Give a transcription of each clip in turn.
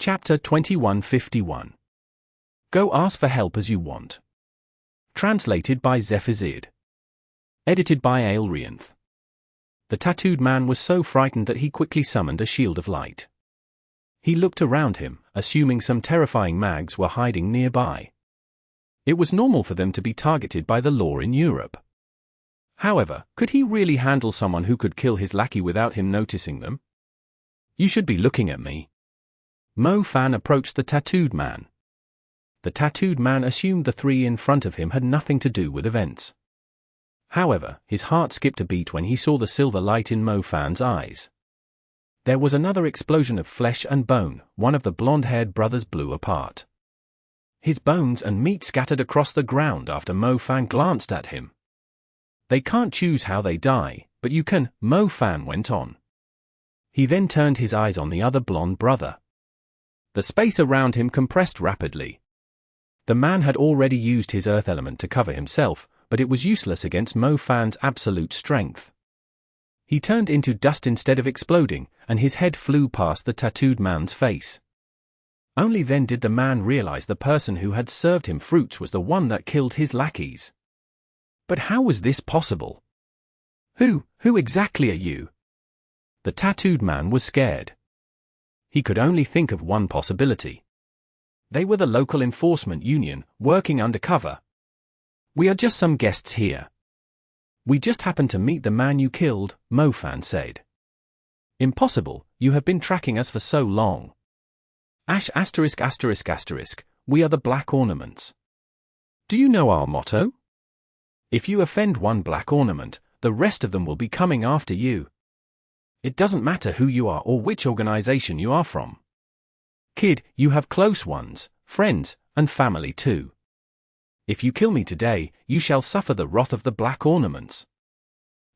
Chapter 2151. Go ask for help as you want. Translated by Zephazid. Edited by Aelrianth. The tattooed man was so frightened that he quickly summoned a shield of light. He looked around him, assuming some terrifying mags were hiding nearby. It was normal for them to be targeted by the law in Europe. However, could he really handle someone who could kill his lackey without him noticing them? You should be looking at me. Mo Fan approached the tattooed man. The tattooed man assumed the three in front of him had nothing to do with events. However, his heart skipped a beat when he saw the silver light in Mo Fan's eyes. There was another explosion of flesh and bone, one of the blonde-haired brothers blew apart. His bones and meat scattered across the ground after Mo Fan glanced at him. They can't choose how they die, but you can, Mo Fan went on. He then turned his eyes on the other blonde brother. The space around him compressed rapidly. The man had already used his earth element to cover himself, but it was useless against Mo Fan's absolute strength. He turned into dust instead of exploding, and his head flew past the tattooed man's face. Only then did the man realize the person who had served him fruits was the one that killed his lackeys. But how was this possible? Who exactly are you? The tattooed man was scared. He could only think of one possibility. They were the local enforcement union, working undercover. We are just some guests here. We just happened to meet the man you killed, Mo Fan said. Impossible, you have been tracking us for so long. We are the Black Ornaments. Do you know our motto? If you offend one Black Ornament, the rest of them will be coming after you. It doesn't matter who you are or which organization you are from. Kid, you have close ones, friends, and family too. If you kill me today, you shall suffer the wrath of the Black Ornaments.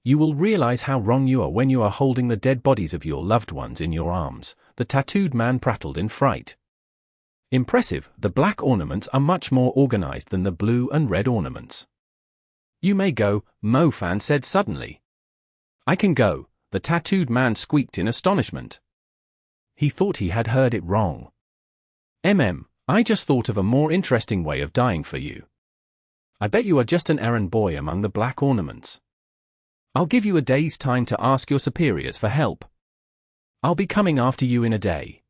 You will realize how wrong you are when you are holding the dead bodies of your loved ones in your arms, the tattooed man prattled in fright. Impressive, the Black Ornaments are much more organized than the blue and red ornaments. You may go, Mo Fan said suddenly. I can go, the tattooed man squeaked in astonishment. He thought he had heard it wrong. I just thought of a more interesting way of dying for you. I bet you are just an errand boy among the Black Ornaments. I'll give you a day's time to ask your superiors for help. I'll be coming after you in a day.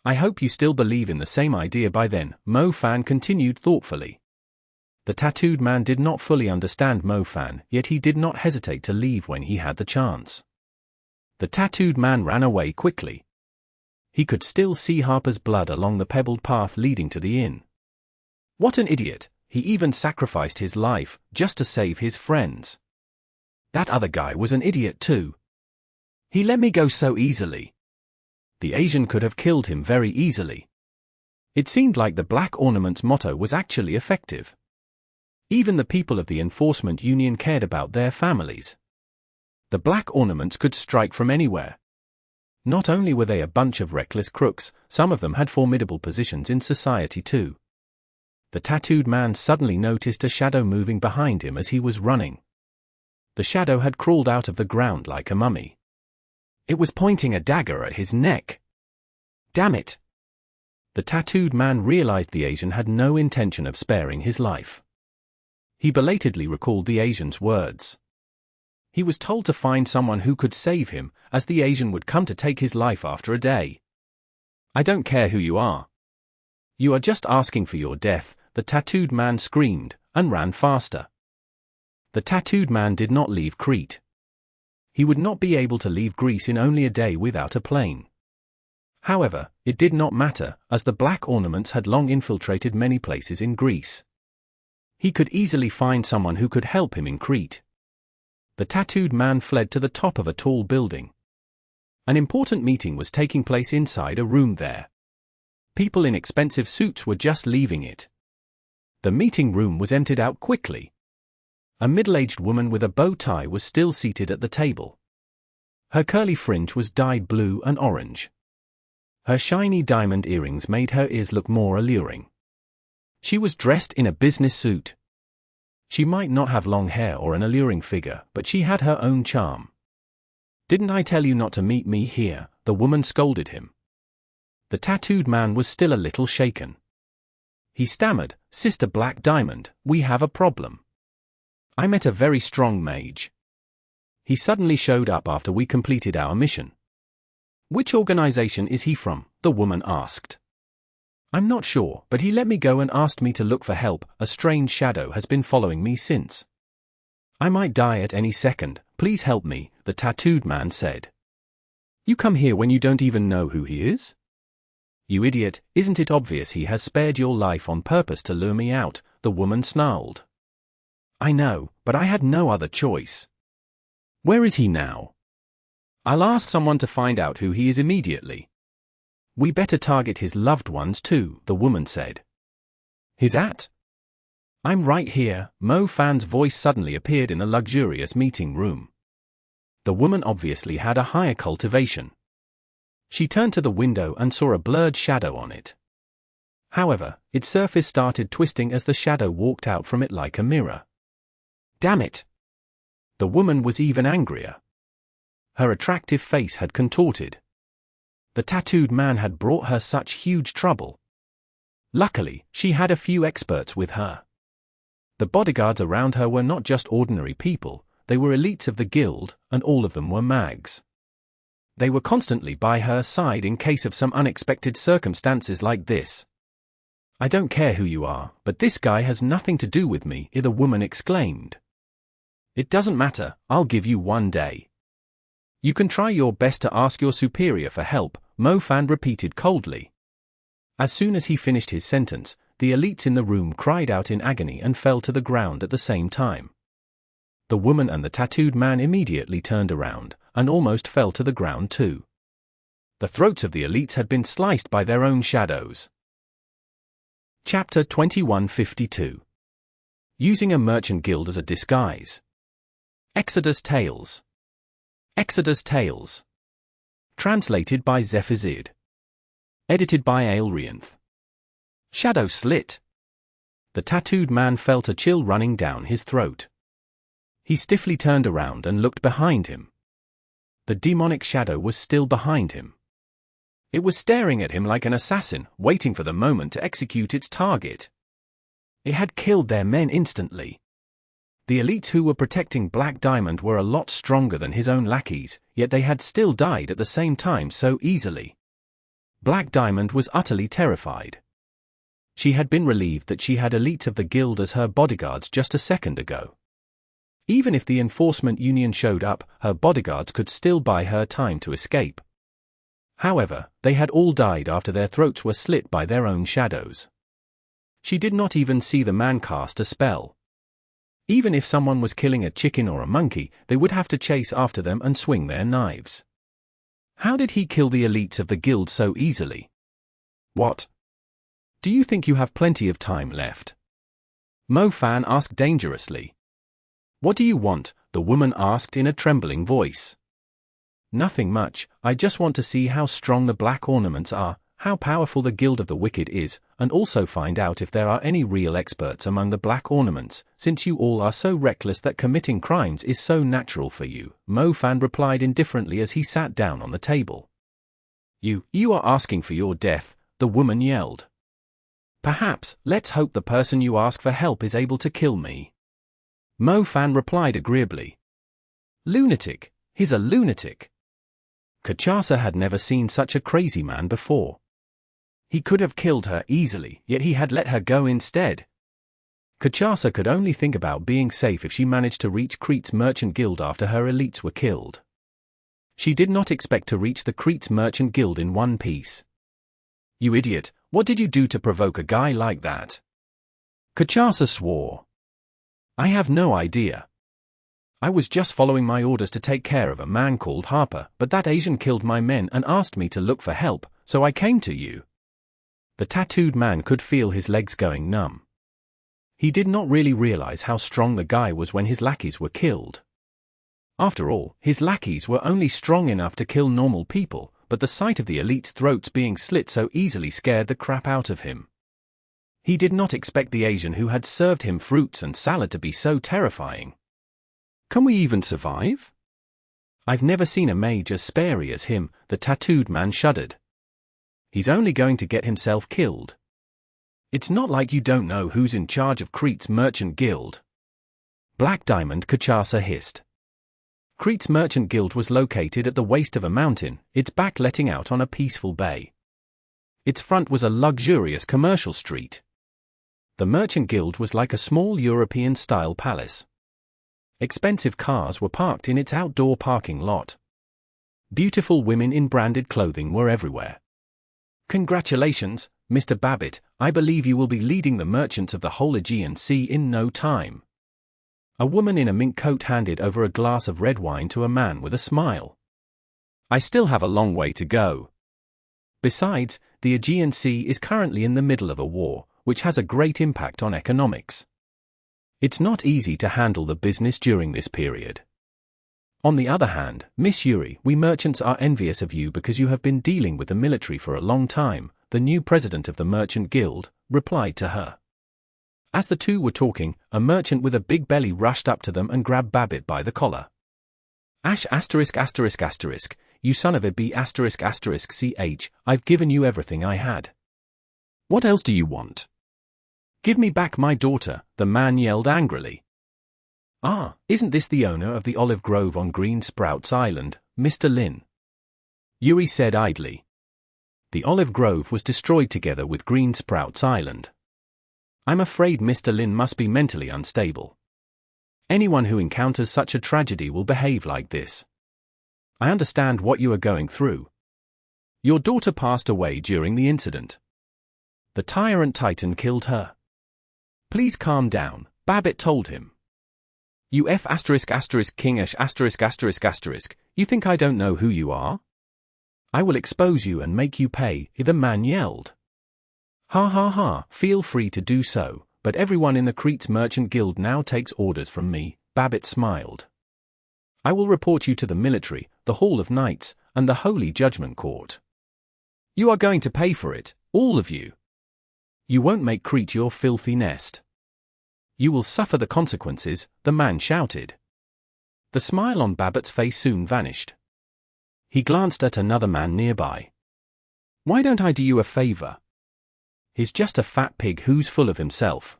I hope you still believe in the same idea by then, Mo Fan continued thoughtfully. The tattooed man did not fully understand Mo Fan, yet he did not hesitate to leave when he had the chance. The tattooed man ran away quickly. He could still see Harper's blood along the pebbled path leading to the inn. What an idiot, he even sacrificed his life, just to save his friends. That other guy was an idiot too. He let me go so easily. The Asian could have killed him very easily. It seemed like the Black Ornament's motto was actually effective. Even the people of the enforcement union cared about their families. The Black Ornaments could strike from anywhere. Not only were they a bunch of reckless crooks, some of them had formidable positions in society too. The tattooed man suddenly noticed a shadow moving behind him as he was running. The shadow had crawled out of the ground like a mummy. It was pointing a dagger at his neck. Damn it! The tattooed man realized the Asian had no intention of sparing his life. He belatedly recalled the Asian's words. He was told to find someone who could save him, as the Asian would come to take his life after a day. I don't care who you are. You are just asking for your death, the tattooed man screamed, and ran faster. The tattooed man did not leave Crete. He would not be able to leave Greece in only a day without a plane. However, it did not matter, as the Black Ornaments had long infiltrated many places in Greece. He could easily find someone who could help him in Crete. The tattooed man fled to the top of a tall building. An important meeting was taking place inside a room there. People in expensive suits were just leaving it. The meeting room was emptied out quickly. A middle-aged woman with a bow tie was still seated at the table. Her curly fringe was dyed blue and orange. Her shiny diamond earrings made her ears look more alluring. She was dressed in a business suit. She might not have long hair or an alluring figure, but she had her own charm. Didn't I tell you not to meet me here? The woman scolded him. The tattooed man was still a little shaken. He stammered, "Sister Black Diamond, we have a problem. I met a very strong mage. He suddenly showed up after we completed our mission." "Which organization is he from?" the woman asked. "I'm not sure, but he let me go and asked me to look for help. A strange shadow has been following me since. I might die at any second. Please help me," the tattooed man said. "You come here when you don't even know who he is? You idiot, isn't it obvious he has spared your life on purpose to lure me out?" the woman snarled. "I know, but I had no other choice." "Where is he now?" "I'll ask someone to find out who he is immediately." "We better target his loved ones too," the woman said. "His at?" "I'm right here." Mo Fan's voice suddenly appeared in the luxurious meeting room. The woman obviously had a higher cultivation. She turned to the window and saw a blurred shadow on it. However, its surface started twisting as the shadow walked out from it like a mirror. "Damn it!" The woman was even angrier. Her attractive face had contorted. The tattooed man had brought her such huge trouble. Luckily, she had a few experts with her. The bodyguards around her were not just ordinary people, they were elites of the guild, and all of them were mags. They were constantly by her side in case of some unexpected circumstances like this. "I don't care who you are, but this guy has nothing to do with me," the woman exclaimed. "It doesn't matter, I'll give you 1 day. You can try your best to ask your superior for help," Mo Fan repeated coldly. As soon as he finished his sentence, the elites in the room cried out in agony and fell to the ground at the same time. The woman and the tattooed man immediately turned around, and almost fell to the ground too. The throats of the elites had been sliced by their own shadows. Chapter 2152. Using a merchant guild as a disguise. Exodus Tales. Exodus Tales. Translated by Zephazid. Edited by Aelrianth. Shadow Slit. The tattooed man felt a chill running down his throat. He stiffly turned around and looked behind him. The demonic shadow was still behind him. It was staring at him like an assassin, waiting for the moment to execute its target. It had killed their men instantly. The elites who were protecting Black Diamond were a lot stronger than his own lackeys, yet they had still died at the same time so easily. Black Diamond was utterly terrified. She had been relieved that she had elites of the guild as her bodyguards just a second ago. Even if the enforcement union showed up, her bodyguards could still buy her time to escape. However, they had all died after their throats were slit by their own shadows. She did not even see the man cast a spell. Even if someone was killing a chicken or a monkey, they would have to chase after them and swing their knives. How did he kill the elites of the guild so easily? "What? Do you think you have plenty of time left?" Mo Fan asked dangerously. "What do you want?" the woman asked in a trembling voice. "Nothing much, I just want to see how strong the black ornaments are, how powerful the Guild of the Wicked is, and also find out if there are any real experts among the black ornaments, since you all are so reckless that committing crimes is so natural for you," Mo Fan replied indifferently as he sat down on the table. You are asking for your death," the woman yelled. "Perhaps, let's hope the person you ask for help is able to kill me." Mo Fan replied agreeably. "Lunatic, he's a lunatic." Kachasa had never seen such a crazy man before. He could have killed her easily, yet he had let her go instead. Kachasa could only think about being safe if she managed to reach Crete's merchant guild after her elites were killed. She did not expect to reach the Crete's merchant guild in one piece. "You idiot, what did you do to provoke a guy like that?" Kachasa swore. "I have no idea. I was just following my orders to take care of a man called Harper, but that Asian killed my men and asked me to look for help, so I came to you." The tattooed man could feel his legs going numb. He did not really realize how strong the guy was when his lackeys were killed. After all, his lackeys were only strong enough to kill normal people, but the sight of the elite's throats being slit so easily scared the crap out of him. He did not expect the Asian who had served him fruits and salad to be so terrifying. "Can we even survive?" "I've never seen a mage as scary as him," the tattooed man shuddered. He's only going to get himself killed. It's not like you don't know who's in charge of Crete's merchant guild. Black Diamond Kachasa hissed. Crete's merchant guild was located at the waist of a mountain, its back letting out on a peaceful bay. Its front was a luxurious commercial street. The merchant guild was like a small European-style palace. Expensive cars were parked in its outdoor parking lot. Beautiful women in branded clothing were everywhere. Congratulations, Mr. Babbitt, I believe you will be leading the merchants of the whole Aegean Sea in no time. A woman in a mink coat handed over a glass of red wine to a man with a smile. I still have a long way to go. Besides, the Aegean Sea is currently in the middle of a war, which has a great impact on economics. It's not easy to handle the business during this period. On the other hand, Miss Yuri, we merchants are envious of you because you have been dealing with the military for a long time, the new president of the Merchant Guild replied to her. As the two were talking, a merchant with a big belly rushed up to them and grabbed Babbitt by the collar. Ash asterisk asterisk asterisk, you son of a b asterisk asterisk ch, I've given you everything I had. What else do you want? Give me back my daughter, the man yelled angrily. Ah, isn't this the owner of the olive grove on Green Sprouts Island, Mr. Lin? Yuri said idly. The olive grove was destroyed together with Green Sprouts Island. I'm afraid Mr. Lin must be mentally unstable. Anyone who encounters such a tragedy will behave like this. I understand what you are going through. Your daughter passed away during the incident. The Tyrant Titan killed her. Please calm down, Babbitt told him. You F asterisk asterisk kingish asterisk asterisk asterisk, you think I don't know who you are? I will expose you and make you pay, the man yelled. Ha ha ha, feel free to do so, but everyone in the Crete's Merchant Guild now takes orders from me, Babbitt smiled. I will report you to the military, the Hall of Knights, and the Holy Judgment Court. You are going to pay for it, all of you. You won't make Crete your filthy nest. You will suffer the consequences, the man shouted. The smile on Babbitt's face soon vanished. He glanced at another man nearby. Why don't I do you a favor? He's just a fat pig who's full of himself.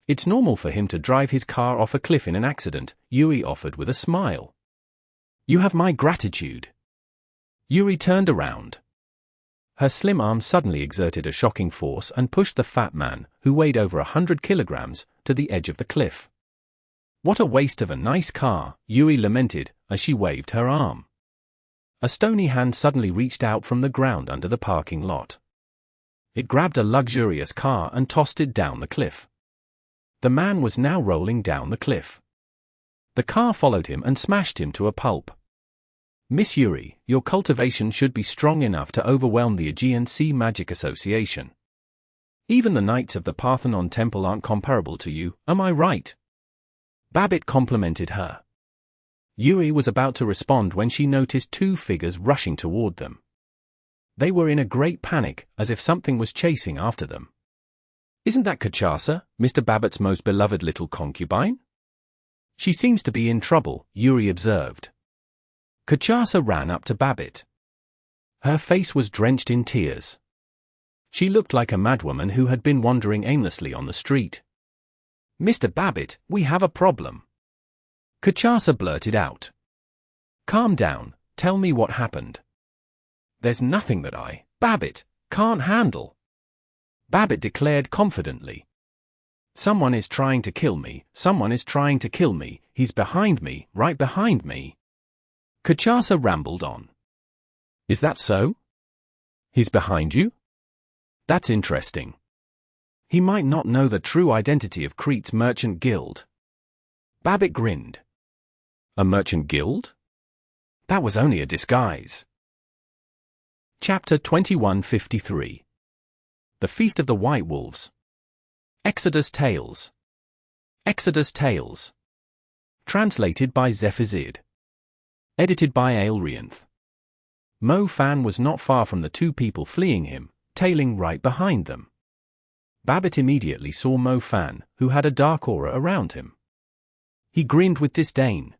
It's normal for him to drive his car off a cliff in an accident, Yuri offered with a smile. You have my gratitude. Yuri turned around. Her slim arm suddenly exerted a shocking force and pushed the fat man, who weighed over 100 kilograms, to the edge of the cliff. What a waste of a nice car, Yuri lamented, as she waved her arm. A stony hand suddenly reached out from the ground under the parking lot. It grabbed a luxurious car and tossed it down the cliff. The man was now rolling down the cliff. The car followed him and smashed him to a pulp. Miss Yuri, your cultivation should be strong enough to overwhelm the Aegean Sea Magic Association. Even the Knights of the Parthenon Temple aren't comparable to you, am I right? Babbitt complimented her. Yuri was about to respond when she noticed two figures rushing toward them. They were in a great panic, as if something was chasing after them. Isn't that Kachasa, Mr. Babbitt's most beloved little concubine? She seems to be in trouble, Yuri observed. Kachasa ran up to Babbitt. Her face was drenched in tears. She looked like a madwoman who had been wandering aimlessly on the street. Mr. Babbitt, we have a problem. Kachasa blurted out. Calm down, tell me what happened. There's nothing that Babbitt, can't handle. Babbitt declared confidently. Someone is trying to kill me, someone is trying to kill me, he's behind me, right behind me. Kachasa rambled on. Is that so? He's behind you? That's interesting. He might not know the true identity of Crete's Merchant Guild. Babbitt grinned. A merchant guild? That was only a disguise. Chapter 2153. The Feast of the White Wolves. Exodus Tales. Exodus Tales. Translated by Zephazid. Edited by Aelrianth. Mo Fan was not far from the two people fleeing him, tailing right behind them. Babbitt immediately saw Mo Fan, who had a dark aura around him. He grinned with disdain.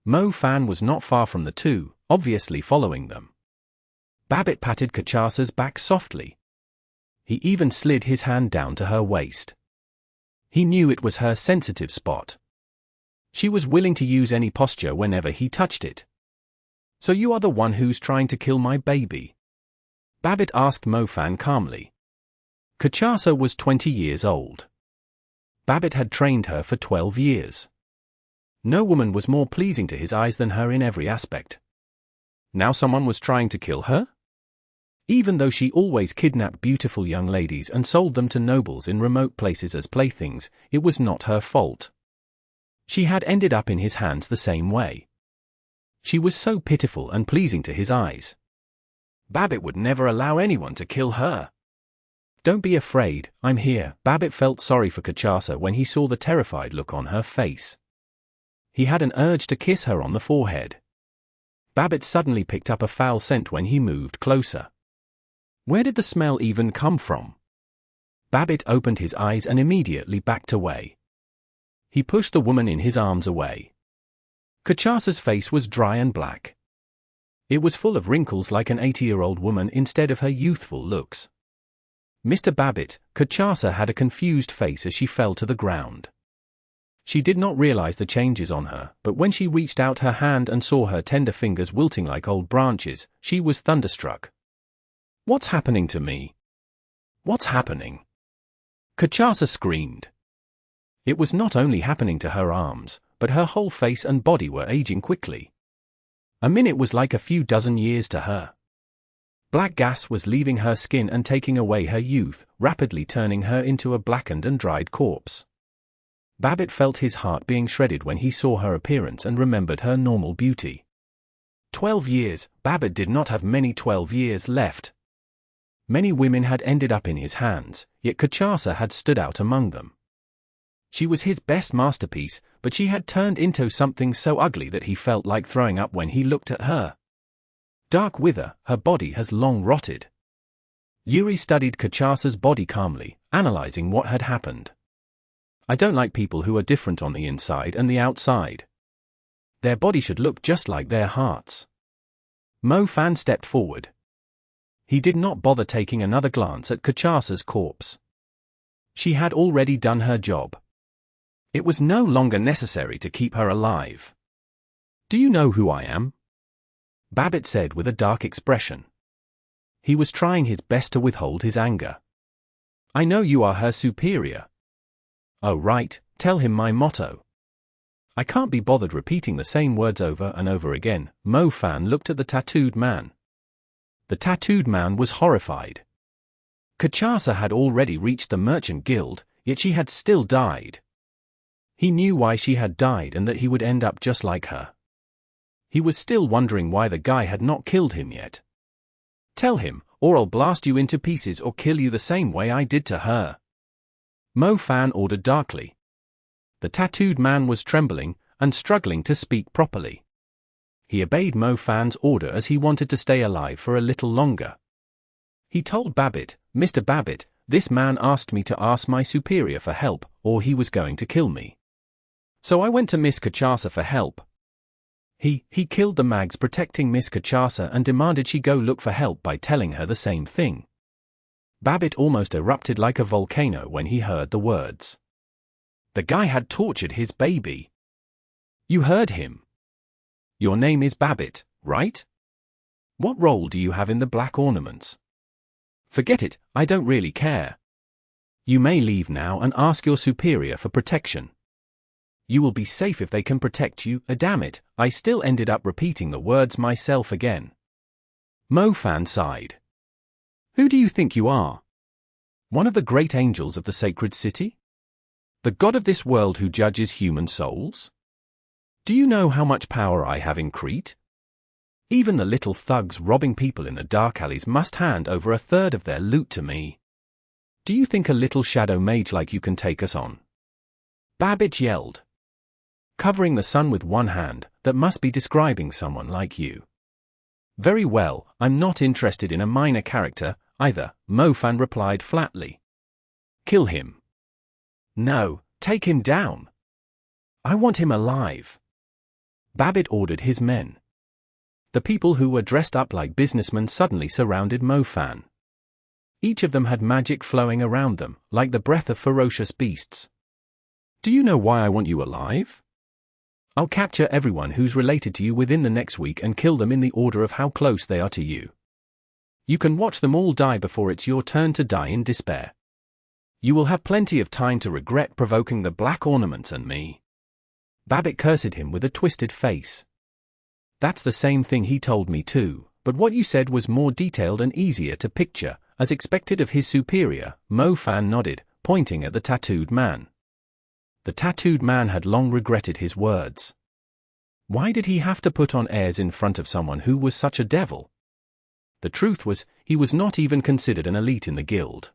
Mo Fan was not far from the two, obviously following them. Babbitt patted Cachasa's back softly. He even slid his hand down to her waist. He knew it was her sensitive spot. She was willing to use any posture whenever he touched it. "So you are the one who's trying to kill my baby?" Babbitt asked Mofan calmly. Cachasa was 20 years old. Babbitt had trained her for 12 years. No woman was more pleasing to his eyes than her in every aspect. Now someone was trying to kill her? Even though she always kidnapped beautiful young ladies and sold them to nobles in remote places as playthings, it was not her fault. She had ended up in his hands the same way. She was so pitiful and pleasing to his eyes. Babbitt would never allow anyone to kill her. "Don't be afraid, I'm here." Babbitt felt sorry for Cachasa when he saw the terrified look on her face. He had an urge to kiss her on the forehead. Babbitt suddenly picked up a foul scent when he moved closer. Where did the smell even come from? Babbitt opened his eyes and immediately backed away. He pushed the woman in his arms away. Cachasa's face was dry and black. It was full of wrinkles like an 80-year-old woman instead of her youthful looks. "Mr. Babbitt," Cachasa had a confused face as she fell to the ground. She did not realize the changes on her, but when she reached out her hand and saw her tender fingers wilting like old branches, she was thunderstruck. "What's happening to me? What's happening?" Cachasa screamed. It was not only happening to her arms, but her whole face and body were aging quickly. A minute was like a few dozen years to her. Black gas was leaving her skin and taking away her youth, rapidly turning her into a blackened and dried corpse. Babbitt felt his heart being shredded when he saw her appearance and remembered her normal beauty. 12 years, Babbitt did not have many 12 years left. Many women had ended up in his hands, yet Cachasa had stood out among them. She was his best masterpiece, but she had turned into something so ugly that he felt like throwing up when he looked at her. Dark wither, her body has long rotted. Yuri studied Cachasa's body calmly, analyzing what had happened. "I don't like people who are different on the inside and the outside. Their body should look just like their hearts." Mofan stepped forward. He did not bother taking another glance at Cachasa's corpse. She had already done her job. It was no longer necessary to keep her alive. "Do you know who I am?" Babbitt said with a dark expression. He was trying his best to withhold his anger. "I know you are her superior." "Oh right, tell him my motto." "I can't be bothered repeating the same words over and over again." Mofan looked at the tattooed man. The tattooed man was horrified. Cachasa had already reached the Merchant Guild, yet she had still died. He knew why she had died and that he would end up just like her. He was still wondering why the guy had not killed him yet. "Tell him, or I'll blast you into pieces or kill you the same way I did to her," Mofan ordered darkly. The tattooed man was trembling and struggling to speak properly. He obeyed Mofan's order as he wanted to stay alive for a little longer. He told Babbitt, "Mr. Babbitt, this man asked me to ask my superior for help, or he was going to kill me. So I went to Miss Cachasa for help. He killed the mags protecting Miss Cachasa and demanded she go look for help by telling her the same thing." Babbitt almost erupted like a volcano when he heard the words. The guy had tortured his baby. "You heard him. Your name is Babbitt, right? What role do you have in the Black Ornaments?" "Forget it, I don't really care. You may leave now and ask your superior for protection. You will be safe if they can protect you." Damn it, I still ended up repeating the words myself again. Mofan sighed. "Who do you think you are? One of the great angels of the sacred city? The god of this world who judges human souls? Do you know how much power I have in Crete? Even the little thugs robbing people in the dark alleys must hand over a third of their loot to me. Do you think a little shadow mage like you can take us on?" Babbitt yelled. "Covering the sun with one hand, that must be describing someone like you." "Very well, I'm not interested in a minor character, either," Mofan replied flatly. "Kill him." "No, take him down. I want him alive." Babbitt ordered his men. The people who were dressed up like businessmen suddenly surrounded Mo Fan. Each of them had magic flowing around them, like the breath of ferocious beasts. Do you know why I want you alive? I'll capture everyone who's related to you within the next week and kill them in the order of how close they are to you. You can watch them all die before it's your turn to die in despair. You will have plenty of time to regret provoking the black ornaments and me. Babbitt cursed him with a twisted face. That's the same thing he told me too, but what you said was more detailed and easier to picture, as expected of his superior. Mo Fan nodded, pointing at the tattooed man. The tattooed man had long regretted his words. Why did he have to put on airs in front of someone who was such a devil? The truth was, he was not even considered an elite in the guild.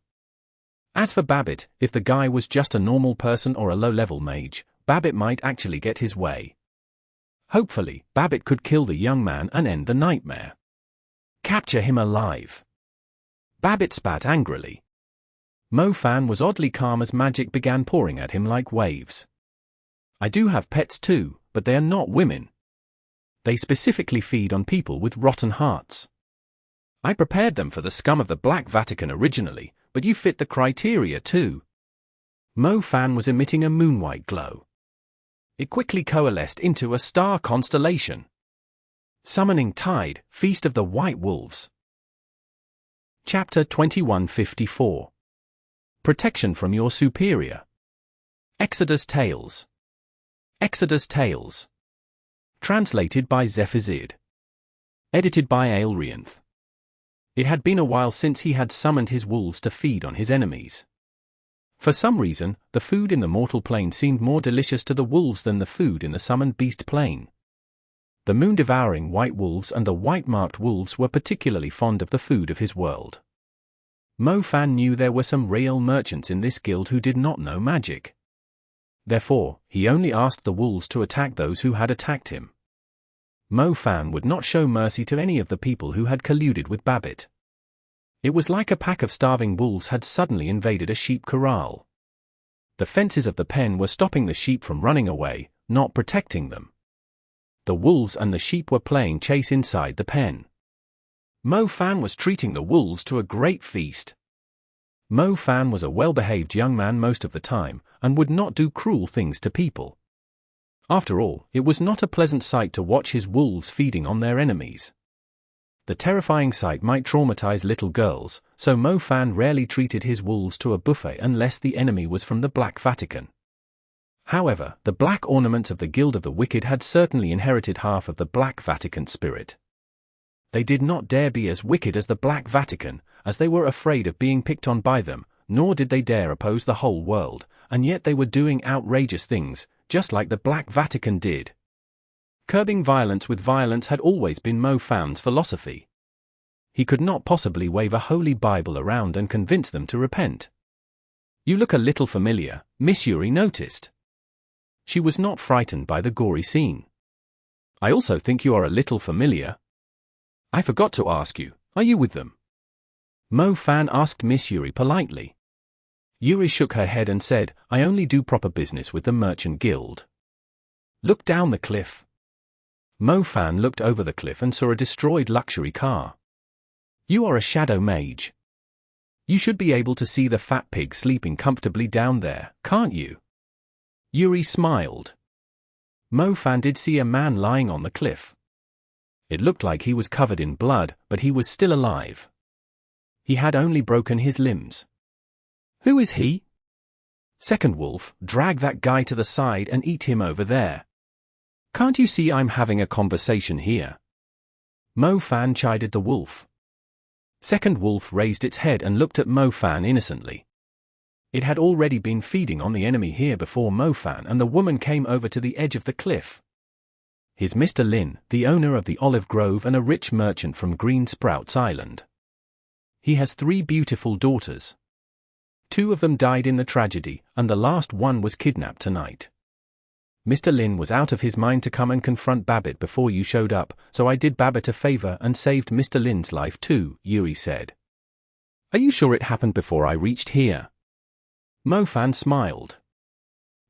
As for Babbitt, if the guy was just a normal person or a low-level mage, Babbitt might actually get his way. Hopefully, Babbitt could kill the young man and end the nightmare. Capture him alive. Babbitt spat angrily. Mo Fan was oddly calm as magic began pouring at him like waves. I do have pets too, but they are not women. They specifically feed on people with rotten hearts. I prepared them for the scum of the Black Vatican originally, but you fit the criteria too. Mo Fan was emitting a moonwhite glow. It quickly coalesced into a star constellation. Summoning Tide, Feast of the White Wolves. Chapter 2154. Protection from your superior. Exodus Tales. Exodus Tales. Translated by Zephazid. Edited by Aelrianth. It had been a while since he had summoned his wolves to feed on his enemies. For some reason, the food in the mortal plane seemed more delicious to the wolves than the food in the summoned beast plane. The moon-devouring white wolves and the white-marked wolves were particularly fond of the food of his world. Mo Fan knew there were some real merchants in this guild who did not know magic. Therefore, he only asked the wolves to attack those who had attacked him. Mo Fan would not show mercy to any of the people who had colluded with Babbitt. It was like a pack of starving wolves had suddenly invaded a sheep corral. The fences of the pen were stopping the sheep from running away, not protecting them. The wolves and the sheep were playing chase inside the pen. Mo Fan was treating the wolves to a great feast. Mo Fan was a well-behaved young man most of the time, and would not do cruel things to people. After all, it was not a pleasant sight to watch his wolves feeding on their enemies. The terrifying sight might traumatize little girls, so Mo Fan rarely treated his wolves to a buffet unless the enemy was from the Black Vatican. However, the black ornaments of the Guild of the Wicked had certainly inherited half of the Black Vatican spirit. They did not dare be as wicked as the Black Vatican, as they were afraid of being picked on by them, nor did they dare oppose the whole world, and yet they were doing outrageous things, just like the Black Vatican did. Curbing violence with violence had always been Mo Fan's philosophy. He could not possibly wave a holy Bible around and convince them to repent. You look a little familiar, Miss Yuri noticed. She was not frightened by the gory scene. I also think you are a little familiar. I forgot to ask you, are you with them? Mo Fan asked Miss Yuri politely. Yuri shook her head and said, I only do proper business with the Merchant Guild. Look down the cliff. Mo Fan looked over the cliff and saw a destroyed luxury car. You are a shadow mage. You should be able to see the fat pig sleeping comfortably down there, can't you? Yuri smiled. Mo Fan did see a man lying on the cliff. It looked like he was covered in blood, but he was still alive. He had only broken his limbs. Who is he? Second wolf, drag that guy to the side and eat him over there. Can't you see I'm having a conversation here? Mo Fan chided the wolf. Second wolf raised its head and looked at Mo Fan innocently. It had already been feeding on the enemy here before Mo Fan and the woman came over to the edge of the cliff. He's Mr. Lin, the owner of the olive grove and a rich merchant from Green Sprouts Island. He has 3 beautiful daughters. 2 of them died in the tragedy, and the last one was kidnapped tonight. Mr. Lin was out of his mind to come and confront Babbitt before you showed up, so I did Babbitt a favor and saved Mr. Lin's life too, Yuri said. Are you sure it happened before I reached here? Mo Fan smiled.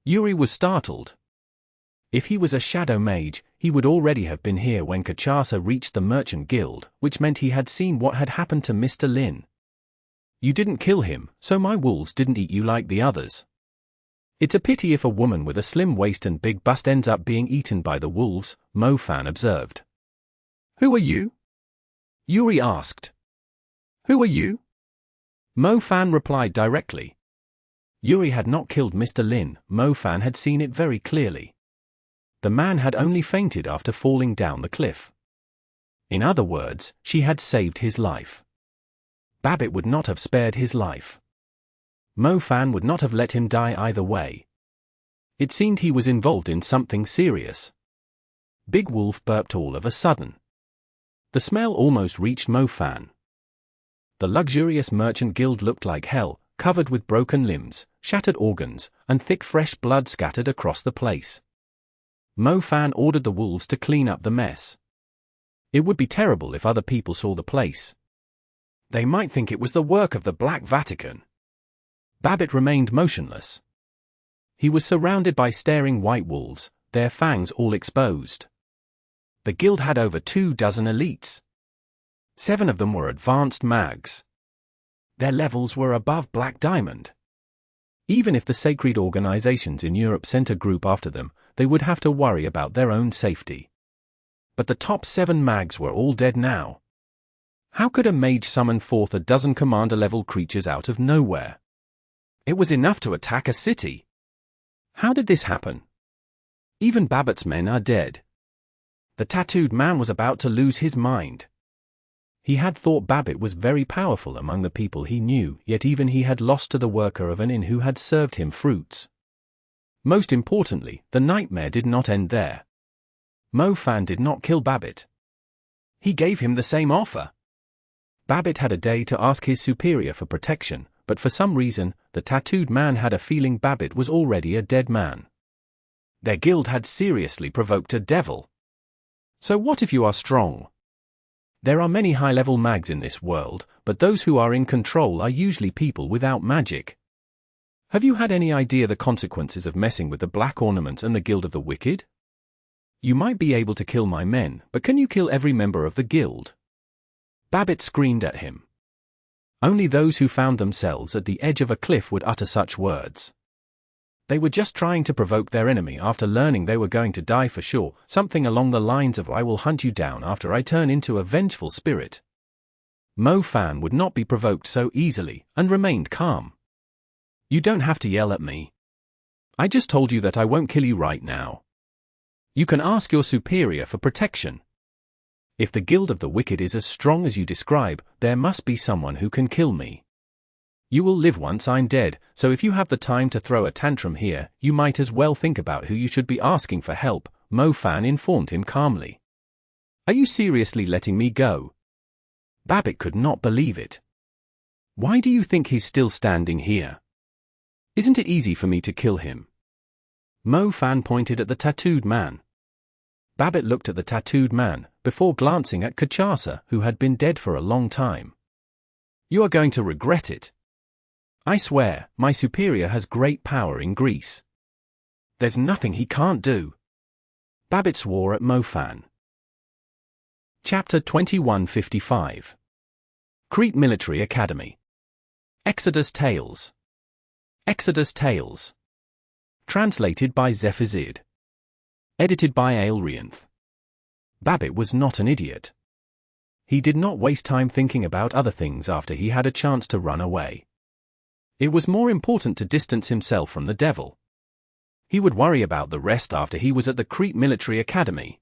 Yuri was startled. If he was a shadow mage, he would already have been here when Sharjah reached the Merchant Guild, which meant he had seen what had happened to Mr. Lin. You didn't kill him, so my wolves didn't eat you like the others. It's a pity if a woman with a slim waist and big bust ends up being eaten by the wolves, Mo Fan observed. Who are you? Yuri asked. Who are you? Mo Fan replied directly. Yuri had not killed Mr. Lin, Mo Fan had seen it very clearly. The man had only fainted after falling down the cliff. In other words, she had saved his life. Babbitt would not have spared his life. Mo Fan would not have let him die either way. It seemed he was involved in something serious. Big Wolf burped all of a sudden. The smell almost reached Mo Fan. The luxurious Merchant Guild looked like hell, covered with broken limbs, shattered organs, and thick fresh blood scattered across the place. Mo Fan ordered the wolves to clean up the mess. It would be terrible if other people saw the place. They might think it was the work of the Black Vatican. Babbitt remained motionless. He was surrounded by staring white wolves, their fangs all exposed. The guild had over 24 elites. 7 of them were advanced mags. Their levels were above Black Diamond. Even if the sacred organizations in Europe sent a group after them, they would have to worry about their own safety. But the top 7 mags were all dead now. How could a mage summon forth a dozen commander-level creatures out of nowhere? It was enough to attack a city. How did this happen? Even Babbitt's men are dead. The tattooed man was about to lose his mind. He had thought Babbitt was very powerful among the people he knew, yet even he had lost to the worker of an inn who had served him fruits. Most importantly, the nightmare did not end there. Mo Fan did not kill Babbitt. He gave him the same offer. Babbitt had a day to ask his superior for protection, but for some reason, the tattooed man had a feeling Babbitt was already a dead man. Their guild had seriously provoked a devil. So what if you are strong? There are many high-level mags in this world, but those who are in control are usually people without magic. Have you had any idea the consequences of messing with the Black Ornament and the Guild of the Wicked? You might be able to kill my men, but can you kill every member of the guild? Babbitt screamed at him. Only those who found themselves at the edge of a cliff would utter such words. They were just trying to provoke their enemy after learning they were going to die for sure, something along the lines of "I will hunt you down after I turn into a vengeful spirit." Mo Fan would not be provoked so easily, and remained calm. You don't have to yell at me. I just told you that I won't kill you right now. You can ask your superior for protection. If the Guild of the Wicked is as strong as you describe, there must be someone who can kill me. You will live once I'm dead, so if you have the time to throw a tantrum here, you might as well think about who you should be asking for help, Mo Fan informed him calmly. Are you seriously letting me go? Babbitt could not believe it. Why do you think he's still standing here? Isn't it easy for me to kill him? Mo Fan pointed at the tattooed man. Babbitt looked at the tattooed man, before glancing at Sharjah, who had been dead for a long time. You are going to regret it. I swear, my superior has great power in Greece. There's nothing he can't do. Babbitt swore at Mo Fan. Chapter 2155. Crete Military Academy. Exodus Tales. Exodus Tales. Translated by Zephazid. Edited by Aelrianth. Babbitt was not an idiot. He did not waste time thinking about other things after he had a chance to run away. It was more important to distance himself from the devil. He would worry about the rest after he was at the Crete Military Academy.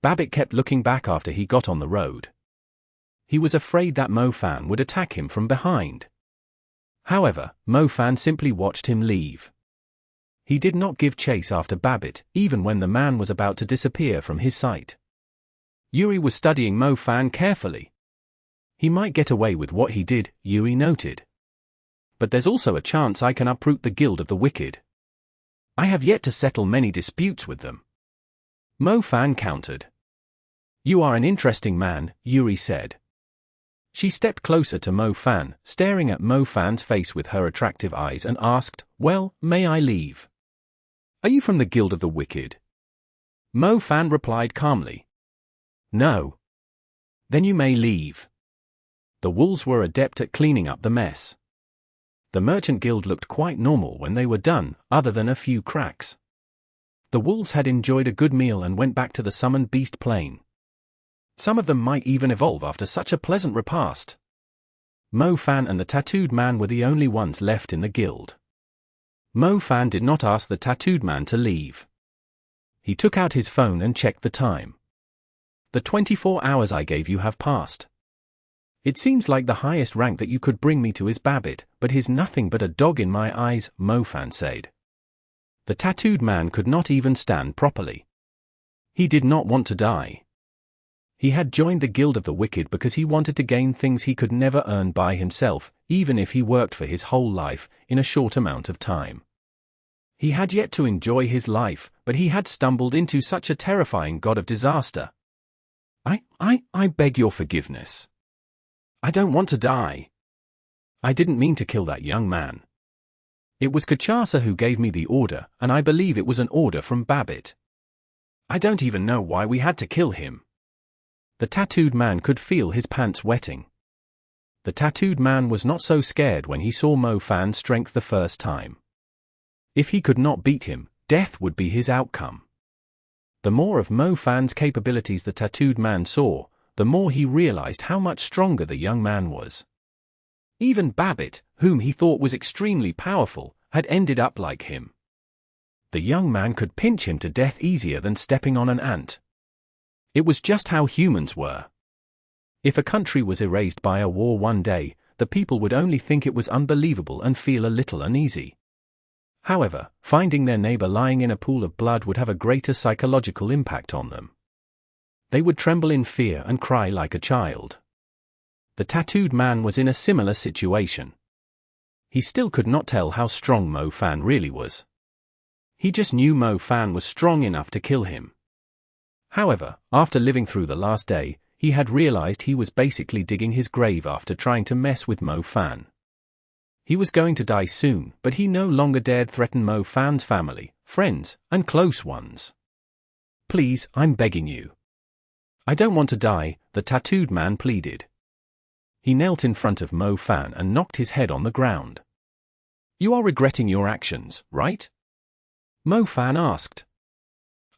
Babbitt kept looking back after he got on the road. He was afraid that Mo Fan would attack him from behind. However, Mo Fan simply watched him leave. He did not give chase after Babbitt, even when the man was about to disappear from his sight. Yuri was studying Mo Fan carefully. He might get away with what he did, Yuri noted. But there's also a chance I can uproot the Guild of the Wicked. I have yet to settle many disputes with them. Mo Fan countered. You are an interesting man, Yuri said. She stepped closer to Mo Fan, staring at Mo Fan's face with her attractive eyes and asked, Well, may I leave? Are you from the Guild of the Wicked? Mo Fan replied calmly. No. Then you may leave. The wolves were adept at cleaning up the mess. The merchant guild looked quite normal when they were done, other than a few cracks. The wolves had enjoyed a good meal and went back to the summoned beast plane. Some of them might even evolve after such a pleasant repast. Mo Fan and the tattooed man were the only ones left in the guild. Mo Fan did not ask the tattooed man to leave. He took out his phone and checked the time. The 24 hours I gave you have passed. It seems like the highest rank that you could bring me to is Babbit, but he's nothing but a dog in my eyes, Mo Fan said. The tattooed man could not even stand properly. He did not want to die. He had joined the Guild of the Wicked because he wanted to gain things he could never earn by himself, even if he worked for his whole life, in a short amount of time. He had yet to enjoy his life, but he had stumbled into such a terrifying god of disaster. I beg your forgiveness. I don't want to die. I didn't mean to kill that young man. It was Kachasa who gave me the order, and I believe it was an order from Babbit. I don't even know why we had to kill him. The tattooed man could feel his pants wetting. The tattooed man was not so scared when he saw Mo Fan's strength the first time. If he could not beat him, death would be his outcome. The more of Mo Fan's capabilities the tattooed man saw, the more he realized how much stronger the young man was. Even Babbit, whom he thought was extremely powerful, had ended up like him. The young man could pinch him to death easier than stepping on an ant. It was just how humans were. If a country was erased by a war one day, the people would only think it was unbelievable and feel a little uneasy. However, finding their neighbor lying in a pool of blood would have a greater psychological impact on them. They would tremble in fear and cry like a child. The tattooed man was in a similar situation. He still could not tell how strong Mo Fan really was. He just knew Mo Fan was strong enough to kill him. However, after living through the last day, he had realized he was basically digging his grave after trying to mess with Mo Fan. He was going to die soon, but he no longer dared threaten Mo Fan's family, friends, and close ones. Please, I'm begging you. I don't want to die, the tattooed man pleaded. He knelt in front of Mo Fan and knocked his head on the ground. You are regretting your actions, right? Mo Fan asked.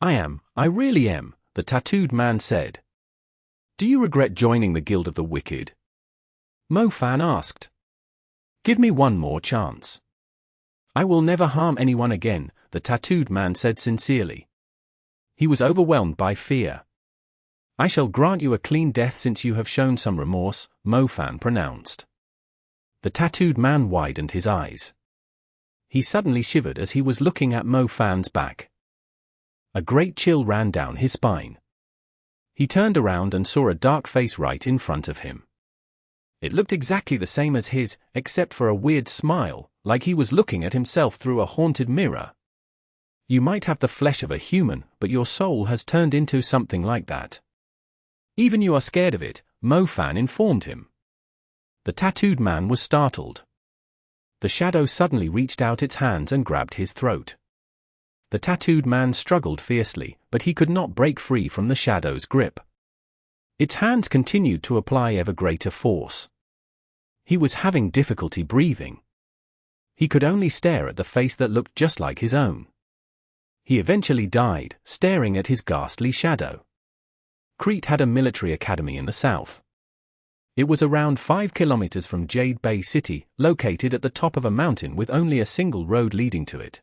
I really am, the tattooed man said. Do you regret joining the Guild of the Wicked? Mo Fan asked. Give me one more chance. I will never harm anyone again, the tattooed man said sincerely. He was overwhelmed by fear. I shall grant you a clean death since you have shown some remorse, Mo Fan pronounced. The tattooed man widened his eyes. He suddenly shivered as he was looking at Mo Fan's back. A great chill ran down his spine. He turned around and saw a dark face right in front of him. It looked exactly the same as his, except for a weird smile, like he was looking at himself through a haunted mirror. You might have the flesh of a human, but your soul has turned into something like that. Even you are scared of it, Mo Fan informed him. The tattooed man was startled. The shadow suddenly reached out its hands and grabbed his throat. The tattooed man struggled fiercely, but he could not break free from the shadow's grip. Its hands continued to apply ever greater force. He was having difficulty breathing. He could only stare at the face that looked just like his own. He eventually died, staring at his ghastly shadow. Crete had a military academy in the south. It was around 5 kilometers from Jade Bay City, located at the top of a mountain with only a single road leading to it.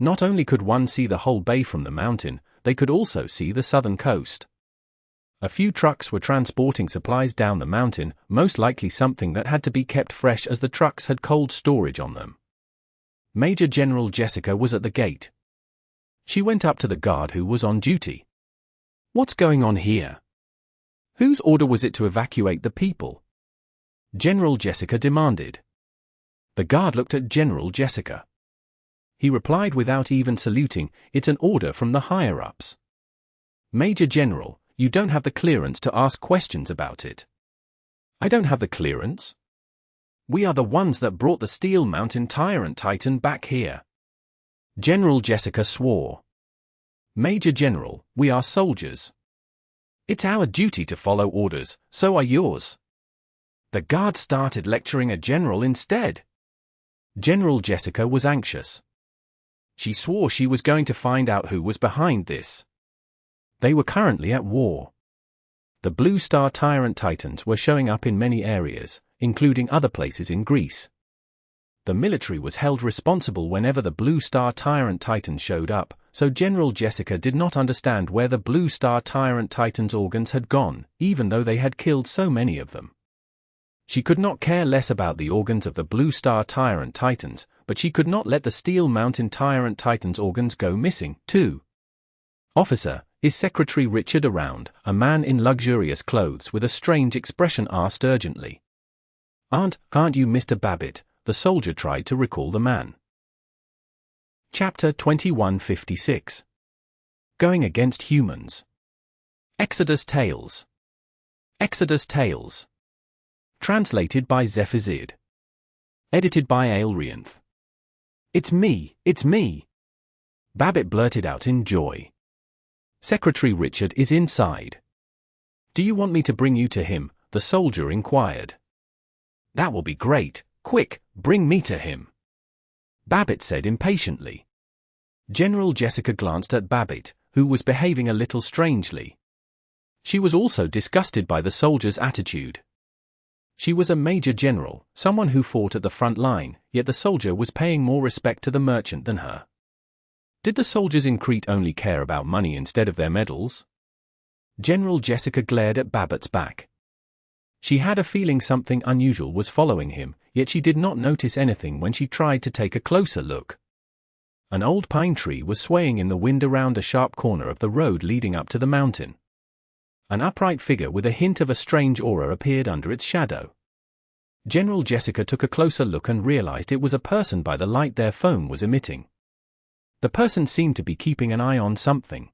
Not only could one see the whole bay from the mountain, they could also see the southern coast. A few trucks were transporting supplies down the mountain, most likely something that had to be kept fresh as the trucks had cold storage on them. Major General Jessica was at the gate. She went up to the guard who was on duty. What's going on here? Whose order was it to evacuate the people? General Jessica demanded. The guard looked at General Jessica. He replied without even saluting, it's an order from the higher-ups. Major General, you don't have the clearance to ask questions about it. I don't have the clearance? We are the ones that brought the Steel Mountain Tyrant Titan back here. General Jessica swore. Major General, we are soldiers. It's our duty to follow orders, so are yours. The guard started lecturing a general instead. General Jessica was anxious. She swore she was going to find out who was behind this. They were currently at war. The Blue Star Tyrant Titans were showing up in many areas, including other places in Greece. The military was held responsible whenever the Blue Star Tyrant Titans showed up, so General Jessica did not understand where the Blue Star Tyrant Titans' organs had gone, even though they had killed so many of them. She could not care less about the organs of the Blue Star Tyrant Titans, but she could not let the Steel Mountain Tyrant Titans' organs go missing, too. Officer, is Secretary Richard around? A man in luxurious clothes with a strange expression asked urgently. Aren't you Mr. Babbitt? The soldier tried to recall the man. Chapter 2156. Going Against Humans. Exodus Tales. Exodus Tales. Translated by Zephazid. Edited by Aelrianth. It's me, it's me! Babbitt blurted out in joy. Secretary Richard is inside. Do you want me to bring you to him? The soldier inquired. That will be great. Quick, bring me to him. Babbitt said impatiently. General Jessica glanced at Babbitt, who was behaving a little strangely. She was also disgusted by the soldier's attitude. She was a major general, someone who fought at the front line, yet the soldier was paying more respect to the merchant than her. Did the soldiers in Crete only care about money instead of their medals? General Jessica glared at Babbitt's back. She had a feeling something unusual was following him, yet she did not notice anything when she tried to take a closer look. An old pine tree was swaying in the wind around a sharp corner of the road leading up to the mountain. An upright figure with a hint of a strange aura appeared under its shadow. General Jessica took a closer look and realized it was a person by the light their phone was emitting. The person seemed to be keeping an eye on something.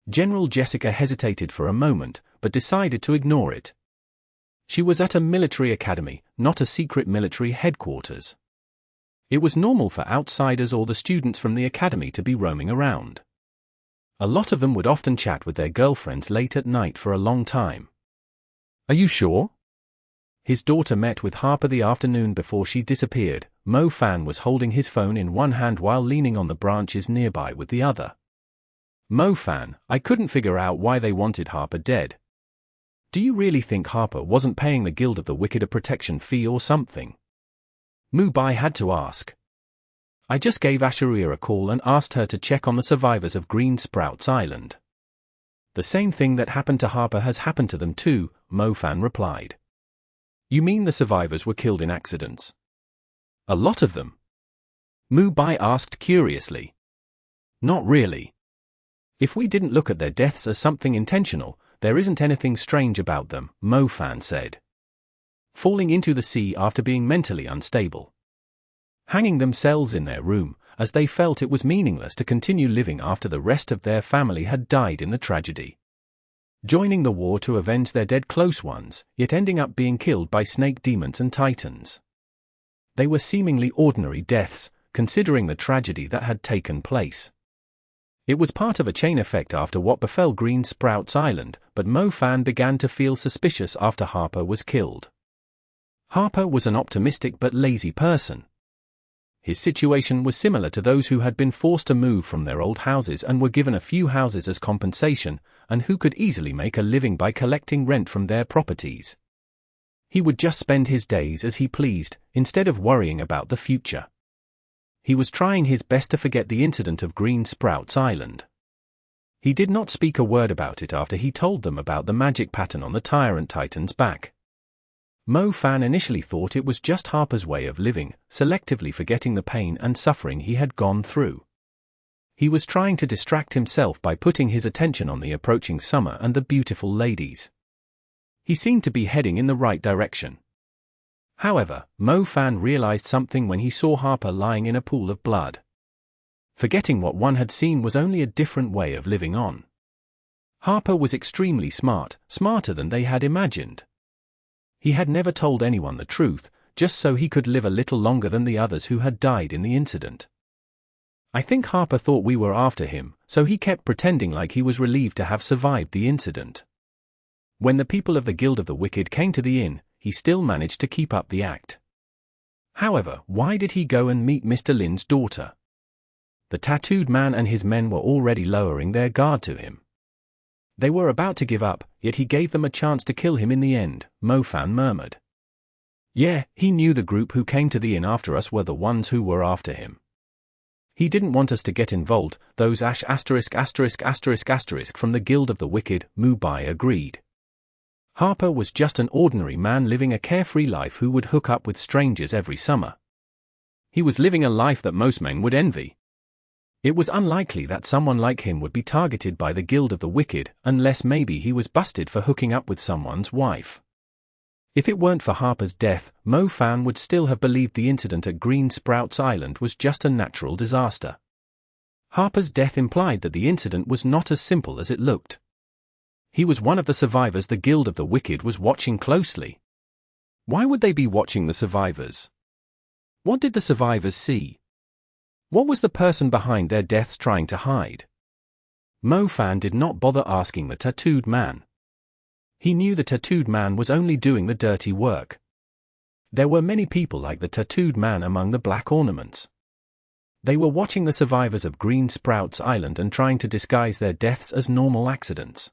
General Jessica hesitated for a moment, but decided to ignore it. She was at a military academy, not a secret military headquarters. It was normal for outsiders or the students from the academy to be roaming around. A lot of them would often chat with their girlfriends late at night for a long time. Are you sure? His daughter met with Harper the afternoon before she disappeared. Mo Fan was holding his phone in one hand while leaning on the branches nearby with the other. Mo Fan, I couldn't figure out why they wanted Harper dead. Do you really think Harper wasn't paying the Guild of the Wicked a protection fee or something? Mu Bai had to ask. I just gave Asheria a call and asked her to check on the survivors of Green Sprouts Island. The same thing that happened to Harper has happened to them too, Mo Fan replied. You mean the survivors were killed in accidents? A lot of them? Mu Bai asked curiously. Not really. If we didn't look at their deaths as something intentional, there isn't anything strange about them, Mo Fan said. Falling into the sea after being mentally unstable. Hanging themselves in their room, as they felt it was meaningless to continue living after the rest of their family had died in the tragedy. Joining the war to avenge their dead close ones, yet ending up being killed by snake demons and titans. They were seemingly ordinary deaths, considering the tragedy that had taken place. It was part of a chain effect after what befell Green Sprouts Island, but Mo Fan began to feel suspicious after Harper was killed. Harper was an optimistic but lazy person. His situation was similar to those who had been forced to move from their old houses and were given a few houses as compensation, and who could easily make a living by collecting rent from their properties. He would just spend his days as he pleased, instead of worrying about the future. He was trying his best to forget the incident of Green Sprouts Island. He did not speak a word about it after he told them about the magic pattern on the Tyrant Titan's back. Mo Fan initially thought it was just Harper's way of living, selectively forgetting the pain and suffering he had gone through. He was trying to distract himself by putting his attention on the approaching summer and the beautiful ladies. He seemed to be heading in the right direction. However, Mo Fan realized something when he saw Harper lying in a pool of blood. Forgetting what one had seen was only a different way of living on. Harper was extremely smart, smarter than they had imagined. He had never told anyone the truth, just so he could live a little longer than the others who had died in the incident. I think Harper thought we were after him, so he kept pretending like he was relieved to have survived the incident. When the people of the Guild of the Wicked came to the inn, he still managed to keep up the act. However, why did he go and meet Mr. Lin's daughter? The tattooed man and his men were already lowering their guard to him. They were about to give up, yet he gave them a chance to kill him in the end, Mo Fan murmured. Yeah, he knew the group who came to the inn after us were the ones who were after him. He didn't want us to get involved, those ***** from the Guild of the Wicked, Mu Bai agreed. Harper was just an ordinary man living a carefree life who would hook up with strangers every summer. He was living a life that most men would envy. It was unlikely that someone like him would be targeted by the Guild of the Wicked, unless maybe he was busted for hooking up with someone's wife. If it weren't for Harper's death, Mo Fan would still have believed the incident at Green Sprouts Island was just a natural disaster. Harper's death implied that the incident was not as simple as it looked. He was one of the survivors the Guild of the Wicked was watching closely. Why would they be watching the survivors? What did the survivors see? What was the person behind their deaths trying to hide? Mo Fan did not bother asking the tattooed man. He knew the tattooed man was only doing the dirty work. There were many people like the tattooed man among the black ornaments. They were watching the survivors of Green Sprouts Island and trying to disguise their deaths as normal accidents.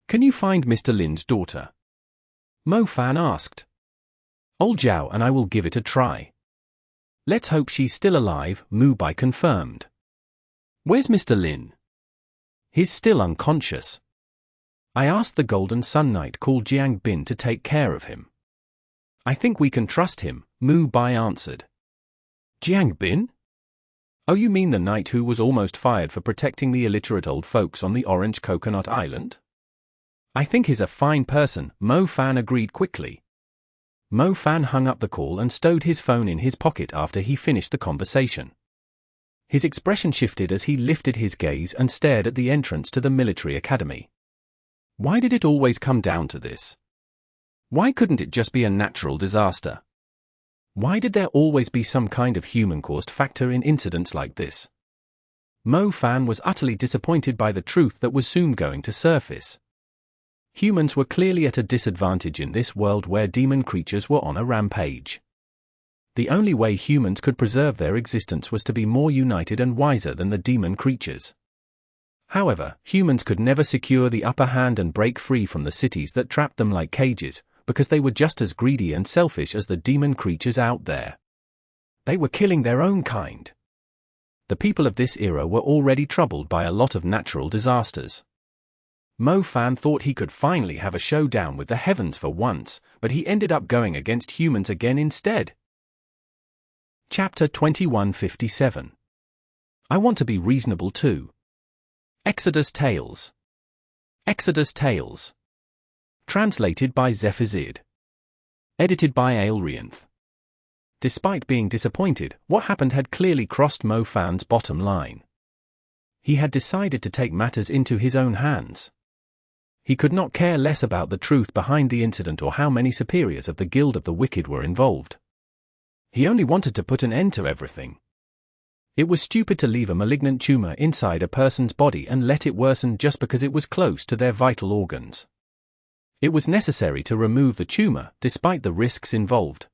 Can you find Mr. Lin's daughter? Mo Fan asked. Old Zhao and I will give it a try. Let's hope she's still alive, Mu Bai confirmed. Where's Mr. Lin? He's still unconscious. I asked the Golden Sun Knight called Jiang Bin to take care of him. I think we can trust him, Mu Bai answered. Jiang Bin? Oh, you mean the knight who was almost fired for protecting the illiterate old folks on the Orange Coconut Island? I think he's a fine person, Mo Fan agreed quickly. Mo Fan hung up the call and stowed his phone in his pocket after he finished the conversation. His expression shifted as he lifted his gaze and stared at the entrance to the military academy. Why did it always come down to this? Why couldn't it just be a natural disaster? Why did there always be some kind of human-caused factor in incidents like this? Mo Fan was utterly disappointed by the truth that was soon going to surface. Humans were clearly at a disadvantage in this world where demon creatures were on a rampage. The only way humans could preserve their existence was to be more united and wiser than the demon creatures. However, humans could never secure the upper hand and break free from the cities that trapped them like cages, because they were just as greedy and selfish as the demon creatures out there. They were killing their own kind. The people of this era were already troubled by a lot of natural disasters. Mo Fan thought he could finally have a showdown with the heavens for once, but he ended up going against humans again instead. Chapter 2157. I want to be reasonable too. Exodus Tales. Exodus Tales. Translated by Zephazid. Edited by Aelrianth. Despite being disappointed, what happened had clearly crossed Mo Fan's bottom line. He had decided to take matters into his own hands. He could not care less about the truth behind the incident or how many superiors of the Guild of the Wicked were involved. He only wanted to put an end to everything. It was stupid to leave a malignant tumor inside a person's body and let it worsen just because it was close to their vital organs. It was necessary to remove the tumor, despite the risks involved.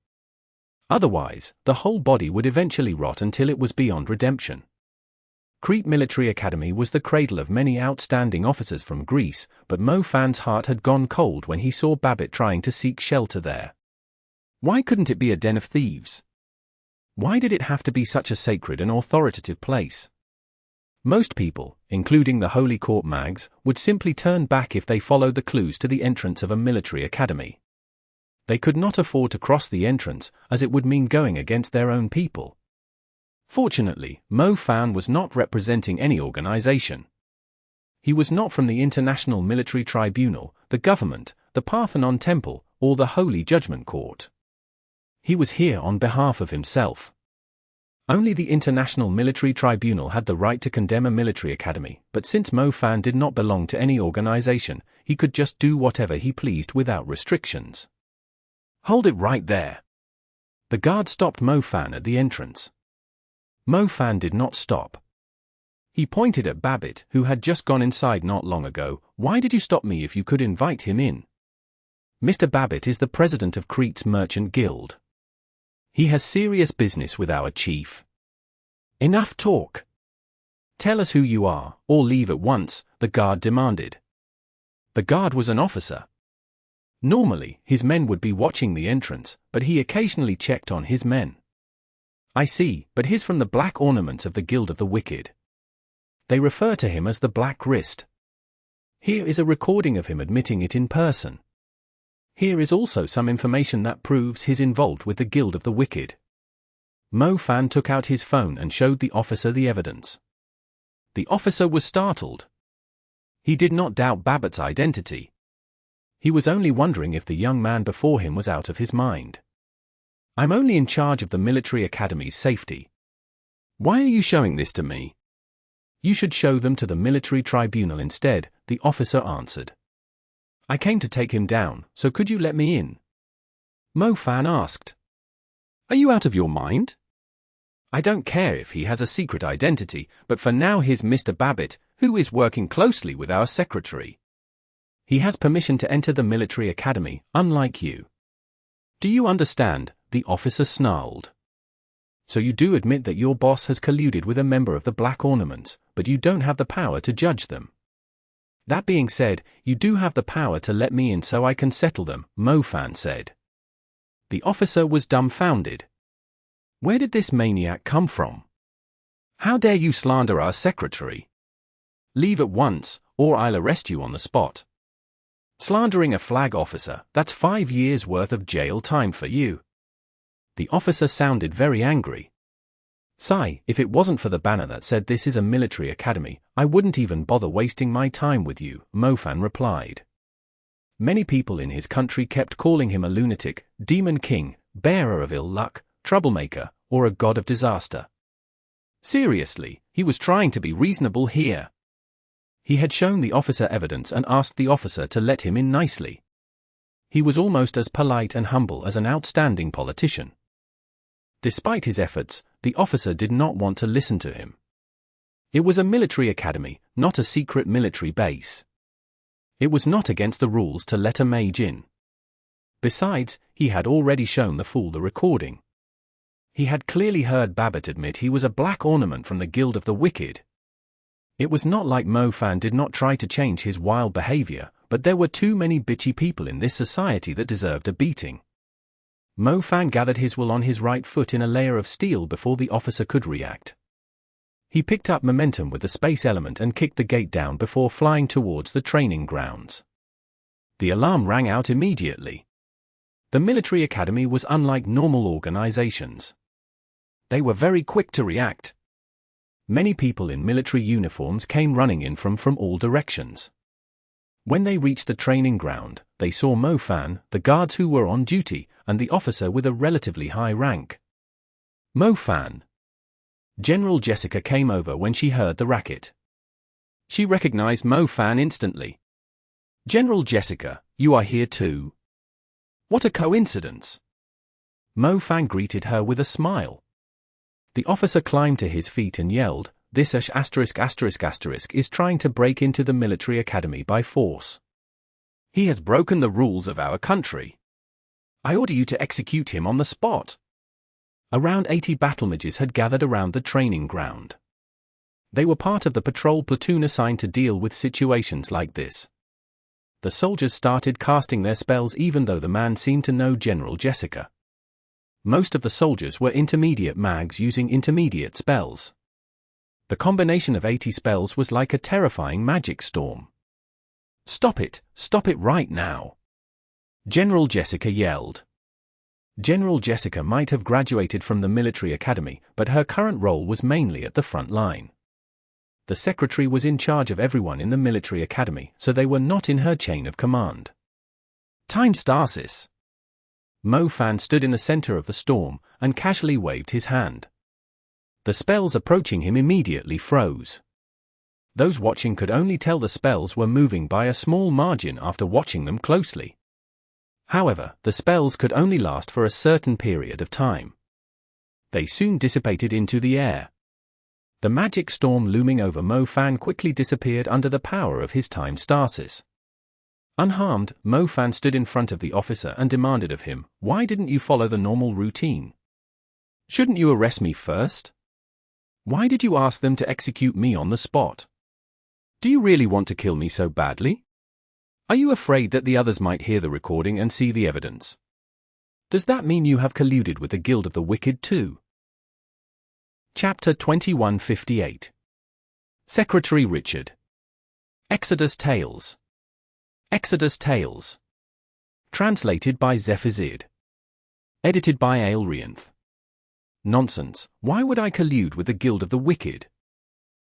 Otherwise, the whole body would eventually rot until it was beyond redemption. Crete Military Academy was the cradle of many outstanding officers from Greece, but Mo Fan's heart had gone cold when he saw Babbitt trying to seek shelter there. Why couldn't it be a den of thieves? Why did it have to be such a sacred and authoritative place? Most people, including the Holy Court mags, would simply turn back if they followed the clues to the entrance of a military academy. They could not afford to cross the entrance, as it would mean going against their own people. Fortunately, Mo Fan was not representing any organization. He was not from the International Military Tribunal, the government, the Parthenon Temple, or the Holy Judgment Court. He was here on behalf of himself. Only the International Military Tribunal had the right to condemn a military academy, but since Mo Fan did not belong to any organization, he could just do whatever he pleased without restrictions. Hold it right there. The guard stopped Mo Fan at the entrance. Mo Fan did not stop. He pointed at Babbitt, who had just gone inside not long ago. "Why did you stop me if you could invite him in?" "Mr. Babbitt is the president of Crete's Merchant Guild. He has serious business with our chief." "Enough talk. Tell us who you are, or leave at once," the guard demanded. The guard was an officer. Normally, his men would be watching the entrance, but he occasionally checked on his men. "I see, but he's from the Black Ornament of the Guild of the Wicked. They refer to him as the Black Wrist. Here is a recording of him admitting it in person. Here is also some information that proves he's involved with the Guild of the Wicked." Mo Fan took out his phone and showed the officer the evidence. The officer was startled. He did not doubt Babbitt's identity. He was only wondering if the young man before him was out of his mind. "I'm only in charge of the military academy's safety." "Why are you showing this to me?" "You should show them to the military tribunal instead," the officer answered. "I came to take him down, so could you let me in?" Mo Fan asked. "Are you out of your mind?" "I don't care if he has a secret identity, but for now here's Mr. Babbitt, who is working closely with our secretary. He has permission to enter the military academy, unlike you." "Do you understand?" the officer snarled. "So you do admit that your boss has colluded with a member of the Black Ornaments, but you don't have the power to judge them. That being said, you do have the power to let me in so I can settle them," Mo Fan said. The officer was dumbfounded. Where did this maniac come from? "How dare you slander our secretary? Leave at once, or I'll arrest you on the spot. Slandering a flag officer, that's 5 years' worth of jail time for you." The officer sounded very angry. "Sigh, if it wasn't for the banner that said this is a military academy, I wouldn't even bother wasting my time with you," Mo Fan replied. Many people in his country kept calling him a lunatic, demon king, bearer of ill luck, troublemaker, or a god of disaster. Seriously, he was trying to be reasonable here. He had shown the officer evidence and asked the officer to let him in nicely. He was almost as polite and humble as an outstanding politician. Despite his efforts, the officer did not want to listen to him. It was a military academy, not a secret military base. It was not against the rules to let a mage in. Besides, he had already shown the fool the recording. He had clearly heard Babbitt admit he was a Black Ornament from the Guild of the Wicked. It was not like Mo Fan did not try to change his wild behavior, but there were too many bitchy people in this society that deserved a beating. Mo Fan gathered his will on his right foot in a layer of steel before the officer could react. He picked up momentum with the space element and kicked the gate down before flying towards the training grounds. The alarm rang out immediately. The military academy was unlike normal organizations. They were very quick to react. Many people in military uniforms came running in from all directions. When they reached the training ground, they saw Mo Fan, the guards who were on duty, and the officer with a relatively high rank. "Mo Fan." General Jessica came over when she heard the racket. She recognized Mo Fan instantly. "General Jessica, you are here too? What a coincidence." Mo Fan greeted her with a smile. The officer climbed to his feet and yelled, "This ***** is trying to break into the military academy by force. He has broken the rules of our country. I order you to execute him on the spot." Around 80 battle mages had gathered around the training ground. They were part of the patrol platoon assigned to deal with situations like this. The soldiers started casting their spells even though the man seemed to know General Jessica. Most of the soldiers were intermediate mags using intermediate spells. The combination of 80 spells was like a terrifying magic storm. Stop it right now!" General Jessica yelled. General Jessica might have graduated from the military academy, but her current role was mainly at the front line. The secretary was in charge of everyone in the military academy, so they were not in her chain of command. "Time stasis." Mo Fan stood in the center of the storm and casually waved his hand. The spells approaching him immediately froze. Those watching could only tell the spells were moving by a small margin after watching them closely. However, the spells could only last for a certain period of time. They soon dissipated into the air. The magic storm looming over Mo Fan quickly disappeared under the power of his time stasis. Unharmed, Mo Fan stood in front of the officer and demanded of him, "Why didn't you follow the normal routine? Shouldn't you arrest me first? Why did you ask them to execute me on the spot? Do you really want to kill me so badly? Are you afraid that the others might hear the recording and see the evidence? Does that mean you have colluded with the Guild of the Wicked too?" Chapter 2158. Secretary Richard. Exodus Tales. Exodus Tales. Translated by Zephazid. Edited by Aelrianth. Nonsense, why would I collude with the Guild of the Wicked?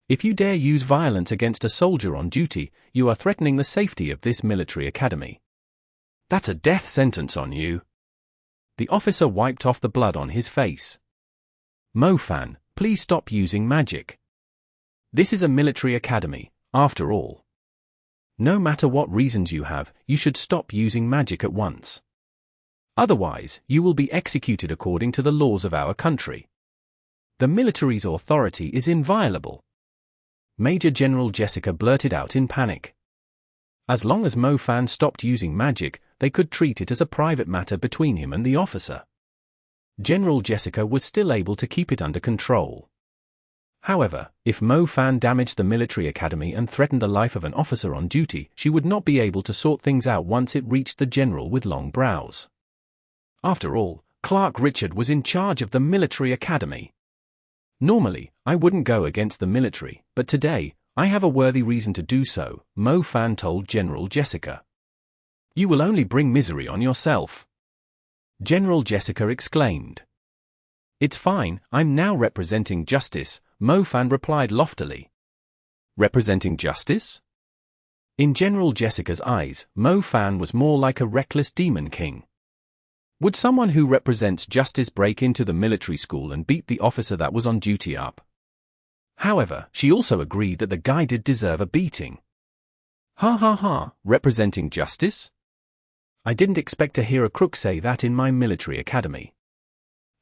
If you dare use violence against a soldier on duty, you are threatening the safety of this military academy. That's a death sentence on you. The officer wiped off the blood on his face. Mo Fan, please stop using magic. This is a military academy, after all. No matter what reasons you have, you should stop using magic at once. Otherwise, you will be executed according to the laws of our country. The military's authority is inviolable. Major General Jessica blurted out in panic. As long as Mo Fan stopped using magic, they could treat it as a private matter between him and the officer. General Jessica was still able to keep it under control. However, if Mo Fan damaged the military academy and threatened the life of an officer on duty, she would not be able to sort things out once it reached the general with long brows. After all, Clark Richard was in charge of the military academy. Normally, I wouldn't go against the military, but today, I have a worthy reason to do so, Mo Fan told General Jessica. You will only bring misery on yourself. General Jessica exclaimed. It's fine, I'm now representing justice, Mo Fan replied loftily. Representing justice? In General Jessica's eyes, Mo Fan was more like a reckless demon king. Would someone who represents justice break into the military school and beat the officer that was on duty up? However, she also agreed that the guy did deserve a beating. Ha ha ha, representing justice? I didn't expect to hear a crook say that in my military academy.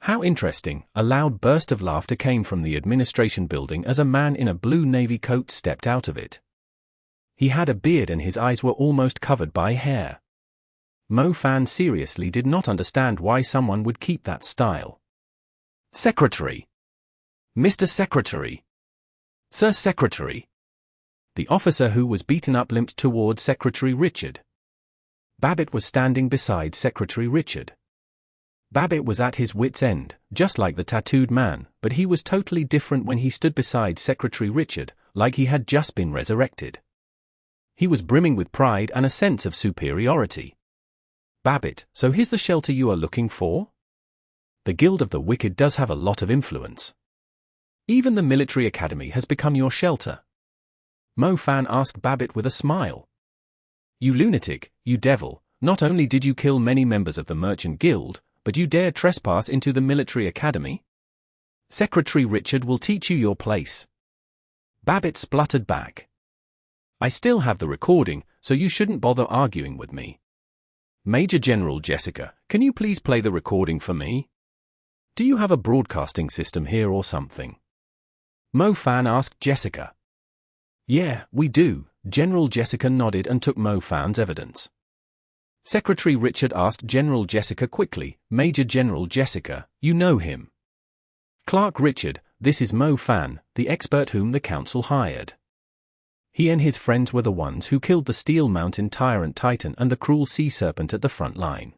How interesting, a loud burst of laughter came from the administration building as a man in a blue navy coat stepped out of it. He had a beard and his eyes were almost covered by hair. Mo Fan seriously did not understand why someone would keep that style. Secretary. Mr. Secretary. Sir Secretary. The officer who was beaten up limped towards Secretary Richard. Babbitt was standing beside Secretary Richard. Babbitt was at his wit's end, just like the tattooed man, but he was totally different when he stood beside Secretary Richard, like he had just been resurrected. He was brimming with pride and a sense of superiority. Babbitt, so here's the shelter you are looking for? The Guild of the Wicked does have a lot of influence. Even the military academy has become your shelter. Mo Fan asked Babbitt with a smile. You lunatic, you devil, not only did you kill many members of the Merchant Guild, but you dare trespass into the military academy? Secretary Richard will teach you your place. Babbitt spluttered back. I still have the recording, so you shouldn't bother arguing with me. Major General Jessica, can you please play the recording for me? Do you have a broadcasting system here or something? Mo Fan asked Jessica. Yeah, we do. General Jessica nodded and took Mo Fan's evidence. Secretary Richard asked General Jessica quickly, Major General Jessica, you know him. Clark Richard, this is Mo Fan, the expert whom the council hired. He and his friends were the ones who killed the Steel Mountain Tyrant Titan and the cruel sea serpent at the front line.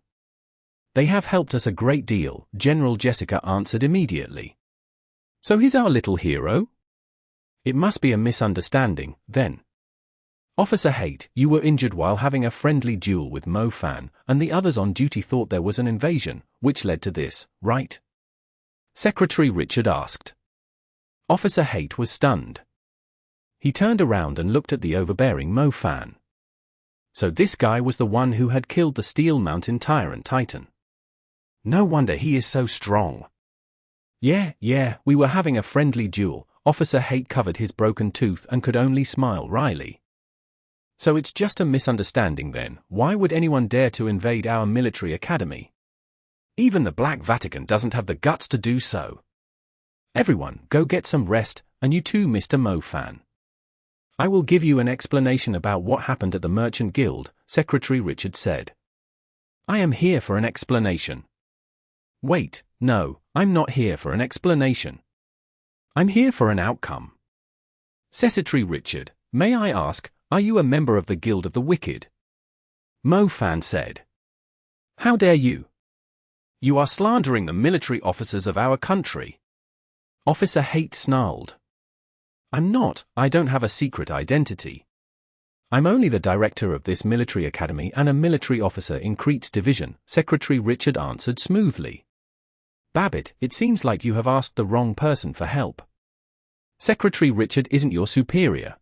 They have helped us a great deal, General Jessica answered immediately. So he's our little hero? It must be a misunderstanding, then. Officer Haight, you were injured while having a friendly duel with Mo Fan, and the others on duty thought there was an invasion, which led to this, right? Secretary Richard asked. Officer Haight was stunned. He turned around and looked at the overbearing Mo Fan. So this guy was the one who had killed the Steel Mountain Tyrant Titan. No wonder he is so strong. Yeah, we were having a friendly duel. Officer Haight covered his broken tooth and could only smile wryly. So it's just a misunderstanding then. Why would anyone dare to invade our military academy? Even the Black Vatican doesn't have the guts to do so. Everyone, go get some rest, And you too, Mr. Mofan. I will give you an explanation about what happened at the Merchant Guild, Secretary Richard said. I am here for an explanation. Wait, no, I'm not here for an explanation. I'm here for an outcome. Secretary Richard, may I ask, are you a member of the Guild of the Wicked? Mofan said. How dare you? You are slandering the military officers of our country. Officer Hate snarled. I'm not, I don't have a secret identity. I'm only the director of this military academy and a military officer in Crete's division, Secretary Richard answered smoothly. Babbitt, it seems like you have asked the wrong person for help. Secretary Richard isn't your superior.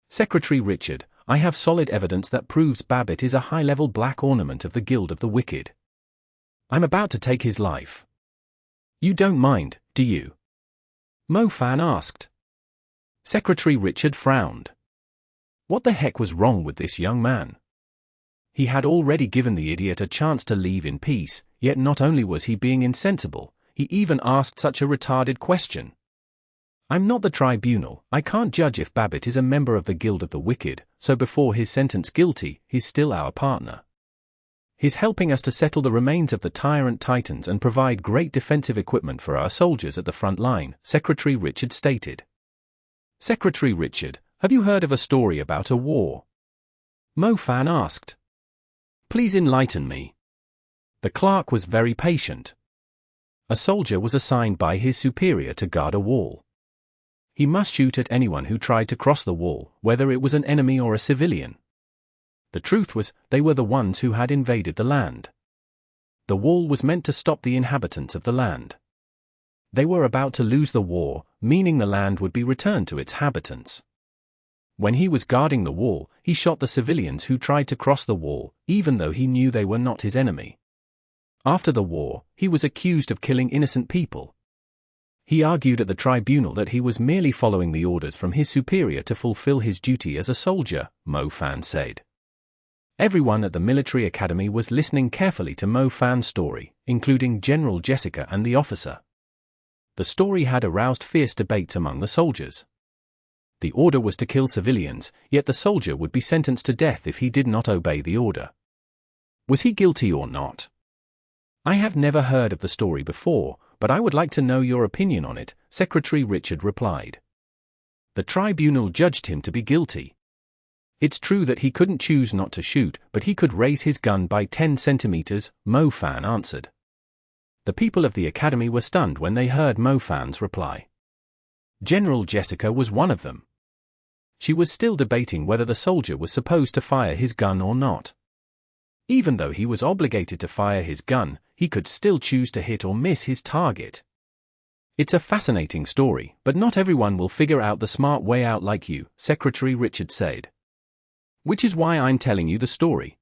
Secretary Richard, I have solid evidence that proves Babbitt is a high-level black ornament of the Guild of the Wicked. I'm about to take his life. You don't mind, do you? Mofan asked. Secretary Richard frowned. What the heck was wrong with this young man? He had already given the idiot a chance to leave in peace, yet not only was he being insensible, he even asked such a retarded question. I'm not the tribunal, I can't judge if Babbitt is a member of the Guild of the Wicked, so before his sentence guilty, he's still our partner. He's helping us to settle the remains of the Tyrant Titans and provide great defensive equipment for our soldiers at the front line, Secretary Richard stated. Secretary Richard, have you heard of a story about a war? Mofan asked. Please enlighten me. The clerk was very patient. A soldier was assigned by his superior to guard a wall. He must shoot at anyone who tried to cross the wall, whether it was an enemy or a civilian. The truth was, they were the ones who had invaded the land. The wall was meant to stop the inhabitants of the land. They were about to lose the war, meaning the land would be returned to its inhabitants. When he was guarding the wall, he shot the civilians who tried to cross the wall, even though he knew they were not his enemy. After the war, he was accused of killing innocent people. He argued at the tribunal that he was merely following the orders from his superior to fulfill his duty as a soldier, Mofan said. Everyone at the military academy was listening carefully to Mofan's story, including General Jessica and the officer. The story had aroused fierce debates among the soldiers. The order was to kill civilians, yet the soldier would be sentenced to death if he did not obey the order. Was he guilty or not? I have never heard of the story before, but I would like to know your opinion on it, Secretary Richard replied. The tribunal judged him to be guilty. It's true that he couldn't choose not to shoot, but he could raise his gun by 10 centimeters, Mofan answered. The people of the academy were stunned when they heard Mofan's reply. General Jessica was one of them. She was still debating whether the soldier was supposed to fire his gun or not. Even though he was obligated to fire his gun, he could still choose to hit or miss his target. It's a fascinating story, but not everyone will figure out the smart way out like you, Secretary Richard said. Which is why I'm telling you the story.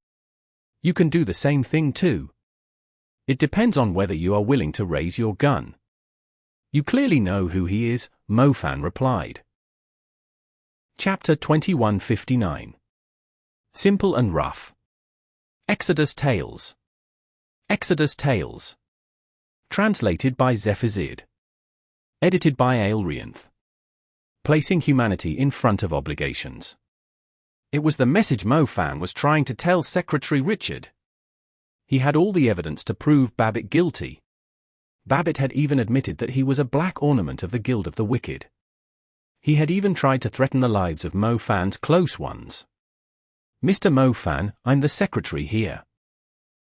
You can do the same thing too. It depends on whether you are willing to raise your gun. You clearly know who he is, Mofan replied. Chapter 2159. Simple and Rough. Exodus Tales. Exodus Tales. Translated by Zephazid. Edited by Aelrianth. Placing humanity in front of obligations. It was the message Mofan was trying to tell Secretary Richard. He had all the evidence to prove Babbitt guilty. Babbitt had even admitted that he was a black ornament of the Guild of the Wicked. He had even tried to threaten the lives of Mofan's close ones. Mr. Mofan, I'm the secretary here.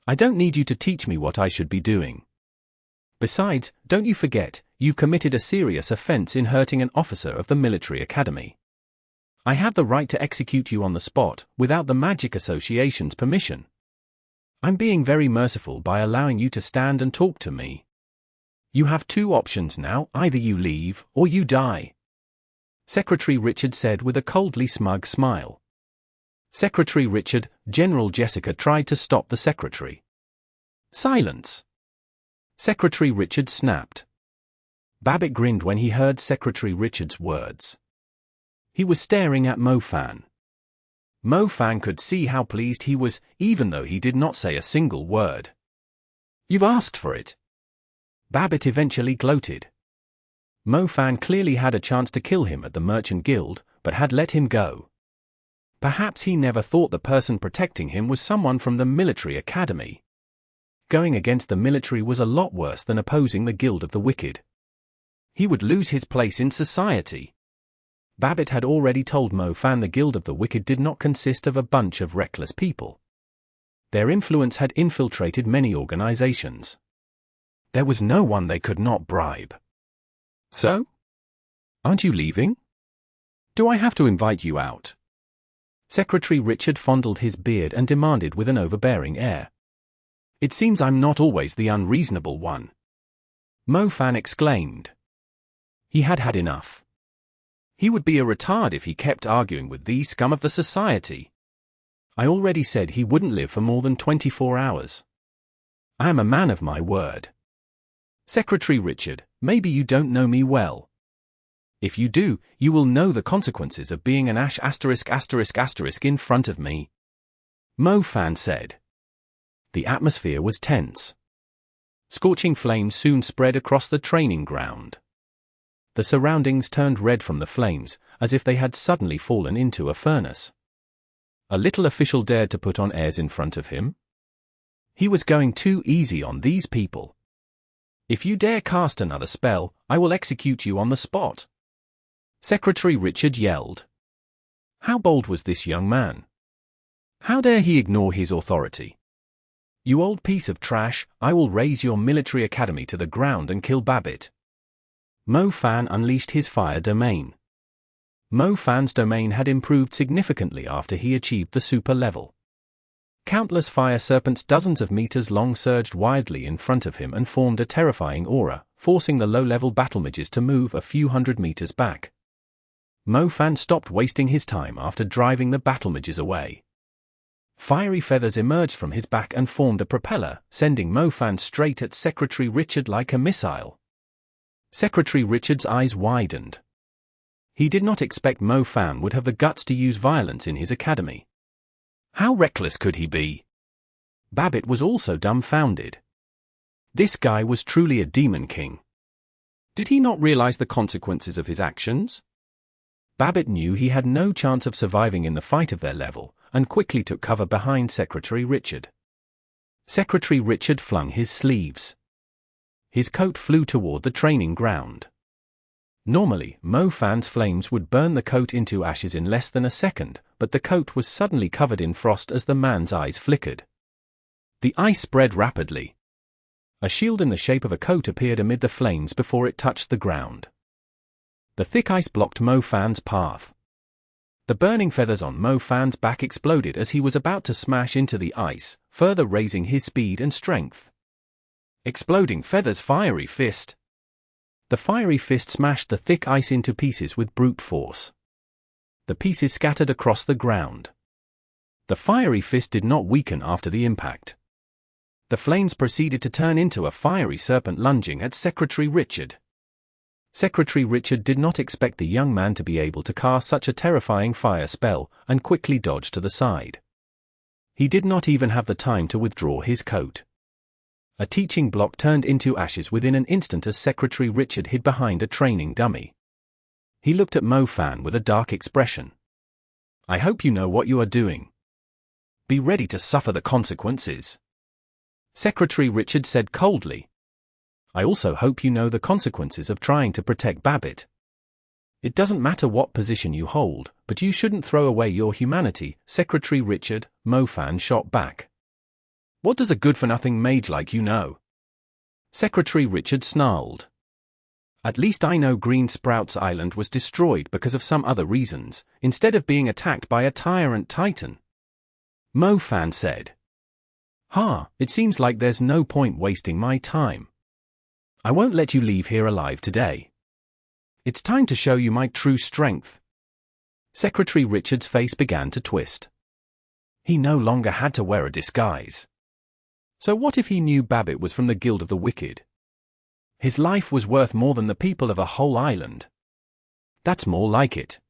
I don't need you to teach me what I should be doing. Besides, don't you forget, you've committed a serious offense in hurting an officer of the military academy. I have the right to execute you on the spot, without the Magic Association's permission. I'm being very merciful by allowing you to stand and talk to me. You have two options now, either you leave, or you die. Secretary Richard said with a coldly smug smile. Secretary Richard, General Jessica tried to stop the secretary. Silence! Secretary Richard snapped. Babbitt grinned when he heard Secretary Richard's words. He was staring at Mofan. Mofan could see how pleased he was, even though he did not say a single word. You've asked for it. Babbitt eventually gloated. Mo Fan clearly had a chance to kill him at the Merchant Guild, but had let him go. Perhaps he never thought the person protecting him was someone from the military academy. Going against the military was a lot worse than opposing the Guild of the Wicked. He would lose his place in society. Babbitt had already told Mo Fan the Guild of the Wicked did not consist of a bunch of reckless people. Their influence had infiltrated many organizations. There was no one they could not bribe. So? Aren't you leaving? Do I have to invite you out? Secretary Richard fondled his beard and demanded with an overbearing air. It seems I'm not always the unreasonable one. Mo Fan exclaimed. He had had enough. He would be a retard if he kept arguing with these scum of the society. I already said he wouldn't live for more than 24 hours. I am a man of my word. Secretary Richard, maybe you don't know me well. If you do, you will know the consequences of being an ash **** in front of me. Mo Fan said. The atmosphere was tense. Scorching flames soon spread across the training ground. The surroundings turned red from the flames, as if they had suddenly fallen into a furnace. A little official dared to put on airs in front of him. He was going too easy on these people. If you dare cast another spell, I will execute you on the spot. Secretary Richard yelled. How bold was this young man? How dare he ignore his authority? You old piece of trash, I will raze your military academy to the ground and kill Babbitt. Mo Fan unleashed his fire domain. Mo Fan's domain had improved significantly after he achieved the super level. Countless fire serpents dozens of meters long surged wildly in front of him and formed a terrifying aura, forcing the low-level battle mages to move a few hundred meters back. Mo Fan stopped wasting his time after driving the battle mages away. Fiery feathers emerged from his back and formed a propeller, sending Mo Fan straight at Secretary Richard like a missile. Secretary Richard's eyes widened. He did not expect Mo Fan would have the guts to use violence in his academy. How reckless could he be? Babbitt was also dumbfounded. This guy was truly a demon king. Did he not realize the consequences of his actions? Babbitt knew he had no chance of surviving in the fight of their level, and quickly took cover behind Secretary Richard. Secretary Richard flung his sleeves. His coat flew toward the training ground. Normally, Mo Fan's flames would burn the coat into ashes in less than a second, but the coat was suddenly covered in frost as the man's eyes flickered. The ice spread rapidly. A shield in the shape of a coat appeared amid the flames before it touched the ground. The thick ice blocked Mo Fan's path. The burning feathers on Mo Fan's back exploded as he was about to smash into the ice, further raising his speed and strength. Exploding feathers fiery fist. The fiery fist smashed the thick ice into pieces with brute force. The pieces scattered across the ground. The fiery fist did not weaken after the impact. The flames proceeded to turn into a fiery serpent lunging at Secretary Richard. Secretary Richard did not expect the young man to be able to cast such a terrifying fire spell, and quickly dodged to the side. He did not even have the time to withdraw his coat. A teaching block turned into ashes within an instant as Secretary Richard hid behind a training dummy. He looked at Mo Fan with a dark expression. I hope you know what you are doing. Be ready to suffer the consequences. Secretary Richard said coldly. I also hope you know the consequences of trying to protect Babbitt. It doesn't matter what position you hold, but you shouldn't throw away your humanity, Secretary Richard, Mo Fan shot back. What does a good-for-nothing mage like you know? Secretary Richard snarled. At least I know Green Sprouts Island was destroyed because of some other reasons, instead of being attacked by a tyrant titan. Mo Fan said. It seems like there's no point wasting my time. I won't let you leave here alive today. It's time to show you my true strength. Secretary Richard's face began to twist. He no longer had to wear a disguise. So what if he knew Babbitt was from the Guild of the Wicked? His life was worth more than the people of a whole island. That's more like it.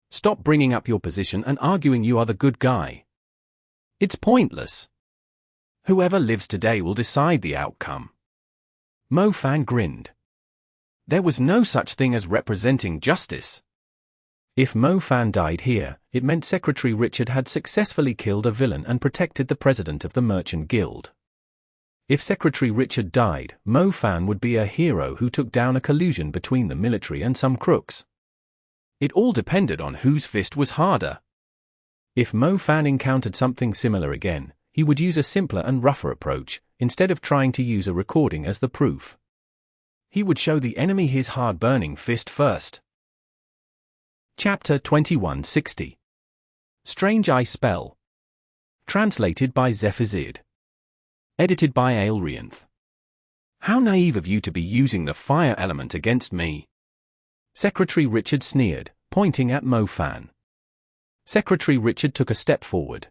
Stop bringing up your position and arguing you are the good guy. It's pointless. Whoever lives today will decide the outcome. Mo Fan grinned. There was no such thing as representing justice. If Mo Fan died here, it meant Secretary Richard had successfully killed a villain and protected the president of the Merchant Guild. If Secretary Richard died, Mo Fan would be a hero who took down a collusion between the military and some crooks. It all depended on whose fist was harder. If Mo Fan encountered something similar again, he would use a simpler and rougher approach, instead of trying to use a recording as the proof. He would show the enemy his hard-burning fist first. Chapter 2160. Strange Eye Spell. Translated by Zephazid. Edited by Aelrianth. How naive of you to be using the fire element against me. Secretary Richard sneered, pointing at Mo Fan. Secretary Richard took a step forward.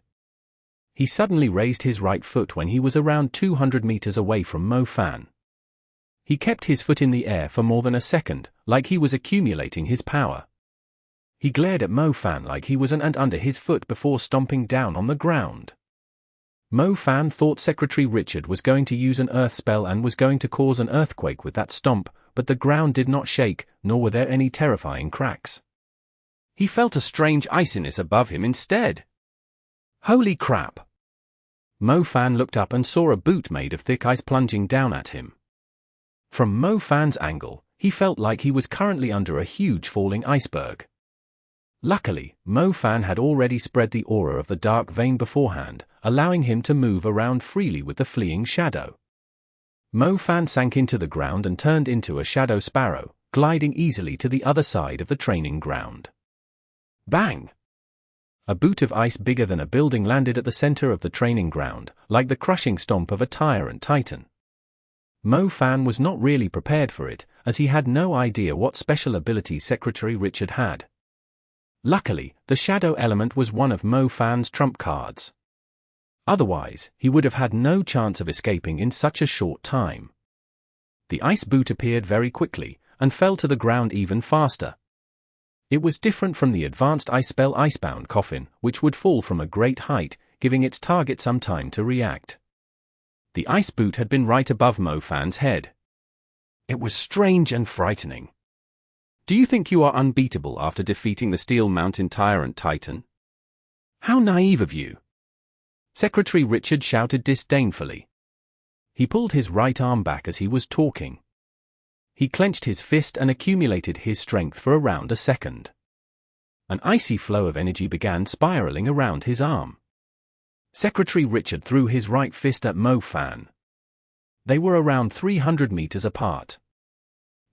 He suddenly raised his right foot when he was around 200 meters away from Mo Fan. He kept his foot in the air for more than a second, like he was accumulating his power. He glared at Mo Fan like he was an ant under his foot before stomping down on the ground. Mo Fan thought Secretary Richard was going to use an earth spell and was going to cause an earthquake with that stomp, but the ground did not shake, nor were there any terrifying cracks. He felt a strange iciness above him instead. Holy crap! Mo Fan looked up and saw a boot made of thick ice plunging down at him. From Mo Fan's angle, he felt like he was currently under a huge falling iceberg. Luckily, Mo Fan had already spread the aura of the dark vein beforehand, allowing him to move around freely with the fleeing shadow. Mo Fan sank into the ground and turned into a shadow sparrow, gliding easily to the other side of the training ground. Bang! A boot of ice bigger than a building landed at the center of the training ground, like the crushing stomp of a Tyrant Titan. Mo Fan was not really prepared for it, as he had no idea what special abilities Secretary Richard had. Luckily, the shadow element was one of Mo Fan's trump cards. Otherwise, he would have had no chance of escaping in such a short time. The ice boot appeared very quickly, and fell to the ground even faster. It was different from the advanced ice spell Icebound Coffin, which would fall from a great height, giving its target some time to react. The ice boot had been right above Mo Fan's head. It was strange and frightening. Do you think you are unbeatable after defeating the Steel Mountain Tyrant Titan? How naive of you! Secretary Richard shouted disdainfully. He pulled his right arm back as he was talking. He clenched his fist and accumulated his strength for around a second. An icy flow of energy began spiraling around his arm. Secretary Richard threw his right fist at Mo Fan. They were around 300 meters apart.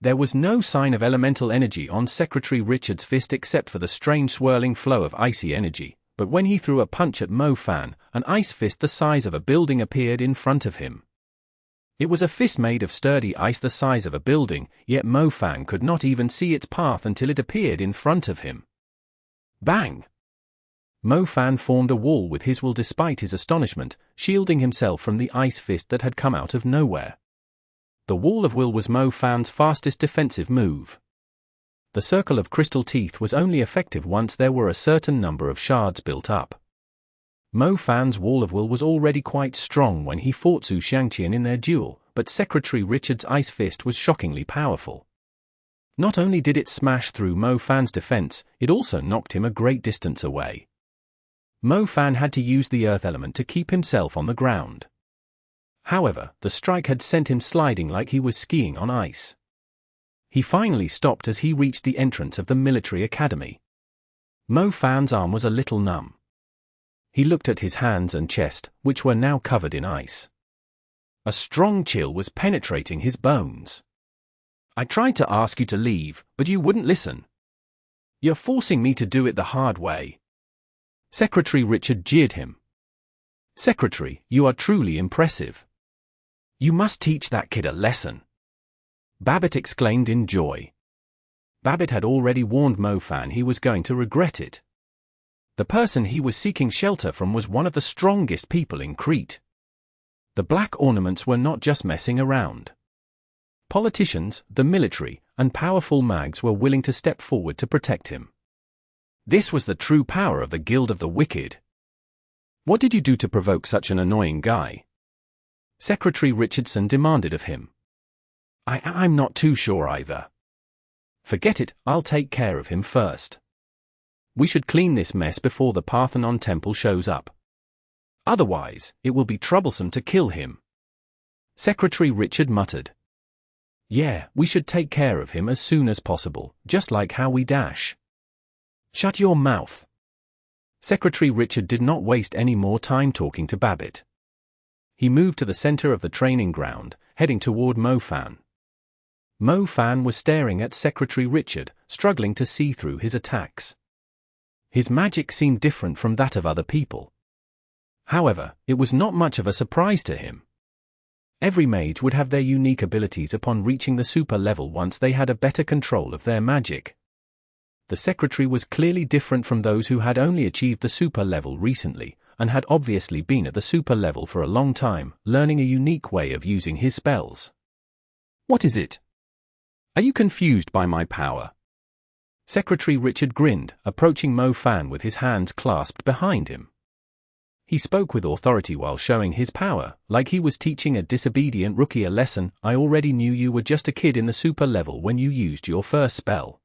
There was no sign of elemental energy on Secretary Richard's fist except for the strange swirling flow of icy energy, but when he threw a punch at Mo Fan, an ice fist the size of a building appeared in front of him. It was a fist made of sturdy ice the size of a building, yet Mo Fan could not even see its path until it appeared in front of him. Bang! Mo Fan formed a wall with his will despite his astonishment, shielding himself from the ice fist that had come out of nowhere. The Wall of Will was Mo Fan's fastest defensive move. The Circle of Crystal Teeth was only effective once there were a certain number of shards built up. Mo Fan's Wall of Will was already quite strong when he fought Zhu Xiangqian in their duel, but Secretary Richard's ice fist was shockingly powerful. Not only did it smash through Mo Fan's defense, it also knocked him a great distance away. Mo Fan had to use the earth element to keep himself on the ground. However, the strike had sent him sliding like he was skiing on ice. He finally stopped as he reached the entrance of the military academy. Mo Fan's arm was a little numb. He looked at his hands and chest, which were now covered in ice. A strong chill was penetrating his bones. I tried to ask you to leave, but you wouldn't listen. You're forcing me to do it the hard way. Secretary Richard jeered him. Secretary, you are truly impressive. You must teach that kid a lesson. Babbitt exclaimed in joy. Babbitt had already warned Mo Fan he was going to regret it. The person he was seeking shelter from was one of the strongest people in Crete. The black ornaments were not just messing around. Politicians, the military, and powerful mags were willing to step forward to protect him. This was the true power of the Guild of the Wicked. What did you do to provoke such an annoying guy? Secretary Richardson demanded of him. I'm not too sure either. Forget it, I'll take care of him first. We should clean this mess before the Parthenon temple shows up. Otherwise, it will be troublesome to kill him. Secretary Richard muttered. Yeah, we should take care of him as soon as possible, just like how we dash. Shut your mouth. Secretary Richard did not waste any more time talking to Babbitt. He moved to the center of the training ground, heading toward Mo-Fan. Mo-Fan was staring at Secretary Richard, struggling to see through his attacks. His magic seemed different from that of other people. However, it was not much of a surprise to him. Every mage would have their unique abilities upon reaching the super level once they had a better control of their magic. The secretary was clearly different from those who had only achieved the super level recently, and had obviously been at the super level for a long time, learning a unique way of using his spells. What is it? Are you confused by my power? Secretary Richard grinned, approaching Mo-Fan with his hands clasped behind him. He spoke with authority while showing his power, like he was teaching a disobedient rookie a lesson. I already knew you were just a kid in the super level when you used your first spell.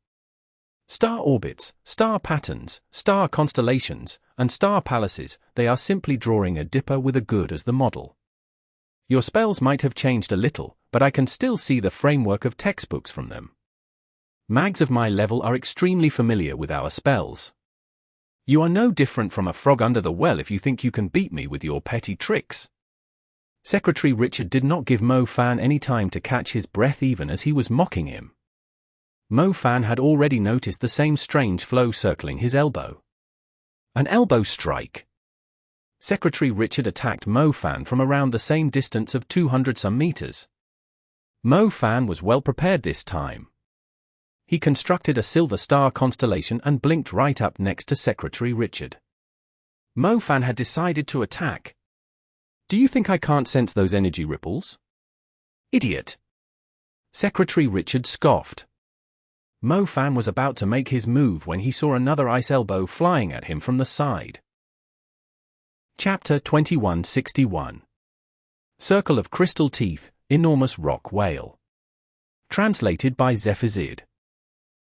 Star orbits, star patterns, star constellations, and star palaces, they are simply drawing a dipper with a good as the model. Your spells might have changed a little, but I can still see the framework of textbooks from them. Mags of my level are extremely familiar with our spells. You are no different from a frog under the well if you think you can beat me with your petty tricks. Secretary Richard did not give Mo-Fan any time to catch his breath even as he was mocking him. Mo-Fan had already noticed the same strange flow circling his elbow. An elbow strike. Secretary Richard attacked Mo-Fan from around the same distance of 200-some meters. Mo-Fan was well prepared this time. He constructed a silver star constellation and blinked right up next to Secretary Richard. Mo-Fan had decided to attack. Do you think I can't sense those energy ripples? Idiot! Secretary Richard scoffed. Mo-Fan was about to make his move when he saw another ice elbow flying at him from the side. Chapter 2161. Circle of Crystal Teeth, Enormous Rock Whale. Translated by Zephazid.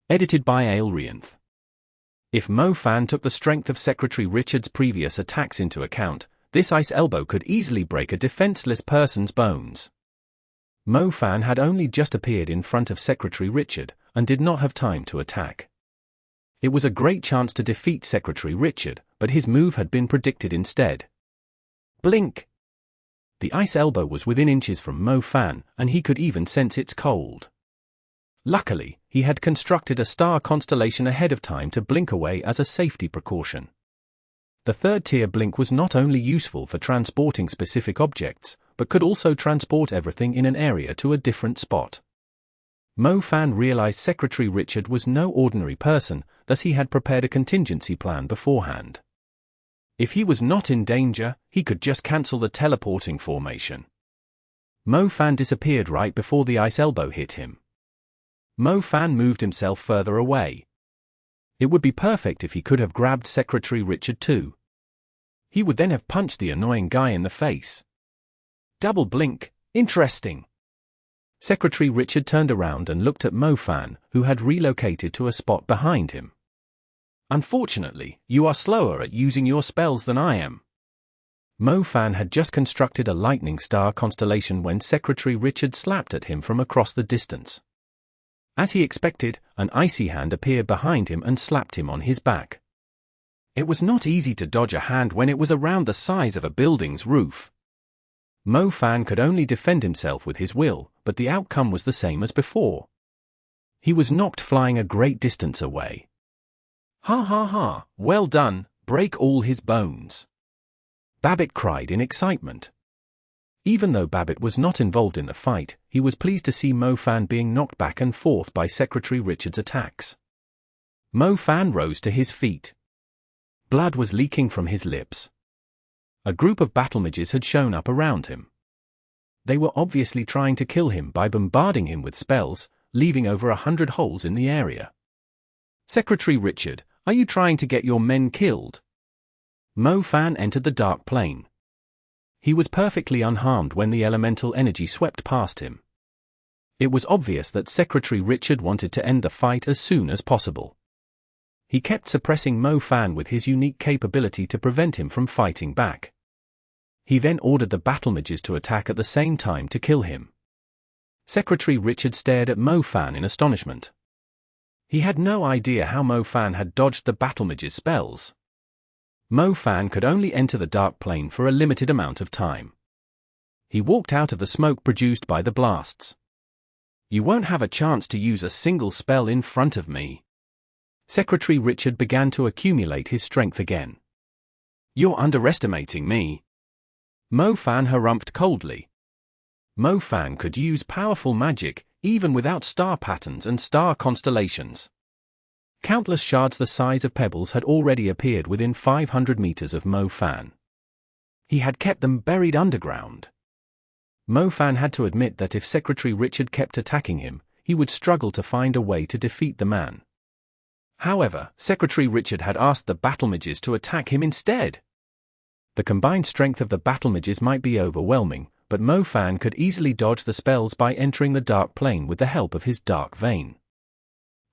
Edited by Aelrianth. If Mo-Fan took the strength of Secretary Richard's previous attacks into account, this ice elbow could easily break a defenseless person's bones. Mo-Fan had only just appeared in front of Secretary Richard, and did not have time to attack. It was a great chance to defeat Secretary Richard, but his move had been predicted instead. Blink! The ice elbow was within inches from Mo-Fan, and he could even sense its cold. Luckily, he had constructed a star constellation ahead of time to blink away as a safety precaution. The third-tier blink was not only useful for transporting specific objects, but could also transport everything in an area to a different spot. Mo-Fan realized Secretary Richard was no ordinary person, thus he had prepared a contingency plan beforehand. If he was not in danger, he could just cancel the teleporting formation. Mo-Fan disappeared right before the ice elbow hit him. Mo-Fan moved himself further away. It would be perfect if he could have grabbed Secretary Richard too. He would then have punched the annoying guy in the face. Double blink, interesting. Secretary Richard turned around and looked at Mo-Fan, who had relocated to a spot behind him. Unfortunately, you are slower at using your spells than I am. Mo-Fan had just constructed a lightning star constellation when Secretary Richard slapped at him from across the distance. As he expected, an icy hand appeared behind him and slapped him on his back. It was not easy to dodge a hand when it was around the size of a building's roof. Mo-Fan could only defend himself with his will, but the outcome was the same as before. He was knocked flying a great distance away. Ha ha ha, well done, break all his bones. Babbitt cried in excitement. Even though Babbitt was not involved in the fight, he was pleased to see Mo-Fan being knocked back and forth by Secretary Richard's attacks. Mo-Fan rose to his feet. Blood was leaking from his lips. A group of battle mages had shown up around him. They were obviously trying to kill him by bombarding him with spells, leaving over 100 holes in the area. Secretary Richard, are you trying to get your men killed? Mo-Fan entered the dark plane. He was perfectly unharmed when the elemental energy swept past him. It was obvious that Secretary Richard wanted to end the fight as soon as possible. He kept suppressing Mo Fan with his unique capability to prevent him from fighting back. He then ordered the battle mages to attack at the same time to kill him. Secretary Richard stared at Mo Fan in astonishment. He had no idea how Mo Fan had dodged the battle mage's spells. Mo Fan could only enter the dark plane for a limited amount of time. He walked out of the smoke produced by the blasts. "You won't have a chance to use a single spell in front of me." Secretary Richard began to accumulate his strength again. "You're underestimating me." Mo Fan harumphed coldly. Mo Fan could use powerful magic, even without star patterns and star constellations. Countless shards the size of pebbles had already appeared within 500 meters of Mo Fan. He had kept them buried underground. Mo Fan had to admit that if Secretary Richard kept attacking him, he would struggle to find a way to defeat the man. However, Secretary Richard had asked the battle mages to attack him instead. The combined strength of the battle mages might be overwhelming, but Mo Fan could easily dodge the spells by entering the dark plane with the help of his dark vein.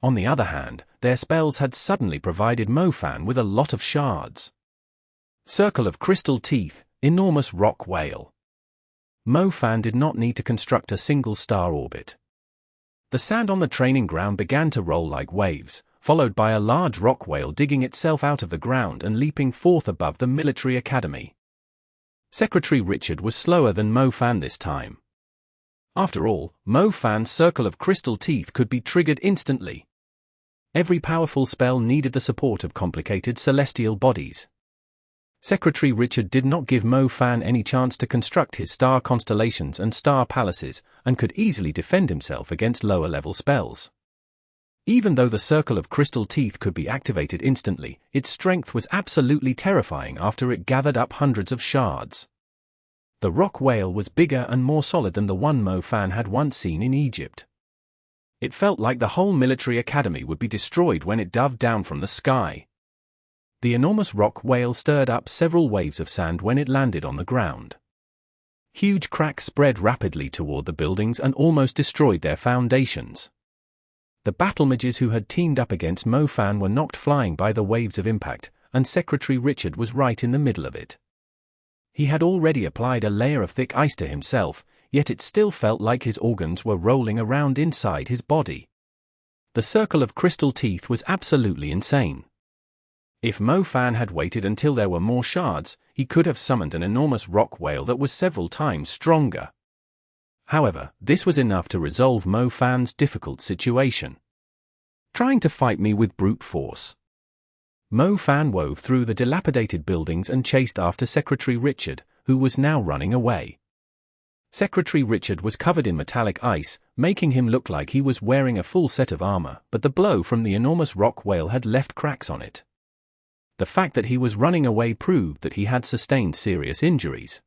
On the other hand, their spells had suddenly provided Mo Fan with a lot of shards. Circle of Crystal Teeth, Enormous Rock Whale. Mo Fan did not need to construct a single star orbit. The sand on the training ground began to roll like waves, followed by a large rock whale digging itself out of the ground and leaping forth above the military academy. Secretary Richard was slower than Mo Fan this time. After all, Mo Fan's Circle of Crystal Teeth could be triggered instantly. Every powerful spell needed the support of complicated celestial bodies. Secretary Richard did not give Mo Fan any chance to construct his star constellations and star palaces, and could easily defend himself against lower-level spells. Even though the Circle of Crystal Teeth could be activated instantly, its strength was absolutely terrifying after it gathered up hundreds of shards. The rock whale was bigger and more solid than the one Mo Fan had once seen in Egypt. It felt like the whole military academy would be destroyed when it dove down from the sky. The enormous rock whale stirred up several waves of sand when it landed on the ground. Huge cracks spread rapidly toward the buildings and almost destroyed their foundations. The battle mages who had teamed up against Mo Fan were knocked flying by the waves of impact, and Secretary Richard was right in the middle of it. He had already applied a layer of thick ice to himself, yet it still felt like his organs were rolling around inside his body. The Circle of Crystal Teeth was absolutely insane. If Mo Fan had waited until there were more shards, he could have summoned an enormous rock whale that was several times stronger. However, this was enough to resolve Mo Fan's difficult situation. Trying to fight me with brute force. Mo Fan wove through the dilapidated buildings and chased after Secretary Richard, who was now running away. Secretary Richard was covered in metallic ice, making him look like he was wearing a full set of armor, but the blow from the enormous rock whale had left cracks on it. The fact that he was running away proved that he had sustained serious injuries.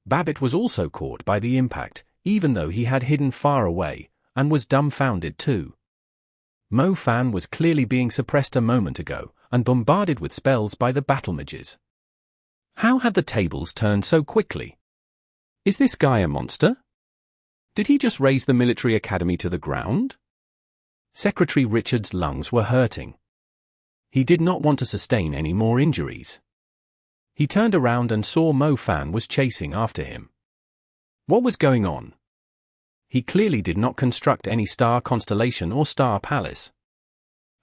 Babbitt was also caught by the impact, even though he had hidden far away, and was dumbfounded too. Mo Fan was clearly being suppressed a moment ago, and bombarded with spells by the battle mages. How had the tables turned so quickly? Is this guy a monster? Did he just raise the military academy to the ground? Secretary Richard's lungs were hurting. He did not want to sustain any more injuries. He turned around and saw Mo Fan was chasing after him. What was going on? He clearly did not construct any star constellation or star palace.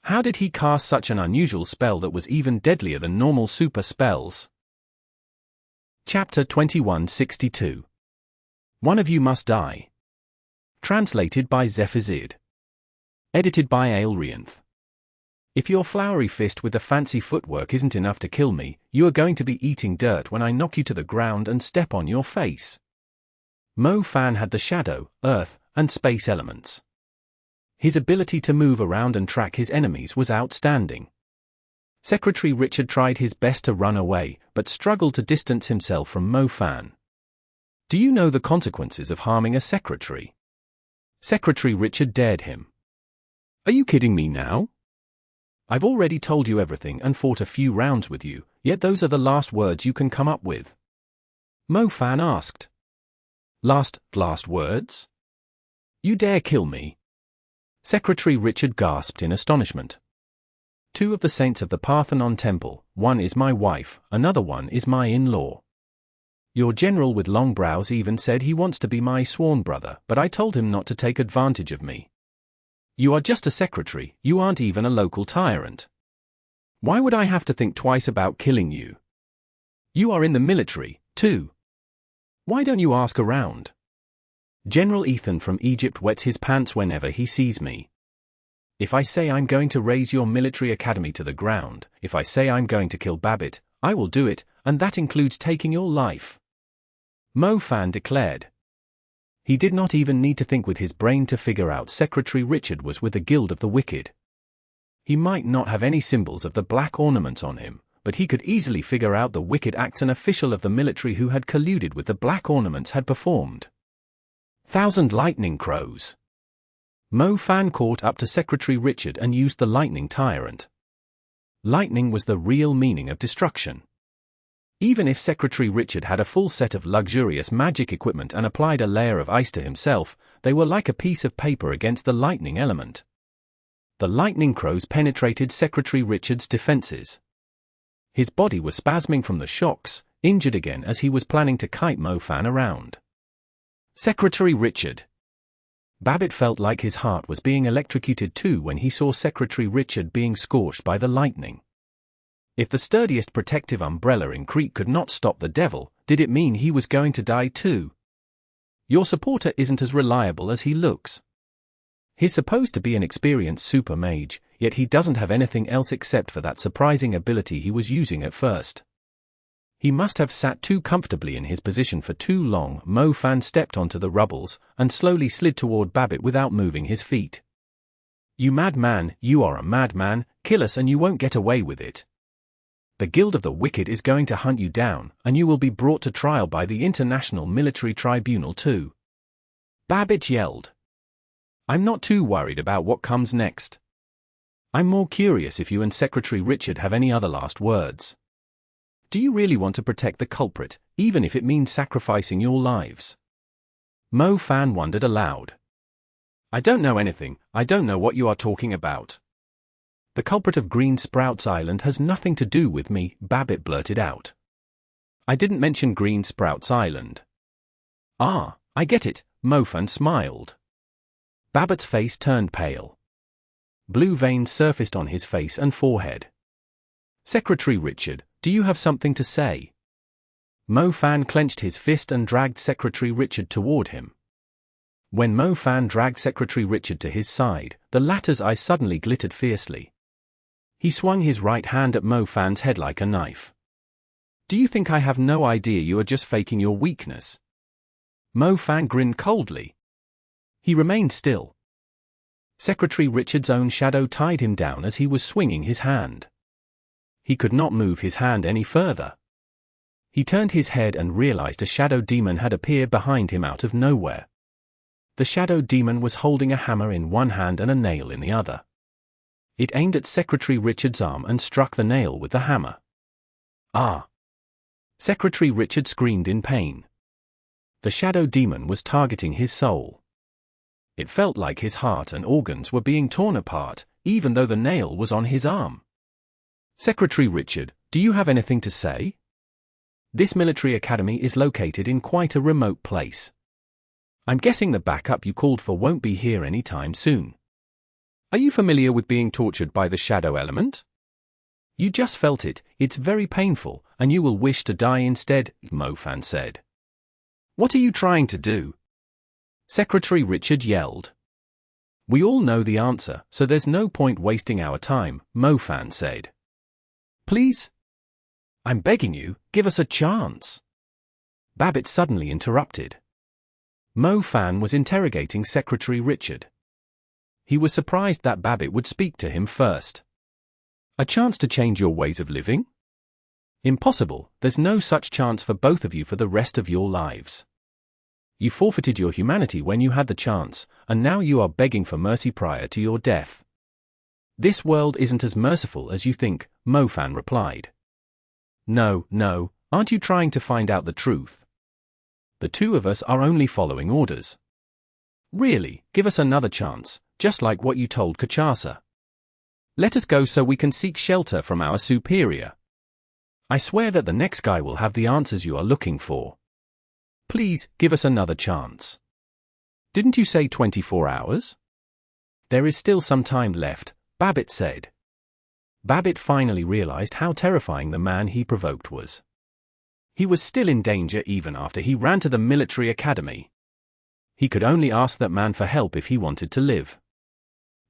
How did he cast such an unusual spell that was even deadlier than normal super spells? Chapter 2162. One of You Must Die. Translated by Zephazid. Edited by Aelrianth. If your flowery fist with the fancy footwork isn't enough to kill me, you are going to be eating dirt when I knock you to the ground and step on your face. Mo Fan had the shadow, earth, and space elements. His ability to move around and track his enemies was outstanding. Secretary Richard tried his best to run away, but struggled to distance himself from Mo Fan. Do you know the consequences of harming a secretary? Secretary Richard dared him. Are you kidding me now? I've already told you everything and fought a few rounds with you, yet those are the last words you can come up with. Mo Fan asked. Last words? You dare kill me? Secretary Richard gasped in astonishment. 2 of the saints of the Parthenon Temple, one is my wife, another one is my in-law. Your general with long brows even said he wants to be my sworn brother, but I told him not to take advantage of me. You are just a secretary, you aren't even a local tyrant. Why would I have to think twice about killing you? You are in the military, too. Why don't you ask around? General Ethan from Egypt wets his pants whenever he sees me. If I say I'm going to raise your military academy to the ground, if I say I'm going to kill Babbitt, I will do it, and that includes taking your life. Mo Fan declared. He did not even need to think with his brain to figure out Secretary Richard was with the Guild of the Wicked. He might not have any symbols of the black ornaments on him, but he could easily figure out the wicked acts an official of the military who had colluded with the black ornaments had performed. 1,000 lightning crows. Mo Fan caught up to Secretary Richard and used the lightning tyrant. Lightning was the real meaning of destruction. Even if Secretary Richard had a full set of luxurious magic equipment and applied a layer of ice to himself, they were like a piece of paper against the lightning element. The lightning crows penetrated Secretary Richard's defenses. His body was spasming from the shocks, injured again as he was planning to kite Mo Fan around. Secretary Richard. Babbitt felt like his heart was being electrocuted too when he saw Secretary Richard being scorched by the lightning. If the sturdiest protective umbrella in Crete could not stop the devil, did it mean he was going to die too? Your supporter isn't as reliable as he looks. He's supposed to be an experienced super mage, yet he doesn't have anything else except for that surprising ability he was using at first. He must have sat too comfortably in his position for too long. Mo Fan stepped onto the rubbles and slowly slid toward Babbitt without moving his feet. You madman, you are a madman, kill us and you won't get away with it. The Guild of the Wicked is going to hunt you down, and you will be brought to trial by the International Military Tribunal too. Babbitt yelled. I'm not too worried about what comes next. I'm more curious if you and Secretary Richard have any other last words. Do you really want to protect the culprit, even if it means sacrificing your lives? Mo Fan wondered aloud. I don't know anything, I don't know what you are talking about. The culprit of Green Sprouts Island has nothing to do with me, Babbitt blurted out. I didn't mention Green Sprouts Island. Ah, I get it, Mo Fan smiled. Babbitt's face turned pale. Blue veins surfaced on his face and forehead. Secretary Richard, do you have something to say? Mo Fan clenched his fist and dragged Secretary Richard toward him. When Mo Fan dragged Secretary Richard to his side, the latter's eyes suddenly glittered fiercely. He swung his right hand at Mo Fan's head like a knife. Do you think I have no idea you are just faking your weakness? Mo Fan grinned coldly. He remained still. Secretary Richard's own shadow tied him down as he was swinging his hand. He could not move his hand any further. He turned his head and realized a shadow demon had appeared behind him out of nowhere. The shadow demon was holding a hammer in one hand and a nail in the other. It aimed at Secretary Richard's arm and struck the nail with the hammer. Ah! Secretary Richard screamed in pain. The shadow demon was targeting his soul. It felt like his heart and organs were being torn apart, even though the nail was on his arm. Secretary Richard, do you have anything to say? This military academy is located in quite a remote place. I'm guessing the backup you called for won't be here any time soon. Are you familiar with being tortured by the shadow element? You just felt it, it's very painful, and you will wish to die instead, Mo Fan said. What are you trying to do? Secretary Richard yelled. We all know the answer, so there's no point wasting our time, Mo Fan said. Please? I'm begging you, give us a chance. Babbitt suddenly interrupted. Mo Fan was interrogating Secretary Richard. He was surprised that Babbitt would speak to him first. A chance to change your ways of living? Impossible, there's no such chance for both of you for the rest of your lives. You forfeited your humanity when you had the chance, and now you are begging for mercy prior to your death. This world isn't as merciful as you think, Mo Fan replied. No, aren't you trying to find out the truth? The two of us are only following orders. Really, give us another chance, just like what you told Kachasa. Let us go so we can seek shelter from our superior. I swear that the next guy will have the answers you are looking for. Please, give us another chance. Didn't you say 24 hours? There is still some time left, Babbitt said. Babbitt finally realized how terrifying the man he provoked was. He was still in danger even after he ran to the military academy. He could only ask that man for help if he wanted to live.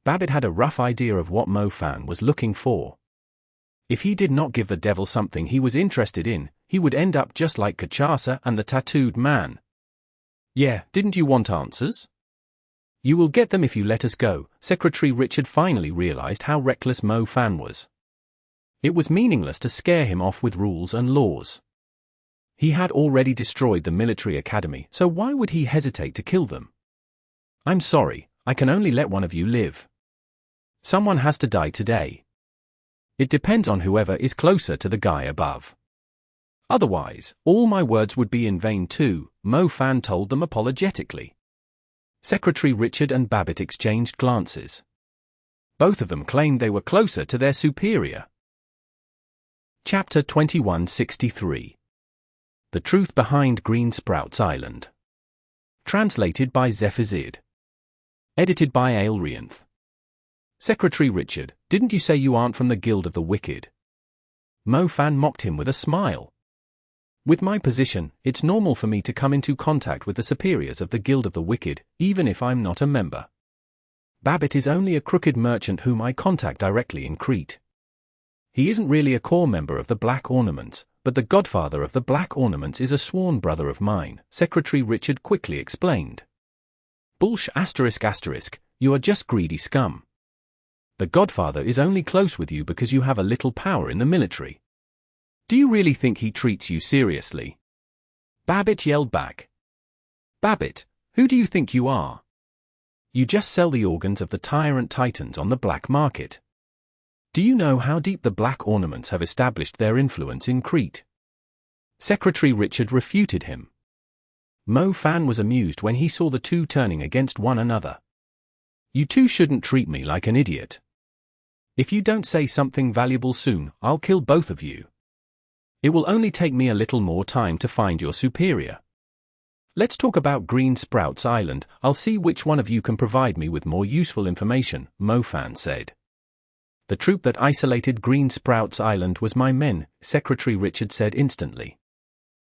Babbitt had a rough idea of what Mo Fan was looking for. If he did not give the devil something he was interested in, he would end up just like Kachasa and the tattooed man. Yeah, didn't you want answers? You will get them if you let us go. Secretary Richard finally realized how reckless Mo Fan was. It was meaningless to scare him off with rules and laws. He had already destroyed the military academy, so why would he hesitate to kill them? I'm sorry, I can only let one of you live. Someone has to die today. It depends on whoever is closer to the guy above. Otherwise, all my words would be in vain too, Mo Fan told them apologetically. Secretary Richard and Babbitt exchanged glances. Both of them claimed they were closer to their superior. Chapter 2163. The Truth Behind Green Sprouts Island. Translated by Zephazid. Edited by Aelrianth. Secretary Richard, didn't you say you aren't from the Guild of the Wicked? Mo Fan mocked him with a smile. With my position, it's normal for me to come into contact with the superiors of the Guild of the Wicked, even if I'm not a member. Babbitt is only a crooked merchant whom I contact directly in Crete. He isn't really a core member of the Black Ornaments, but the godfather of the Black Ornaments is a sworn brother of mine, Secretary Richard quickly explained. Bullsh ***, you are just greedy scum. The godfather is only close with you because you have a little power in the military. Do you really think he treats you seriously? Babbitt yelled back. Babbitt, who do you think you are? You just sell the organs of the Tyrant Titans on the black market. Do you know how deep the Black Ornaments have established their influence in Crete? Secretary Richard refuted him. Mo Fan was amused when he saw the two turning against one another. You two shouldn't treat me like an idiot. If you don't say something valuable soon, I'll kill both of you. It will only take me a little more time to find your superior. Let's talk about Green Sprouts Island. I'll see which one of you can provide me with more useful information, Mo Fan said. The troop that isolated Green Sprouts Island was my men, Secretary Richard said instantly.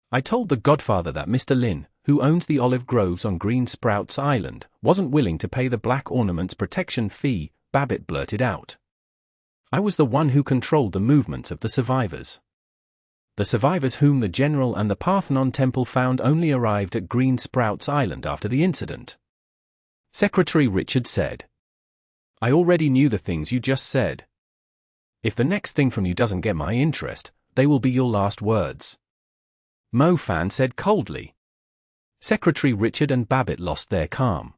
I told the godfather that Mr. Lin, who owns the olive groves on Green Sprouts Island, wasn't willing to pay the Black Ornaments protection fee, Babbitt blurted out. I was the one who controlled the movements of the survivors. The survivors whom the general and the Parthenon temple found only arrived at Green Sprouts Island after the incident. Secretary Richard said. I already knew the things you just said. If the next thing from you doesn't get my interest, they will be your last words. Mo Fan said coldly. Secretary Richard and Babbitt lost their calm.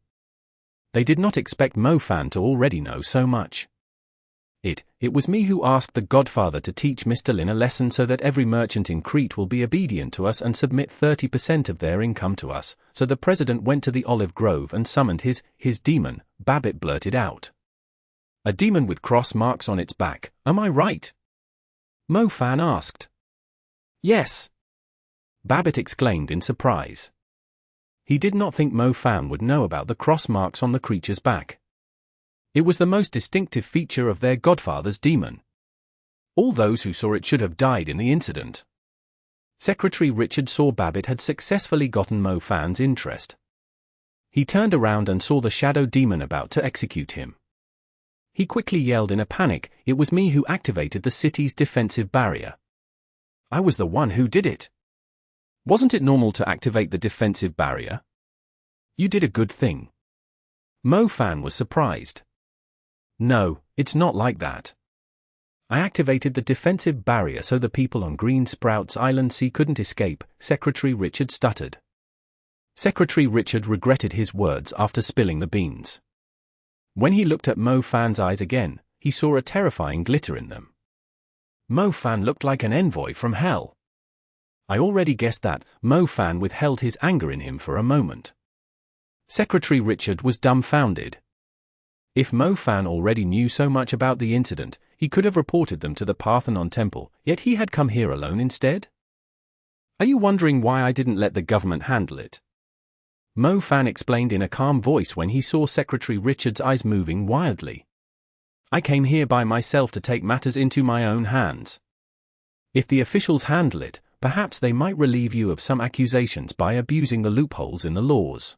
They did not expect Mo Fan to already know so much. It was me who asked the godfather to teach Mr. Lin a lesson so that every merchant in Crete will be obedient to us and submit 30% of their income to us, so the president went to the olive grove and summoned his demon, Babbitt blurted out. A demon with cross marks on its back, am I right? Mo Fan asked. Yes. Babbitt exclaimed in surprise. He did not think Mo Fan would know about the cross marks on the creature's back. It was the most distinctive feature of their godfather's demon. All those who saw it should have died in the incident. Secretary Richard saw Babbitt had successfully gotten Mo Fan's interest. He turned around and saw the shadow demon about to execute him. He quickly yelled in a panic, it was me who activated the city's defensive barrier. I was the one who did it. Wasn't it normal to activate the defensive barrier? You did a good thing. Mo Fan was surprised. No, it's not like that. I activated the defensive barrier so the people on Green Sprouts Island Sea couldn't escape, Secretary Richard stuttered. Secretary Richard regretted his words after spilling the beans. When he looked at Mo Fan's eyes again, he saw a terrifying glitter in them. Mo Fan looked like an envoy from hell. I already guessed that. Mo Fan withheld his anger in him for a moment. Secretary Richard was dumbfounded. If Mo Fan already knew so much about the incident, he could have reported them to the Parthenon Temple, yet he had come here alone instead? Are you wondering why I didn't let the government handle it? Mo Fan explained in a calm voice when he saw Secretary Richard's eyes moving wildly. I came here by myself to take matters into my own hands. If the officials handle it, perhaps they might relieve you of some accusations by abusing the loopholes in the laws.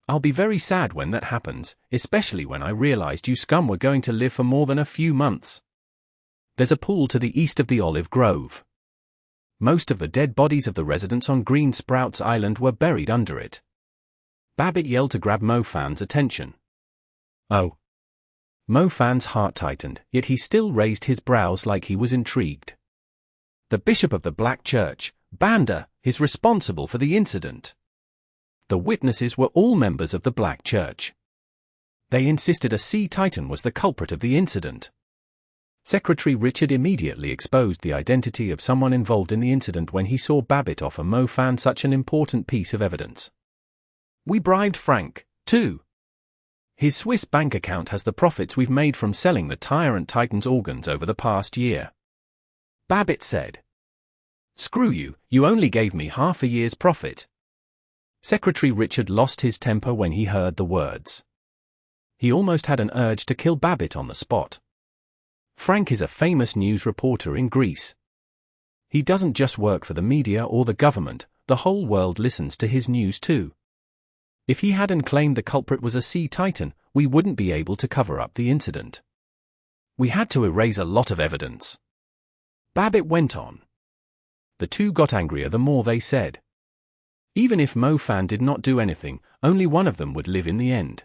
I'll be very sad when that happens, especially when I realized you scum were going to live for more than a few months. There's a pool to the east of the olive grove. Most of the dead bodies of the residents on Green Sprouts Island were buried under it. Babbitt yelled to grab Mo Fan's attention. Oh. Mo Fan's heart tightened, yet he still raised his brows like he was intrigued. The bishop of the Black Church, Banda, is responsible for the incident. The witnesses were all members of the Black Church. They insisted a sea titan was the culprit of the incident. Secretary Richard immediately exposed the identity of someone involved in the incident when he saw Babbitt offer Mo Fan such an important piece of evidence. We bribed Frank, too. His Swiss bank account has the profits we've made from selling the Tyrant Titan's organs over the past year. Babbitt said. Screw you, you only gave me half a year's profit. Secretary Richard lost his temper when he heard the words. He almost had an urge to kill Babbitt on the spot. Frank is a famous news reporter in Greece. He doesn't just work for the media or the government, the whole world listens to his news too. If he hadn't claimed the culprit was a sea titan, we wouldn't be able to cover up the incident. We had to erase a lot of evidence. Babbitt went on. The two got angrier the more they said. Even if Mo Fan did not do anything, only one of them would live in the end.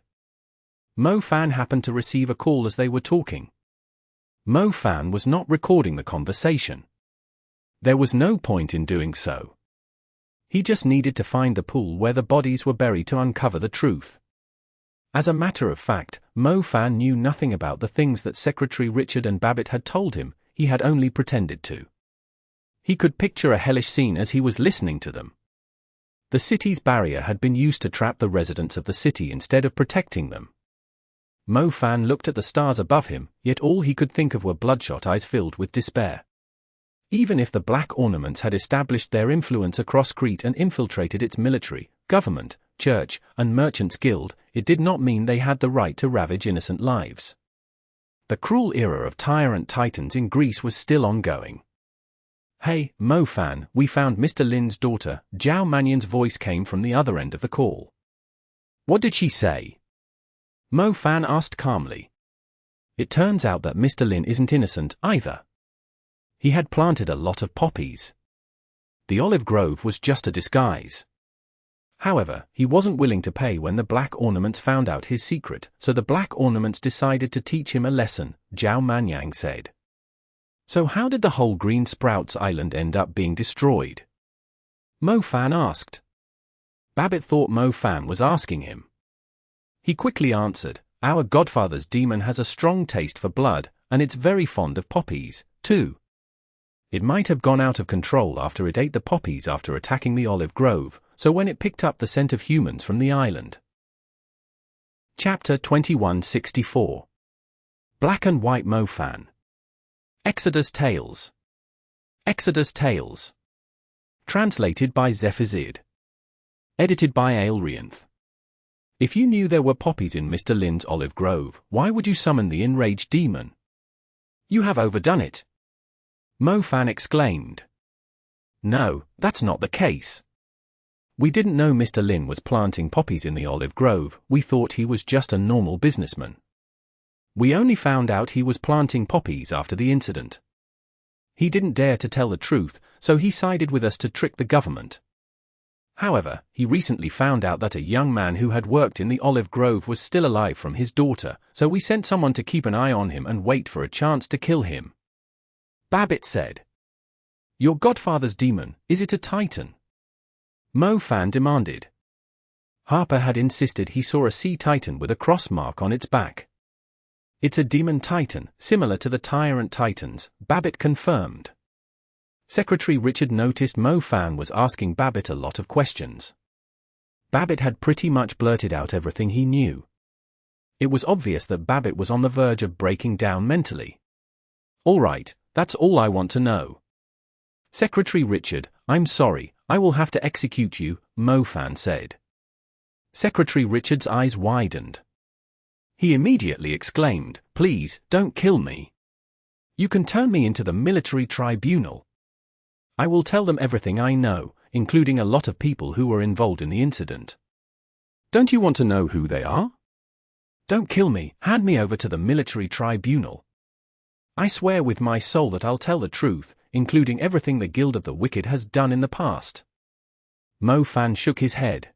Mo Fan happened to receive a call as they were talking. Mo Fan was not recording the conversation. There was no point in doing so. He just needed to find the pool where the bodies were buried to uncover the truth. As a matter of fact, Mo Fan knew nothing about the things that Secretary Richard and Babbitt had told him, he had only pretended to. He could picture a hellish scene as he was listening to them. The city's barrier had been used to trap the residents of the city instead of protecting them. Mo Fan looked at the stars above him, yet all he could think of were bloodshot eyes filled with despair. Even if the Black Ornaments had established their influence across Crete and infiltrated its military, government, church, and merchants' guild, it did not mean they had the right to ravage innocent lives. The cruel era of Tyrant Titans in Greece was still ongoing. Hey, Mo Fan, we found Mr. Lin's daughter. Zhao Manyan's voice came from the other end of the call. What did she say? Mo Fan asked calmly. It turns out that Mr. Lin isn't innocent either. He had planted a lot of poppies. The olive grove was just a disguise. However, he wasn't willing to pay when the Black Ornaments found out his secret, so the Black Ornaments decided to teach him a lesson, Zhao Manyang said. So how did the whole Green Sprouts Island end up being destroyed? Mo Fan asked. Babbitt thought Mo Fan was asking him. He quickly answered, our godfather's demon has a strong taste for blood, and it's very fond of poppies, too. It might have gone out of control after it ate the poppies after attacking the olive grove, so when it picked up the scent of humans from the island. Chapter 2164. Black and White Mo Fan. Exodus Tales. Exodus Tales. Translated by Zephazid. Edited by Aelrianth. If you knew there were poppies in Mr. Lin's olive grove, why would you summon the enraged demon? You have overdone it. Mo Fan exclaimed. No, that's not the case. We didn't know Mr. Lin was planting poppies in the olive grove, we thought he was just a normal businessman. We only found out he was planting poppies after the incident. He didn't dare to tell the truth, so he sided with us to trick the government. However, he recently found out that a young man who had worked in the olive grove was still alive from his daughter, so we sent someone to keep an eye on him and wait for a chance to kill him. Babbitt said. Your godfather's demon, is it a titan? Mo Fan demanded. Harper had insisted he saw a sea titan with a cross mark on its back. It's a demon titan, similar to the Tyrant Titans, Babbitt confirmed. Secretary Richard noticed Mo Fan was asking Babbitt a lot of questions. Babbitt had pretty much blurted out everything he knew. It was obvious that Babbitt was on the verge of breaking down mentally. "All right, that's all I want to know." "Secretary Richard, I'm sorry, I will have to execute you," Mo-Fan said. Secretary Richard's eyes widened. He immediately exclaimed, "Please, don't kill me. You can turn me into the military tribunal. I will tell them everything I know, including a lot of people who were involved in the incident." "Don't you want to know who they are?" "Don't kill me, hand me over to the military tribunal. I swear with my soul that I'll tell the truth, including everything the Guild of the Wicked has done in the past." Mo-Fan shook his head.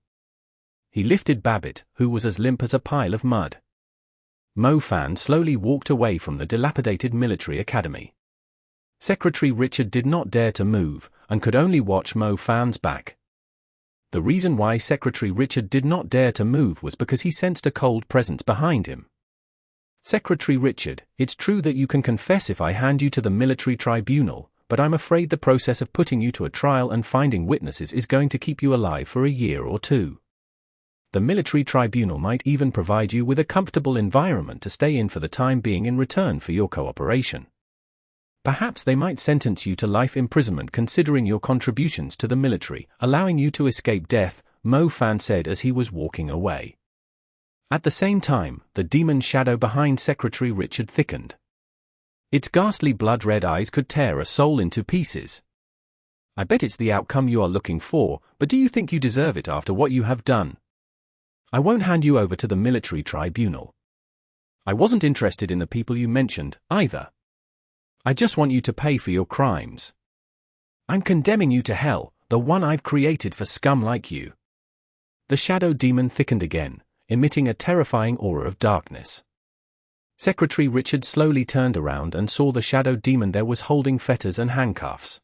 He lifted Babbitt, who was as limp as a pile of mud. Mo-Fan slowly walked away from the dilapidated military academy. Secretary Richard did not dare to move, and could only watch Mo-Fan's back. The reason why Secretary Richard did not dare to move was because he sensed a cold presence behind him. "Secretary Richard, it's true that you can confess if I hand you to the military tribunal, but I'm afraid the process of putting you to a trial and finding witnesses is going to keep you alive for a year or two. The military tribunal might even provide you with a comfortable environment to stay in for the time being in return for your cooperation. Perhaps they might sentence you to life imprisonment considering your contributions to the military, allowing you to escape death," Mo-Fan said as he was walking away. At the same time, the demon shadow behind Secretary Richard thickened. Its ghastly blood-red eyes could tear a soul into pieces. "I bet it's the outcome you are looking for, but do you think you deserve it after what you have done? I won't hand you over to the military tribunal. I wasn't interested in the people you mentioned, either. I just want you to pay for your crimes. I'm condemning you to hell, the one I've created for scum like you." The shadow demon thickened again, emitting a terrifying aura of darkness. Secretary Richard slowly turned around and saw the shadow demon there was holding fetters and handcuffs.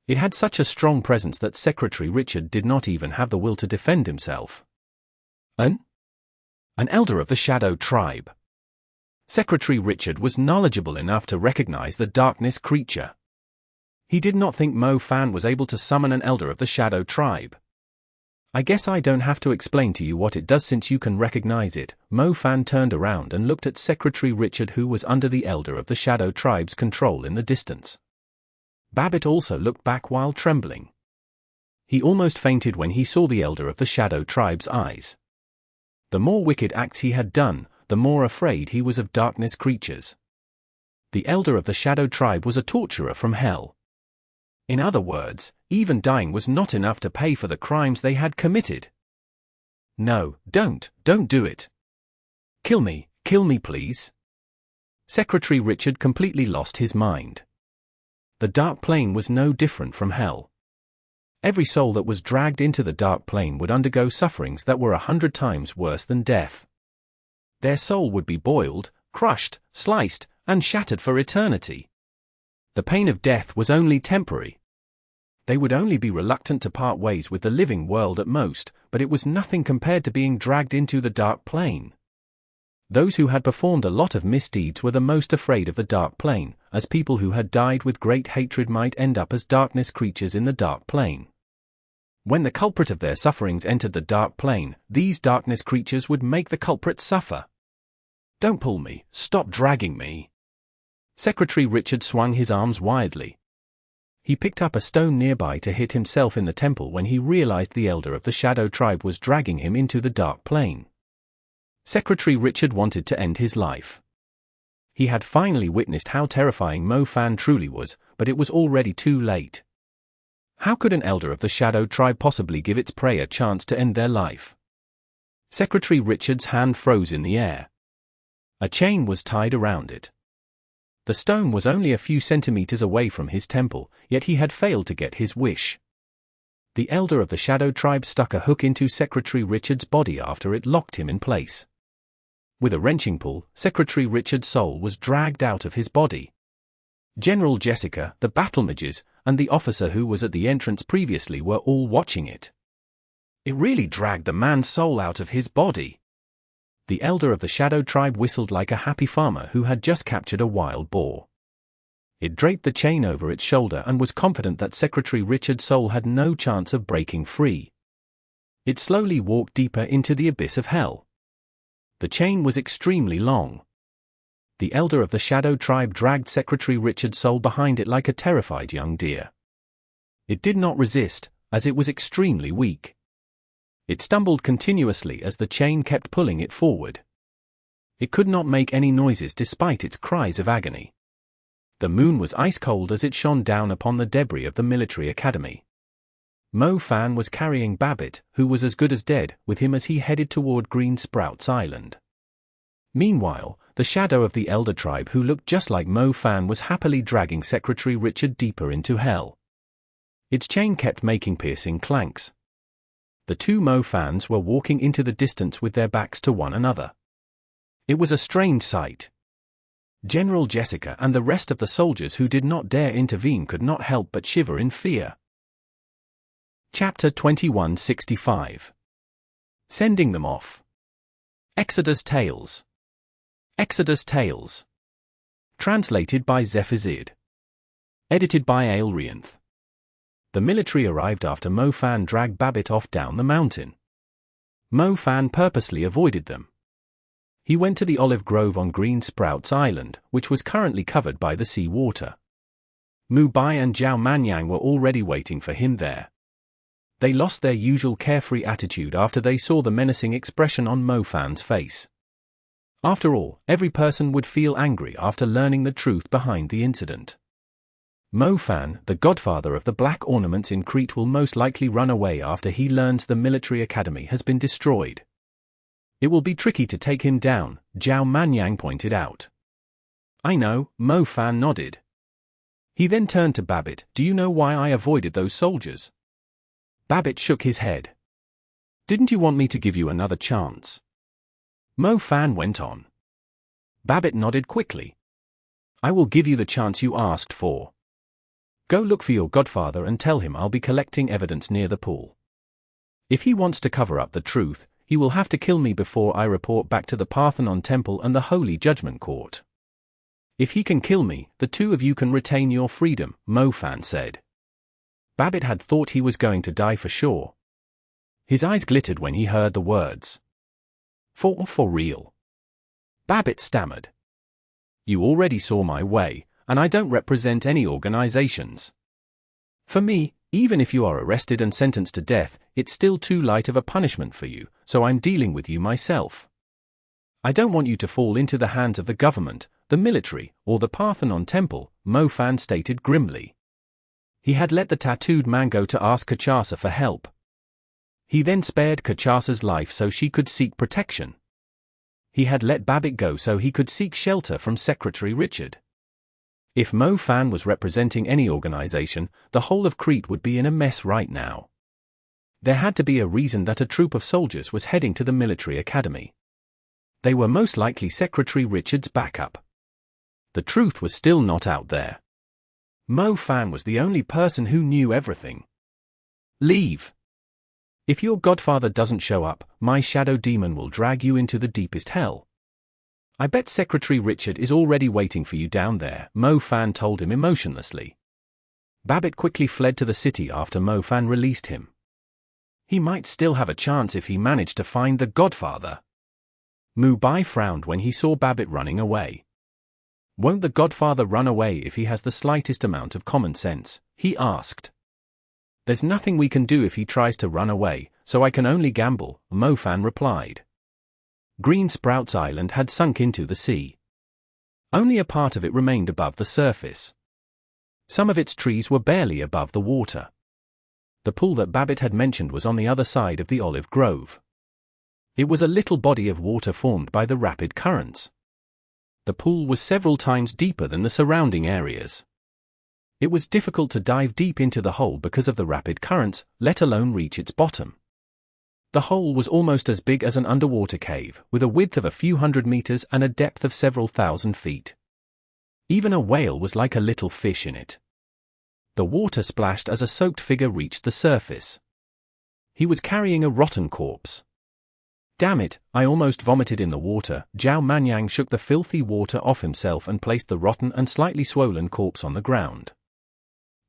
It had such a strong presence that Secretary Richard did not even have the will to defend himself. An elder of the Shadow Tribe. Secretary Richard was knowledgeable enough to recognize the darkness creature. He did not think Mo-Fan was able to summon an elder of the Shadow Tribe. "I guess I don't have to explain to you what it does since you can recognize it." Mo-Fan turned around and looked at Secretary Richard, who was under the elder of the Shadow Tribe's control in the distance. Babbitt also looked back while trembling. He almost fainted when he saw the elder of the Shadow Tribe's eyes. The more wicked acts he had done, the more afraid he was of darkness creatures. The elder of the Shadow Tribe was a torturer from hell. In other words, even dying was not enough to pay for the crimes they had committed. "No, don't do it. Kill me please." Secretary Richard completely lost his mind. The Dark Plane was no different from hell. Every soul that was dragged into the Dark Plane would undergo sufferings that were 100 times worse than death. Their soul would be boiled, crushed, sliced, and shattered for eternity. The pain of death was only temporary. They would only be reluctant to part ways with the living world at most, but it was nothing compared to being dragged into the Dark Plane. Those who had performed a lot of misdeeds were the most afraid of the Dark Plane, as people who had died with great hatred might end up as darkness creatures in the Dark Plane. When the culprit of their sufferings entered the Dark Plane, these darkness creatures would make the culprit suffer. "Don't pull me, stop dragging me." Secretary Richard swung his arms wildly. He picked up a stone nearby to hit himself in the temple when he realized the elder of the Shadow Tribe was dragging him into the Dark Plane. Secretary Richard wanted to end his life. He had finally witnessed how terrifying Mo-Fan truly was, but it was already too late. How could an elder of the Shadow Tribe possibly give its prey a chance to end their life? Secretary Richard's hand froze in the air. A chain was tied around it. The stone was only a few centimeters away from his temple, yet he had failed to get his wish. The elder of the Shadow Tribe stuck a hook into Secretary Richard's body after it locked him in place. With a wrenching pull, Secretary Richard's soul was dragged out of his body. General Jessica, the battle mages, and the officer who was at the entrance previously were all watching it. It really dragged the man's soul out of his body. The elder of the Shadow Tribe whistled like a happy farmer who had just captured a wild boar. It draped the chain over its shoulder and was confident that Secretary Richard's soul had no chance of breaking free. It slowly walked deeper into the abyss of hell. The chain was extremely long. The elder of the Shadow tribe dragged Secretary Richard's soul behind it like a terrified young deer. It did not resist, as it was extremely weak. It stumbled continuously as the chain kept pulling it forward. It could not make any noises despite its cries of agony. The moon was ice-cold as it shone down upon the debris of the military academy. Mo Fan was carrying Babbitt, who was as good as dead, with him as he headed toward Green Sprouts Island. Meanwhile, the Shadow of the Elder Tribe, who looked just like Mo Fan, was happily dragging Secretary Richard deeper into hell. Its chain kept making piercing clanks. The two Mo Fans were walking into the distance with their backs to one another. It was a strange sight. General Jessica and the rest of the soldiers who did not dare intervene could not help but shiver in fear. Chapter 2165. Sending them off. Exodus Tales. Exodus Tales. Translated by Zephazid. Edited by Aelrianth. The military arrived after Mo Fan dragged Babbitt off down the mountain. Mo Fan purposely avoided them. He went to the olive grove on Green Sprouts Island, which was currently covered by the sea water. Mu Bai and Zhao Manyang were already waiting for him there. They lost their usual carefree attitude after they saw the menacing expression on Mo Fan's face. After all, every person would feel angry after learning the truth behind the incident. Mo Fan, the godfather of the black ornaments in Crete, will most likely run away after he learns the military academy has been destroyed. It will be tricky to take him down, Zhao Manyang pointed out. I know, Mo Fan nodded. He then turned to Babbitt. Do you know why I avoided those soldiers? Babbitt shook his head. Didn't you want me to give you another chance? Mo Fan went on. Babbitt nodded quickly. I will give you the chance you asked for. Go look for your godfather and tell him I'll be collecting evidence near the pool. If he wants to cover up the truth, he will have to kill me before I report back to the Parthenon Temple and the Holy Judgment Court. If he can kill me, the two of you can retain your freedom, Mo Fan said. Babbitt had thought he was going to die for sure. His eyes glittered when he heard the words. For real? Babbitt stammered. You already saw my way, and I don't represent any organizations. For me, even if you are arrested and sentenced to death, it's still too light of a punishment for you, so I'm dealing with you myself. I don't want you to fall into the hands of the government, the military, or the Parthenon Temple, Mo Fan stated grimly. He had let the tattooed man go to ask Kachasa for help. He then spared Kachasa's life so she could seek protection. He had let Babbitt go so he could seek shelter from Secretary Richard. If Mo Fan was representing any organization, the whole of Crete would be in a mess right now. There had to be a reason that a troop of soldiers was heading to the military academy. They were most likely Secretary Richard's backup. The truth was still not out there. Mo Fan was the only person who knew everything. Leave. If your godfather doesn't show up, my shadow demon will drag you into the deepest hell. I bet Secretary Richard is already waiting for you down there, Mo Fan told him emotionlessly. Babbitt quickly fled to the city after Mo Fan released him. He might still have a chance if he managed to find the godfather. Mu Bai frowned when he saw Babbitt running away. Won't the godfather run away if he has the slightest amount of common sense? He asked. There's nothing we can do if he tries to run away, so I can only gamble, Mo Fan replied. Green Sprouts Island had sunk into the sea. Only a part of it remained above the surface. Some of its trees were barely above the water. The pool that Babbitt had mentioned was on the other side of the olive grove. It was a little body of water formed by the rapid currents. The pool was several times deeper than the surrounding areas. It was difficult to dive deep into the hole because of the rapid currents, let alone reach its bottom. The hole was almost as big as an underwater cave, with a width of a few hundred meters and a depth of several thousand feet. Even a whale was like a little fish in it. The water splashed as a soaked figure reached the surface. He was carrying a rotten corpse. Damn it, I almost vomited in the water. Zhao Manyang shook the filthy water off himself and placed the rotten and slightly swollen corpse on the ground.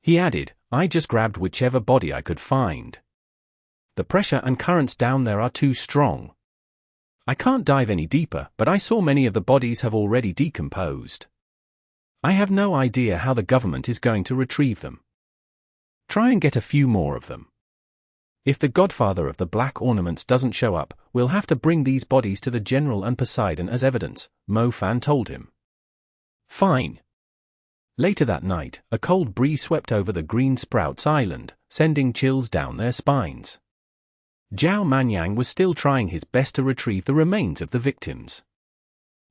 He added, I just grabbed whichever body I could find. The pressure and currents down there are too strong. I can't dive any deeper, but I saw many of the bodies have already decomposed. I have no idea how the government is going to retrieve them. Try and get a few more of them. If the godfather of the black ornaments doesn't show up, we'll have to bring these bodies to the general and Poseidon as evidence, Mo Fan told him. Fine. Later that night, a cold breeze swept over the Green Sprouts Island, sending chills down their spines. Zhao Manyang was still trying his best to retrieve the remains of the victims.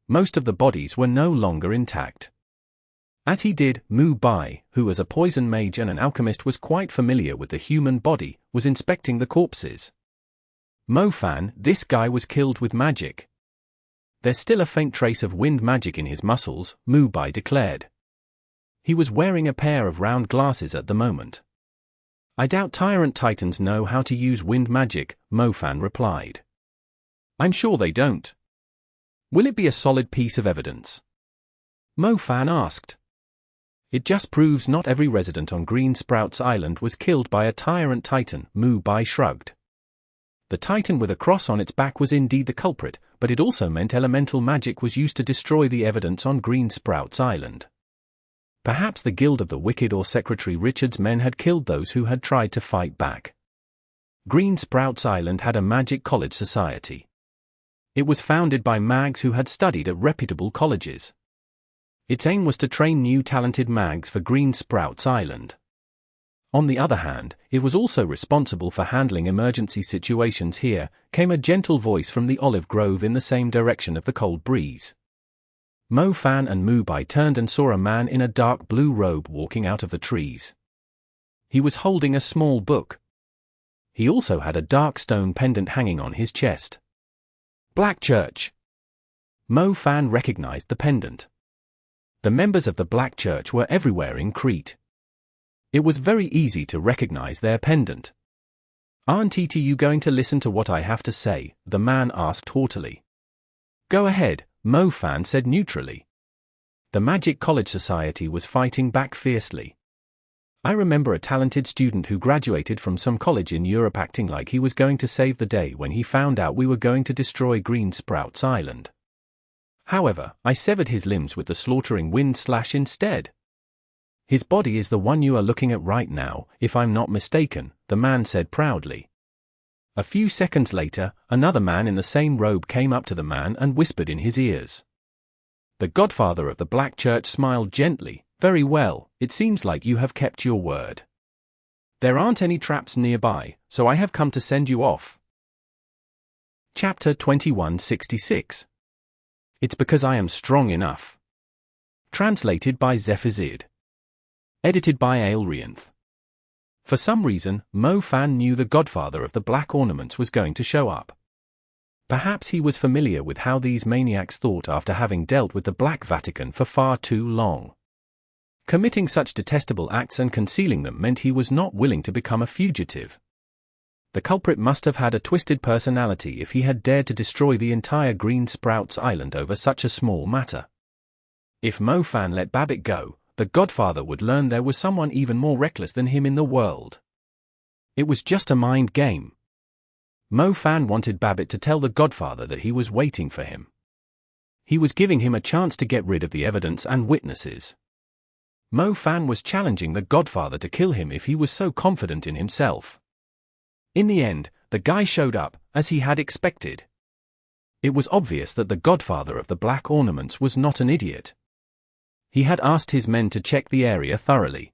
Most of the bodies were no longer intact. As he did, Mu Bai, who as a poison mage and an alchemist was quite familiar with the human body, was inspecting the corpses. Mo Fan, this guy was killed with magic. There's still a faint trace of wind magic in his muscles, Mu Bai declared. He was wearing a pair of round glasses at the moment. I doubt Tyrant Titans know how to use wind magic, Mo Fan replied. I'm sure they don't. Will it be a solid piece of evidence? Mo Fan asked. It just proves not every resident on Green Sprouts Island was killed by a Tyrant Titan, Mu Bai shrugged. The Titan with a cross on its back was indeed the culprit, but it also meant elemental magic was used to destroy the evidence on Green Sprouts Island. Perhaps the Guild of the Wicked or Secretary Richard's men had killed those who had tried to fight back. Green Sprouts Island had a magic college society. It was founded by mags who had studied at reputable colleges. Its aim was to train new talented mags for Green Sprouts Island. On the other hand, it was also responsible for handling emergency situations. Here came a gentle voice from the olive grove in the same direction of the cold breeze. Mo Fan and Mu Bai turned and saw a man in a dark blue robe walking out of the trees. He was holding a small book. He also had a dark stone pendant hanging on his chest. Black Church. Mo Fan recognized the pendant. The members of the Black Church were everywhere in Crete. It was very easy to recognize their pendant. Aren't you going to listen to what I have to say? The man asked haughtily. Go ahead, Mo Fan said neutrally. The Magic College Society was fighting back fiercely. I remember a talented student who graduated from some college in Europe acting like he was going to save the day when he found out we were going to destroy Green Sprouts Island. However, I severed his limbs with the slaughtering wind slash instead. His body is the one you are looking at right now, if I'm not mistaken, the man said proudly. A few seconds later, another man in the same robe came up to the man and whispered in his ears. The godfather of the Black Church smiled gently. Very well, it seems like you have kept your word. There aren't any traps nearby, so I have come to send you off. Chapter 2166. It's because I am strong enough. Translated by Zephazid. Edited by Aelrianth. For some reason, Mo Fan knew the godfather of the Black Ornaments was going to show up. Perhaps he was familiar with how these maniacs thought after having dealt with the Black Vatican for far too long. Committing such detestable acts and concealing them meant he was not willing to become a fugitive. The culprit must have had a twisted personality if he had dared to destroy the entire Green Sprouts Island over such a small matter. If Mo Fan let Babbitt go, the godfather would learn there was someone even more reckless than him in the world. It was just a mind game. Mo Fan wanted Babbitt to tell the godfather that he was waiting for him. He was giving him a chance to get rid of the evidence and witnesses. Mo Fan was challenging the godfather to kill him if he was so confident in himself. In the end, the guy showed up, as he had expected. It was obvious that the godfather of the Black Ornaments was not an idiot. He had asked his men to check the area thoroughly.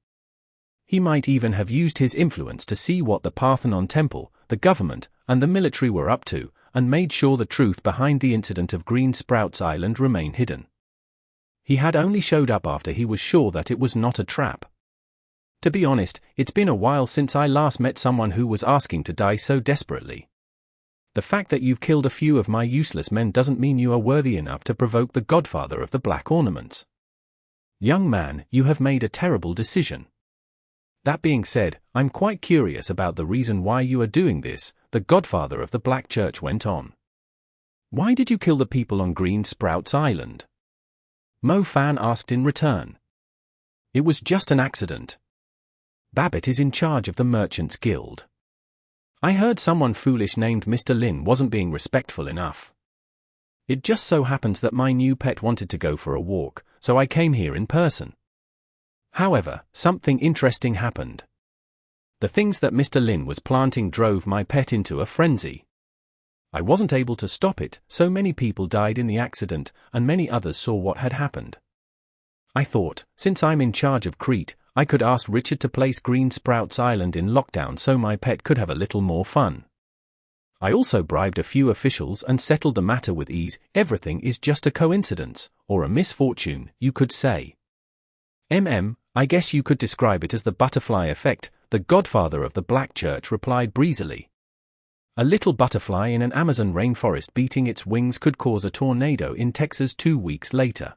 He might even have used his influence to see what the Parthenon Temple, the government, and the military were up to, and made sure the truth behind the incident of Green Sprouts Island remained hidden. He had only showed up after he was sure that it was not a trap. To be honest, it's been a while since I last met someone who was asking to die so desperately. The fact that you've killed a few of my useless men doesn't mean you are worthy enough to provoke the godfather of the Black Ornaments. Young man, you have made a terrible decision. That being said, I'm quite curious about the reason why you are doing this, the godfather of the Black Church went on. Why did you kill the people on Green Sprouts Island? Mo Fan asked in return. It was just an accident. Babbitt is in charge of the Merchants Guild. I heard someone foolish named Mr. Lin wasn't being respectful enough. It just so happens that my new pet wanted to go for a walk, so I came here in person. However, something interesting happened. The things that Mr. Lin was planting drove my pet into a frenzy. I wasn't able to stop it, so many people died in the accident, and many others saw what had happened. I thought, since I'm in charge of Crete, I could ask Richard to place Green Sprouts Island in lockdown so my pet could have a little more fun. I also bribed a few officials and settled the matter with ease. Everything is just a coincidence, or a misfortune, you could say. I guess you could describe it as the butterfly effect, the godfather of the Black Church replied breezily. A little butterfly in an Amazon rainforest beating its wings could cause a tornado in Texas 2 weeks later.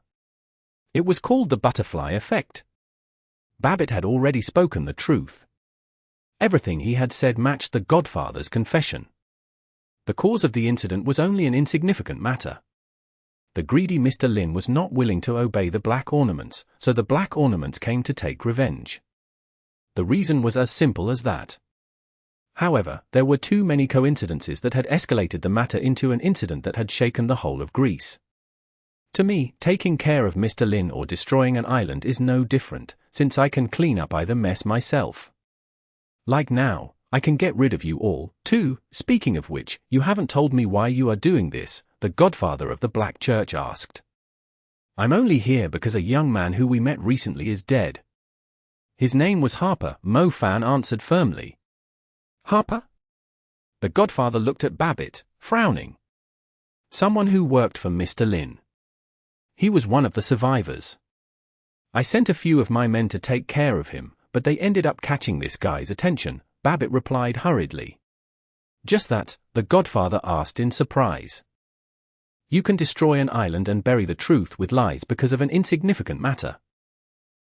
It was called the butterfly effect. Babbitt had already spoken the truth. Everything he had said matched the godfather's confession. The cause of the incident was only an insignificant matter. The greedy Mr. Lin was not willing to obey the Black Ornaments, so the Black Ornaments came to take revenge. The reason was as simple as that. However, there were too many coincidences that had escalated the matter into an incident that had shaken the whole of Greece. To me, taking care of Mr. Lin or destroying an island is no different, since I can clean up either mess myself. Like now, I can get rid of you all, too. Speaking of which, you haven't told me why you are doing this, the godfather of the Black Church asked. I'm only here because a young man who we met recently is dead. His name was Harper, Mo Fan answered firmly. Harper? The godfather looked at Babbitt, frowning. Someone who worked for Mr. Lin. He was one of the survivors. I sent a few of my men to take care of him, but they ended up catching this guy's attention, Babbitt replied hurriedly. Just that, the godfather asked in surprise. You can destroy an island and bury the truth with lies because of an insignificant matter.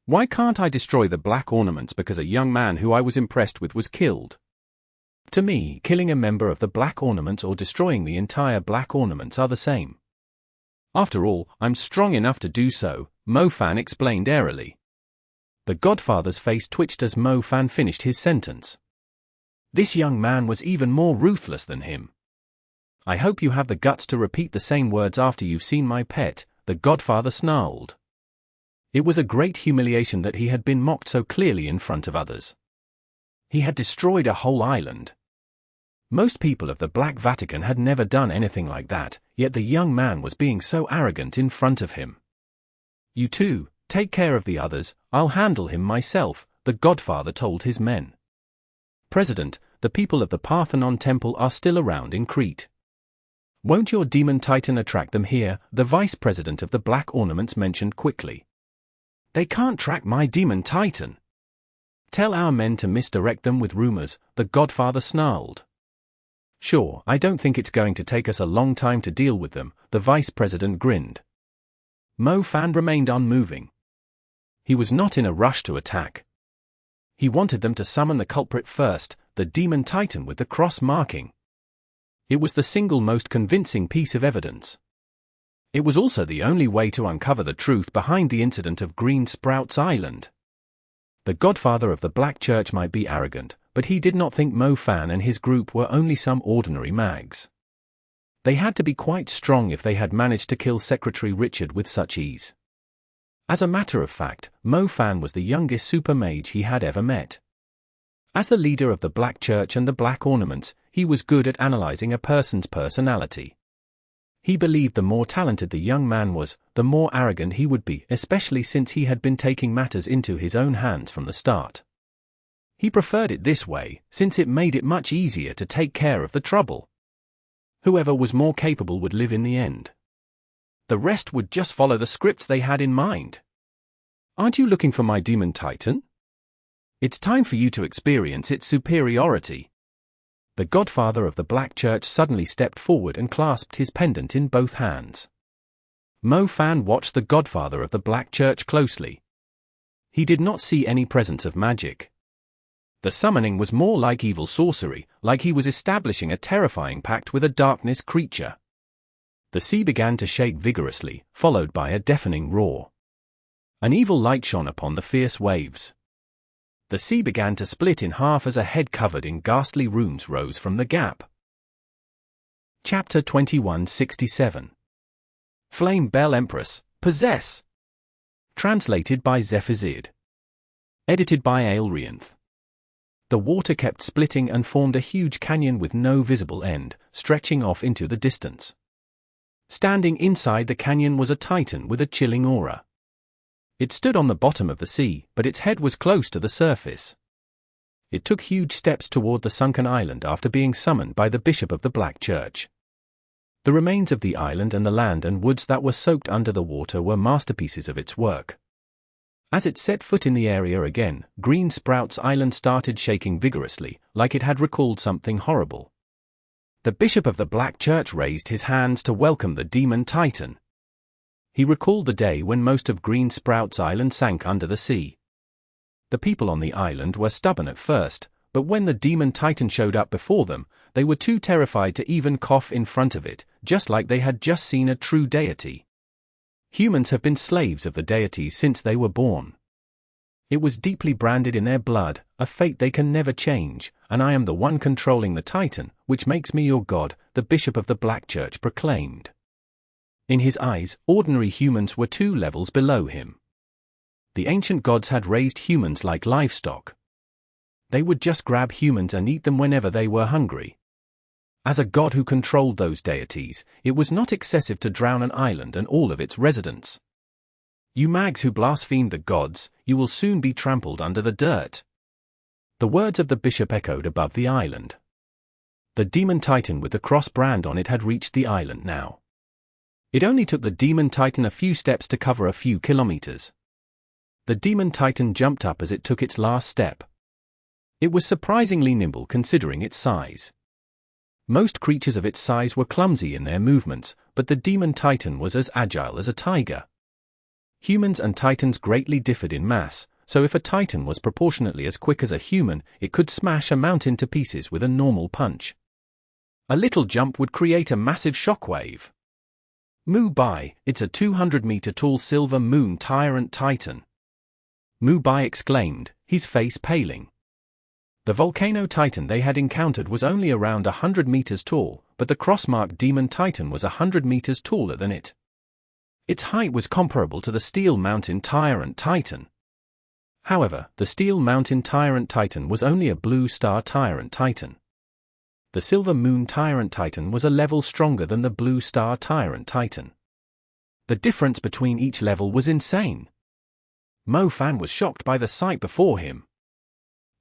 Why can't I destroy the Black Ornaments because a young man who I was impressed with was killed? To me, killing a member of the Black Ornaments or destroying the entire Black Ornaments are the same. After all, I'm strong enough to do so, Mo Fan explained airily. The godfather's face twitched as Mo Fan finished his sentence. This young man was even more ruthless than him. I hope you have the guts to repeat the same words after you've seen my pet, the godfather snarled. It was a great humiliation that he had been mocked so clearly in front of others. He had destroyed a whole island. Most people of the Black Vatican had never done anything like that, yet the young man was being so arrogant in front of him. You two, take care of the others, I'll handle him myself, the godfather told his men. President, the people of the Parthenon Temple are still around in Crete. Won't your demon titan attract them here? The vice president of the Black Ornaments mentioned quickly. They can't track my demon titan. Tell our men to misdirect them with rumors, the godfather snarled. Sure, I don't think it's going to take us a long time to deal with them, the vice president grinned. Mo Fan remained unmoving. He was not in a rush to attack. He wanted them to summon the culprit first, the demon titan with the cross marking. It was the single most convincing piece of evidence. It was also the only way to uncover the truth behind the incident of Green Sprouts Island. The godfather of the Black Church might be arrogant, but he did not think Mo Fan and his group were only some ordinary mags. They had to be quite strong if they had managed to kill Secretary Richard with such ease. As a matter of fact, Mo Fan was the youngest super mage he had ever met. As the leader of the Black Church and the Black Ornaments, he was good at analyzing a person's personality. He believed the more talented the young man was, the more arrogant he would be, especially since he had been taking matters into his own hands from the start. He preferred it this way, since it made it much easier to take care of the trouble. Whoever was more capable would live in the end. The rest would just follow the scripts they had in mind. Aren't you looking for my demon titan? It's time for you to experience its superiority. The godfather of the Black Church suddenly stepped forward and clasped his pendant in both hands. Mo Fan watched the godfather of the Black Church closely. He did not see any presence of magic. The summoning was more like evil sorcery, like he was establishing a terrifying pact with a darkness creature. The sea began to shake vigorously, followed by a deafening roar. An evil light shone upon the fierce waves. The sea began to split in half as a head covered in ghastly runes rose from the gap. Chapter 2167. Flame Belle Empress, Possess. Translated by Zephazid. Edited by Aelrianth. The water kept splitting and formed a huge canyon with no visible end, stretching off into the distance. Standing inside the canyon was a titan with a chilling aura. It stood on the bottom of the sea, but its head was close to the surface. It took huge steps toward the sunken island after being summoned by the bishop of the Black Church. The remains of the island and the land and woods that were soaked under the water were masterpieces of its work. As it set foot in the area again, Green Sprouts Island started shaking vigorously, like it had recalled something horrible. The bishop of the Black Church raised his hands to welcome the demon titan. He recalled the day when most of Green Sprouts Island sank under the sea. The people on the island were stubborn at first, but when the demon titan showed up before them, they were too terrified to even cough in front of it, just like they had just seen a true deity. Humans have been slaves of the deity since they were born. It was deeply branded in their blood, a fate they can never change, and I am the one controlling the titan, which makes me your god, the bishop of the Black Church proclaimed. In his eyes, ordinary humans were 2 levels below him. The ancient gods had raised humans like livestock. They would just grab humans and eat them whenever they were hungry. As a god who controlled those deities, it was not excessive to drown an island and all of its residents. You mags who blasphemed the gods, you will soon be trampled under the dirt. The words of the bishop echoed above the island. The demon titan with the cross brand on it had reached the island now. It only took the demon titan a few steps to cover a few kilometers. The demon titan jumped up as it took its last step. It was surprisingly nimble considering its size. Most creatures of its size were clumsy in their movements, but the demon titan was as agile as a tiger. Humans and titans greatly differed in mass, so if a titan was proportionately as quick as a human, it could smash a mountain to pieces with a normal punch. A little jump would create a massive shockwave. Mu Bai, it's a 200-meter tall silver moon tyrant titan. Mu Bai exclaimed, his face paling. The volcano titan they had encountered was only around 100 meters tall, but the crossmarked demon titan was 100 meters taller than it. Its height was comparable to the Steel Mountain Tyrant Titan. However, the Steel Mountain Tyrant Titan was only a Blue Star Tyrant Titan. The Silver Moon Tyrant Titan was a level stronger than the Blue Star Tyrant Titan. The difference between each level was insane. Mo Fan was shocked by the sight before him.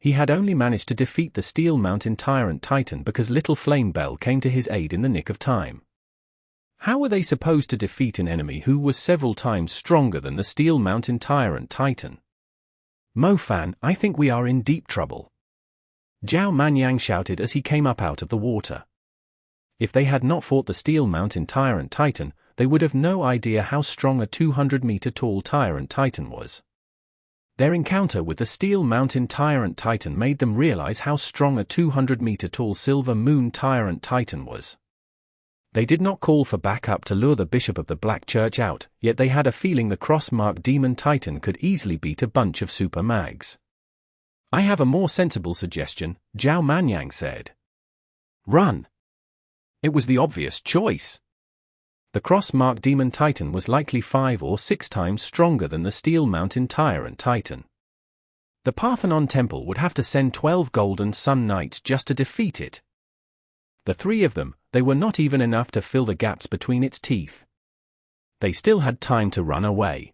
He had only managed to defeat the Steel Mountain Tyrant Titan because little Flame Belle came to his aid in the nick of time. How were they supposed to defeat an enemy who was several times stronger than the Steel Mountain Tyrant Titan? Mo Fan, I think we are in deep trouble. Zhao Manyang shouted as he came up out of the water. If they had not fought the Steel Mountain Tyrant Titan, they would have no idea how strong a 200-meter tall Tyrant Titan was. Their encounter with the Steel Mountain Tyrant Titan made them realize how strong a 200-meter tall Silver Moon Tyrant Titan was. They did not call for backup to lure the bishop of the Black Church out, yet they had a feeling the cross-marked demon titan could easily beat a bunch of super mags. I have a more sensible suggestion, Zhao Manyang said. Run. It was the obvious choice. The cross-marked demon titan was likely 5 or 6 times stronger than the Steel Mountain Tyrant Titan. The Parthenon Temple would have to send 12 Golden Sun Knights just to defeat it. The 3 of them, they were not even enough to fill the gaps between its teeth. They still had time to run away.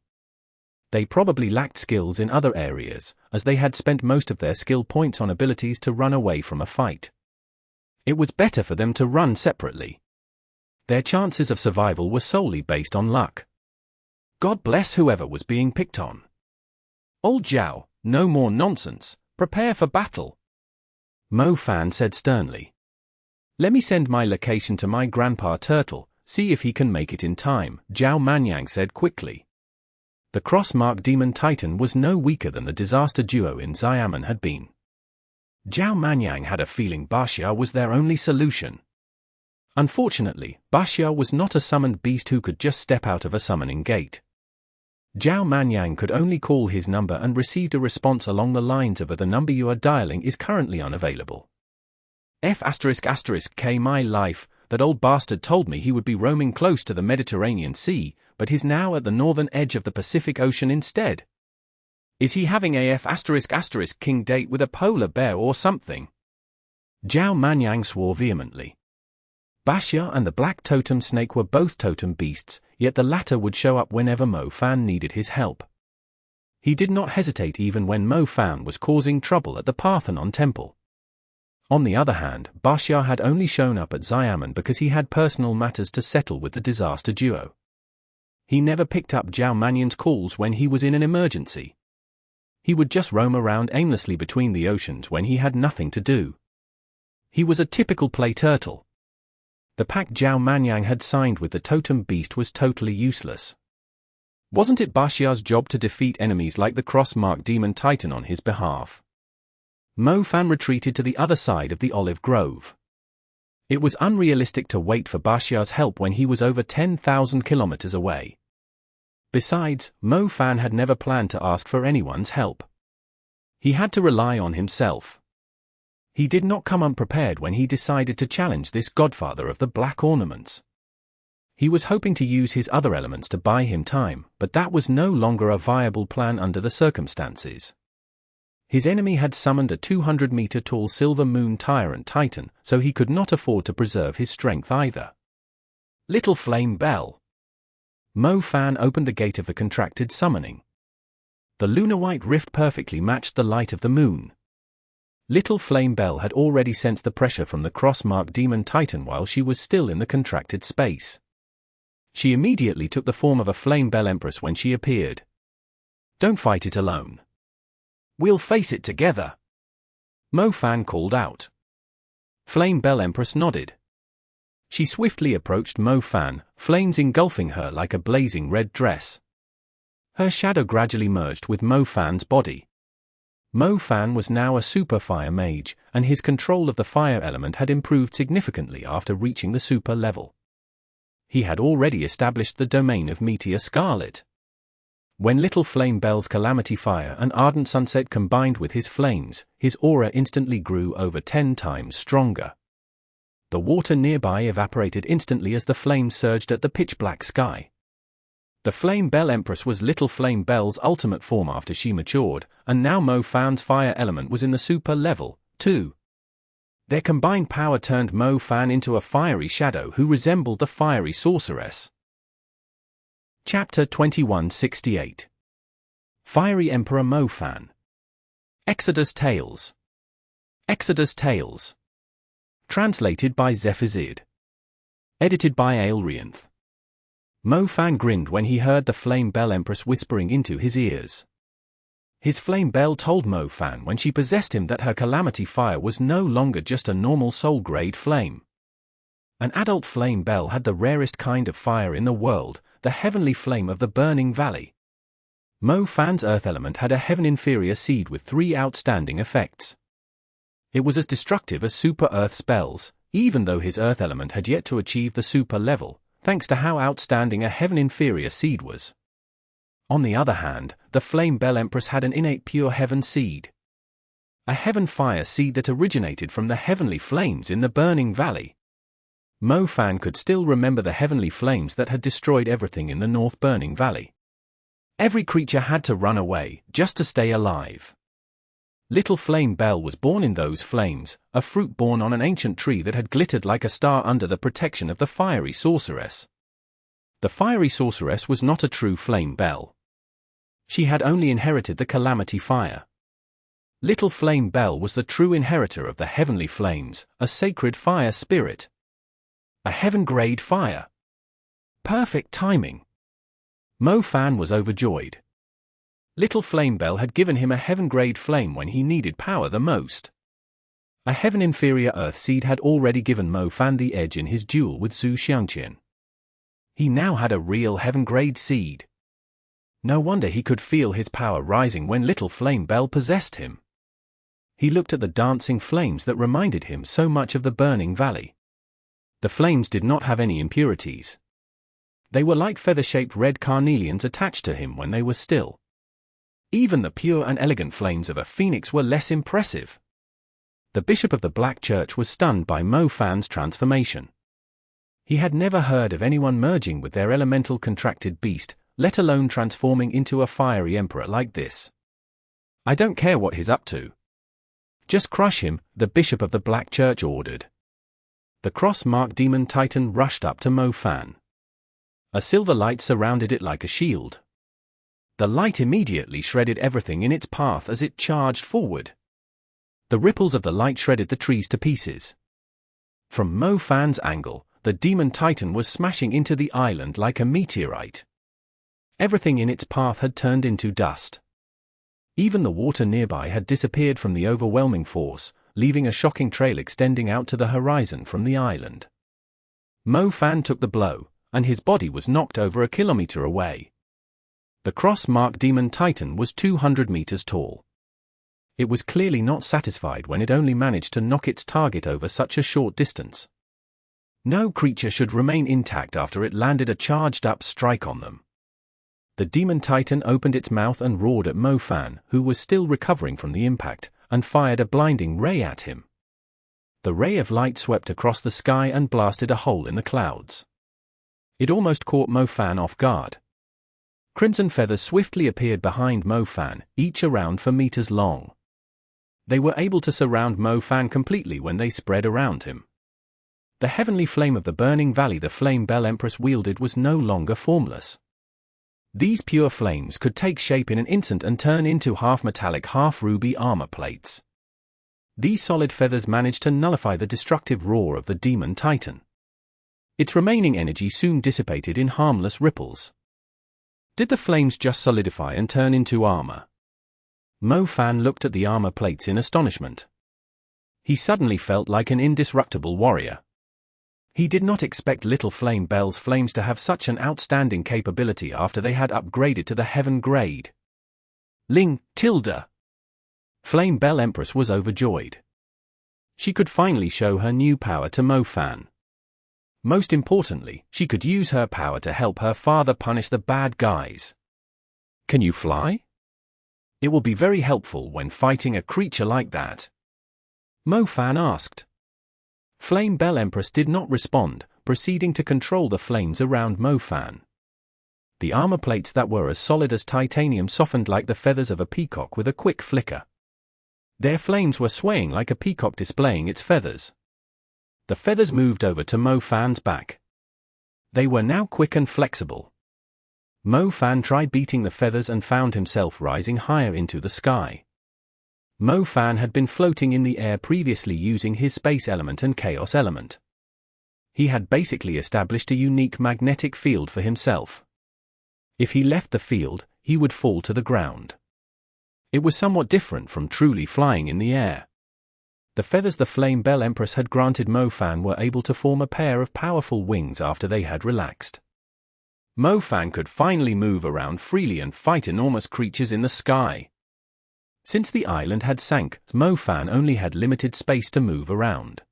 They probably lacked skills in other areas, as they had spent most of their skill points on abilities to run away from a fight. It was better for them to run separately. Their chances of survival were solely based on luck. God bless whoever was being picked on. Old Zhao, no more nonsense, prepare for battle. Mo Fan said sternly. Let me send my location to my grandpa Turtle, see if he can make it in time, Zhao Manyang said quickly. The cross-marked demon titan was no weaker than the disaster duo in Xiamen had been. Zhao Manyang had a feeling Baxia was their only solution. Unfortunately, Baxia was not a summoned beast who could just step out of a summoning gate. Zhao Manyang could only call his number and received a response along the lines of "The number you are dialing is currently unavailable." K my life, that old bastard told me he would be roaming close to the Mediterranean Sea, but he's now at the northern edge of the Pacific Ocean instead. Is he having a King date with a polar bear or something? Zhao Manyang swore vehemently. Bashya and the black totem snake were both totem beasts, yet the latter would show up whenever Mo Fan needed his help. He did not hesitate even when Mo Fan was causing trouble at the Parthenon temple. On the other hand, Bashya had only shown up at Xiamen because he had personal matters to settle with the disaster duo. He never picked up Zhao Manyang's calls when he was in an emergency. He would just roam around aimlessly between the oceans when he had nothing to do. He was a typical play turtle. The pact Zhao Manyang had signed with the totem beast was totally useless. Wasn't it Bashya's job to defeat enemies like the cross-marked demon titan on his behalf? Mo Fan retreated to the other side of the olive grove. It was unrealistic to wait for Bashya's help when he was over 10,000 kilometers away. Besides, Mo Fan had never planned to ask for anyone's help. He had to rely on himself. He did not come unprepared when he decided to challenge this godfather of the black ornaments. He was hoping to use his other elements to buy him time, but that was no longer a viable plan under the circumstances. His enemy had summoned a 200-meter-tall silver moon Tyrant Titan, so he could not afford to preserve his strength either. Little Flame Belle. Mo Fan opened the gate of the contracted summoning. The lunar-white rift perfectly matched the light of the moon. Little Flame Belle had already sensed the pressure from the cross-marked demon titan while she was still in the contracted space. She immediately took the form of a Flame Belle Empress when she appeared. "Don't fight it alone. We'll face it together," Mo Fan called out. Flame Belle Empress nodded. She swiftly approached Mo Fan, flames engulfing her like a blazing red dress. Her shadow gradually merged with Mo Fan's body. Mo Fan was now a super fire mage, and his control of the fire element had improved significantly after reaching the super level. He had already established the domain of Meteor Scarlet. When Little Flame Belle's Calamity Fire and Ardent Sunset combined with his flames, his aura instantly grew over 10 times stronger. The water nearby evaporated instantly as the flames surged at the pitch-black sky. The Flame Belle Empress was Little Flame Belle's ultimate form after she matured, and now Mo Fan's fire element was in the super level, too. Their combined power turned Mo Fan into a fiery shadow who resembled the fiery sorceress. Chapter 2168. Fiery Emperor Mo Fan. Exodus Tales. Exodus Tales. Translated by Zephazid. Edited by Aelrianth. Mo Fan grinned when he heard the Flame Belle Empress whispering into his ears. His Flame Belle told Mo Fan when she possessed him that her Calamity Fire was no longer just a normal soul-grade flame. An adult Flame Belle had the rarest kind of fire in the world, the heavenly flame of the Burning Valley. Mo Fan's earth element had a heaven-inferior seed with 3 outstanding effects. It was as destructive as super earth spells, even though his earth element had yet to achieve the super level, thanks to how outstanding a heaven-inferior seed was. On the other hand, the Flame Belle Empress had an innate pure heaven seed. A heaven fire seed that originated from the heavenly flames in the Burning Valley. Mo Fan could still remember the heavenly flames that had destroyed everything in the North Burning Valley. Every creature had to run away, just to stay alive. Little Flame Belle was born in those flames, a fruit born on an ancient tree that had glittered like a star under the protection of the fiery sorceress. The fiery sorceress was not a true Flame Belle. She had only inherited the Calamity Fire. Little Flame Belle was the true inheritor of the heavenly flames, a sacred fire spirit. A heaven-grade fire. Perfect timing. Mo Fan was overjoyed. Little Flame Belle had given him a heaven-grade flame when he needed power the most. A heaven-inferior earth seed had already given Mo Fan the edge in his duel with Zhu Xiangqian. He now had a real heaven-grade seed. No wonder he could feel his power rising when Little Flame Belle possessed him. He looked at the dancing flames that reminded him so much of the Burning Valley. The flames did not have any impurities. They were like feather-shaped red carnelians attached to him when they were still. Even the pure and elegant flames of a phoenix were less impressive. The bishop of the Black Church was stunned by Mo Fan's transformation. He had never heard of anyone merging with their elemental contracted beast, let alone transforming into a fiery emperor like this. "I don't care what he's up to. Just crush him," the bishop of the Black Church ordered. The cross-marked demon titan rushed up to Mo Fan. A silver light surrounded it like a shield. The light immediately shredded everything in its path as it charged forward. The ripples of the light shredded the trees to pieces. From Mo Fan's angle, the demon titan was smashing into the island like a meteorite. Everything in its path had turned into dust. Even the water nearby had disappeared from the overwhelming force, leaving a shocking trail extending out to the horizon from the island. Mo Fan took the blow, and his body was knocked over a kilometer away. The cross-marked demon titan was 200 meters tall. It was clearly not satisfied when it only managed to knock its target over such a short distance. No creature should remain intact after it landed a charged-up strike on them. The demon titan opened its mouth and roared at Mo Fan, who was still recovering from the impact, and fired a blinding ray at him. The ray of light swept across the sky and blasted a hole in the clouds. It almost caught Mo Fan off guard. Crimson feathers swiftly appeared behind Mo Fan, each around 4 meters long. They were able to surround Mo Fan completely when they spread around him. The heavenly flame of the burning valley the flame Belle Empress wielded was no longer formless. These pure flames could take shape in an instant and turn into half-metallic, half-ruby armor plates. These solid feathers managed to nullify the destructive roar of the demon titan. Its remaining energy soon dissipated in harmless ripples. Did the flames just solidify and turn into armor? Mo Fan looked at the armor plates in astonishment. He suddenly felt like an indestructible warrior. He did not expect little flame Belle's flames to have such an outstanding capability after they had upgraded to the heaven grade. Ling, tilde. Flame Belle Empress was overjoyed. She could finally show her new power to Mo Fan. Most importantly, she could use her power to help her father punish the bad guys. "Can you fly?" "It will be very helpful when fighting a creature like that," Mo Fan asked. Flame Belle Empress did not respond, proceeding to control the flames around Mo Fan. The armor plates that were as solid as titanium softened like the feathers of a peacock with a quick flicker. Their flames were swaying like a peacock displaying its feathers. The feathers moved over to Mo Fan's back. They were now quick and flexible. Mo Fan tried beating the feathers and found himself rising higher into the sky. Mo Fan had been floating in the air previously using his space element and chaos element. He had basically established a unique magnetic field for himself. If he left the field, he would fall to the ground. It was somewhat different from truly flying in the air. The feathers the flame Belle Empress had granted Mo Fan were able to form a pair of powerful wings after they had relaxed. Mo Fan could finally move around freely and fight enormous creatures in the sky. Since the island had sank, Mo Fan only had limited space to move around.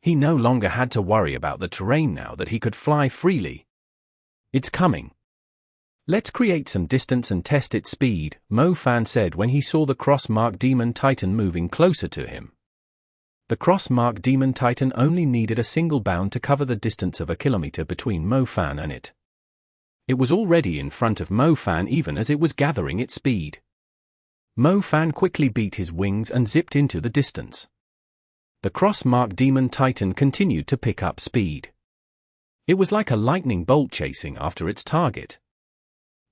He no longer had to worry about the terrain now that he could fly freely. "It's coming. Let's create some distance and test its speed," Mo Fan said when he saw the cross-marked demon titan moving closer to him. The cross-marked demon titan only needed a single bound to cover the distance of a kilometer between Mo Fan and it. It was already in front of Mo Fan even as it was gathering its speed. Mo Fan quickly beat his wings and zipped into the distance. The cross-marked demon titan continued to pick up speed. It was like a lightning bolt chasing after its target.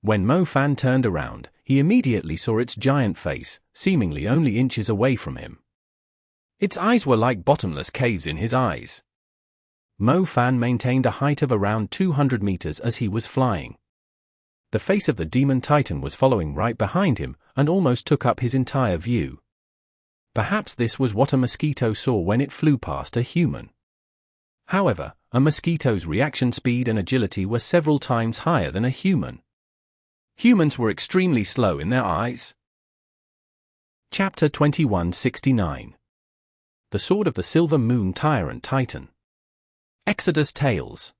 When Mo Fan turned around, he immediately saw its giant face, seemingly only inches away from him. Its eyes were like bottomless caves in his eyes. Mo Fan maintained a height of around 200 meters as he was flying. The face of the demon titan was following right behind him, and almost took up his entire view. Perhaps this was what a mosquito saw when it flew past a human. However, a mosquito's reaction speed and agility were several times higher than a human. Humans were extremely slow in their eyes. Chapter 2169. The Sword of the Silver Moon Tyrant Titan. Exodus Tales.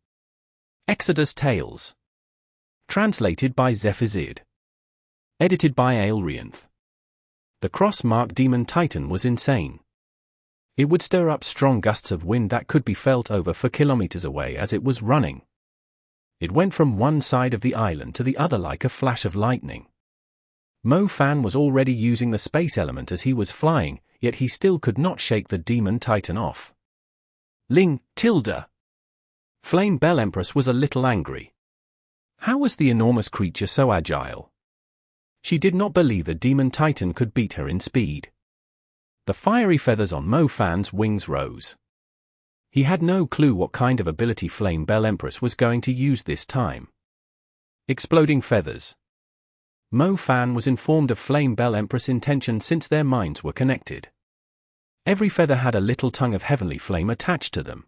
Exodus Tales. Translated by Zephazid. Edited by Aelrianth. The cross-marked demon titan was insane. It would stir up strong gusts of wind that could be felt over 4 kilometers away as it was running. It went from one side of the island to the other like a flash of lightning. Mo Fan was already using the space element as he was flying, yet he still could not shake the demon titan off. Ling, Tilda. Flame Belle Empress was a little angry. How was the enormous creature so agile? She did not believe the demon titan could beat her in speed. The fiery feathers on Mo Fan's wings rose. He had no clue what kind of ability Flame Belle Empress was going to use this time. Exploding feathers. Mo Fan was informed of Flame Belle Empress' intention since their minds were connected. Every feather had a little tongue of heavenly flame attached to them.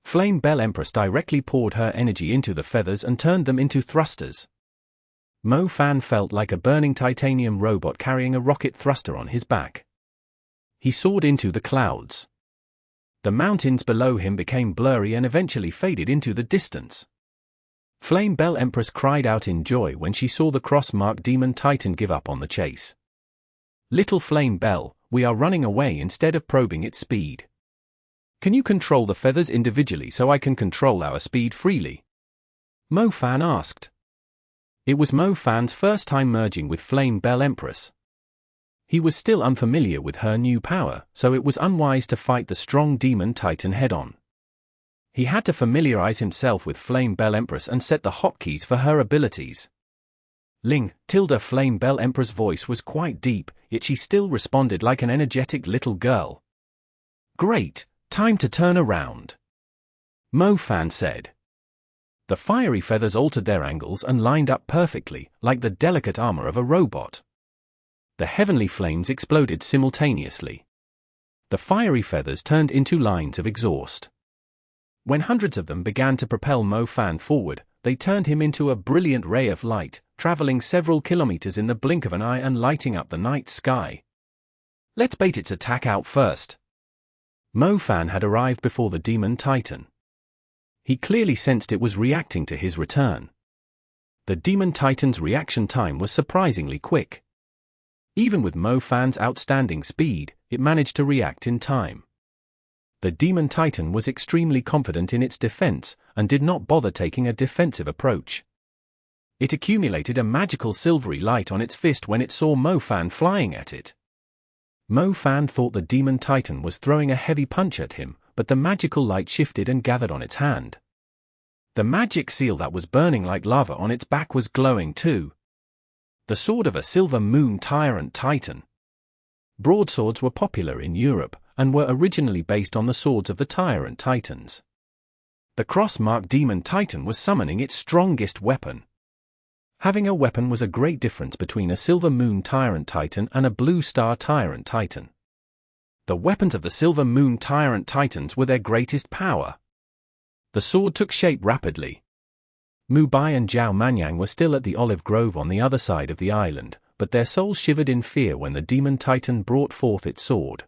Flame Belle Empress directly poured her energy into the feathers and turned them into thrusters. Mo Fan felt like a burning titanium robot carrying a rocket thruster on his back. He soared into the clouds. The mountains below him became blurry and eventually faded into the distance. Flame Belle Empress cried out in joy when she saw the cross-marked demon titan give up on the chase. Little Flame Belle, we are running away instead of probing its speed. Can you control the feathers individually so I can control our speed freely? Mo Fan asked. It was Mo Fan's first time merging with Flame Belle Empress. He was still unfamiliar with her new power, so it was unwise to fight the strong demon titan head-on. He had to familiarize himself with Flame Belle Empress and set the hotkeys for her abilities. Ling, Tilda. Flame Belle Empress' voice was quite deep, yet she still responded like an energetic little girl. Great, time to turn around, Mo Fan said. The fiery feathers altered their angles and lined up perfectly, like the delicate armor of a robot. The heavenly flames exploded simultaneously. The fiery feathers turned into lines of exhaust. When hundreds of them began to propel Mo Fan forward, they turned him into a brilliant ray of light, traveling several kilometers in the blink of an eye and lighting up the night sky. Let's bait its attack out first. Mo Fan had arrived before the demon titan. He clearly sensed it was reacting to his return. The demon titan's reaction time was surprisingly quick. Even with Mo Fan's outstanding speed, it managed to react in time. The demon titan was extremely confident in its defense and did not bother taking a defensive approach. It accumulated a magical silvery light on its fist when it saw Mo Fan flying at it. Mo Fan thought the demon titan was throwing a heavy punch at him, but the magical light shifted and gathered on its hand. The magic seal that was burning like lava on its back was glowing too. The sword of a silver moon tyrant titan. Broadswords were popular in Europe, and were originally based on the swords of the tyrant titans. The cross-marked demon titan was summoning its strongest weapon. Having a weapon was a great difference between a silver moon tyrant titan and a blue star tyrant titan. The weapons of the silver moon tyrant titans were their greatest power. The sword took shape rapidly. Mu Bai and Zhao Manyang were still at the olive grove on the other side of the island, but their souls shivered in fear when the demon titan brought forth its sword.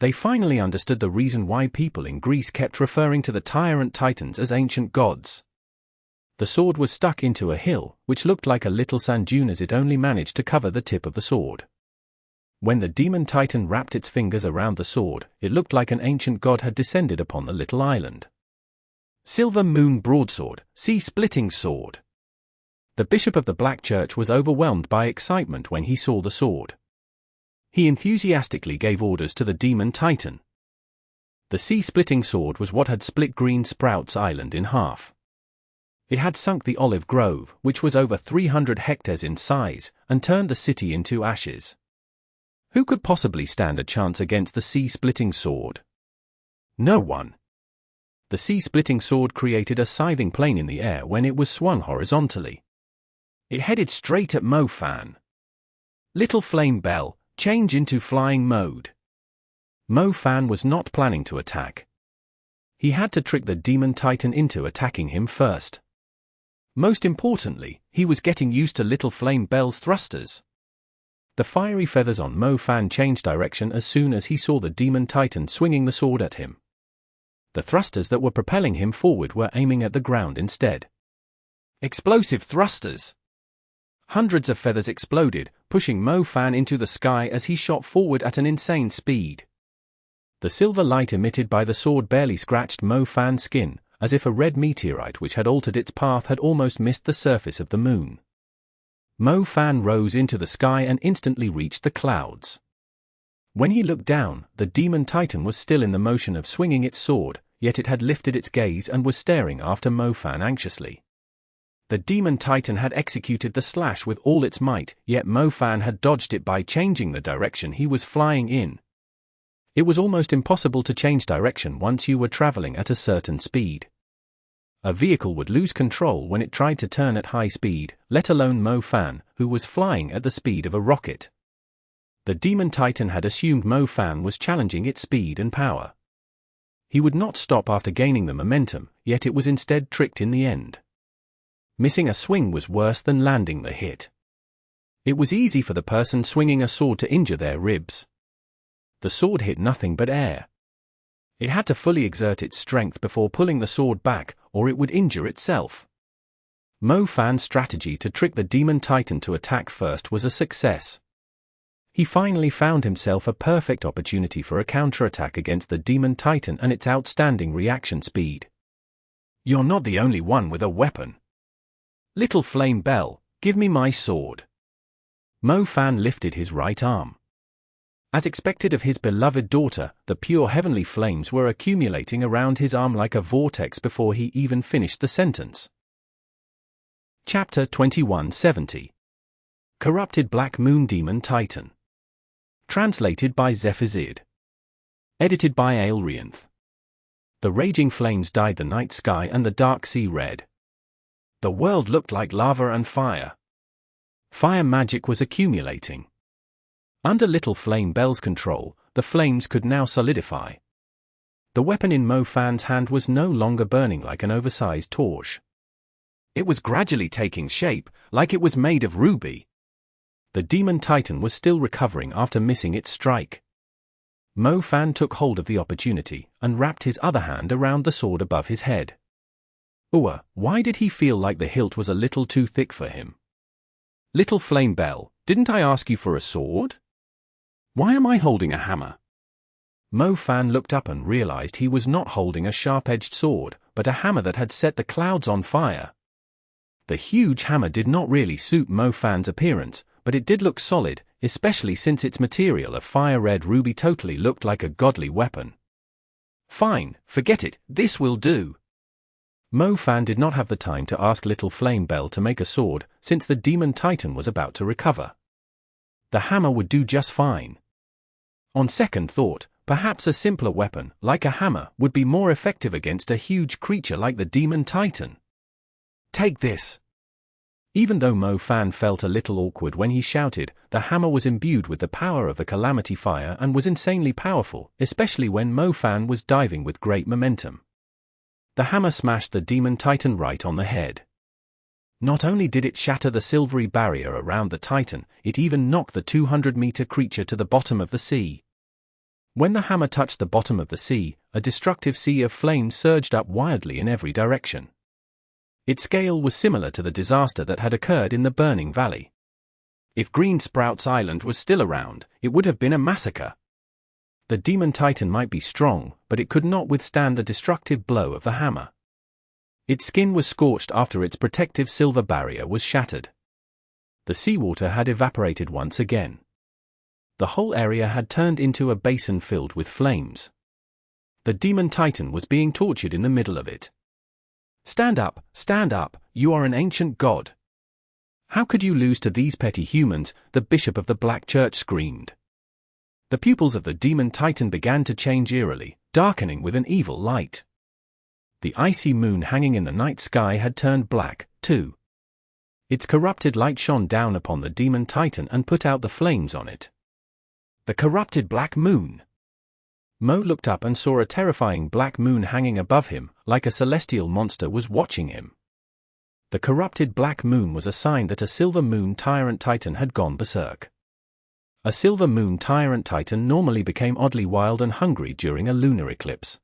They finally understood the reason why people in Greece kept referring to the tyrant titans as ancient gods. The sword was stuck into a hill, which looked like a little sand dune as it only managed to cover the tip of the sword. When the demon titan wrapped its fingers around the sword, it looked like an ancient god had descended upon the little island. Silver Moon Broadsword, Sea-Splitting Sword. The bishop of the Black Church was overwhelmed by excitement when he saw the sword. He enthusiastically gave orders to the demon titan. The sea-splitting sword was what had split Green Sprouts Island in half. It had sunk the olive grove, which was over 300 hectares in size, and turned the city into ashes. Who could possibly stand a chance against the sea-splitting sword? No one. The sea-splitting sword created a scything plane in the air when it was swung horizontally. It headed straight at Mo Fan. Little Flame Belle, change into flying mode. Mo Fan was not planning to attack. He had to trick the demon titan into attacking him first. Most importantly, he was getting used to Little Flame Belle's thrusters. The fiery feathers on Mo Fan changed direction as soon as he saw the demon titan swinging the sword at him. The thrusters that were propelling him forward were aiming at the ground instead. Explosive thrusters! Hundreds of feathers exploded, pushing Mo Fan into the sky as he shot forward at an insane speed. The silver light emitted by the sword barely scratched Mo Fan's skin, as if a red meteorite which had altered its path had almost missed the surface of the moon. Mo Fan rose into the sky and instantly reached the clouds. When he looked down, the demon titan was still in the motion of swinging its sword, yet it had lifted its gaze and was staring after Mo Fan anxiously. The demon titan had executed the slash with all its might, yet Mo Fan had dodged it by changing the direction he was flying in. It was almost impossible to change direction once you were traveling at a certain speed. A vehicle would lose control when it tried to turn at high speed, let alone Mo Fan, who was flying at the speed of a rocket. The demon titan had assumed Mo Fan was challenging its speed and power. He would not stop after gaining the momentum, yet it was instead tricked in the end. Missing a swing was worse than landing the hit. It was easy for the person swinging a sword to injure their ribs. The sword hit nothing but air. It had to fully exert its strength before pulling the sword back, or it would injure itself. Mo Fan's strategy to trick the demon titan to attack first was a success. He finally found himself a perfect opportunity for a counterattack against the demon titan and its outstanding reaction speed. "You're not the only one with a weapon. Little flame Belle, give me my sword." Mo Fan lifted his right arm. As expected of his beloved daughter, the pure heavenly flames were accumulating around his arm like a vortex before he even finished the sentence. Chapter 2170. Corrupted Black Moon Demon Titan. Translated by Zephazid. Edited by Aelrianth. The raging flames dyed the night sky and the dark sea red. The world looked like lava and fire. Fire magic was accumulating. Under Little Flame Belle's control, the flames could now solidify. The weapon in Mo Fan's hand was no longer burning like an oversized torch. It was gradually taking shape, like it was made of ruby. The demon titan was still recovering after missing its strike. Mo Fan took hold of the opportunity and wrapped his other hand around the sword above his head. Why did he feel like the hilt was a little too thick for him? "Little Flame Belle, didn't I ask you for a sword? Why am I holding a hammer?" Mo Fan looked up and realized he was not holding a sharp-edged sword, but a hammer that had set the clouds on fire. The huge hammer did not really suit Mo Fan's appearance, but it did look solid, especially since its material of fire-red ruby totally looked like a godly weapon. "Fine, forget it, this will do." Mo Fan did not have the time to ask Little Flame Belle to make a sword, since the demon titan was about to recover. The hammer would do just fine. On second thought, perhaps a simpler weapon, like a hammer, would be more effective against a huge creature like the demon titan. "Take this." Even though Mo Fan felt a little awkward when he shouted, the hammer was imbued with the power of the Calamity Fire and was insanely powerful, especially when Mo Fan was diving with great momentum. The hammer smashed the demon titan right on the head. Not only did it shatter the silvery barrier around the titan, it even knocked the 200-meter creature to the bottom of the sea. When the hammer touched the bottom of the sea, a destructive sea of flames surged up wildly in every direction. Its scale was similar to the disaster that had occurred in the Burning Valley. If Green Sprouts Island was still around, it would have been a massacre. The demon titan might be strong, but it could not withstand the destructive blow of the hammer. Its skin was scorched after its protective silver barrier was shattered. The seawater had evaporated once again. The whole area had turned into a basin filled with flames. The demon titan was being tortured in the middle of it. Stand up, you are an ancient god. How could you lose to these petty humans?" the bishop of the Black Church screamed. The pupils of the demon titan began to change eerily, darkening with an evil light. The icy moon hanging in the night sky had turned black, too. Its corrupted light shone down upon the demon titan and put out the flames on it. The corrupted black moon! Mo looked up and saw a terrifying black moon hanging above him, like a celestial monster was watching him. The corrupted black moon was a sign that a silver moon tyrant titan had gone berserk. A silver moon tyrant titan normally became oddly wild and hungry during a lunar eclipse.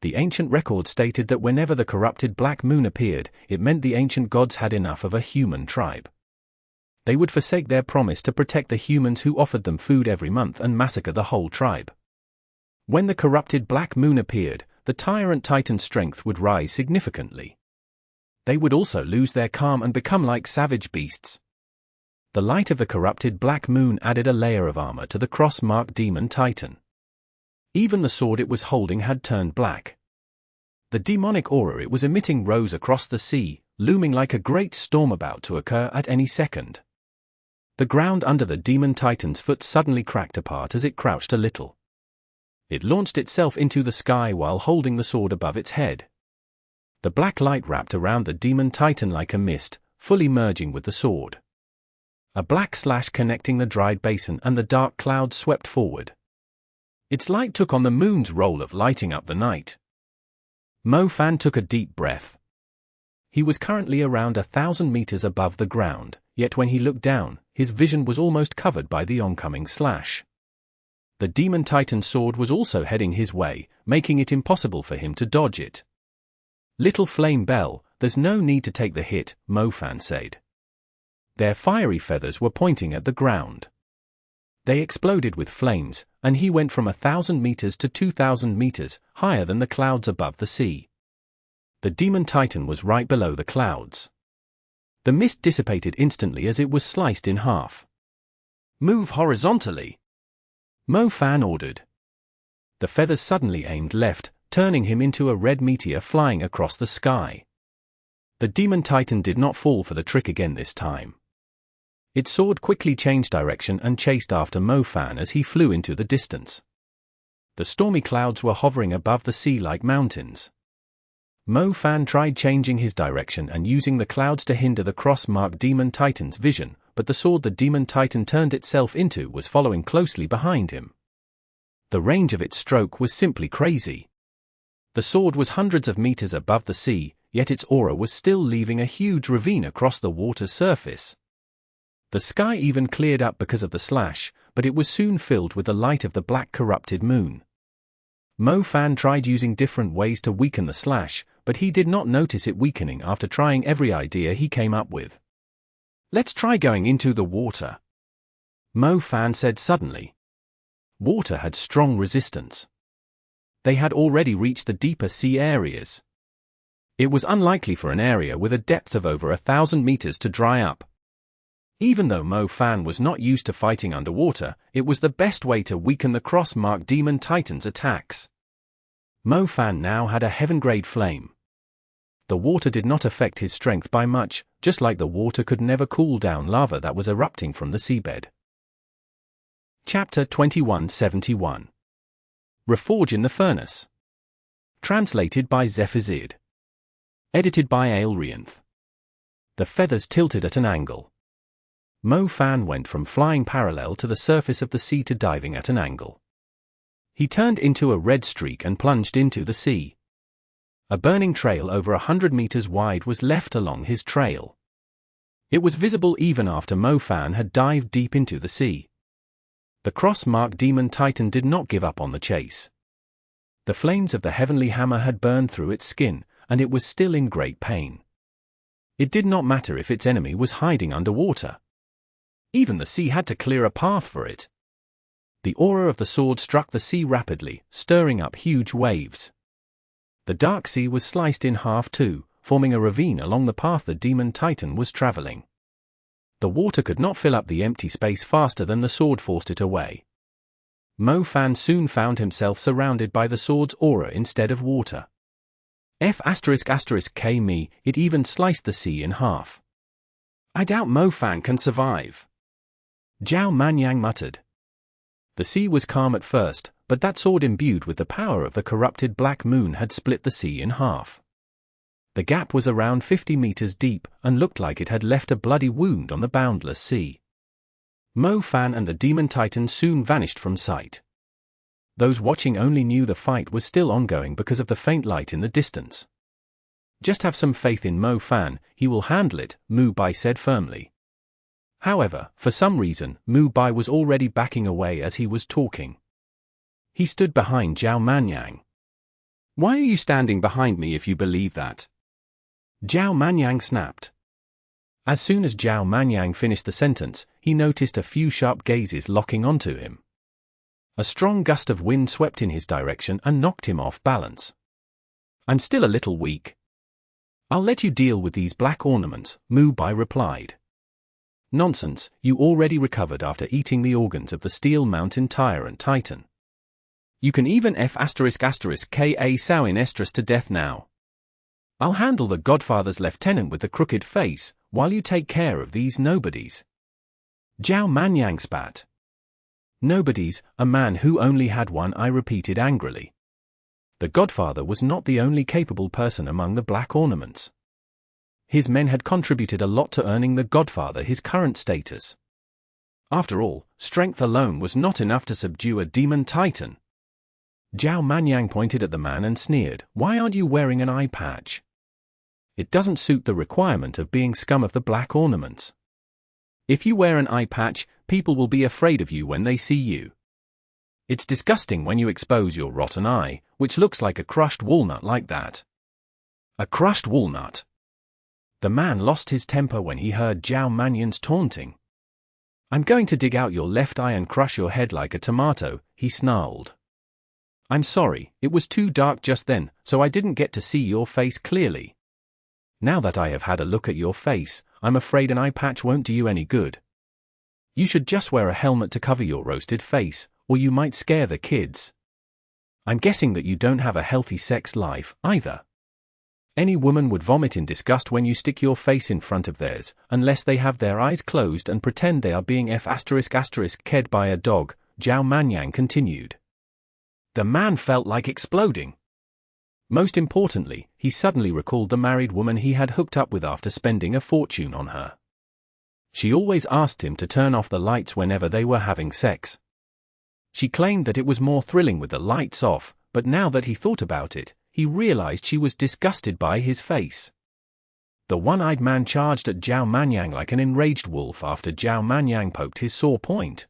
The ancient record stated that whenever the corrupted black moon appeared, it meant the ancient gods had enough of a human tribe. They would forsake their promise to protect the humans who offered them food every month and massacre the whole tribe. When the corrupted black moon appeared, the Tyrant Titan's strength would rise significantly. They would also lose their calm and become like savage beasts. The light of the corrupted black moon added a layer of armor to the cross-marked demon titan. Even the sword it was holding had turned black. The demonic aura it was emitting rose across the sea, looming like a great storm about to occur at any second. The ground under the demon titan's foot suddenly cracked apart as it crouched a little. It launched itself into the sky while holding the sword above its head. The black light wrapped around the demon titan like a mist, fully merging with the sword. A black slash connecting the dried basin and the dark clouds swept forward. Its light took on the moon's role of lighting up the night. Mo Fan took a deep breath. He was currently around 1,000 meters above the ground, yet when he looked down, his vision was almost covered by the oncoming slash. The demon titan's sword was also heading his way, making it impossible for him to dodge it. "Little flame Belle, there's no need to take the hit," Mo Fan said. Their fiery feathers were pointing at the ground. They exploded with flames, and he went from 1,000 meters to 2,000 meters, higher than the clouds above the sea. The demon titan was right below the clouds. The mist dissipated instantly as it was sliced in half. "Move horizontally," Mo Fan ordered. The feathers suddenly aimed left, turning him into a red meteor flying across the sky. The demon titan did not fall for the trick again this time. Its sword quickly changed direction and chased after Mo Fan as he flew into the distance. The stormy clouds were hovering above the sea like mountains. Mo Fan tried changing his direction and using the clouds to hinder the cross-marked demon titan's vision, but the sword the demon titan turned itself into was following closely behind him. The range of its stroke was simply crazy. The sword was hundreds of meters above the sea, yet its aura was still leaving a huge ravine across the water's surface. The sky even cleared up because of the slash, but it was soon filled with the light of the black corrupted moon. Mo Fan tried using different ways to weaken the slash, but he did not notice it weakening after trying every idea he came up with. "Let's try going into the water," Mo Fan said suddenly. Water had strong resistance. They had already reached the deeper sea areas. It was unlikely for an area with a depth of over 1,000 meters to dry up. Even though Mo Fan was not used to fighting underwater, it was the best way to weaken the cross-marked demon titan's attacks. Mo Fan now had a heaven-grade flame. The water did not affect his strength by much, just like the water could never cool down lava that was erupting from the seabed. Chapter 2171. Reforge in the Furnace. Translated by Zephazid. Edited by Aelrianth. The feathers tilted at an angle. Mo Fan went from flying parallel to the surface of the sea to diving at an angle. He turned into a red streak and plunged into the sea. A burning trail over 100 meters wide was left along his trail. It was visible even after Mo Fan had dived deep into the sea. The cross-marked demon titan did not give up on the chase. The flames of the heavenly hammer had burned through its skin, and it was still in great pain. It did not matter if its enemy was hiding underwater. Even the sea had to clear a path for it. The aura of the sword struck the sea rapidly, stirring up huge waves. The dark sea was sliced in half too, forming a ravine along the path the demon titan was traveling. The water could not fill up the empty space faster than the sword forced it away. Mo Fan soon found himself surrounded by the sword's aura instead of water. F***K me, it even sliced the sea in half. "I doubt Mo Fan can survive," Zhao Manyang muttered. The sea was calm at first, but that sword imbued with the power of the corrupted black moon had split the sea in half. The gap was around 50 meters deep, and looked like it had left a bloody wound on the boundless sea. Mo Fan and the demon titan soon vanished from sight. Those watching only knew the fight was still ongoing because of the faint light in the distance. "Just have some faith in Mo Fan, he will handle it," Mu Bai said firmly. However, for some reason, Mu Bai was already backing away as he was talking. He stood behind Zhao Manyang. Why are you standing behind me if you believe that? Zhao Manyang snapped. As soon as Zhao Manyang finished the sentence, he noticed a few sharp gazes locking onto him. A strong gust of wind swept in his direction and knocked him off balance. I'm still a little weak. I'll let you deal with these black ornaments, Mu Bai replied. Nonsense, you already recovered after eating the organs of the Steel Mountain Tyrant Titan. You can even F***ka Sowin Estrus to death now. I'll handle the Godfather's lieutenant with the crooked face, while you take care of these nobodies. Zhao Manyang spat. Nobodies, a man who only had one eye repeated angrily. The Godfather was not the only capable person among the black ornaments. His men had contributed a lot to earning the Godfather his current status. After all, strength alone was not enough to subdue a demon titan. Zhao Manyang pointed at the man and sneered, "Why aren't you wearing an eye patch? It doesn't suit the requirement of being scum of the black ornaments. If you wear an eye patch, people will be afraid of you when they see you. It's disgusting when you expose your rotten eye, which looks like a crushed walnut like that." A crushed walnut? The man lost his temper when he heard Zhao Manyang's taunting. "I'm going to dig out your left eye and crush your head like a tomato," he snarled. "I'm sorry, it was too dark just then, so I didn't get to see your face clearly. Now that I have had a look at your face, I'm afraid an eye patch won't do you any good. You should just wear a helmet to cover your roasted face, or you might scare the kids. I'm guessing that you don't have a healthy sex life, either. Any woman would vomit in disgust when you stick your face in front of theirs, unless they have their eyes closed and pretend they are being ked by a dog," Zhao Manyang continued. The man felt like exploding. Most importantly, he suddenly recalled the married woman he had hooked up with after spending a fortune on her. She always asked him to turn off the lights whenever they were having sex. She claimed that it was more thrilling with the lights off, but now that he thought about it, he realized she was disgusted by his face. The one-eyed man charged at Zhao Manyang like an enraged wolf after Zhao Manyang poked his sore point.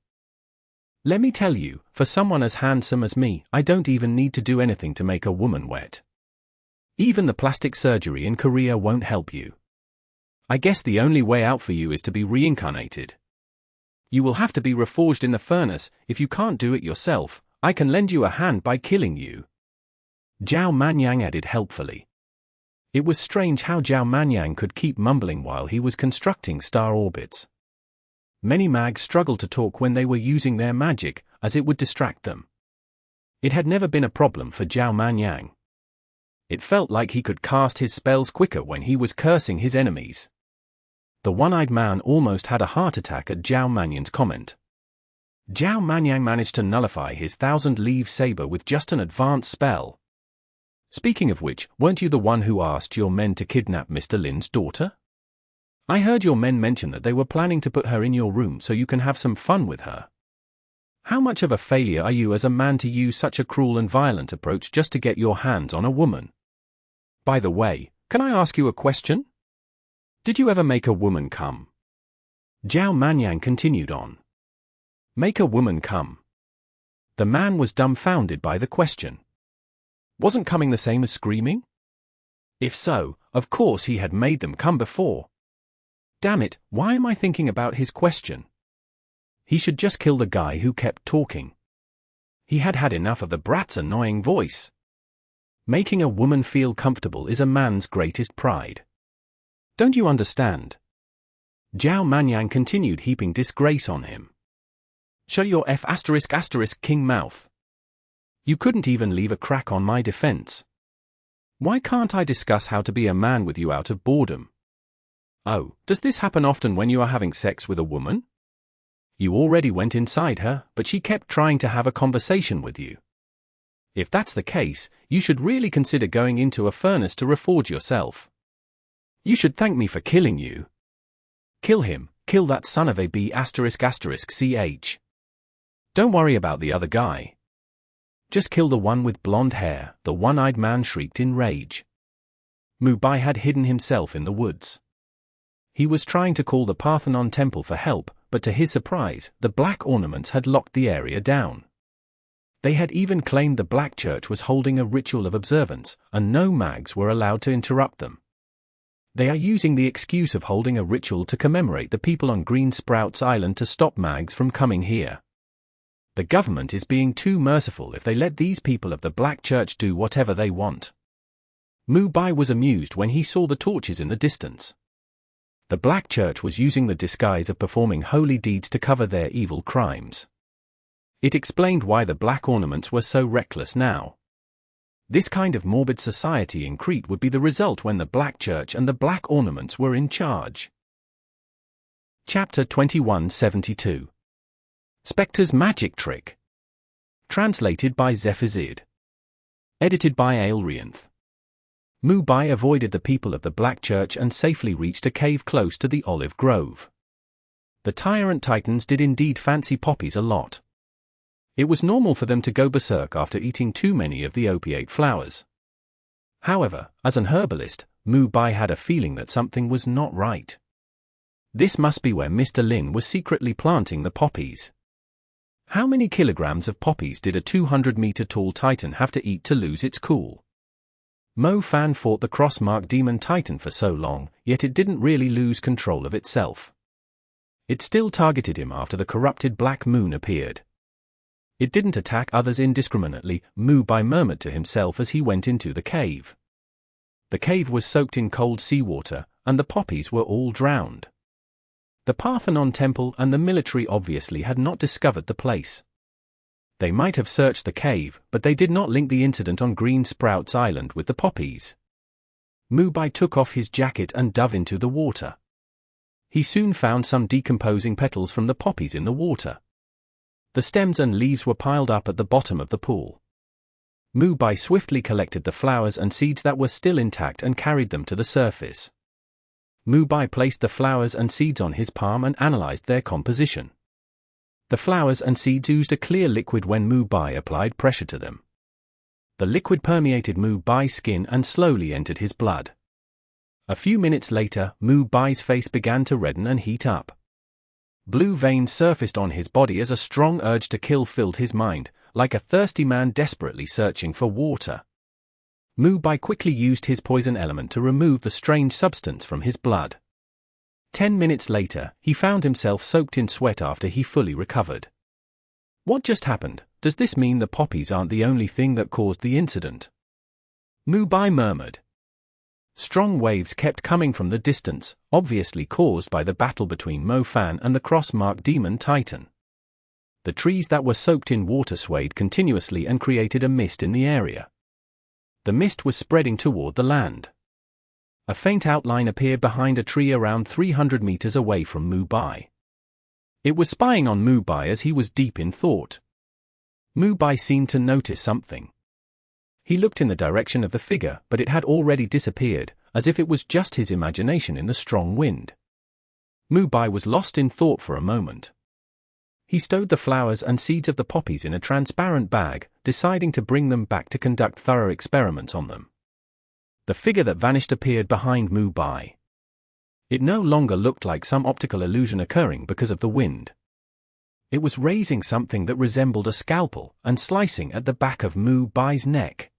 "Let me tell you, for someone as handsome as me, I don't even need to do anything to make a woman wet. Even the plastic surgery in Korea won't help you. I guess the only way out for you is to be reincarnated. You will have to be reforged in the furnace. If you can't do it yourself, I can lend you a hand by killing you," Zhao Manyang added helpfully. It was strange how Zhao Manyang could keep mumbling while he was constructing star orbits. Many mags struggled to talk when they were using their magic, as it would distract them. It had never been a problem for Zhao Manyang. It felt like he could cast his spells quicker when he was cursing his enemies. The one-eyed man almost had a heart attack at Zhao Manyang's comment. Zhao Manyang managed to nullify his 1,000-leaf saber with just an advanced spell. "Speaking of which, weren't you the one who asked your men to kidnap Mr. Lin's daughter? I heard your men mention that they were planning to put her in your room so you can have some fun with her. How much of a failure are you as a man to use such a cruel and violent approach just to get your hands on a woman? By the way, can I ask you a question? Did you ever make a woman come?" Zhao Manyang continued on. Make a woman come? The man was dumbfounded by the question. Wasn't coming the same as screaming? If so, of course he had made them come before. Damn it, why am I thinking about his question? He should just kill the guy who kept talking. He had had enough of the brat's annoying voice. Making a woman feel comfortable is a man's greatest pride. Don't you understand? Zhao Manyang continued heaping disgrace on him. Shut your king mouth. You couldn't even leave a crack on my defense. Why can't I discuss how to be a man with you out of boredom? Oh, does this happen often when you are having sex with a woman? You already went inside her, but she kept trying to have a conversation with you. If that's the case, you should really consider going into a furnace to reforge yourself. You should thank me for killing you. Kill him, kill that son of a ***ch. Don't worry about the other guy. Just kill the one with blonde hair, the one-eyed man shrieked in rage. Mu Bai had hidden himself in the woods. He was trying to call the Parthenon temple for help, but to his surprise, the black ornaments had locked the area down. They had even claimed the Black Church was holding a ritual of observance, and no mags were allowed to interrupt them. They are using the excuse of holding a ritual to commemorate the people on Green Sprouts Island to stop mags from coming here. The government is being too merciful if they let these people of the Black Church do whatever they want. Mu Bai was amused when he saw the torches in the distance. The Black Church was using the disguise of performing holy deeds to cover their evil crimes. It explained why the black ornaments were so reckless now. This kind of morbid society in Crete would be the result when the Black Church and the black ornaments were in charge. Chapter 2172. Spectre's Magic Trick. Translated by Zephazid. Edited by Aelrianth. Mu Bai avoided the people of the Black Church and safely reached a cave close to the olive grove. The Tyrant Titans did indeed fancy poppies a lot. It was normal for them to go berserk after eating too many of the opiate flowers. However, as an herbalist, Mu Bai had a feeling that something was not right. This must be where Mr. Lin was secretly planting the poppies. How many kilograms of poppies did a 200-meter-tall titan have to eat to lose its cool? Mo Fan fought the cross-mark demon titan for so long, yet it didn't really lose control of itself. It still targeted him after the corrupted black moon appeared. It didn't attack others indiscriminately, Mu Bai murmured to himself as he went into the cave. The cave was soaked in cold seawater, and the poppies were all drowned. The Parthenon Temple and the military obviously had not discovered the place. They might have searched the cave, but they did not link the incident on Green Sprouts Island with the poppies. Mu Bai took off his jacket and dove into the water. He soon found some decomposing petals from the poppies in the water. The stems and leaves were piled up at the bottom of the pool. Mu Bai swiftly collected the flowers and seeds that were still intact and carried them to the surface. Mu Bai placed the flowers and seeds on his palm and analyzed their composition. The flowers and seeds oozed a clear liquid when Mu Bai applied pressure to them. The liquid permeated Mu Bai's skin and slowly entered his blood. A few minutes later, Mu Bai's face began to redden and heat up. Blue veins surfaced on his body as a strong urge to kill filled his mind, like a thirsty man desperately searching for water. Mu Bai quickly used his poison element to remove the strange substance from his blood. 10 minutes later, he found himself soaked in sweat after he fully recovered. What just happened? Does this mean the poppies aren't the only thing that caused the incident? Mu Bai murmured. Strong waves kept coming from the distance, obviously caused by the battle between Mo Fan and the cross-marked demon titan. The trees that were soaked in water swayed continuously and created a mist in the area. The mist was spreading toward the land. A faint outline appeared behind a tree around 300 meters away from Mu Bai. It was spying on Mu Bai as he was deep in thought. Mu Bai seemed to notice something. He looked in the direction of the figure, but it had already disappeared, as if it was just his imagination in the strong wind. Mu Bai was lost in thought for a moment. He stowed the flowers and seeds of the poppies in a transparent bag, deciding to bring them back to conduct thorough experiments on them. The figure that vanished appeared behind Mu Bai. It no longer looked like some optical illusion occurring because of the wind. It was raising something that resembled a scalpel and slicing at the back of Mu Bai's neck.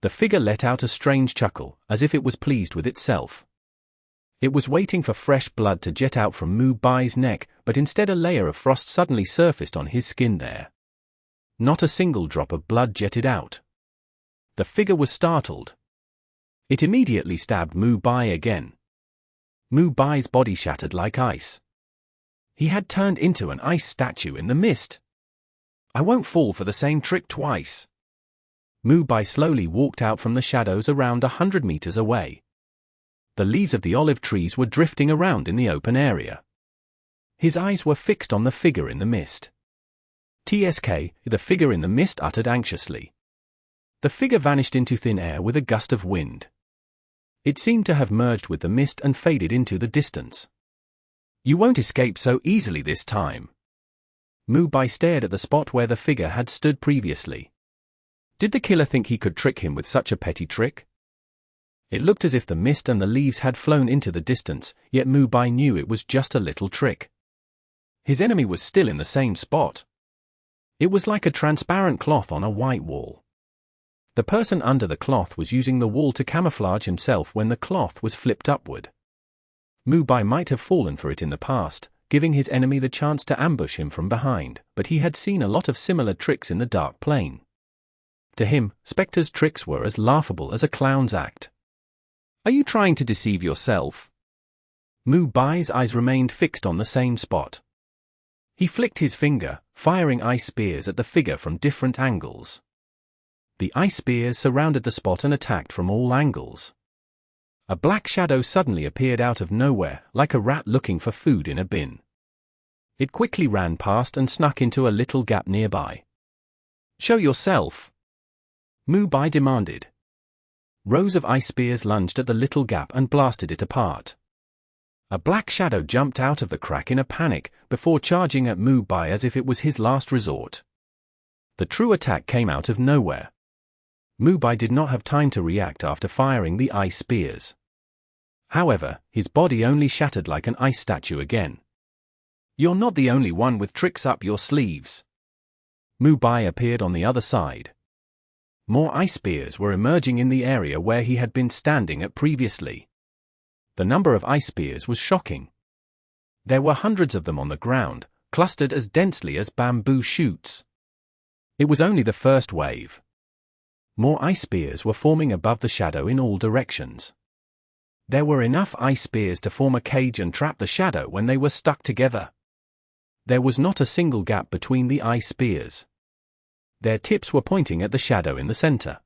The figure let out a strange chuckle, as if it was pleased with itself. It was waiting for fresh blood to jet out from Mu Bai's neck, but instead a layer of frost suddenly surfaced on his skin there. Not a single drop of blood jetted out. The figure was startled. It immediately stabbed Mu Bai again. Mu Bai's body shattered like ice. He had turned into an ice statue in the mist. I won't fall for the same trick twice. Mu Bai slowly walked out from the shadows around 100 meters away. The leaves of the olive trees were drifting around in the open area. His eyes were fixed on the figure in the mist. TSK, the figure in the mist uttered anxiously. The figure vanished into thin air with a gust of wind. It seemed to have merged with the mist and faded into the distance. You won't escape so easily this time. Mu Bai stared at the spot where the figure had stood previously. Did the killer think he could trick him with such a petty trick? It looked as if the mist and the leaves had flown into the distance, yet Mu Bai knew it was just a little trick. His enemy was still in the same spot. It was like a transparent cloth on a white wall. The person under the cloth was using the wall to camouflage himself when the cloth was flipped upward. Mu Bai might have fallen for it in the past, giving his enemy the chance to ambush him from behind, but he had seen a lot of similar tricks in the dark plane. To him, Spectre's tricks were as laughable as a clown's act. Are you trying to deceive yourself? Mu Bai's eyes remained fixed on the same spot. He flicked his finger, firing ice spears at the figure from different angles. The ice spears surrounded the spot and attacked from all angles. A black shadow suddenly appeared out of nowhere, like a rat looking for food in a bin. It quickly ran past and snuck into a little gap nearby. Show yourself! Mu Bai demanded. Rows of ice spears lunged at the little gap and blasted it apart. A black shadow jumped out of the crack in a panic, before charging at Mu Bai as if it was his last resort. The true attack came out of nowhere. Mu Bai did not have time to react after firing the ice spears. However, his body only shattered like an ice statue again. You're not the only one with tricks up your sleeves. Mu Bai appeared on the other side. More ice spears were emerging in the area where he had been standing at previously. The number of ice spears was shocking. There were hundreds of them on the ground, clustered as densely as bamboo shoots. It was only the first wave. More ice spears were forming above the shadow in all directions. There were enough ice spears to form a cage and trap the shadow when they were stuck together. There was not a single gap between the ice spears. Their tips were pointing at the shadow in the center.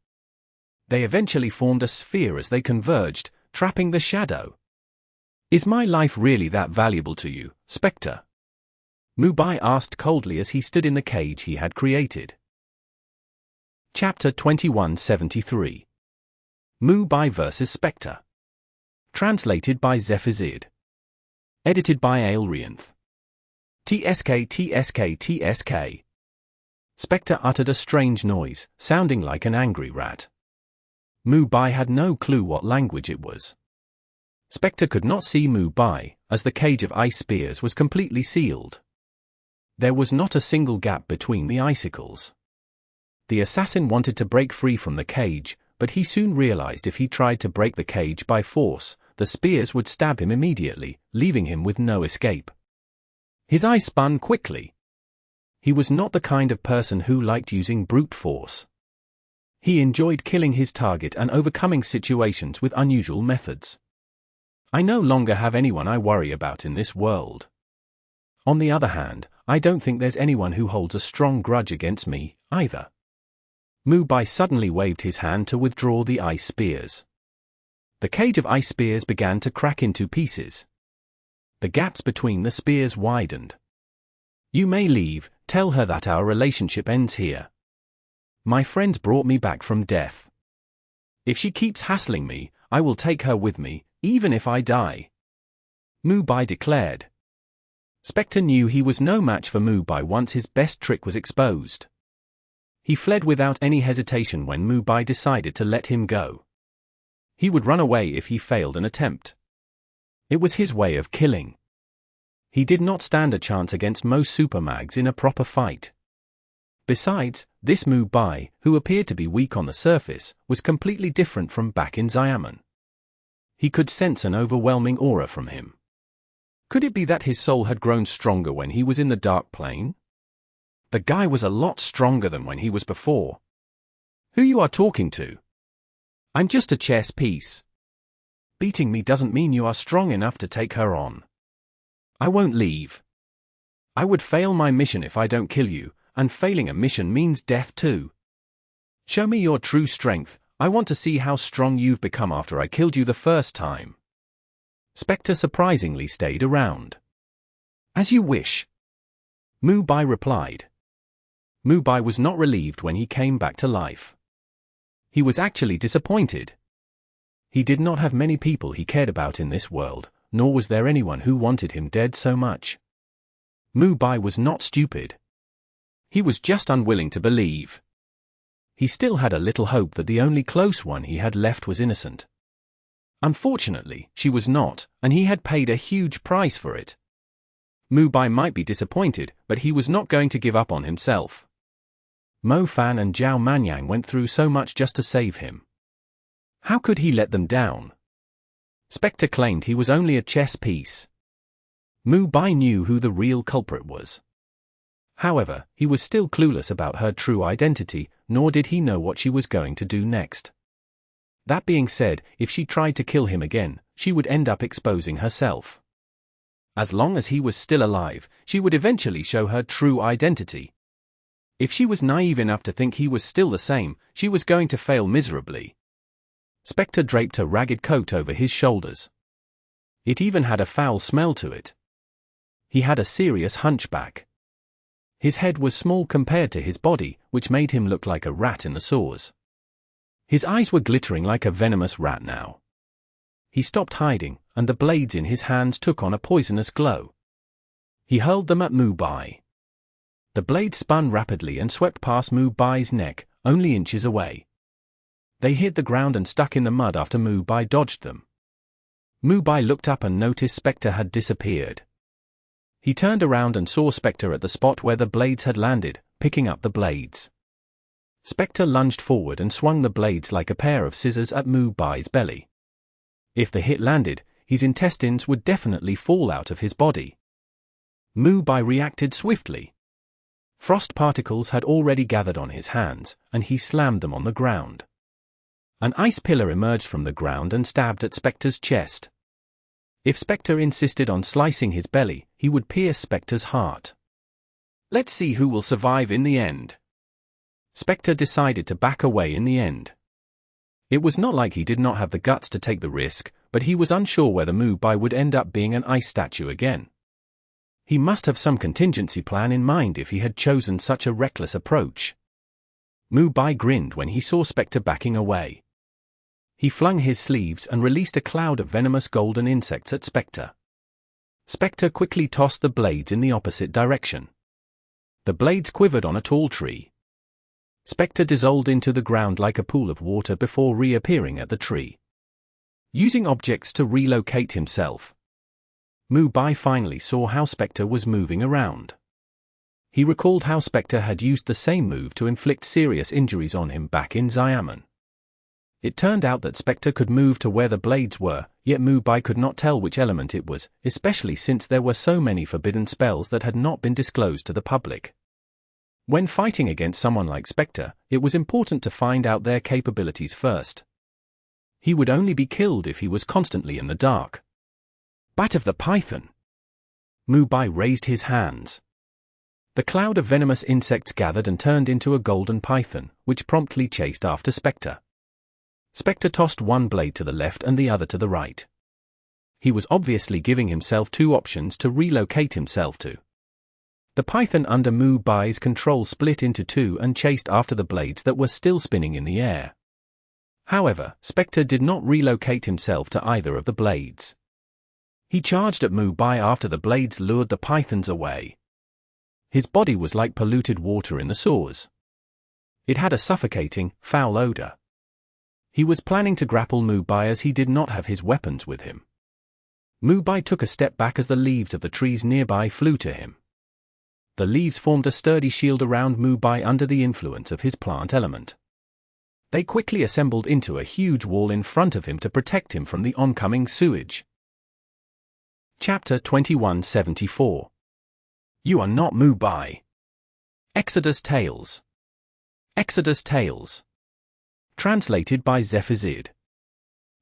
They eventually formed a sphere as they converged, trapping the shadow. Is my life really that valuable to you, Spectre? Mu Bai asked coldly as he stood in the cage he had created. Chapter 2173. Mu Bai vs. Spectre. Translated by Zephazid. Edited by Aelrianth. TSK. Spectre uttered a strange noise, sounding like an angry rat. Mu Bai had no clue what language it was. Spectre could not see Mu Bai, as the cage of ice spears was completely sealed. There was not a single gap between the icicles. The assassin wanted to break free from the cage, but he soon realized if he tried to break the cage by force, the spears would stab him immediately, leaving him with no escape. His eyes spun quickly. He was not the kind of person who liked using brute force. He enjoyed killing his target and overcoming situations with unusual methods. I no longer have anyone I worry about in this world. On the other hand, I don't think there's anyone who holds a strong grudge against me, either. Mu Bai suddenly waved his hand to withdraw the ice spears. The cage of ice spears began to crack into pieces. The gaps between the spears widened. You may leave, tell her that our relationship ends here. My friend brought me back from death. If she keeps hassling me, I will take her with me, even if I die. Mu Bai declared. Spectre knew he was no match for Mu Bai once his best trick was exposed. He fled without any hesitation when Mu Bai decided to let him go. He would run away if he failed an attempt. It was his way of killing. He did not stand a chance against most supermags in a proper fight. Besides, this Mu Bai, who appeared to be weak on the surface, was completely different from back in Xiamen. He could sense an overwhelming aura from him. Could it be that his soul had grown stronger when he was in the dark plane? The guy was a lot stronger than when he was before. Who you are talking to? I'm just a chess piece. Beating me doesn't mean you are strong enough to take her on. I won't leave. I would fail my mission if I don't kill you, and failing a mission means death too. Show me your true strength. I want to see how strong you've become after I killed you the first time. Spectre surprisingly stayed around. As you wish. Mu Bai replied. Mu Bai was not relieved when he came back to life. He was actually disappointed. He did not have many people he cared about in this world, nor was there anyone who wanted him dead so much. Mu Bai was not stupid. He was just unwilling to believe. He still had a little hope that the only close one he had left was innocent. Unfortunately, she was not, and he had paid a huge price for it. Mu Bai might be disappointed, but he was not going to give up on himself. Mo Fan and Zhao Manyang went through so much just to save him. How could he let them down? Spectre claimed he was only a chess piece. Mu Bai knew who the real culprit was. However, he was still clueless about her true identity, nor did he know what she was going to do next. That being said, if she tried to kill him again, she would end up exposing herself. As long as he was still alive, she would eventually show her true identity. If she was naive enough to think he was still the same, she was going to fail miserably. Spectre draped a ragged coat over his shoulders. It even had a foul smell to it. He had a serious hunchback. His head was small compared to his body, which made him look like a rat in the saws. His eyes were glittering like a venomous rat now. He stopped hiding, and the blades in his hands took on a poisonous glow. He hurled them at Mu Bai. The blades spun rapidly and swept past Mu Bai's neck, only inches away. They hit the ground and stuck in the mud after Mu Bai dodged them. Mu Bai looked up and noticed Spectre had disappeared. He turned around and saw Spectre at the spot where the blades had landed, picking up the blades. Spectre lunged forward and swung the blades like a pair of scissors at Mu Bai's belly. If the hit landed, his intestines would definitely fall out of his body. Mu Bai reacted swiftly. Frost particles had already gathered on his hands, and he slammed them on the ground. An ice pillar emerged from the ground and stabbed at Spectre's chest. If Spectre insisted on slicing his belly, he would pierce Spectre's heart. Let's see who will survive in the end. Spectre decided to back away in the end. It was not like he did not have the guts to take the risk, but he was unsure whether Mu Bai would end up being an ice statue again. He must have some contingency plan in mind if he had chosen such a reckless approach. Mu Bai grinned when he saw Spectre backing away. He flung his sleeves and released a cloud of venomous golden insects at Spectre. Spectre quickly tossed the blades in the opposite direction. The blades quivered on a tall tree. Spectre dissolved into the ground like a pool of water before reappearing at the tree. Using objects to relocate himself, Mu Bai finally saw how Spectre was moving around. He recalled how Spectre had used the same move to inflict serious injuries on him back in Xiamen. It turned out that Spectre could move to where the blades were, yet Mu Bai could not tell which element it was, especially since there were so many forbidden spells that had not been disclosed to the public. When fighting against someone like Spectre, it was important to find out their capabilities first. He would only be killed if he was constantly in the dark. Bat of the Python! Mu Bai raised his hands. The cloud of venomous insects gathered and turned into a golden python, which promptly chased after Spectre. Spectre tossed one blade to the left and the other to the right. He was obviously giving himself two options to relocate himself to. The python under Mu Bai's control split into two and chased after the blades that were still spinning in the air. However, Spectre did not relocate himself to either of the blades. He charged at Mu Bai after the blades lured the pythons away. His body was like polluted water in the sewers. It had a suffocating, foul odor. He was planning to grapple Mu Bai as he did not have his weapons with him. Mu Bai took a step back as the leaves of the trees nearby flew to him. The leaves formed a sturdy shield around Mu Bai under the influence of his plant element. They quickly assembled into a huge wall in front of him to protect him from the oncoming sewage. Chapter 2174. You Are Not Mu Bai. Exodus Tales. Exodus Tales. Translated by Zephazid.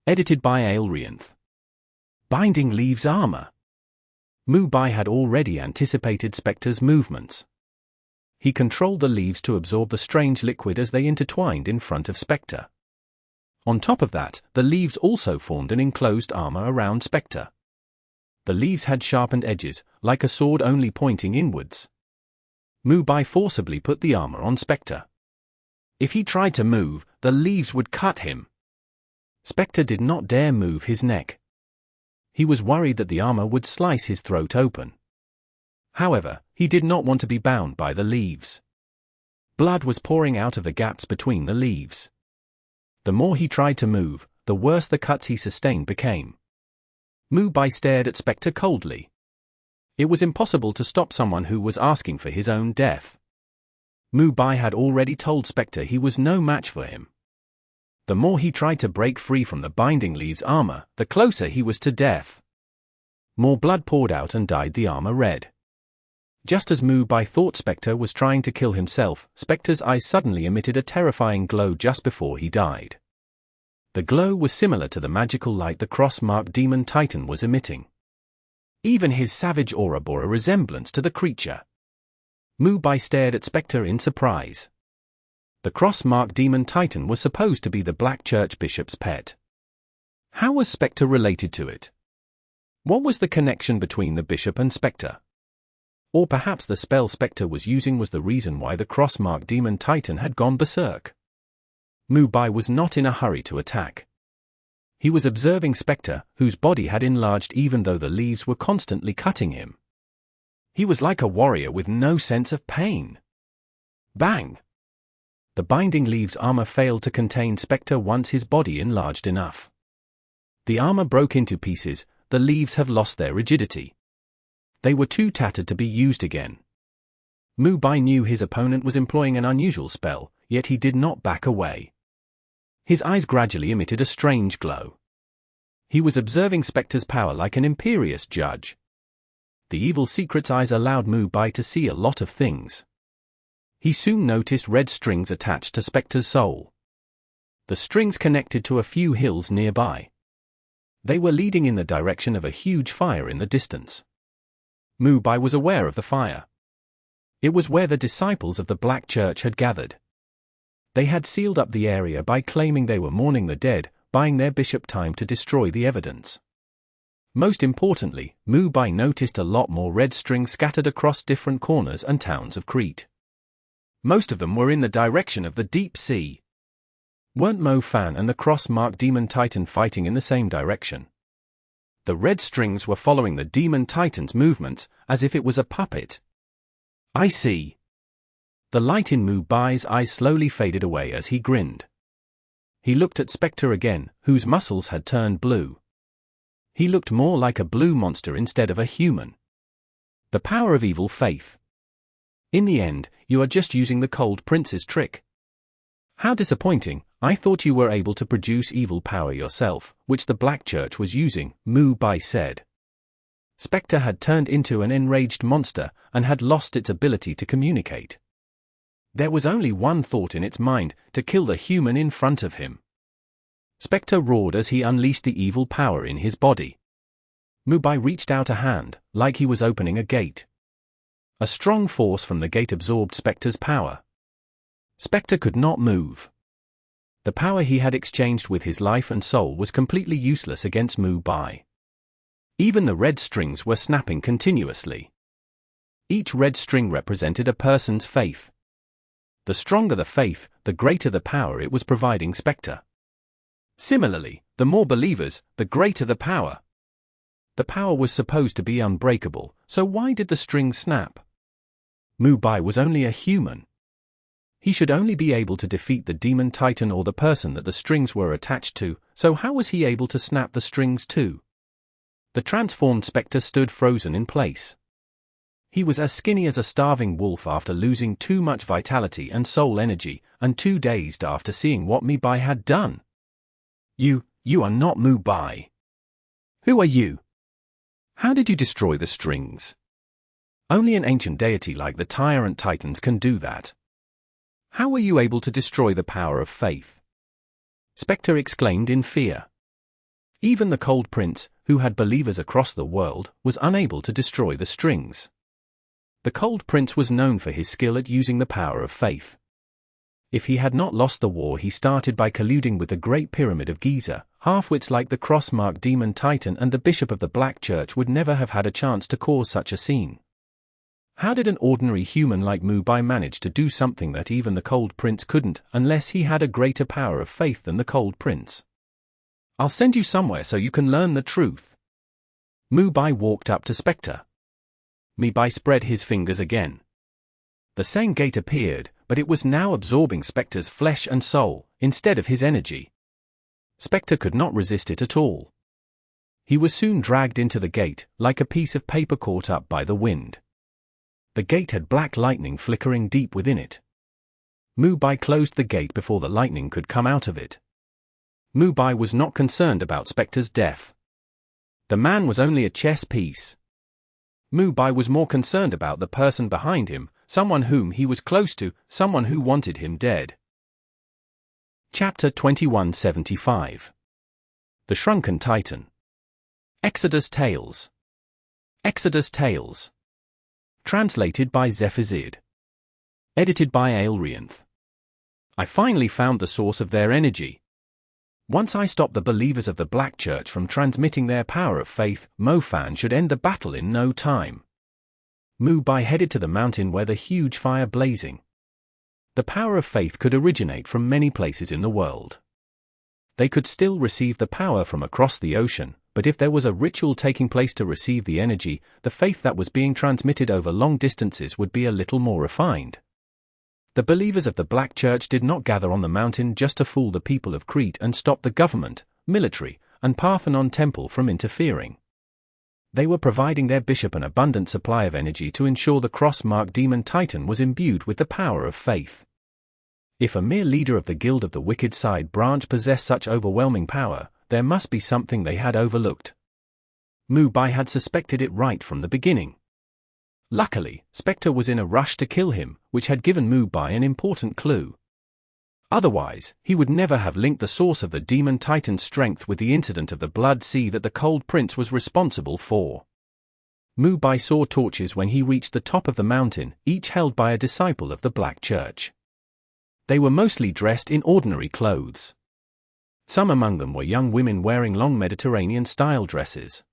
Edited by Aelrianth. Binding Leaves Armor. Mu Bai had already anticipated Spectre's movements. He controlled the leaves to absorb the strange liquid as they intertwined in front of Spectre. On top of that, the leaves also formed an enclosed armor around Spectre. The leaves had sharpened edges, like a sword only pointing inwards. Mu Bai forcibly put the armor on Spectre. If he tried to move, the leaves would cut him. Spectre did not dare move his neck. He was worried that the armor would slice his throat open. However, he did not want to be bound by the leaves. Blood was pouring out of the gaps between the leaves. The more he tried to move, the worse the cuts he sustained became. Mu Bai stared at Spectre coldly. It was impossible to stop someone who was asking for his own death. Mu Bai had already told Spectre he was no match for him. The more he tried to break free from the binding leaves armor, the closer he was to death. More blood poured out and dyed the armor red. Just as Mu Bai thought Spectre was trying to kill himself, Spectre's eyes suddenly emitted a terrifying glow just before he died. The glow was similar to the magical light the cross-marked demon titan was emitting. Even his savage aura bore a resemblance to the creature. Mu Bai stared at Spectre in surprise. The cross-marked demon titan was supposed to be the Black Church bishop's pet. How was Spectre related to it? What was the connection between the bishop and Spectre? Or perhaps the spell Spectre was using was the reason why the cross-marked demon titan had gone berserk. Mu Bai was not in a hurry to attack. He was observing Spectre, whose body had enlarged even though the leaves were constantly cutting him. He was like a warrior with no sense of pain. Bang! The binding leaves armor failed to contain Spectre once his body enlarged enough. The armor broke into pieces, the leaves have lost their rigidity. They were too tattered to be used again. Mu Bai knew his opponent was employing an unusual spell, yet he did not back away. His eyes gradually emitted a strange glow. He was observing Spectre's power like an imperious judge. The evil secret's eyes allowed Mu Bai to see a lot of things. He soon noticed red strings attached to Spectre's soul. The strings connected to a few hills nearby. They were leading in the direction of a huge fire in the distance. Mu Bai was aware of the fire. It was where the disciples of the Black Church had gathered. They had sealed up the area by claiming they were mourning the dead, buying their bishop time to destroy the evidence. Most importantly, Mu Bai noticed a lot more red strings scattered across different corners and towns of Crete. Most of them were in the direction of the deep sea. Weren't Mo Fan and the cross-marked demon titan fighting in the same direction? The red strings were following the demon titan's movements, as if it was a puppet. I see. The light in Mu Bai's eyes slowly faded away as he grinned. He looked at Spectre again, whose muscles had turned blue. He looked more like a blue monster instead of a human. The power of evil faith. In the end, you are just using the Cold Prince's trick. How disappointing, I thought you were able to produce evil power yourself, which the Black Church was using, Mu Bai said. Spectre had turned into an enraged monster, and had lost its ability to communicate. There was only one thought in its mind, to kill the human in front of him. Spectre roared as he unleashed the evil power in his body. Mu Bai reached out a hand, like he was opening a gate. A strong force from the gate absorbed Spectre's power. Spectre could not move. The power he had exchanged with his life and soul was completely useless against Mu Bai. Even the red strings were snapping continuously. Each red string represented a person's faith. The stronger the faith, the greater the power it was providing Spectre. Similarly, the more believers, the greater the power. The power was supposed to be unbreakable, so why did the strings snap? Mu Bai was only a human. He should only be able to defeat the demon titan or the person that the strings were attached to, so how was he able to snap the strings too? The transformed Spectre stood frozen in place. He was as skinny as a starving wolf after losing too much vitality and soul energy, and too dazed after seeing what Mu Bai had done. You are not Mu Bai. Who are you? How did you destroy the strings? Only an ancient deity like the Tyrant Titans can do that. How were you able to destroy the power of faith? Spectre exclaimed in fear. Even the Cold Prince, who had believers across the world, was unable to destroy the strings. The Cold Prince was known for his skill at using the power of faith. If he had not lost the war he started by colluding with the Great Pyramid of Giza, half-wits like the cross-marked demon titan and the bishop of the Black Church would never have had a chance to cause such a scene. How did an ordinary human like Mu Bai manage to do something that even the Cold Prince couldn't, unless he had a greater power of faith than the Cold Prince? I'll send you somewhere so you can learn the truth. Mu Bai walked up to Spectre. Mu Bai spread his fingers again. The same gate appeared, but it was now absorbing Spectre's flesh and soul, instead of his energy. Spectre could not resist it at all. He was soon dragged into the gate, like a piece of paper caught up by the wind. The gate had black lightning flickering deep within it. Mu Bai closed the gate before the lightning could come out of it. Mu Bai was not concerned about Spectre's death. The man was only a chess piece. Mu Bai was more concerned about the person behind him, someone whom he was close to, someone who wanted him dead. Chapter 2175. The Shrunken Titan. Exodus Tales. Exodus Tales. Translated by Zephazid. Edited by Aelrianth. I finally found the source of their energy. Once I stopped the believers of the Black Church from transmitting their power of faith, Mo Fan should end the battle in no time. Mu Bai headed to the mountain where the huge fire blazing. The power of faith could originate from many places in the world. They could still receive the power from across the ocean, but if there was a ritual taking place to receive the energy, the faith that was being transmitted over long distances would be a little more refined. The believers of the Black Church did not gather on the mountain just to fool the people of Crete and stop the government, military, and Parthenon temple from interfering. They were providing their bishop an abundant supply of energy to ensure the cross-marked demon titan was imbued with the power of faith. If a mere leader of the Guild of the Wicked Side branch possessed such overwhelming power, there must be something they had overlooked. Mu Bai had suspected it right from the beginning. Luckily, Spectre was in a rush to kill him, which had given Mu Bai an important clue. Otherwise, he would never have linked the source of the demon titan's strength with the incident of the Blood Sea that the Cold Prince was responsible for. Mu Bai saw torches when he reached the top of the mountain, each held by a disciple of the Black Church. They were mostly dressed in ordinary clothes. Some among them were young women wearing long Mediterranean-style dresses.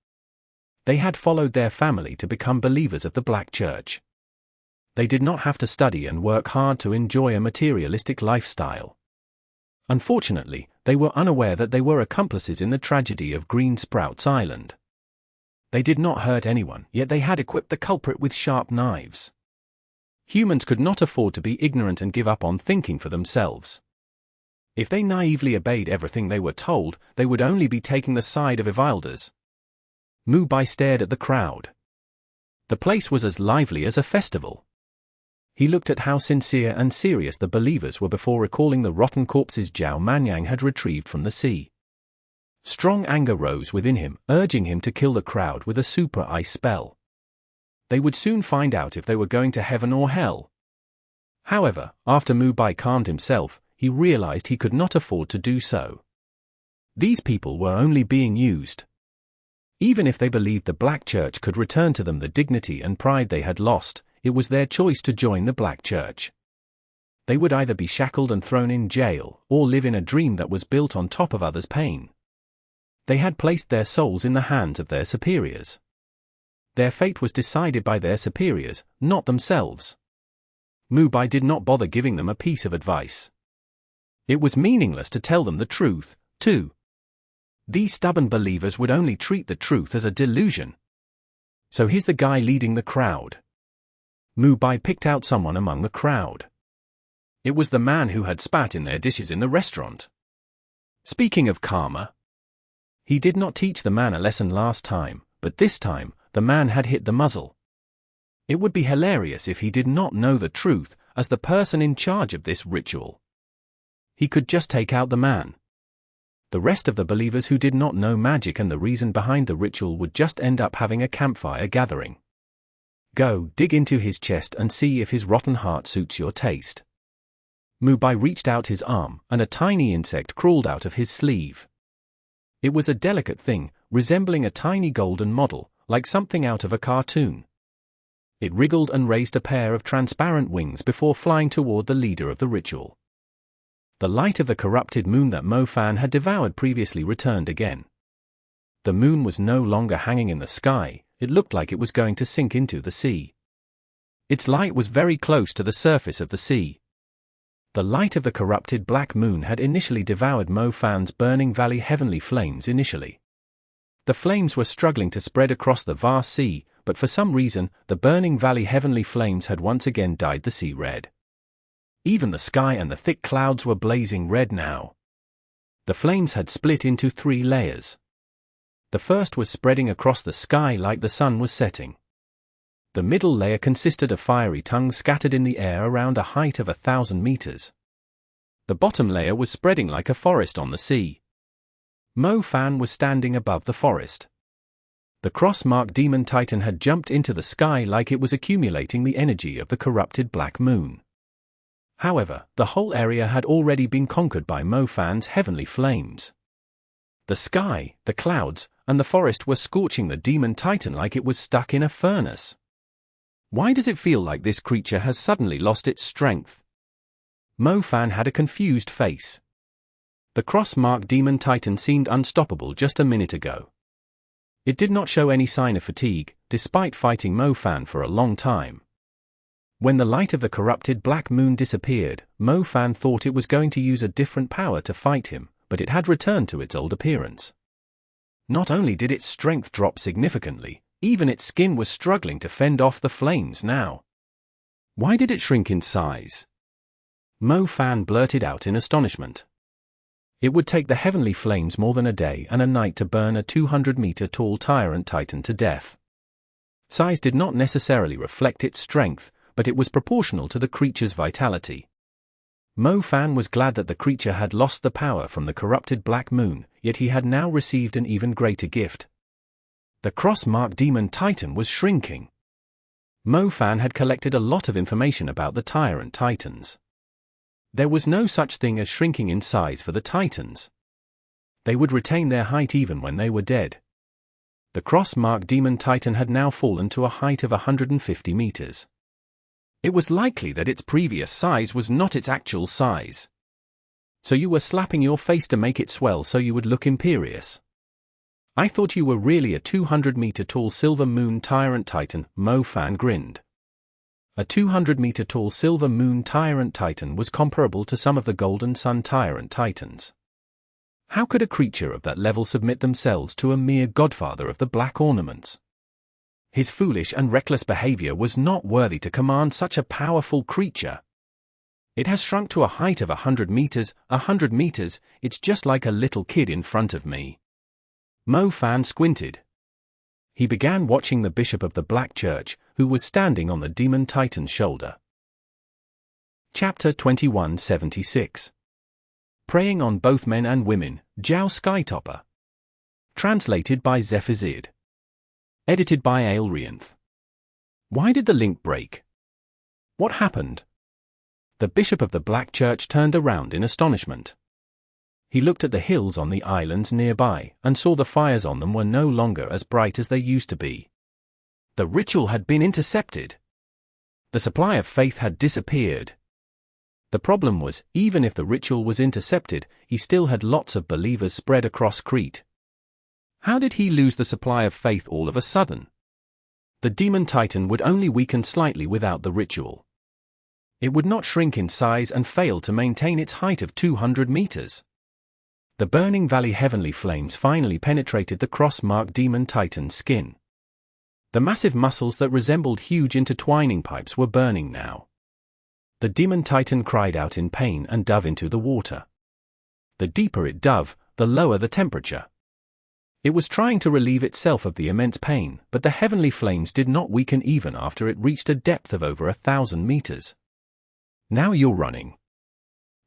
They had followed their family to become believers of the Black Church. They did not have to study and work hard to enjoy a materialistic lifestyle. Unfortunately, they were unaware that they were accomplices in the tragedy of Green Sprouts Island. They did not hurt anyone, yet they had equipped the culprit with sharp knives. Humans could not afford to be ignorant and give up on thinking for themselves. If they naively obeyed everything they were told, they would only be taking the side of evildoers. Mu Bai stared at the crowd. The place was as lively as a festival. He looked at how sincere and serious the believers were before recalling the rotten corpses Zhao Manyang had retrieved from the sea. Strong anger rose within him, urging him to kill the crowd with a super ice spell. They would soon find out if they were going to heaven or hell. However, after Mu Bai calmed himself, he realized he could not afford to do so. These people were only being used. Even if they believed the Black Church could return to them the dignity and pride they had lost, it was their choice to join the Black Church. They would either be shackled and thrown in jail, or live in a dream that was built on top of others' pain. They had placed their souls in the hands of their superiors. Their fate was decided by their superiors, not themselves. Mu Bai did not bother giving them a piece of advice. It was meaningless to tell them the truth, too. These stubborn believers would only treat the truth as a delusion. So here's the guy leading the crowd. Mu Bai picked out someone among the crowd. It was the man who had spat in their dishes in the restaurant. Speaking of karma, he did not teach the man a lesson last time, but this time, the man had hit the muzzle. It would be hilarious if he did not know the truth, as the person in charge of this ritual. He could just take out the man. The rest of the believers who did not know magic and the reason behind the ritual would just end up having a campfire gathering. Go, dig into his chest and see if his rotten heart suits your taste. Mu Bai reached out his arm, and a tiny insect crawled out of his sleeve. It was a delicate thing, resembling a tiny golden model, like something out of a cartoon. It wriggled and raised a pair of transparent wings before flying toward the leader of the ritual. The light of the corrupted moon that Mo Fan had devoured previously returned again. The moon was no longer hanging in the sky, it looked like it was going to sink into the sea. Its light was very close to the surface of the sea. The light of the corrupted black moon had initially devoured Mo Fan's burning valley heavenly flames initially. The flames were struggling to spread across the vast sea, but for some reason, the burning valley heavenly flames had once again dyed the sea red. Even the sky and the thick clouds were blazing red now. The flames had split into 3 layers. The first was spreading across the sky like the sun was setting. The middle layer consisted of fiery tongues scattered in the air around a height of 1,000 meters. The bottom layer was spreading like a forest on the sea. Mo Fan was standing above the forest. The cross-marked demon titan had jumped into the sky like it was accumulating the energy of the corrupted black moon. However, the whole area had already been conquered by Mo Fan's heavenly flames. The sky, the clouds, and the forest were scorching the demon titan like it was stuck in a furnace. Why does it feel like this creature has suddenly lost its strength? Mo Fan had a confused face. The cross-marked demon titan seemed unstoppable just a minute ago. It did not show any sign of fatigue, despite fighting Mo Fan for a long time. When the light of the corrupted black moon disappeared, Mo Fan thought it was going to use a different power to fight him, but it had returned to its old appearance. Not only did its strength drop significantly, even its skin was struggling to fend off the flames now. Why did it shrink in size? Mo Fan blurted out in astonishment. It would take the heavenly flames more than a day and a night to burn a 200-meter-tall Tyrant Titan to death. Size did not necessarily reflect its strength, but it was proportional to the creature's vitality. Mo Fan was glad that the creature had lost the power from the corrupted black moon, yet he had now received an even greater gift. The cross-marked demon titan was shrinking. Mo Fan had collected a lot of information about the Tyrant Titans. There was no such thing as shrinking in size for the Titans. They would retain their height even when they were dead. The cross-marked demon titan had now fallen to a height of 150 meters. It was likely that its previous size was not its actual size. So you were slapping your face to make it swell so you would look imperious. I thought you were really a 200-meter-tall silver moon Tyrant Titan, Mo Fan grinned. A 200-meter-tall silver moon Tyrant Titan was comparable to some of the Golden Sun Tyrant Titans. How could a creature of that level submit themselves to a mere godfather of the black ornaments? His foolish and reckless behavior was not worthy to command such a powerful creature. It has shrunk to a height of 100 meters, 100 meters, it's just like a little kid in front of me. Mo Fan squinted. He began watching the bishop of the Black Church, who was standing on the demon titan's shoulder. Chapter 2176. Preying on Both Men and Women, Zhao Skytopper. Translated by Zephazid. Edited by Aelrianth. Why did the link break? What happened? The bishop of the Black Church turned around in astonishment. He looked at the hills on the islands nearby, and saw the fires on them were no longer as bright as they used to be. The ritual had been intercepted. The supply of faith had disappeared. The problem was, even if the ritual was intercepted, he still had lots of believers spread across Crete. How did he lose the supply of faith all of a sudden? The demon titan would only weaken slightly without the ritual. It would not shrink in size and fail to maintain its height of 200 meters. The burning valley heavenly flames finally penetrated the cross-marked demon titan's skin. The massive muscles that resembled huge intertwining pipes were burning now. The demon titan cried out in pain and dove into the water. The deeper it dove, the lower the temperature. It was trying to relieve itself of the immense pain, but the heavenly flames did not weaken even after it reached a depth of over 1,000 meters. Now you're running.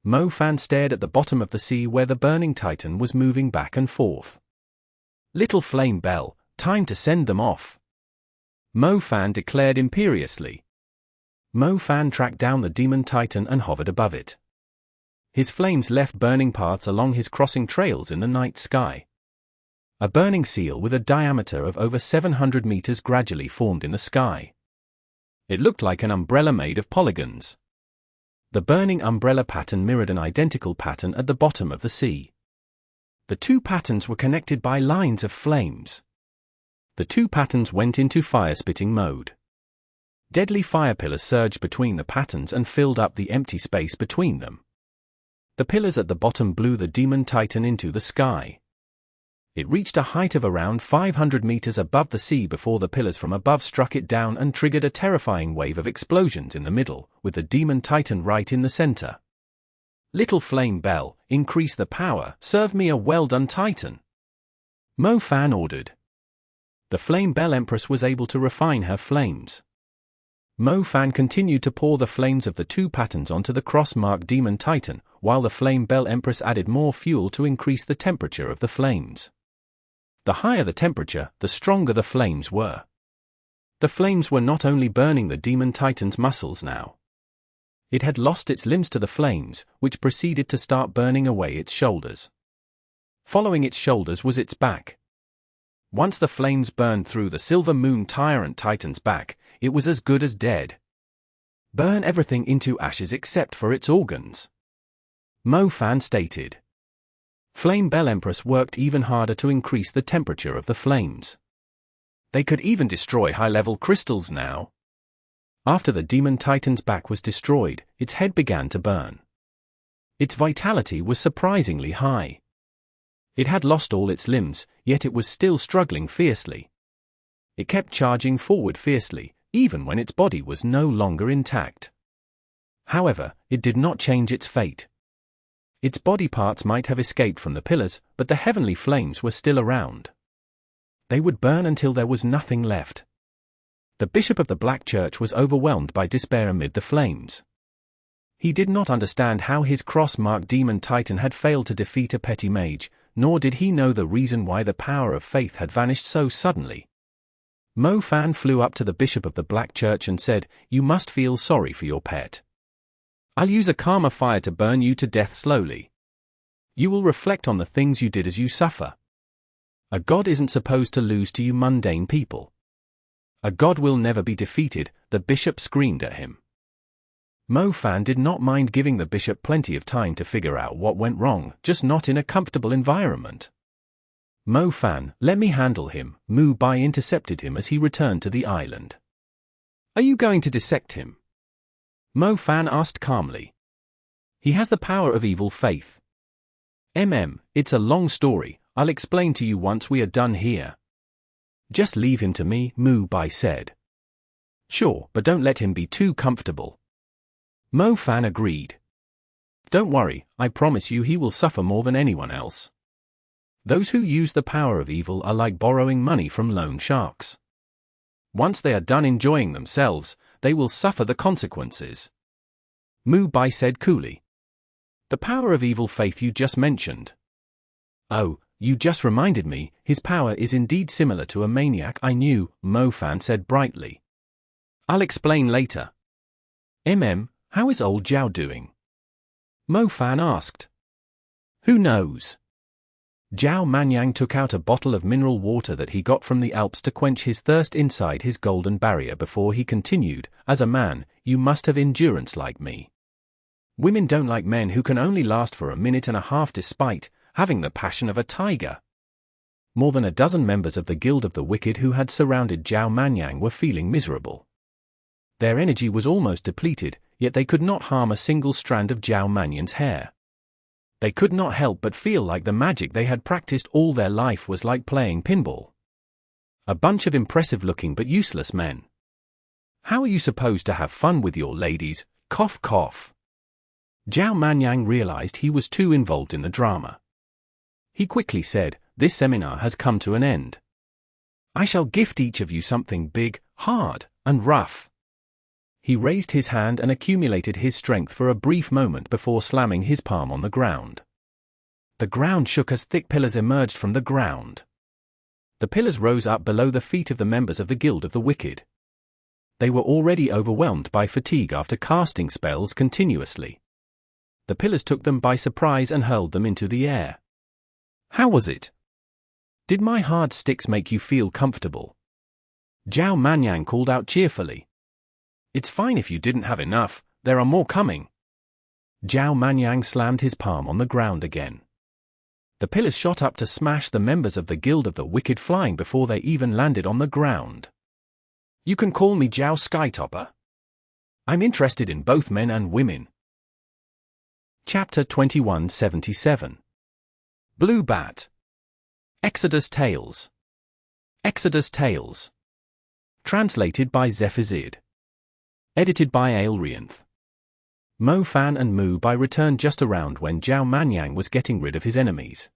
Mo Fan stared at the bottom of the sea where the burning titan was moving back and forth. Little flame Belle, time to send them off. Mo Fan declared imperiously. Mo Fan tracked down the demon titan and hovered above it. His flames left burning paths along his crossing trails in the night sky. A burning seal with a diameter of over 700 meters gradually formed in the sky. It looked like an umbrella made of polygons. The burning umbrella pattern mirrored an identical pattern at the bottom of the sea. The two patterns were connected by lines of flames. The two patterns went into fire-spitting mode. Deadly fire pillars surged between the patterns and filled up the empty space between them. The pillars at the bottom blew the demon titan into the sky. It reached a height of around 500 meters above the sea before the pillars from above struck it down and triggered a terrifying wave of explosions in the middle, with the demon titan right in the center. Little flame Belle, increase the power, serve me a well-done titan. Mo Fan ordered. The flame Belle Empress was able to refine her flames. Mo Fan continued to pour the flames of the two patterns onto the cross-marked demon titan, while the flame Belle Empress added more fuel to increase the temperature of the flames. The higher the temperature, the stronger the flames were. The flames were not only burning the demon titan's muscles now. It had lost its limbs to the flames, which proceeded to start burning away its shoulders. Following its shoulders was its back. Once the flames burned through the Silver Moon Tyrant Titan's back, it was as good as dead. Burn everything into ashes except for its organs, Mo Fan stated. Flame Belle Empress worked even harder to increase the temperature of the flames. They could even destroy high-level crystals now. After the demon titan's back was destroyed, its head began to burn. Its vitality was surprisingly high. It had lost all its limbs, yet it was still struggling fiercely. It kept charging forward fiercely, even when its body was no longer intact. However, it did not change its fate. Its body parts might have escaped from the pillars, but the heavenly flames were still around. They would burn until there was nothing left. The bishop of the Black Church was overwhelmed by despair amid the flames. He did not understand how his cross-marked demon titan had failed to defeat a petty mage, nor did he know the reason why the power of faith had vanished so suddenly. Mo Fan flew up to the bishop of the Black Church and said, "You must feel sorry for your pet. I'll use a karma fire to burn you to death slowly. You will reflect on the things you did as you suffer. A god isn't supposed to lose to you mundane people. A god will never be defeated," the bishop screamed at him. Mo Fan did not mind giving the bishop plenty of time to figure out what went wrong, just not in a comfortable environment. Mo Fan, "Let me handle him," Mu Bai intercepted him as he returned to the island. "Are you going to dissect him?" Mo Fan asked calmly. "He has the power of evil faith." It's a long story, I'll explain to you once we are done here." "Just leave him to me," Mu Bai said. "Sure, but don't let him be too comfortable." Mo Fan agreed. "Don't worry, I promise you he will suffer more than anyone else. Those who use the power of evil are like borrowing money from loan sharks. Once they are done enjoying themselves, they will suffer the consequences." Mu Bai said coolly. "The power of evil faith you just mentioned." "Oh, you just reminded me, his power is indeed similar to a maniac I knew," Mo Fan said brightly. "I'll explain later." How is old Zhao doing?" Mo Fan asked. "Who knows?" Zhao Manyang took out a bottle of mineral water that he got from the Alps to quench his thirst inside his golden barrier before he continued, "As a man, you must have endurance like me. Women don't like men who can only last for a minute and a half despite having the passion of a tiger." More than a dozen members of the Guild of the Wicked who had surrounded Zhao Manyang were feeling miserable. Their energy was almost depleted, yet they could not harm a single strand of Zhao Manyang's hair. They could not help but feel like the magic they had practiced all their life was like playing pinball. A bunch of impressive-looking but useless men. "How are you supposed to have fun with your ladies?" Cough cough. Zhao Manyang realized he was too involved in the drama. He quickly said, "This seminar has come to an end. I shall gift each of you something big, hard, and rough." He raised his hand and accumulated his strength for a brief moment before slamming his palm on the ground. The ground shook as thick pillars emerged from the ground. The pillars rose up below the feet of the members of the Guild of the Wicked. They were already overwhelmed by fatigue after casting spells continuously. The pillars took them by surprise and hurled them into the air. "How was it? Did my hard sticks make you feel comfortable?" Zhao Manyang called out cheerfully. "It's fine if you didn't have enough, there are more coming." Zhao Manyang slammed his palm on the ground again. The pillars shot up to smash the members of the Guild of the Wicked flying before they even landed on the ground. "You can call me Zhao Skytopper. I'm interested in both men and women." Chapter 2177. Blue Bat. Exodus Tales. Exodus Tales. Translated by Zephazid. Edited by Aelrianth. Mo Fan and Mu Bai returned just around when Zhao Manyang was getting rid of his enemies.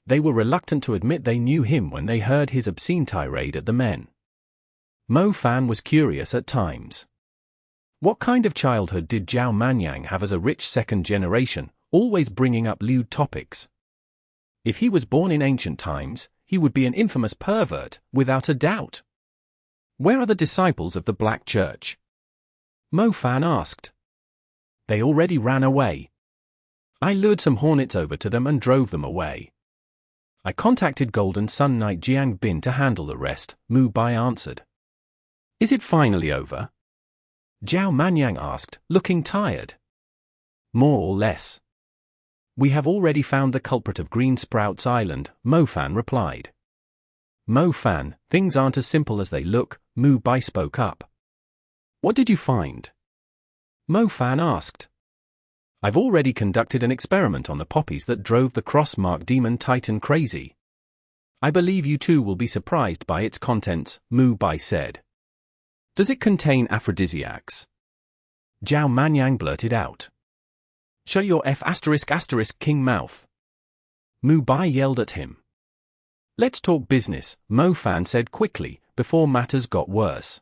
They were reluctant to admit they knew him when they heard his obscene tirade at the men. Mo Fan was curious at times. What kind of childhood did Zhao Manyang have as a rich second generation, always bringing up lewd topics? If he was born in ancient times, he would be an infamous pervert, without a doubt. Where are the disciples of the Black Church? Mo Fan asked. They already ran away. I lured some hornets over to them and drove them away. I contacted Golden Sun Knight Jiang Bin to handle the rest, Mu Bai answered. Is it finally over? Zhao Manyang asked, looking tired. More or less. We have already found the culprit of Green Sprouts Island, Mo Fan replied. Mo Fan, things aren't as simple as they look, Mu Bai spoke up. What did you find? Mo Fan asked. I've already conducted an experiment on the poppies that drove the cross-mark demon titan crazy. I believe you too will be surprised by its contents, Mu Bai said. Does it contain aphrodisiacs? Zhao Manyang blurted out. Shut your F*** king mouth. Mu Bai yelled at him. Let's talk business, Mo Fan said quickly, before matters got worse.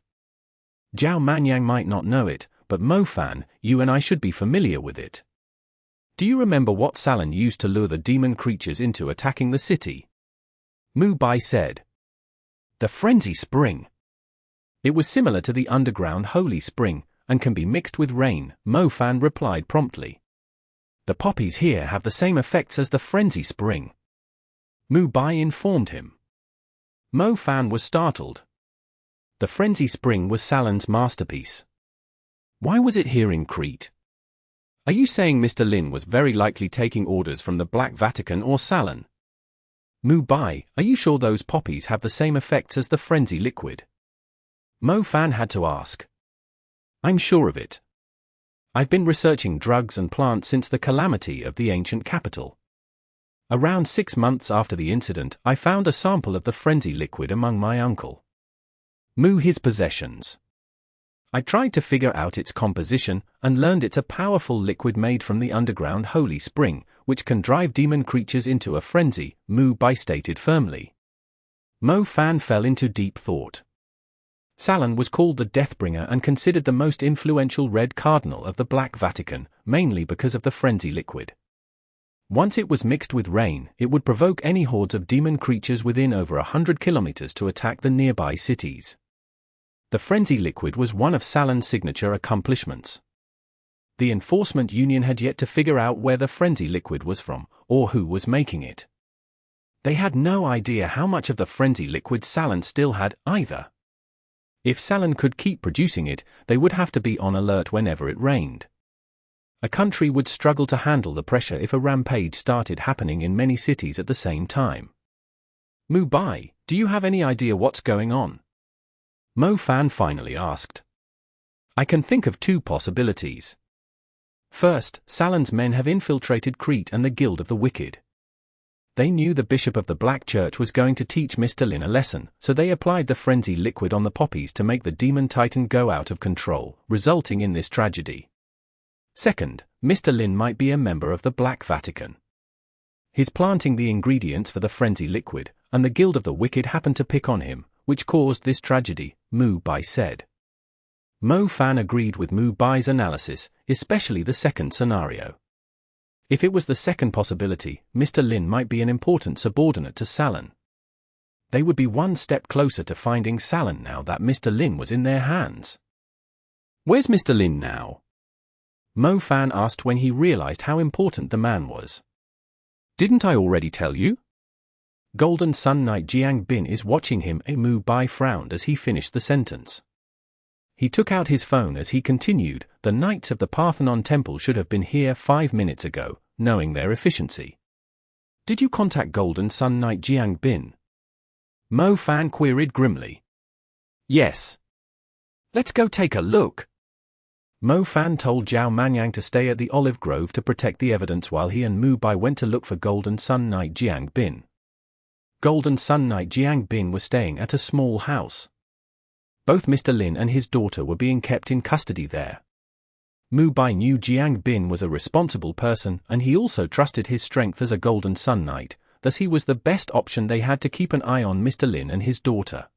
Zhao Manyang might not know it, but Mo Fan, you and I should be familiar with it. Do you remember what Salon used to lure the demon creatures into attacking the city? Mu Bai said. The Frenzy Spring. It was similar to the underground Holy Spring, and can be mixed with rain, Mo Fan replied promptly. The poppies here have the same effects as the Frenzy Spring. Mu Bai informed him. Mo Fan was startled. The Frenzy Spring was Salon's masterpiece. Why was it here in Crete? Are you saying Mr. Lin was very likely taking orders from the Black Vatican or Salon? Mu Bai, are you sure those poppies have the same effects as the Frenzy Liquid? Mo Fan had to ask. I'm sure of it. I've been researching drugs and plants since the calamity of the ancient capital. Around 6 months after the incident, I found a sample of the Frenzy Liquid among my uncle Mu's possessions. I tried to figure out its composition, and learned it's a powerful liquid made from the underground Holy Spring, which can drive demon creatures into a frenzy, Mu Bai stated firmly. Mo Fan fell into deep thought. Salon was called the Deathbringer and considered the most influential Red Cardinal of the Black Vatican, mainly because of the Frenzy Liquid. Once it was mixed with rain, it would provoke any hordes of demon creatures within over 100 kilometers to attack the nearby cities. The Frenzy Liquid was one of Salon's signature accomplishments. The Enforcement Union had yet to figure out where the Frenzy Liquid was from, or who was making it. They had no idea how much of the Frenzy Liquid Salon still had, either. If Salon could keep producing it, they would have to be on alert whenever it rained. A country would struggle to handle the pressure if a rampage started happening in many cities at the same time. Mu Bai, do you have any idea what's going on? Mo Fan finally asked. I can think of 2 possibilities. First, Salon's men have infiltrated Crete and the Guild of the Wicked. They knew the Bishop of the Black Church was going to teach Mr. Lin a lesson, so they applied the Frenzy Liquid on the poppies to make the Demon Titan go out of control, resulting in this tragedy. Second, Mr. Lin might be a member of the Black Vatican. He's planting the ingredients for the Frenzy Liquid, and the Guild of the Wicked happened to pick on him, which caused this tragedy, Mu Bai said. Mo Fan agreed with Mu Bai's analysis, especially the second scenario. If it was the second possibility, Mr. Lin might be an important subordinate to Salon. They would be one step closer to finding Salon now that Mr. Lin was in their hands. Where's Mr. Lin now? Mo Fan asked when he realized how important the man was. Didn't I already tell you? Golden Sun Knight Jiang Bin is watching him. Mu Bai frowned as he finished the sentence. He took out his phone as he continued, the Knights of the Parthenon Temple should have been here 5 minutes ago, knowing their efficiency. Did you contact Golden Sun Knight Jiang Bin? Mo Fan queried grimly. Yes. Let's go take a look. Mo Fan told Zhao Manyang to stay at the Olive Grove to protect the evidence while he and Mu Bai went to look for Golden Sun Knight Jiang Bin. Golden Sun Knight Jiang Bin was staying at a small house. Both Mr. Lin and his daughter were being kept in custody there. Mu Bai knew Jiang Bin was a responsible person, and he also trusted his strength as a Golden Sun Knight, thus he was the best option they had to keep an eye on Mr. Lin and his daughter.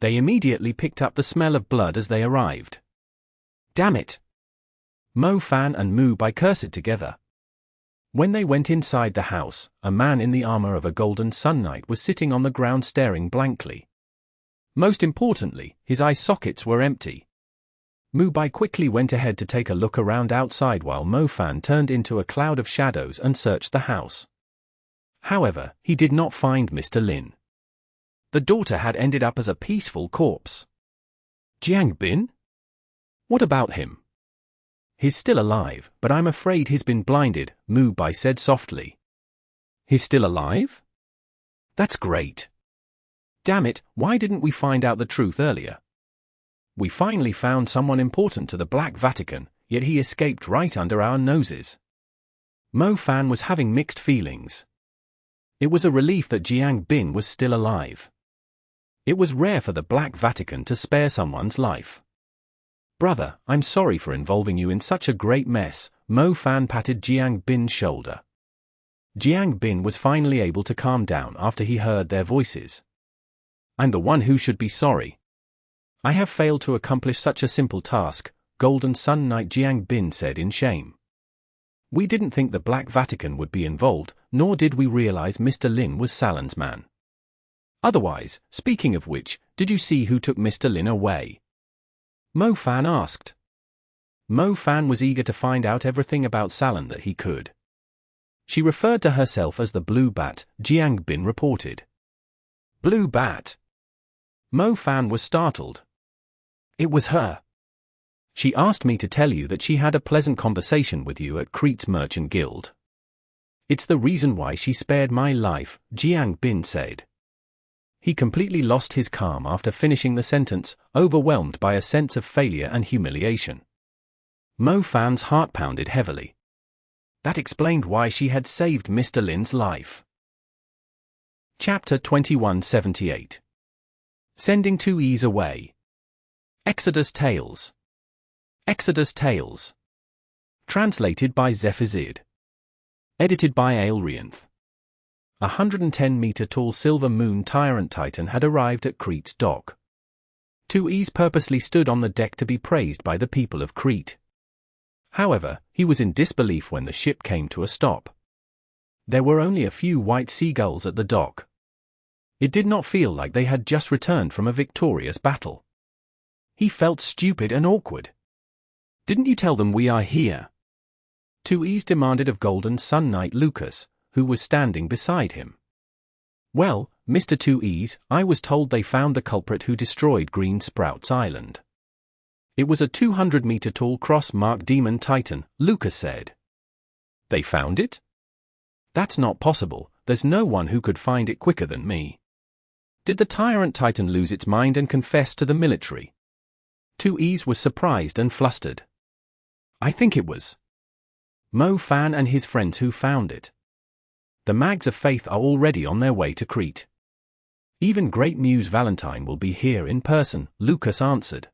They immediately picked up the smell of blood as they arrived. Damn it! Mo Fan and Mu Bai cursed together. When they went inside the house, a man in the armor of a golden sun knight was sitting on the ground staring blankly. Most importantly, his eye sockets were empty. Mu Bai quickly went ahead to take a look around outside while Mo Fan turned into a cloud of shadows and searched the house. However, he did not find Mr. Lin. The daughter had ended up as a peaceful corpse. Jiang Bin? What about him? He's still alive, but I'm afraid he's been blinded, Mu Bai said softly. He's still alive? That's great. Damn it, why didn't we find out the truth earlier? We finally found someone important to the Black Vatican, yet he escaped right under our noses. Mo Fan was having mixed feelings. It was a relief that Jiang Bin was still alive. It was rare for the Black Vatican to spare someone's life. Brother, I'm sorry for involving you in such a great mess, Mo Fan patted Jiang Bin's shoulder. Jiang Bin was finally able to calm down after he heard their voices. I'm the one who should be sorry. I have failed to accomplish such a simple task, Golden Sun Knight Jiang Bin said in shame. We didn't think the Black Vatican would be involved, nor did we realize Mr. Lin was Salan's man. Otherwise, speaking of which, did you see who took Mr. Lin away? Mo Fan asked. Mo Fan was eager to find out everything about Salan that he could. She referred to herself as the Blue Bat, Jiang Bin reported. Blue Bat? Mo Fan was startled. It was her. She asked me to tell you that she had a pleasant conversation with you at Crete's Merchant Guild. It's the reason why she spared my life, Jiang Bin said. He completely lost his calm after finishing the sentence, overwhelmed by a sense of failure and humiliation. Mo Fan's heart pounded heavily. That explained why she had saved Mr. Lin's life. Chapter 2178. Sending Tuis away. Exodus Tales. Exodus Tales. Translated by Zephazid. Edited by Aelrianth. 110-meter-tall silver moon Tyrant Titan had arrived at Crete's dock. Tuis purposely stood on the deck to be praised by the people of Crete. However, he was in disbelief when the ship came to a stop. There were only a few white seagulls at the dock. It did not feel like they had just returned from a victorious battle. He felt stupid and awkward. Didn't you tell them we are here? Tuis demanded of Golden Sun Knight Lucas, who was standing beside him. Well, Mr. Tuis, I was told they found the culprit who destroyed Green Sprouts Island. It was a 200-meter-tall cross-marked demon titan, Lucas said. They found it? That's not possible, there's no one who could find it quicker than me. Did the Tyrant Titan lose its mind and confess to the military? Tuis was surprised and flustered. I think it was Mo Fan and his friends who found it. The Mags of Faith are already on their way to Crete. Even Great Muse Valentine will be here in person, Lucas answered.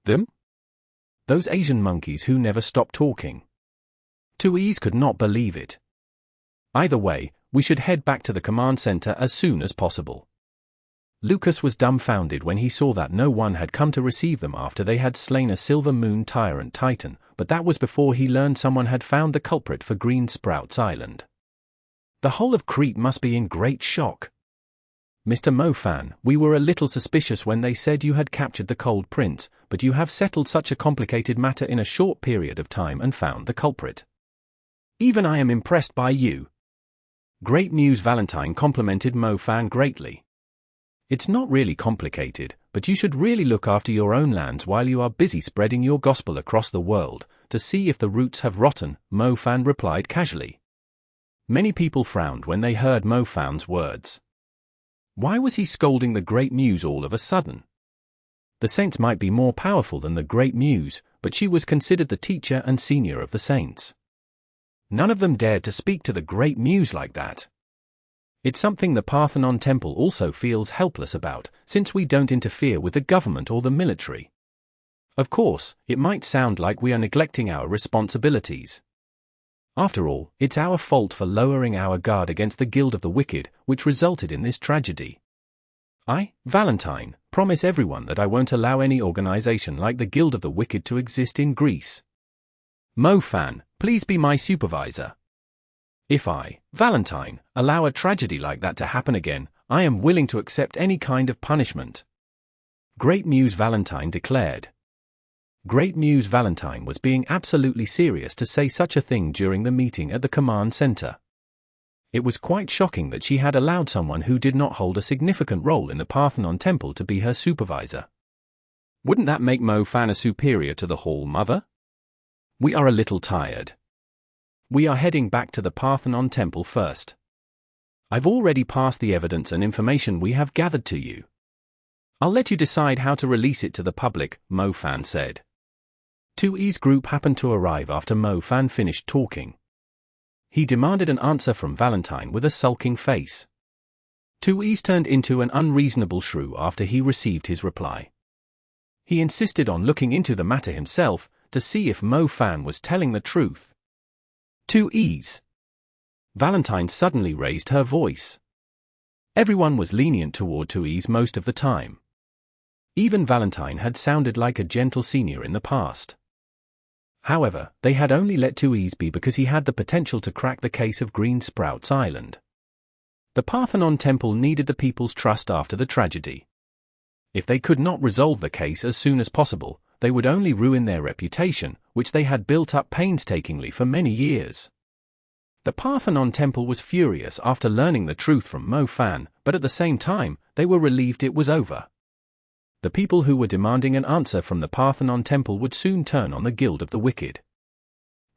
Them? Those Asian monkeys who never stop talking. Tuis could not believe it. Either way, we should head back to the command center as soon as possible. Lucas was dumbfounded when he saw that no one had come to receive them after they had slain a Silver Moon Tyrant Titan, but that was before he learned someone had found the culprit for Green Sprouts Island. The whole of Crete must be in great shock. Mr. Mo Fan, we were a little suspicious when they said you had captured the Cold Prince, but you have settled such a complicated matter in a short period of time and found the culprit. Even I am impressed by you. Great Muse Valentine complimented Mo Fan greatly. It's not really complicated, but you should really look after your own lands while you are busy spreading your gospel across the world, to see if the roots have rotten, Mo Fan replied casually. Many people frowned when they heard Mo Fan's words. Why was he scolding the Great Muse all of a sudden? The saints might be more powerful than the Great Muse, but she was considered the teacher and senior of the saints. None of them dared to speak to the Great Muse like that. It's something the Parthenon Temple also feels helpless about, since we don't interfere with the government or the military. Of course, it might sound like we are neglecting our responsibilities. After all, it's our fault for lowering our guard against the Guild of the Wicked, which resulted in this tragedy. I, Valentine, promise everyone that I won't allow any organization like the Guild of the Wicked to exist in Greece. Mo Fan, please be my supervisor. If I, Valentine, allow a tragedy like that to happen again, I am willing to accept any kind of punishment. Great Muse Valentine declared. Great Muse Valentine was being absolutely serious to say such a thing during the meeting at the command center. It was quite shocking that she had allowed someone who did not hold a significant role in the Parthenon Temple to be her supervisor. Wouldn't that make Mo Fan a superior to the Hall Mother? We are a little tired. We are heading back to the Parthenon Temple first. I've already passed the evidence and information we have gathered to you. I'll let you decide how to release it to the public, Mo Fan said. Tuis' group happened to arrive after Mo Fan finished talking. He demanded an answer from Valentine with a sulking face. Tuis turned into an unreasonable shrew after he received his reply. He insisted on looking into the matter himself to see if Mo Fan was telling the truth. Tuis. Valentine suddenly raised her voice. Everyone was lenient toward Tuis most of the time. Even Valentine had sounded like a gentle senior in the past. However, they had only let Tuis be because he had the potential to crack the case of Green Sprouts Island. The Parthenon Temple needed the people's trust after the tragedy. If they could not resolve the case as soon as possible, they would only ruin their reputation, which they had built up painstakingly for many years. The Parthenon Temple was furious after learning the truth from Mo Fan, but at the same time, they were relieved it was over. The people who were demanding an answer from the Parthenon Temple would soon turn on the Guild of the Wicked.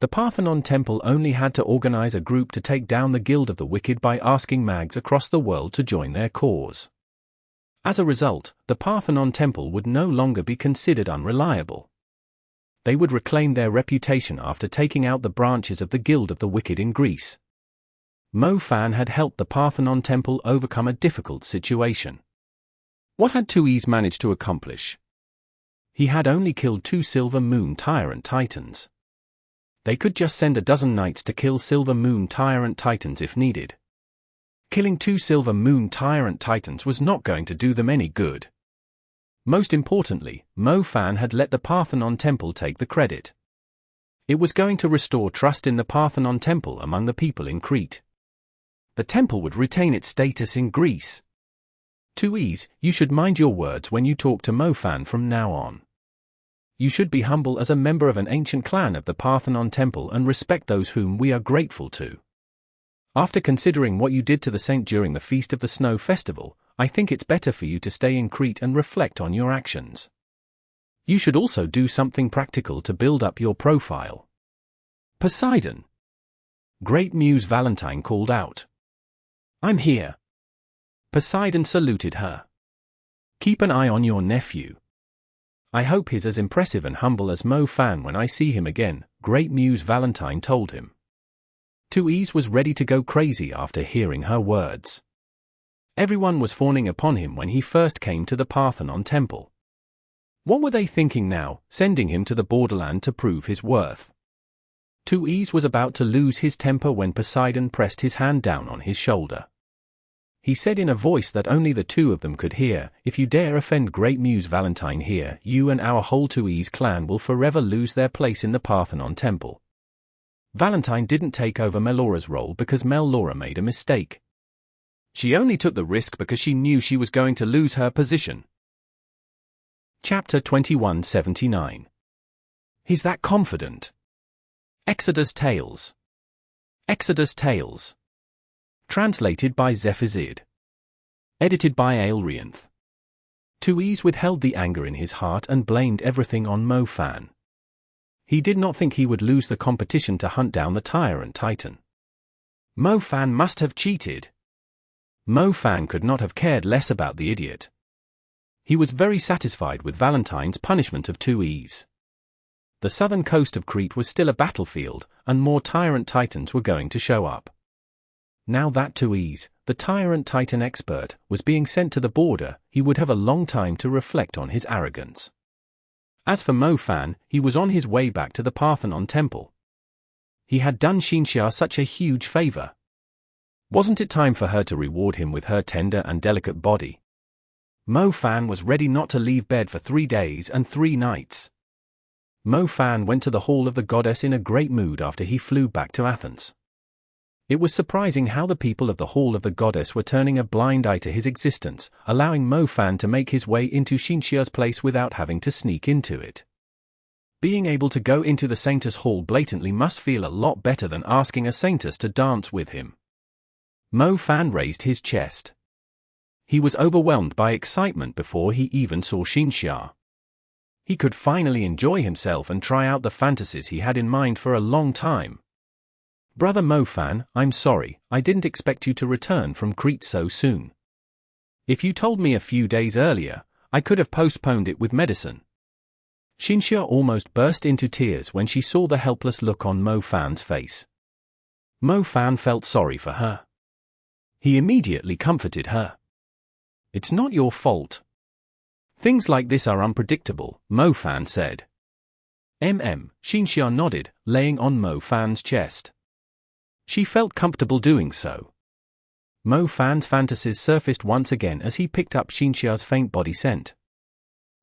The Parthenon Temple only had to organize a group to take down the Guild of the Wicked by asking mags across the world to join their cause. As a result, the Parthenon Temple would no longer be considered unreliable. They would reclaim their reputation after taking out the branches of the Guild of the Wicked in Greece. Mo Fan had helped the Parthenon Temple overcome a difficult situation. What had Tuis managed to accomplish? He had only killed 2 Silver Moon Tyrant Titans. They could just send a dozen knights to kill Silver Moon Tyrant Titans if needed. Killing 2 Silver Moon Tyrant Titans was not going to do them any good. Most importantly, Mo Fan had let the Parthenon Temple take the credit. It was going to restore trust in the Parthenon Temple among the people in Crete. The temple would retain its status in Greece. Tuis, you should mind your words when you talk to Mo Fan from now on. You should be humble as a member of an ancient clan of the Parthenon Temple and respect those whom we are grateful to. After considering what you did to the saint during the Feast of the Snow Festival, I think it's better for you to stay in Crete and reflect on your actions. You should also do something practical to build up your profile. Poseidon. Great Muse Valentine called out. I'm here. Poseidon saluted her. Keep an eye on your nephew. I hope he's as impressive and humble as Mo Fan when I see him again, Great Muse Valentine told him. Tuis was ready to go crazy after hearing her words. Everyone was fawning upon him when he first came to the Parthenon Temple. What were they thinking now, sending him to the borderland to prove his worth? Tuis was about to lose his temper when Poseidon pressed his hand down on his shoulder. He said in a voice that only the two of them could hear, if you dare offend Great Muse Valentine here, you and our whole Tuis clan will forever lose their place in the Parthenon Temple. Valentine didn't take over Melora's role because Melora made a mistake. She only took the risk because she knew she was going to lose her position. Chapter 2179. He's that confident. Exodus Tales. Exodus Tales. Translated by Zephazid. Edited by Aelrianth. Tuis withheld the anger in his heart and blamed everything on Mo Fan. He did not think he would lose the competition to hunt down the Tyrant Titan. Mo Fan must have cheated. Mo Fan could not have cared less about the idiot. He was very satisfied with Valentine's punishment of Tuis. The southern coast of Crete was still a battlefield, and more Tyrant Titans were going to show up. Now that Tuis, the Tyrant Titan expert, was being sent to the border, he would have a long time to reflect on his arrogance. As for Mo Fan, he was on his way back to the Parthenon Temple. He had done Sharjah such a huge favor. Wasn't it time for her to reward him with her tender and delicate body? Mo Fan was ready not to leave bed for 3 days and 3 nights. Mo Fan went to the Hall of the Goddess in a great mood after he flew back to Athens. It was surprising how the people of the Hall of the Goddess were turning a blind eye to his existence, allowing Mo Fan to make his way into Shinxia's place without having to sneak into it. Being able to go into the Saintess Hall blatantly must feel a lot better than asking a Saintess to dance with him. Mo Fan raised his chest. He was overwhelmed by excitement before he even saw Shinxia. He could finally enjoy himself and try out the fantasies he had in mind for a long time. Brother Mo Fan, I'm sorry, I didn't expect you to return from Crete so soon. If you told me a few days earlier, I could have postponed it with medicine. Shinxia almost burst into tears when she saw the helpless look on Mo Fan's face. Mo Fan felt sorry for her. He immediately comforted her. It's not your fault. Things like this are unpredictable, Mo Fan said. Shinxia nodded, laying on Mo Fan's chest. She felt comfortable doing so. Mo Fan's fantasies surfaced once again as he picked up Shinxia's faint body scent.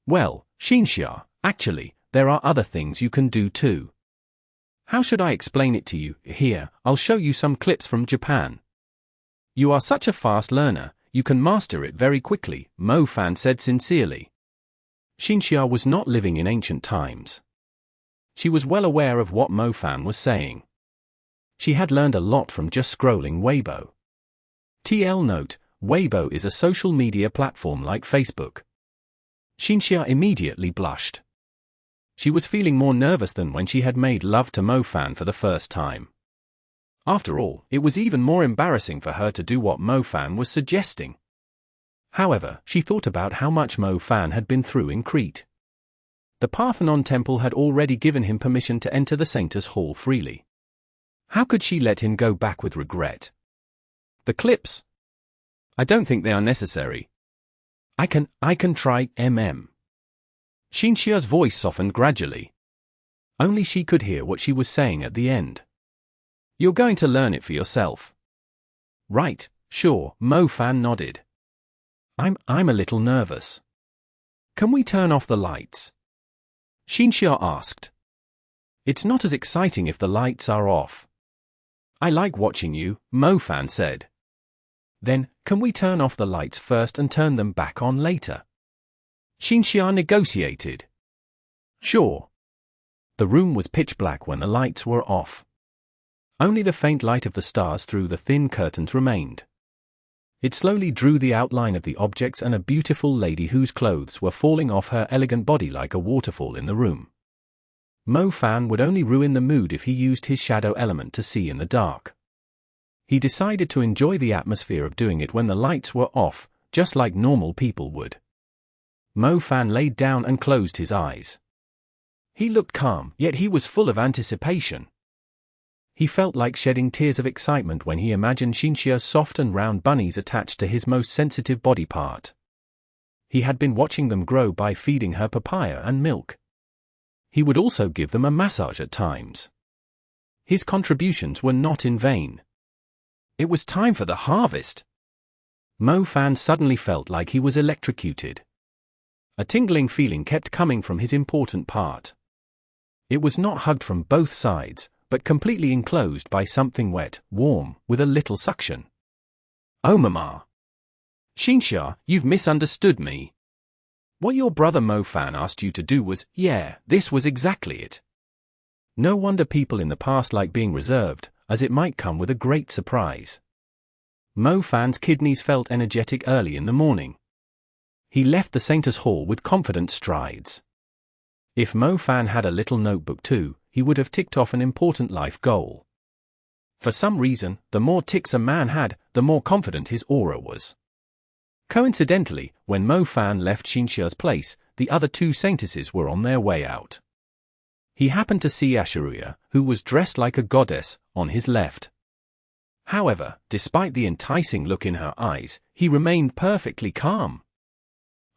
Well, Shinxia, actually, there are other things you can do too. How should I explain it to you? Here, I'll show you some clips from Japan. You are such a fast learner, you can master it very quickly, Mo Fan said sincerely. Shinxia was not living in ancient times. She was well aware of what Mo Fan was saying. She had learned a lot from just scrolling Weibo. TL note, Weibo is a social media platform like Facebook. Shinxia immediately blushed. She was feeling more nervous than when she had made love to Mo Fan for the first time. After all, it was even more embarrassing for her to do what Mo Fan was suggesting. However, she thought about how much Mo Fan had been through in Crete. The Parthenon Temple had already given him permission to enter the Saintess Hall freely. How could she let him go back with regret? The clips? I don't think they are necessary. I can try, Shinxia's voice softened gradually. Only she could hear what she was saying at the end. You're going to learn it for yourself. Right, sure, Mo Fan nodded. I'm a little nervous. Can we turn off the lights? Shinxia asked. It's not as exciting if the lights are off. I like watching you, Mo Fan said. Then, can we turn off the lights first and turn them back on later? Shinxia negotiated. Sure. The room was pitch black when the lights were off. Only the faint light of the stars through the thin curtains remained. It slowly drew the outline of the objects and a beautiful lady whose clothes were falling off her elegant body like a waterfall in the room. Mo Fan would only ruin the mood if he used his shadow element to see in the dark. He decided to enjoy the atmosphere of doing it when the lights were off, just like normal people would. Mo Fan laid down and closed his eyes. He looked calm, yet he was full of anticipation. He felt like shedding tears of excitement when he imagined Shinxia's soft and round bunnies attached to his most sensitive body part. He had been watching them grow by feeding her papaya and milk. He would also give them a massage at times. His contributions were not in vain. It was time for the harvest. Mo Fan suddenly felt like he was electrocuted. A tingling feeling kept coming from his important part. It was not hugged from both sides, but completely enclosed by something wet, warm, with a little suction. Oh mama! Shinxia, you've misunderstood me. What your brother Mo Fan asked you to do was, this was exactly it. No wonder people in the past like being reserved, as it might come with a great surprise. Mo Fan's kidneys felt energetic early in the morning. He left the Saintess Hall with confident strides. If Mo Fan had a little notebook too, he would have ticked off an important life goal. For some reason, the more ticks a man had, the more confident his aura was. Coincidentally, when Mo Fan left Shinxia's place, the other 2 saintesses were on their way out. He happened to see Asheria, who was dressed like a goddess, on his left. However, despite the enticing look in her eyes, he remained perfectly calm.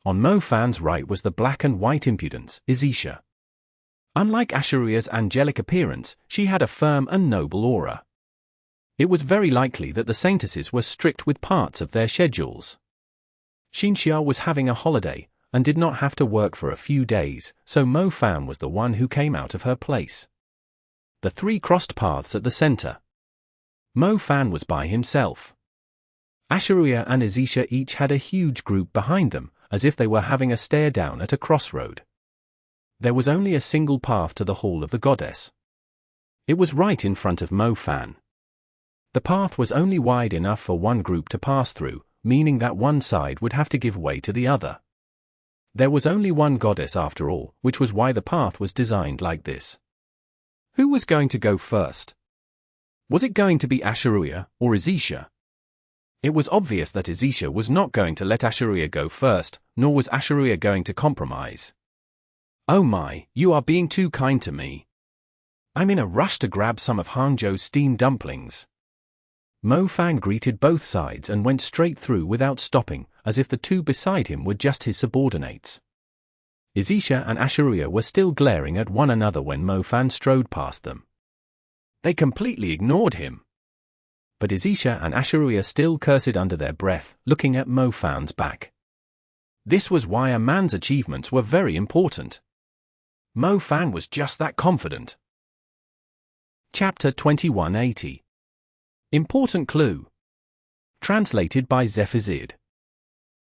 On Mo Fan's right was the black and white impudence, Izisha. Unlike Asheria's angelic appearance, she had a firm and noble aura. It was very likely that the saintesses were strict with parts of their schedules. Sharjah was having a holiday, and did not have to work for a few days, so Mo Fan was the one who came out of her place. The three crossed paths at the center. Mo Fan was by himself. Asheruia and Azisha each had a huge group behind them, as if they were having a stare down at a crossroad. There was only a single path to the Hall of the Goddess. It was right in front of Mo Fan. The path was only wide enough for one group to pass through, meaning that one side would have to give way to the other. There was only one goddess after all, which was why the path was designed like this. Who was going to go first? Was it going to be Asheruia or Azisha? It was obvious that Azisha was not going to let Asheruia go first, nor was Asheruia going to compromise. Oh my, you are being too kind to me. I'm in a rush to grab some of Hangzhou's steamed dumplings. Mo Fan greeted both sides and went straight through without stopping, as if the two beside him were just his subordinates. Azisha and Asheruia were still glaring at one another when Mo Fan strode past them. They completely ignored him. But Azisha and Asheruia still cursed under their breath, looking at Mo Fan's back. This was why a man's achievements were very important. Mo Fan was just that confident. Chapter 2180. Important Clue. Translated by Zephazid.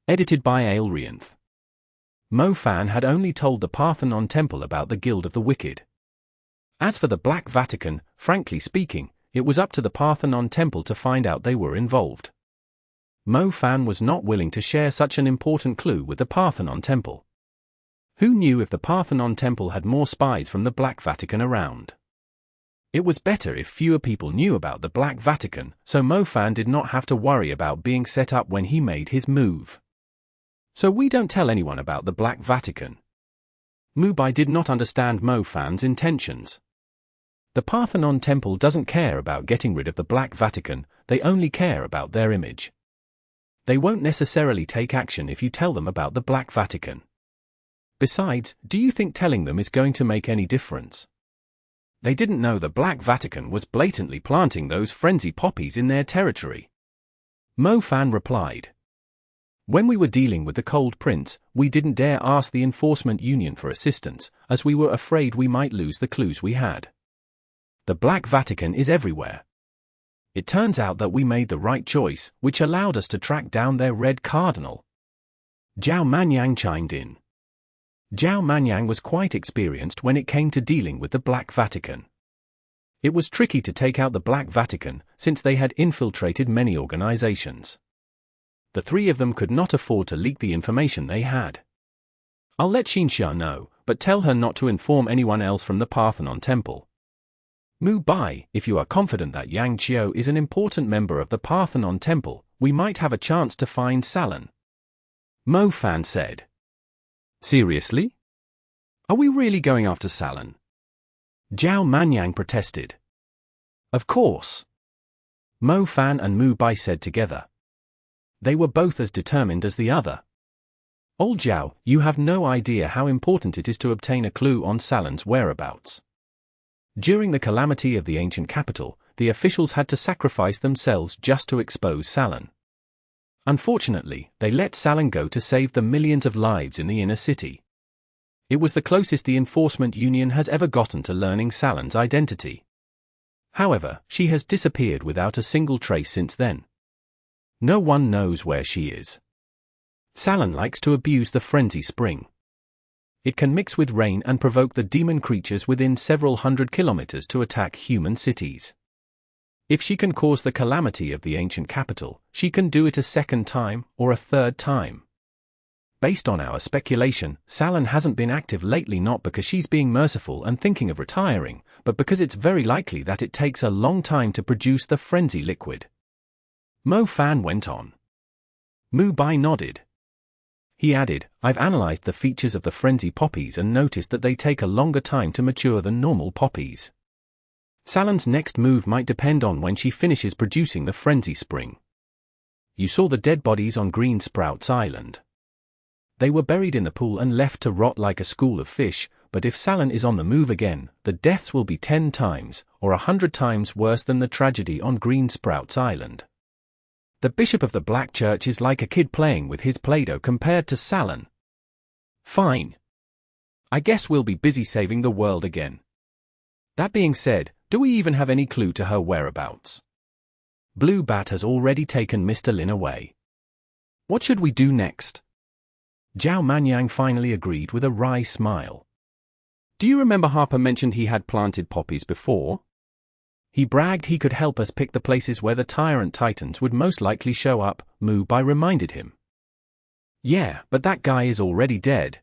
Edited by Aelrianth. Mo Fan had only told the Parthenon Temple about the Guild of the Wicked. As for the Black Vatican, frankly speaking, it was up to the Parthenon Temple to find out they were involved. Mo Fan was not willing to share such an important clue with the Parthenon Temple. Who knew if the Parthenon Temple had more spies from the Black Vatican around? It was better if fewer people knew about the Black Vatican, so Mo Fan did not have to worry about being set up when he made his move. So we don't tell anyone about the Black Vatican. Mu Bai did not understand Mo Fan's intentions. The Parthenon Temple doesn't care about getting rid of the Black Vatican, they only care about their image. They won't necessarily take action if you tell them about the Black Vatican. Besides, do you think telling them is going to make any difference? They didn't know the Black Vatican was blatantly planting those frenzy poppies in their territory. Mo Fan replied. When we were dealing with the Cold Prince, we didn't dare ask the Enforcement Union for assistance, as we were afraid we might lose the clues we had. The Black Vatican is everywhere. It turns out that we made the right choice, which allowed us to track down their Red Cardinal. Zhao Manyang chimed in. Zhao Manyang was quite experienced when it came to dealing with the Black Vatican. It was tricky to take out the Black Vatican, since they had infiltrated many organizations. The three of them could not afford to leak the information they had. I'll let Sharjah know, but tell her not to inform anyone else from the Parthenon Temple. Mu Bai, if you are confident that Yang Qiu is an important member of the Parthenon Temple, we might have a chance to find Salon. Mo Fan said. Seriously? Are we really going after Salon? Zhao Manyang protested. Of course. Mo Fan and Mu Bai said together. They were both as determined as the other. Old Zhao, you have no idea how important it is to obtain a clue on Salon's whereabouts. During the calamity of the ancient capital, the officials had to sacrifice themselves just to expose Salon. Unfortunately, they let Salon go to save the millions of lives in the inner city. It was the closest the Enforcement Union has ever gotten to learning Salon's identity. However, she has disappeared without a single trace since then. No one knows where she is. Salon likes to abuse the frenzy spring. It can mix with rain and provoke the demon creatures within several hundred kilometers to attack human cities. If she can cause the calamity of the ancient capital, she can do it a second time or a third time. Based on our speculation, Salon hasn't been active lately not because she's being merciful and thinking of retiring, but because it's very likely that it takes a long time to produce the frenzy liquid. Mo Fan went on. Mu Bai nodded. He added, I've analyzed the features of the frenzy poppies and noticed that they take a longer time to mature than normal poppies. Salon's next move might depend on when she finishes producing the frenzy spring. You saw the dead bodies on Green Sprouts Island. They were buried in the pool and left to rot like a school of fish, but if Salon is on the move again, the deaths will be 10 times, or 100 times worse than the tragedy on Green Sprouts Island. The bishop of the Black Church is like a kid playing with his Play-Doh compared to Salon. Fine. I guess we'll be busy saving the world again. That being said, do we even have any clue to her whereabouts? Blue Bat has already taken Mr. Lin away. What should we do next? Zhao Manyang finally agreed with a wry smile. Do you remember Harper mentioned he had planted poppies before? He bragged he could help us pick the places where the Tyrant Titans would most likely show up, Mu Bai reminded him. Yeah, but that guy is already dead.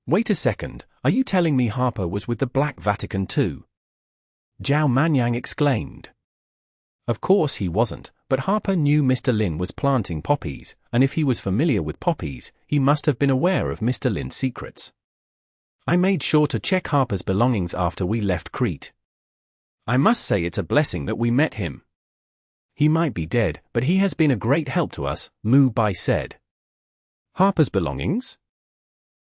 Wait a second, are you telling me Harper was with the Black Vatican too? Zhao Manyang exclaimed. Of course he wasn't, but Harper knew Mr. Lin was planting poppies, and if he was familiar with poppies, he must have been aware of Mr. Lin's secrets. I made sure to check Harper's belongings after we left Crete. I must say it's a blessing that we met him. He might be dead, but he has been a great help to us, Mu Bai said. Harper's belongings?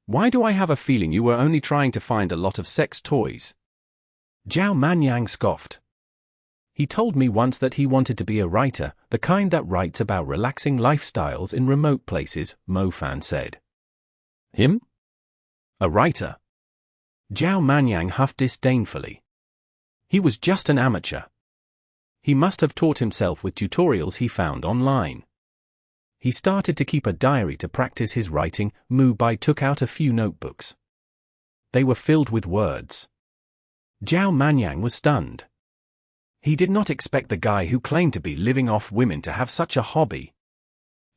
Why do I have a feeling you were only trying to find a lot of sex toys? Zhao Manyang scoffed. He told me once that he wanted to be a writer, the kind that writes about relaxing lifestyles in remote places, Mo Fan said. Him? A writer? Zhao Manyang huffed disdainfully. He was just an amateur. He must have taught himself with tutorials he found online. He started to keep a diary to practice his writing. Mu Bai took out a few notebooks. They were filled with words. Zhao Manyang was stunned. He did not expect the guy who claimed to be living off women to have such a hobby.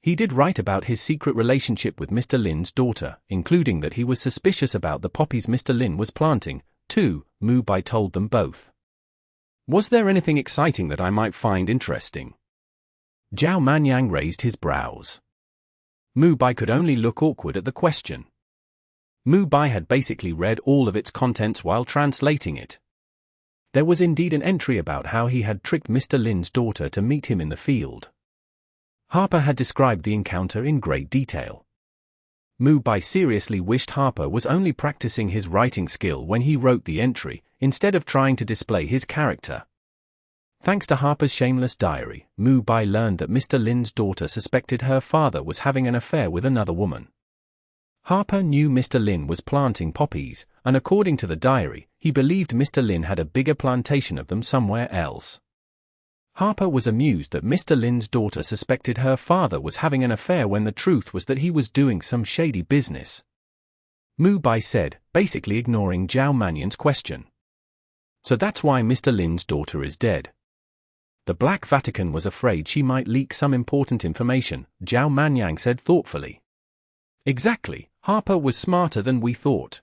He did write about his secret relationship with Mr. Lin's daughter, including that he was suspicious about the poppies Mr. Lin was planting, too, Mu Bai told them both. Was there anything exciting that I might find interesting? Zhao Manyang raised his brows. Mu Bai could only look awkward at the question. Mu Bai had basically read all of its contents while translating it. There was indeed an entry about how he had tricked Mr. Lin's daughter to meet him in the field. Harper had described the encounter in great detail. Mu Bai seriously wished Harper was only practicing his writing skill when he wrote the entry, instead of trying to display his character. Thanks to Harper's shameless diary, Mu Bai learned that Mr. Lin's daughter suspected her father was having an affair with another woman. Harper knew Mr. Lin was planting poppies, and according to the diary, he believed Mr. Lin had a bigger plantation of them somewhere else. Harper was amused that Mr. Lin's daughter suspected her father was having an affair when the truth was that he was doing some shady business. Mu Bai said, basically ignoring Zhao Manyang's question. So that's why Mr. Lin's daughter is dead. The Black Vatican was afraid she might leak some important information, Zhao Manyang said thoughtfully. Exactly, Harper was smarter than we thought.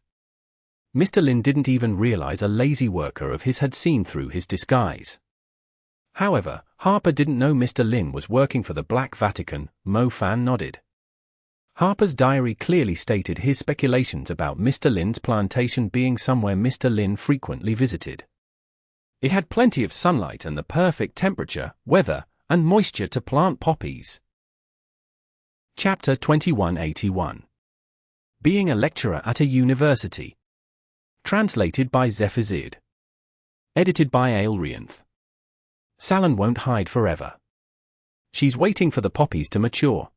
Mr. Lin didn't even realize a lazy worker of his had seen through his disguise. However, Harper didn't know Mr. Lin was working for the Black Vatican, Mo Fan nodded. Harper's diary clearly stated his speculations about Mr. Lin's plantation being somewhere Mr. Lin frequently visited. It had plenty of sunlight and the perfect temperature, weather, and moisture to plant poppies. Chapter 2181. Being a lecturer at a university. Translated by Zephazid. Edited by Aelrianth. Salon won't hide forever. She's waiting for the poppies to mature.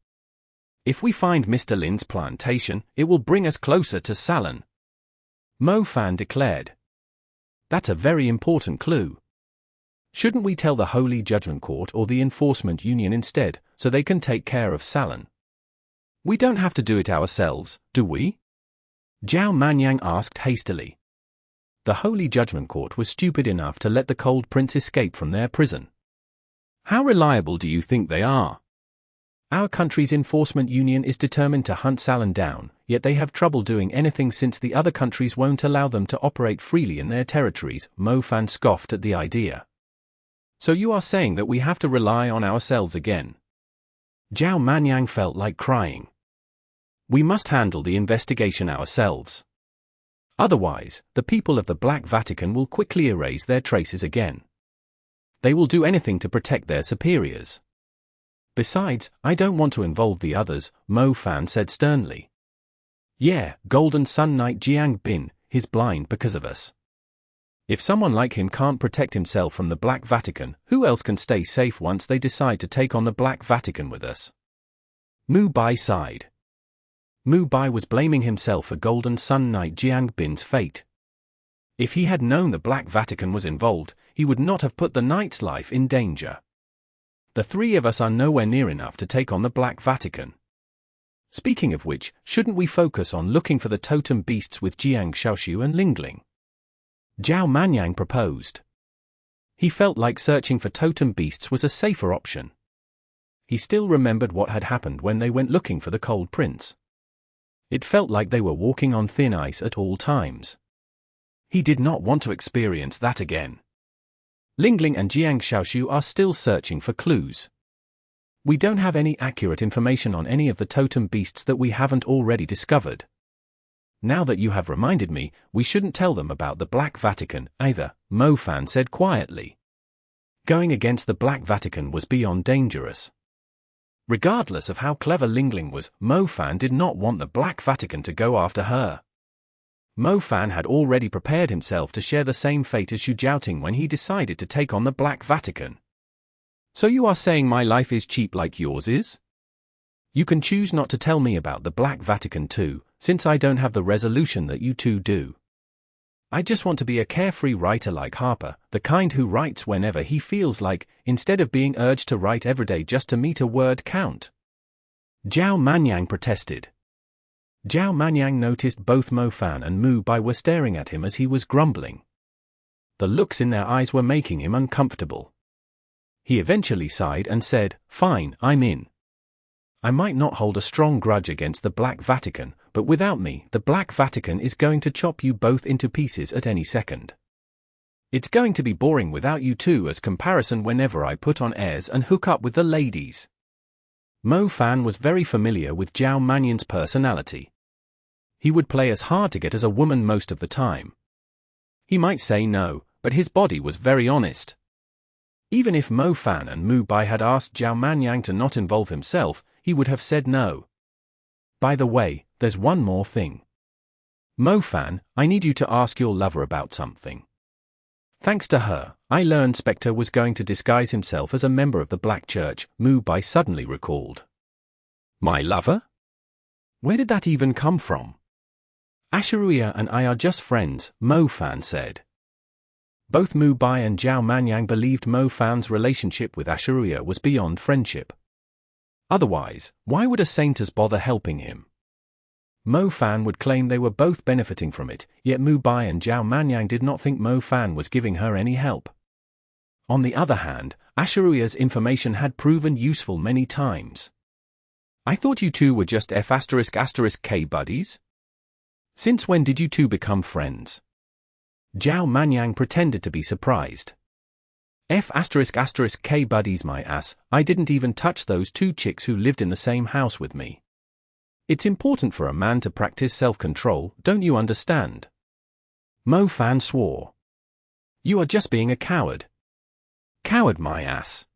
If we find Mr. Lin's plantation, it will bring us closer to Salon. Mo Fan declared. That's a very important clue. Shouldn't we tell the Holy Judgment Court or the Enforcement Union instead, so they can take care of Salon? We don't have to do it ourselves, do we? Zhao Manyang asked hastily. The Holy Judgment Court was stupid enough to let the Cold Prince escape from their prison. How reliable do you think they are? Our country's enforcement union is determined to hunt Salon down, yet they have trouble doing anything since the other countries won't allow them to operate freely in their territories, Mo Fan scoffed at the idea. So you are saying that we have to rely on ourselves again? Zhao Manyang felt like crying. We must handle the investigation ourselves. Otherwise, the people of the Black Vatican will quickly erase their traces again. They will do anything to protect their superiors. Besides, I don't want to involve the others, Mo Fan said sternly. Yeah, Golden Sun Knight Jiang Bin, he's blind because of us. If someone like him can't protect himself from the Black Vatican, who else can stay safe once they decide to take on the Black Vatican with us? Mu Bai sighed. Mu Bai was blaming himself for Golden Sun Knight Jiang Bin's fate. If he had known the Black Vatican was involved, he would not have put the knight's life in danger. The three of us are nowhere near enough to take on the Black Vatican. Speaking of which, shouldn't we focus on looking for the totem beasts with Jiang Shaoxiu and Lingling? Zhao Manyang proposed. He felt like searching for totem beasts was a safer option. He still remembered what had happened when they went looking for the Cold Prince. It felt like they were walking on thin ice at all times. He did not want to experience that again. Lingling and Jiang Shaoxiu are still searching for clues. We don't have any accurate information on any of the totem beasts that we haven't already discovered. Now that you have reminded me, we shouldn't tell them about the Black Vatican either, Mo Fan said quietly. Going against the Black Vatican was beyond dangerous. Regardless of how clever Lingling was, Mo Fan did not want the Black Vatican to go after her. Mo Fan had already prepared himself to share the same fate as Xu Jiaoting when he decided to take on the Black Vatican. So you are saying my life is cheap like yours is? You can choose not to tell me about the Black Vatican too, since I don't have the resolution that you two do. I just want to be a carefree writer like Harper, the kind who writes whenever he feels like, instead of being urged to write every day just to meet a word count. Zhao Manyang protested. Zhao Manyang noticed both Mo Fan and Mu Bai were staring at him as he was grumbling. The looks in their eyes were making him uncomfortable. He eventually sighed and said, "Fine, I'm in. I might not hold a strong grudge against the Black Vatican, but without me, the Black Vatican is going to chop you both into pieces at any second. It's going to be boring without you two as comparison whenever I put on airs and hook up with the ladies." Mo Fan was very familiar with Zhao Manyang's personality. He would play as hard to get as a woman most of the time. He might say no, but his body was very honest. Even if Mo Fan and Mu Bai had asked Zhao Manyang to not involve himself, he would have said no. By the way, there's one more thing. Mo Fan, I need you to ask your lover about something. Thanks to her, I learned Spectre was going to disguise himself as a member of the Black Church, Mu Bai suddenly recalled. My lover? Where did that even come from? Asheruia and I are just friends, Mo Fan said. Both Mu Bai and Zhao Manyang believed Mo Fan's relationship with Asheruia was beyond friendship. Otherwise, why would a saintess bother helping him? Mo Fan would claim they were both benefiting from it, yet Mu Bai and Zhao Manyang did not think Mo Fan was giving her any help. On the other hand, Asheruia's information had proven useful many times. I thought you two were just F***K buddies? Since when did you two become friends? Zhao Manyang pretended to be surprised. F***K buddies my ass, I didn't even touch those two chicks who lived in the same house with me. It's important for a man to practice self-control, don't you understand? Mo Fan swore. You are just being a coward. Coward my ass.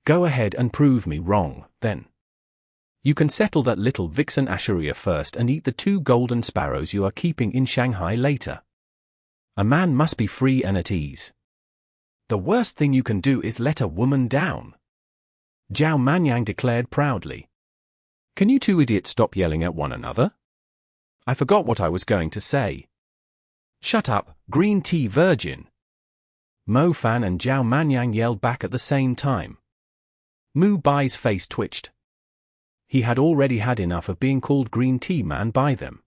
Go ahead and prove me wrong, then. You can settle that little vixen Asheruia first and eat the 2 golden sparrows you are keeping in Shanghai later. A man must be free and at ease. The worst thing you can do is let a woman down. Zhao Manyang declared proudly. Can you two idiots stop yelling at one another? I forgot what I was going to say. Shut up, green tea virgin. Mo Fan and Zhao Manyang yelled back at the same time. Mu Bai's face twitched. He had already had enough of being called green tea man by them.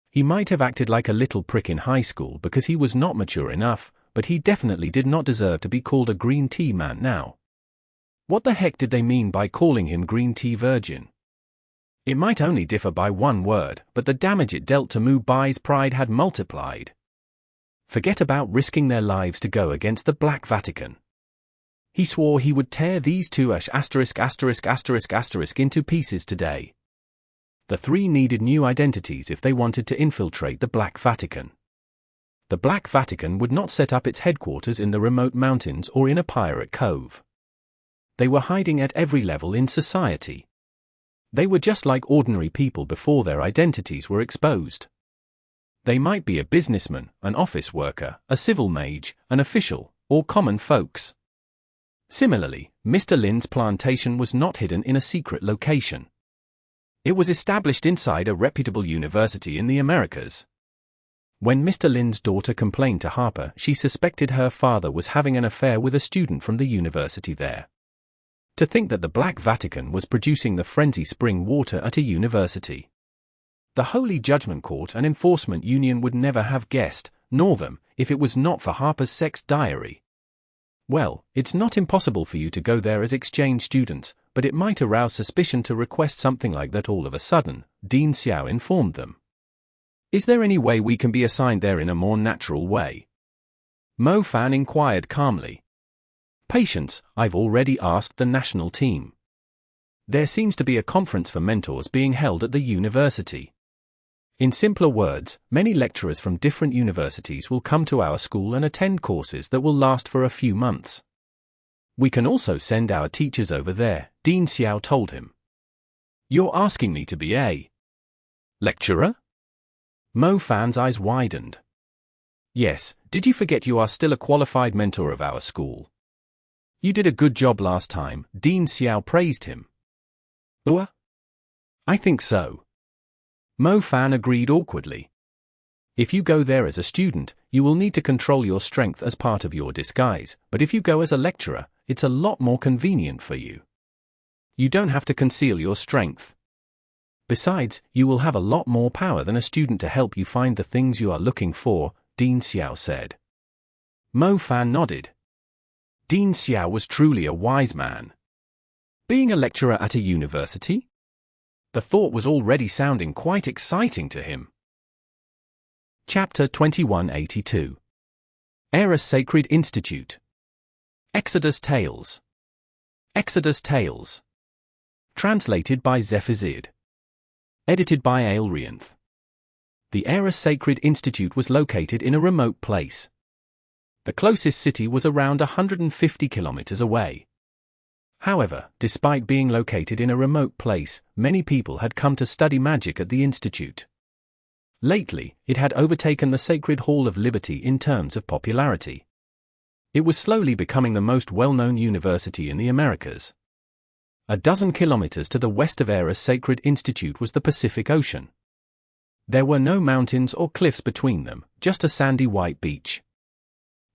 He might have acted like a little prick in high school because he was not mature enough, but he definitely did not deserve to be called a green tea man now. What the heck did they mean by calling him green tea virgin? It might only differ by one word, but the damage it dealt to Mu Bai's pride had multiplied. Forget about risking their lives to go against the Black Vatican. He swore he would tear these two into pieces today. The three needed new identities if they wanted to infiltrate the Black Vatican. The Black Vatican would not set up its headquarters in the remote mountains or in a pirate cove. They were hiding at every level in society. They were just like ordinary people before their identities were exposed. They might be a businessman, an office worker, a civil mage, an official, or common folks. Similarly, Mr. Lin's plantation was not hidden in a secret location. It was established inside a reputable university in the Americas. When Mr. Lin's daughter complained to Harper, she suspected her father was having an affair with a student from the university there. To think that the Black Vatican was producing the frenzy spring water at a university. The Holy Judgment Court and Enforcement Union would never have guessed, nor them, if it was not for Harper's sex diary. Well, it's not impossible for you to go there as exchange students, but it might arouse suspicion to request something like that all of a sudden, Dean Zhao informed them. Is there any way we can be assigned there in a more natural way? Mo Fan inquired calmly. Patience, I've already asked the national team. There seems to be a conference for mentors being held at the university. In simpler words, many lecturers from different universities will come to our school and attend courses that will last for a few months. We can also send our teachers over there, Dean Zhao told him. You're asking me to be a lecturer? Mo Fan's eyes widened. Yes, did you forget you are still a qualified mentor of our school? You did a good job last time, Dean Zhao praised him. I think so. Mo Fan agreed awkwardly. If you go there as a student, you will need to control your strength as part of your disguise, but if you go as a lecturer, it's a lot more convenient for you. You don't have to conceal your strength. Besides, you will have a lot more power than a student to help you find the things you are looking for, Dean Zhao said. Mo Fan nodded. Dean Zhao was truly a wise man. Being a lecturer at a university? The thought was already sounding quite exciting to him. Chapter 2182. Aorus Sacred Institute. Exodus Tales. Exodus Tales. Translated by Zephazid. Edited by Aelrianth. The Aorus Sacred Institute was located in a remote place. The closest city was around 150 kilometers away. However, despite being located in a remote place, many people had come to study magic at the institute. Lately, it had overtaken the Sacred Hall of Liberty in terms of popularity. It was slowly becoming the most well-known university in the Americas. A dozen kilometers to the west of Aorus Sacred Institute was the Pacific Ocean. There were no mountains or cliffs between them, just a sandy white beach.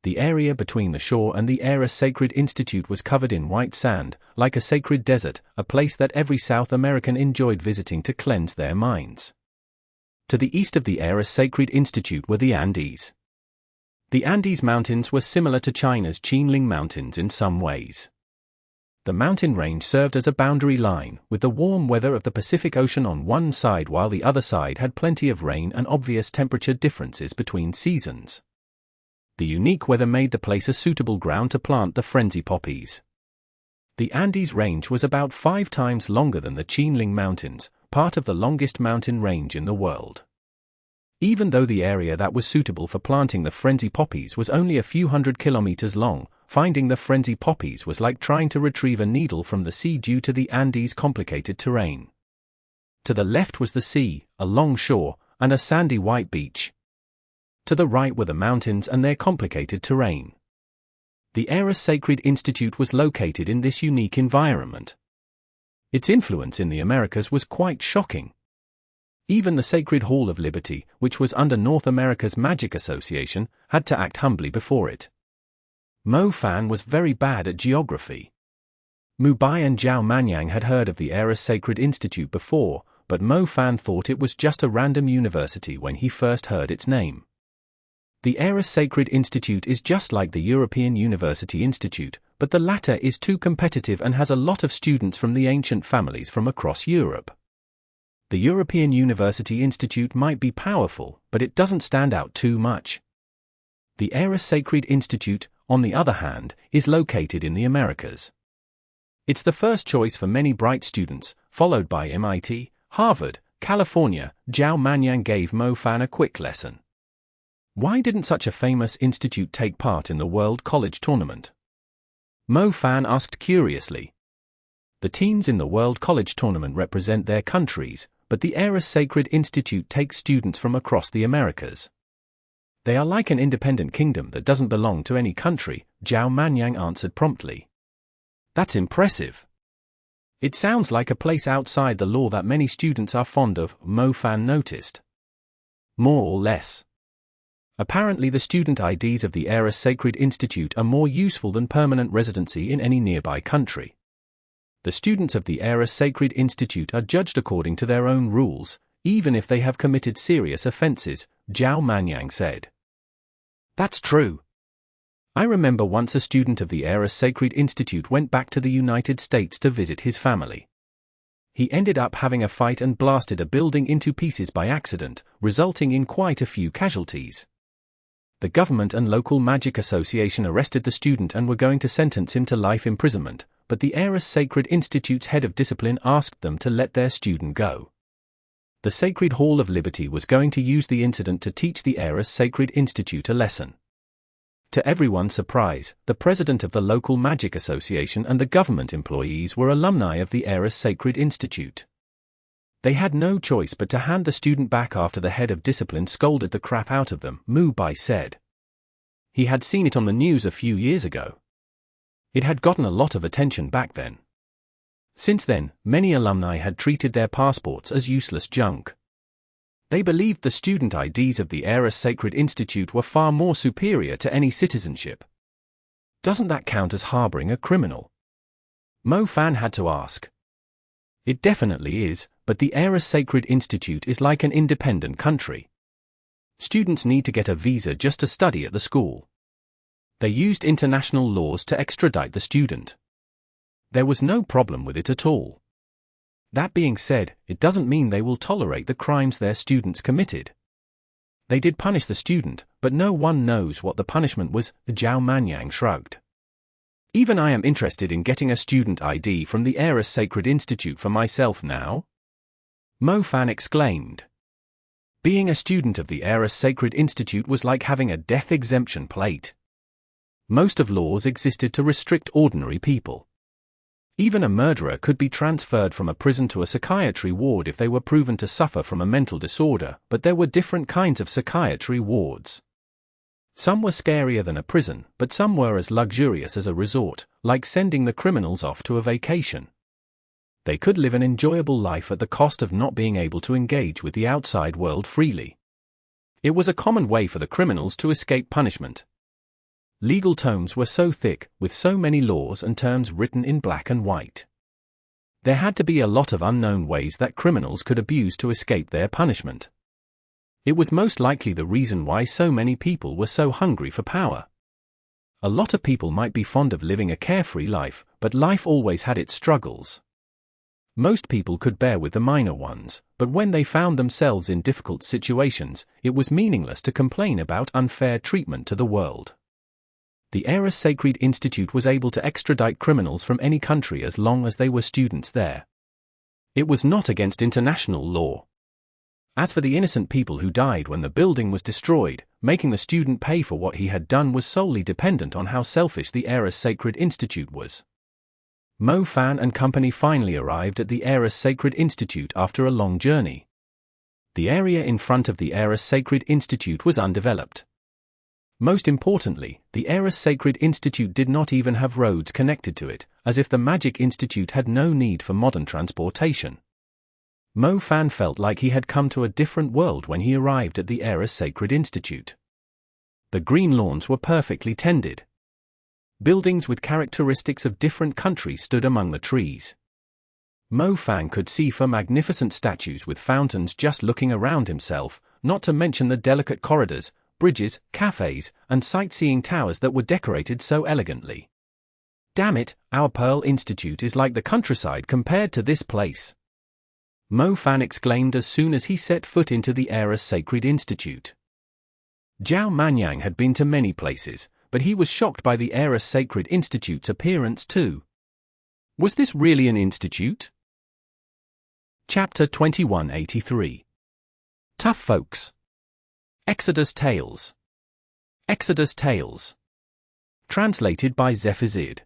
The area between the shore and the Aorus Sacred Institute was covered in white sand, like a sacred desert, a place that every South American enjoyed visiting to cleanse their minds. To the east of the Aorus Sacred Institute were the Andes. The Andes Mountains were similar to China's Qinling Mountains in some ways. The mountain range served as a boundary line, with the warm weather of the Pacific Ocean on one side while the other side had plenty of rain and obvious temperature differences between seasons. The unique weather made the place a suitable ground to plant the frenzy poppies. The Andes range was about 5 times longer than the Qinling Mountains, part of the longest mountain range in the world. Even though the area that was suitable for planting the frenzy poppies was only a few hundred kilometers long, finding the frenzy poppies was like trying to retrieve a needle from the sea due to the Andes' complicated terrain. To the left was the sea, a long shore, and a sandy white beach. To the right were the mountains and their complicated terrain. The Aorus Sacred Institute was located in this unique environment. Its influence in the Americas was quite shocking. Even the Sacred Hall of Liberty, which was under North America's Magic Association, had to act humbly before it. Mo Fan was very bad at geography. Mu Bai and Zhao Manyang had heard of the Aorus Sacred Institute before, but Mo Fan thought it was just a random university when he first heard its name. The Aorus Sacred Institute is just like the European University Institute, but the latter is too competitive and has a lot of students from the ancient families from across Europe. The European University Institute might be powerful, but it doesn't stand out too much. The Aorus Sacred Institute, on the other hand, is located in the Americas. It's the first choice for many bright students, followed by MIT, Harvard, California. Zhao Manyang gave Mo Fan a quick lesson. Why didn't such a famous institute take part in the World College Tournament? Mo Fan asked curiously. The teams in the World College Tournament represent their countries, but the Aorus Sacred Institute takes students from across the Americas. They are like an independent kingdom that doesn't belong to any country, Zhao Manyang answered promptly. That's impressive. It sounds like a place outside the law that many students are fond of, Mo Fan noticed. More or less. Apparently the student IDs of the Aorus Sacred Institute are more useful than permanent residency in any nearby country. The students of the Aorus Sacred Institute are judged according to their own rules, even if they have committed serious offenses, Zhao Manyang said. That's true. I remember once a student of the Aorus Sacred Institute went back to the United States to visit his family. He ended up having a fight and blasted a building into pieces by accident, resulting in quite a few casualties. The government and local magic association arrested the student and were going to sentence him to life imprisonment, but the Aorus Sacred Institute's head of discipline asked them to let their student go. The Sacred Hall of Liberty was going to use the incident to teach the Aorus Sacred Institute a lesson. To everyone's surprise, the president of the local magic association and the government employees were alumni of the Aorus Sacred Institute. They had no choice but to hand the student back after the head of discipline scolded the crap out of them, Mu Bai said. He had seen it on the news a few years ago. It had gotten a lot of attention back then. Since then, many alumni had treated their passports as useless junk. They believed the student IDs of the Aorus Sacred Institute were far more superior to any citizenship. Doesn't that count as harboring a criminal? Mo Fan had to ask. It definitely is, but the Aorus Sacred Institute is like an independent country. Students need to get a visa just to study at the school. They used international laws to extradite the student. There was no problem with it at all. That being said, it doesn't mean they will tolerate the crimes their students committed. They did punish the student, but no one knows what the punishment was, Zhao Manyang shrugged. Even I am interested in getting a student ID from the Aorus Sacred Institute for myself now? Mo Fan exclaimed. Being a student of the Aorus Sacred Institute was like having a death exemption plate. Most of laws existed to restrict ordinary people. Even a murderer could be transferred from a prison to a psychiatry ward if they were proven to suffer from a mental disorder, but there were different kinds of psychiatry wards. Some were scarier than a prison, but some were as luxurious as a resort, like sending the criminals off to a vacation. They could live an enjoyable life at the cost of not being able to engage with the outside world freely. It was a common way for the criminals to escape punishment. Legal tomes were so thick, with so many laws and terms written in black and white. There had to be a lot of unknown ways that criminals could abuse to escape their punishment. It was most likely the reason why so many people were so hungry for power. A lot of people might be fond of living a carefree life, but life always had its struggles. Most people could bear with the minor ones, but when they found themselves in difficult situations, it was meaningless to complain about unfair treatment to the world. The Aorus Sacred Institute was able to extradite criminals from any country as long as they were students there. It was not against international law. As for the innocent people who died when the building was destroyed, making the student pay for what he had done was solely dependent on how selfish the Aorus Sacred Institute was. Mo Fan and company finally arrived at the Aorus Sacred Institute after a long journey. The area in front of the Aorus Sacred Institute was undeveloped. Most importantly, the Aorus Sacred Institute did not even have roads connected to it, as if the Magic Institute had no need for modern transportation. Mo Fan felt like he had come to a different world when he arrived at the Aorus Sacred Institute. The green lawns were perfectly tended. Buildings with characteristics of different countries stood among the trees. Mo Fan could see four magnificent statues with fountains just looking around himself, not to mention the delicate corridors, bridges, cafes, and sightseeing towers that were decorated so elegantly. Damn it, our Pearl Institute is like the countryside compared to this place. Mo Fan exclaimed as soon as he set foot into the Aorus Sacred Institute. Zhao Manyang had been to many places, but he was shocked by the Aorus Sacred Institute's appearance too. Was this really an institute? Chapter 2183. Tough Folks. Exodus Tales. Exodus Tales. Translated by Zephazid.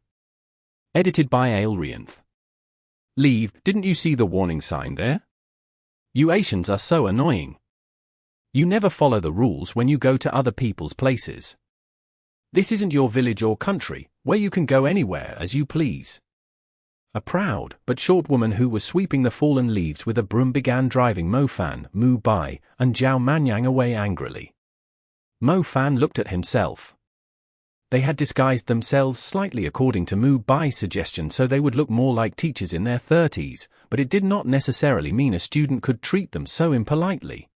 Edited by Aelrianth. Leave, didn't you see the warning sign there? You Asians are so annoying. You never follow the rules when you go to other people's places. This isn't your village or country, where you can go anywhere as you please. A proud but short woman who was sweeping the fallen leaves with a broom began driving Mo Fan, Mu Bai, and Zhao Manyang away angrily. Mo Fan looked at himself. They had disguised themselves slightly according to Mu Bai's suggestion so they would look more like teachers in their 30s, but it did not necessarily mean a student could treat them so impolitely.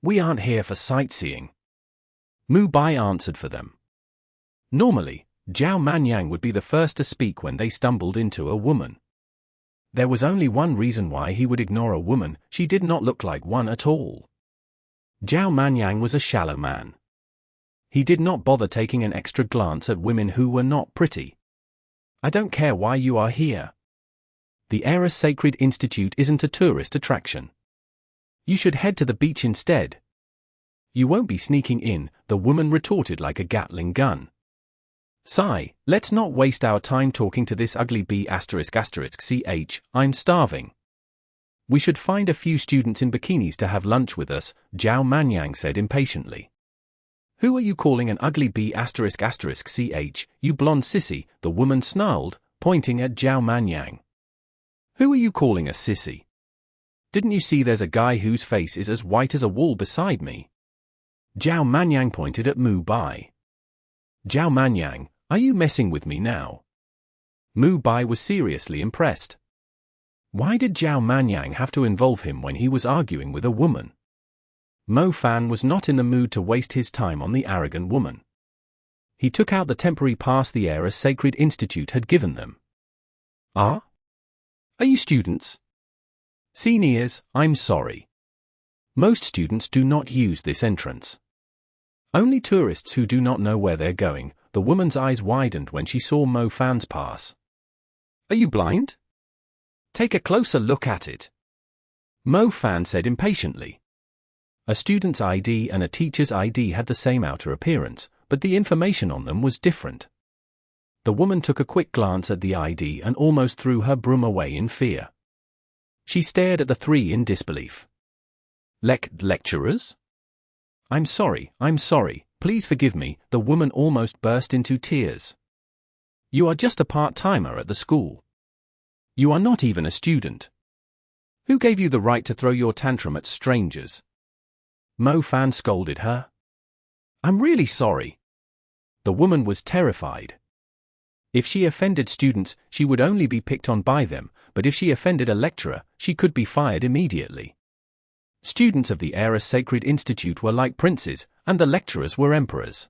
We aren't here for sightseeing. Mu Bai answered for them. Normally, Zhao Manyang would be the first to speak when they stumbled into a woman. There was only one reason why he would ignore a woman: she did not look like one at all. Zhao Manyang was a shallow man. He did not bother taking an extra glance at women who were not pretty. I don't care why you are here. The Aorus Sacred Institute isn't a tourist attraction. You should head to the beach instead. You won't be sneaking in, the woman retorted like a Gatling gun. Sigh, let's not waste our time talking to this ugly bee ***ch, I'm starving. We should find a few students in bikinis to have lunch with us, Zhao Manyang said impatiently. Who are you calling an ugly bee ***ch, you blonde sissy, the woman snarled, pointing at Zhao Manyang. Who are you calling a sissy? Didn't you see there's a guy whose face is as white as a wall beside me? Zhao Manyang pointed at Mu Bai. Zhao Manyang, are you messing with me now? Mu Bai was seriously impressed. Why did Zhao Manyang have to involve him when he was arguing with a woman? Mo Fan was not in the mood to waste his time on the arrogant woman. He took out the temporary pass the Aorus Sacred Institute had given them. Are you students? Seniors, I'm sorry. Most students do not use this entrance. Only tourists who do not know where they're going. The woman's eyes widened when she saw Mo Fan's pass. Are you blind? Take a closer look at it. Mo Fan said impatiently. A student's ID and a teacher's ID had the same outer appearance, but the information on them was different. The woman took a quick glance at the ID and almost threw her broom away in fear. She stared at the three in disbelief. Lecturers? I'm sorry, please forgive me, the woman almost burst into tears. You are just a part-timer at the school. You are not even a student. Who gave you the right to throw your tantrum at strangers? Mo Fan scolded her. I'm really sorry. The woman was terrified. If she offended students, she would only be picked on by them, but if she offended a lecturer, she could be fired immediately. Students of the Aorus Sacred Institute were like princes, and the lecturers were emperors.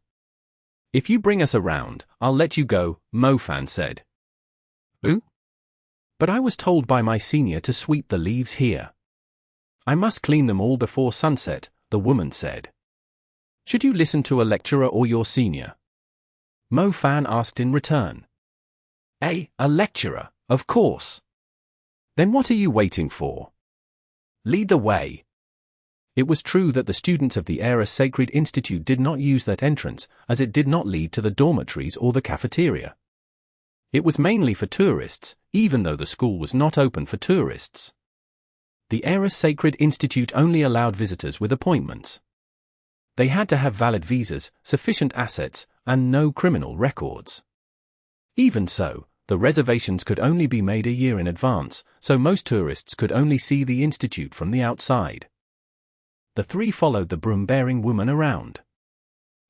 If you bring us around, I'll let you go, Mo Fan said. Ooh? But I was told by my senior to sweep the leaves here. I must clean them all before sunset, the woman said. Should you listen to a lecturer or your senior? Mo Fan asked in return. A lecturer, of course. Then what are you waiting for? Lead the way. It was true that the students of the Aorus Sacred Institute did not use that entrance, as it did not lead to the dormitories or the cafeteria. It was mainly for tourists, even though the school was not open for tourists. The Aorus Sacred Institute only allowed visitors with appointments. They had to have valid visas, sufficient assets, and no criminal records. Even so, the reservations could only be made a year in advance, so most tourists could only see the institute from the outside. The three followed the broom-bearing woman around.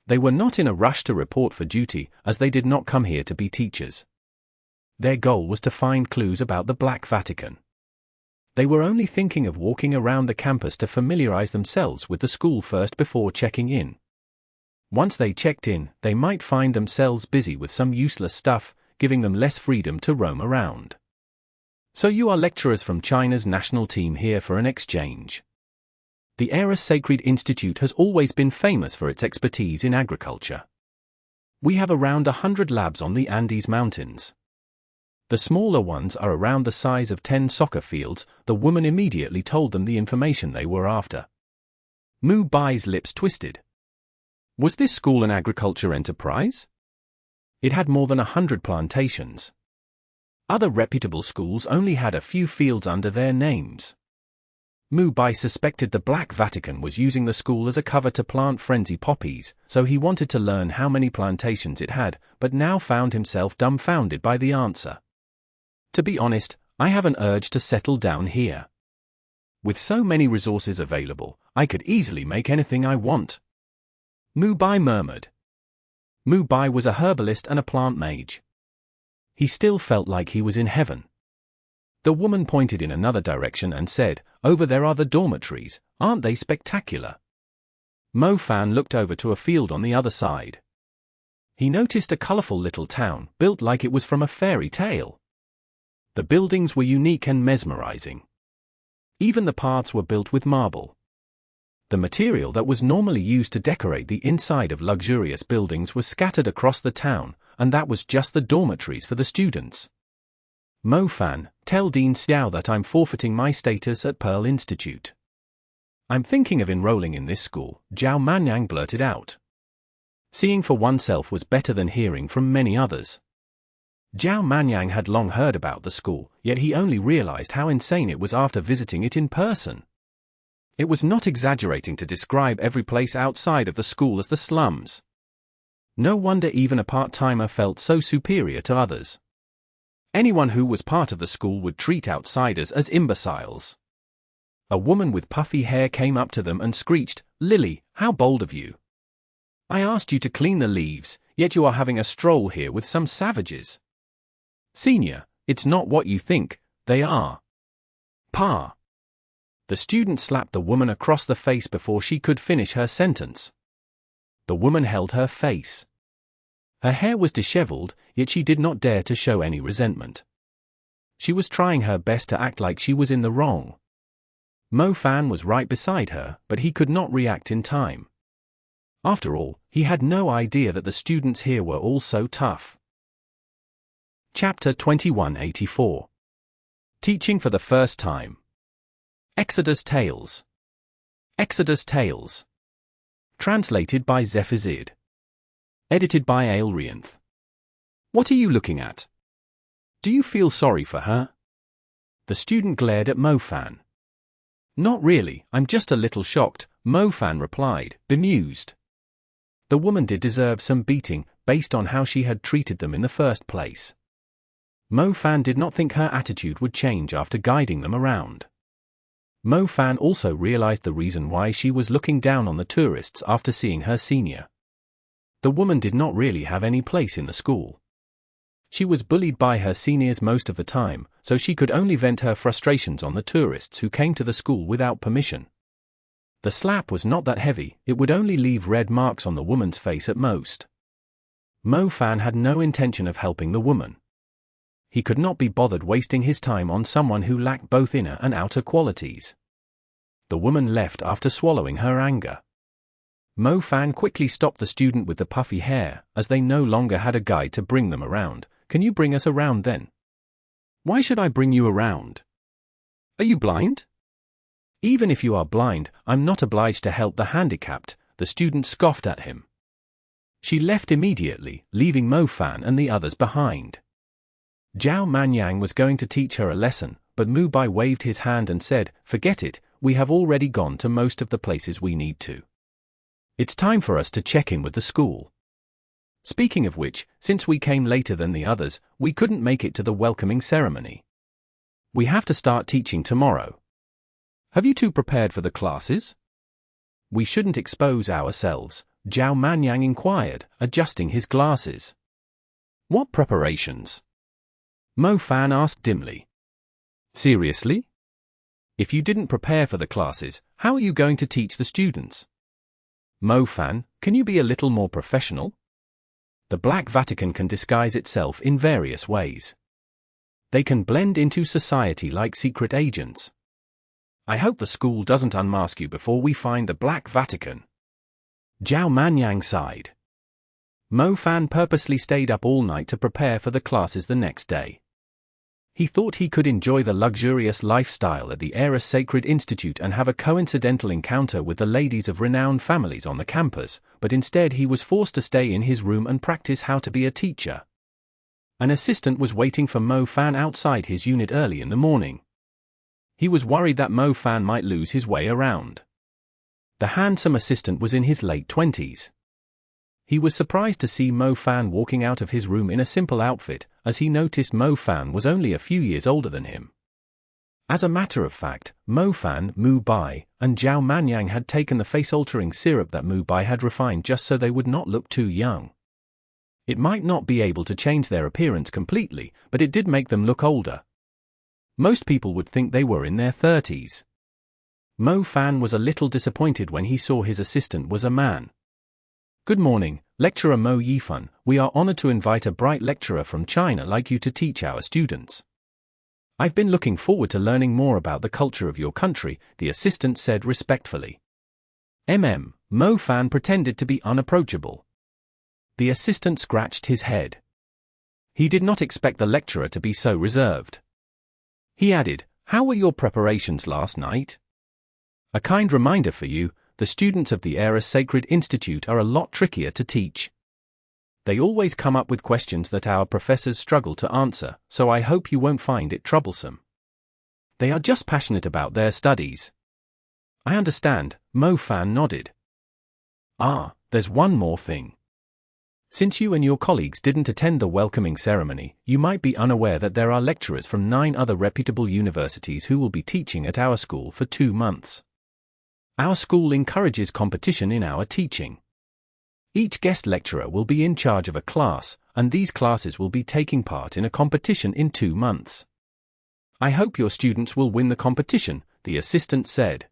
They were not in a rush to report for duty, as they did not come here to be teachers. Their goal was to find clues about the Black Vatican. They were only thinking of walking around the campus to familiarize themselves with the school first before checking in. Once they checked in, they might find themselves busy with some useless stuff, giving them less freedom to roam around. So you are lecturers from China's national team here for an exchange. The Aorus Sacred Institute has always been famous for its expertise in agriculture. We have around 100 labs on the Andes Mountains. The smaller ones are around the size of 10 soccer fields. The woman immediately told them the information they were after. Mu Bai's lips twisted. Was this school an agriculture enterprise? It had more than 100 plantations. Other reputable schools only had a few fields under their names. Mu Bai suspected the Black Vatican was using the school as a cover to plant frenzy poppies, so he wanted to learn how many plantations it had, but now found himself dumbfounded by the answer. To be honest, I have an urge to settle down here. With so many resources available, I could easily make anything I want. Mu Bai murmured. Mu Bai was a herbalist and a plant mage. He still felt like he was in heaven. The woman pointed in another direction and said, "Over there are the dormitories, aren't they spectacular?" Mo Fan looked over to a field on the other side. He noticed a colorful little town, built like it was from a fairy tale. The buildings were unique and mesmerizing. Even the paths were built with marble. The material that was normally used to decorate the inside of luxurious buildings was scattered across the town, and that was just the dormitories for the students. "Mo Fan, tell Dean Zhao that I'm forfeiting my status at Pearl Institute. I'm thinking of enrolling in this school," Zhao Manyang blurted out. Seeing for oneself was better than hearing from many others. Zhao Manyang had long heard about the school, yet he only realized how insane it was after visiting it in person. It was not exaggerating to describe every place outside of the school as the slums. No wonder even a part-timer felt so superior to others. Anyone who was part of the school would treat outsiders as imbeciles. A woman with puffy hair came up to them and screeched, "Lily, how bold of you! I asked you to clean the leaves, yet you are having a stroll here with some savages. Senior, it's not what you think, they are." "Pa!" The student slapped the woman across the face before she could finish her sentence. The woman held her face. Her hair was disheveled, yet she did not dare to show any resentment. She was trying her best to act like she was in the wrong. Mo Fan was right beside her, but he could not react in time. After all, he had no idea that the students here were all so tough. Chapter 2184. Teaching for the first time. Exodus Tales. Exodus Tales. Translated by Zephazid. Edited by Aelrianth. What are you looking at? Do you feel sorry for her? The student glared at Mo Fan. Not really, I'm just a little shocked, Mo Fan replied, bemused. The woman did deserve some beating, based on how she had treated them in the first place. Mo Fan did not think her attitude would change after guiding them around. Mo Fan also realized the reason why she was looking down on the tourists after seeing her senior. The woman did not really have any place in the school. She was bullied by her seniors most of the time, so she could only vent her frustrations on the tourists who came to the school without permission. The slap was not that heavy, it would only leave red marks on the woman's face at most. Mo Fan had no intention of helping the woman. He could not be bothered wasting his time on someone who lacked both inner and outer qualities. The woman left after swallowing her anger. Mo Fan quickly stopped the student with the puffy hair, as they no longer had a guide to bring them around. "Can you bring us around then?" "Why should I bring you around? Are you blind?" "Even if you are blind, I'm not obliged to help the handicapped," the student scoffed at him. She left immediately, leaving Mo Fan and the others behind. Zhao Manyang was going to teach her a lesson, but Mu Bai waved his hand and said, "Forget it, we have already gone to most of the places we need to. It's time for us to check in with the school. Speaking of which, since we came later than the others, we couldn't make it to the welcoming ceremony. We have to start teaching tomorrow. Have you two prepared for the classes?" "We shouldn't expose ourselves," Zhao Manyang inquired, adjusting his glasses. "What preparations?" Mo Fan asked dimly. "Seriously? If you didn't prepare for the classes, how are you going to teach the students? Mo Fan, can you be a little more professional? The Black Vatican can disguise itself in various ways. They can blend into society like secret agents. I hope the school doesn't unmask you before we find the Black Vatican." Zhao Manyang sighed. Mo Fan purposely stayed up all night to prepare for the classes the next day. He thought he could enjoy the luxurious lifestyle at the Aorus Sacred Institute and have a coincidental encounter with the ladies of renowned families on the campus, but instead he was forced to stay in his room and practice how to be a teacher. An assistant was waiting for Mo Fan outside his unit early in the morning. He was worried that Mo Fan might lose his way around. The handsome assistant was in his late 20s. He was surprised to see Mo Fan walking out of his room in a simple outfit, as he noticed Mo Fan was only a few years older than him. As a matter of fact, Mo Fan, Mu Bai, and Zhao Manyang had taken the face-altering syrup that Mu Bai had refined just so they would not look too young. It might not be able to change their appearance completely, but it did make them look older. Most people would think they were in their 30s. Mo Fan was a little disappointed when he saw his assistant was a man. "Good morning, Lecturer Mo Yifan. We are honored to invite a bright lecturer from China like you to teach our students. I've been looking forward to learning more about the culture of your country," the assistant said respectfully. Mo Fan pretended to be unapproachable. The assistant scratched his head. He did not expect the lecturer to be so reserved. He added, "How were your preparations last night? A kind reminder for you, the students of the Aorus Sacred Institute are a lot trickier to teach. They always come up with questions that our professors struggle to answer, so I hope you won't find it troublesome. They are just passionate about their studies." "I understand," Mo Fan nodded. There's one more thing. Since you and your colleagues didn't attend the welcoming ceremony, you might be unaware that there are lecturers from 9 other reputable universities who will be teaching at our school for 2 months. Our school encourages competition in our teaching. Each guest lecturer will be in charge of a class, and these classes will be taking part in a competition in 2 months. I hope your students will win the competition, the assistant said.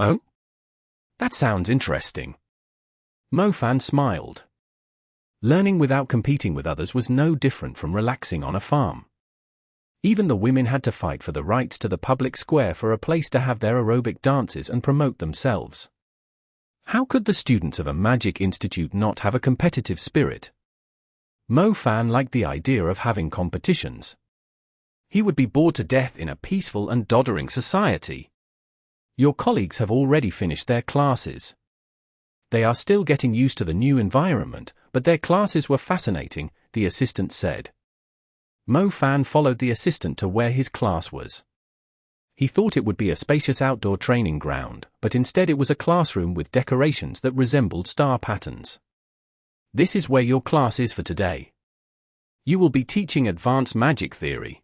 "Oh? That sounds interesting." Mo Fan smiled. Learning without competing with others was no different from relaxing on a farm. Even the women had to fight for the rights to the public square for a place to have their aerobic dances and promote themselves. How could the students of a magic institute not have a competitive spirit? Mo Fan liked the idea of having competitions. He would be bored to death in a peaceful and doddering society. Your colleagues have already finished their classes. They are still getting used to the new environment, but their classes were fascinating, the assistant said. Mo Fan followed the assistant to where his class was. He thought it would be a spacious outdoor training ground, but instead it was a classroom with decorations that resembled star patterns. "This is where your class is for today. You will be teaching advanced magic theory.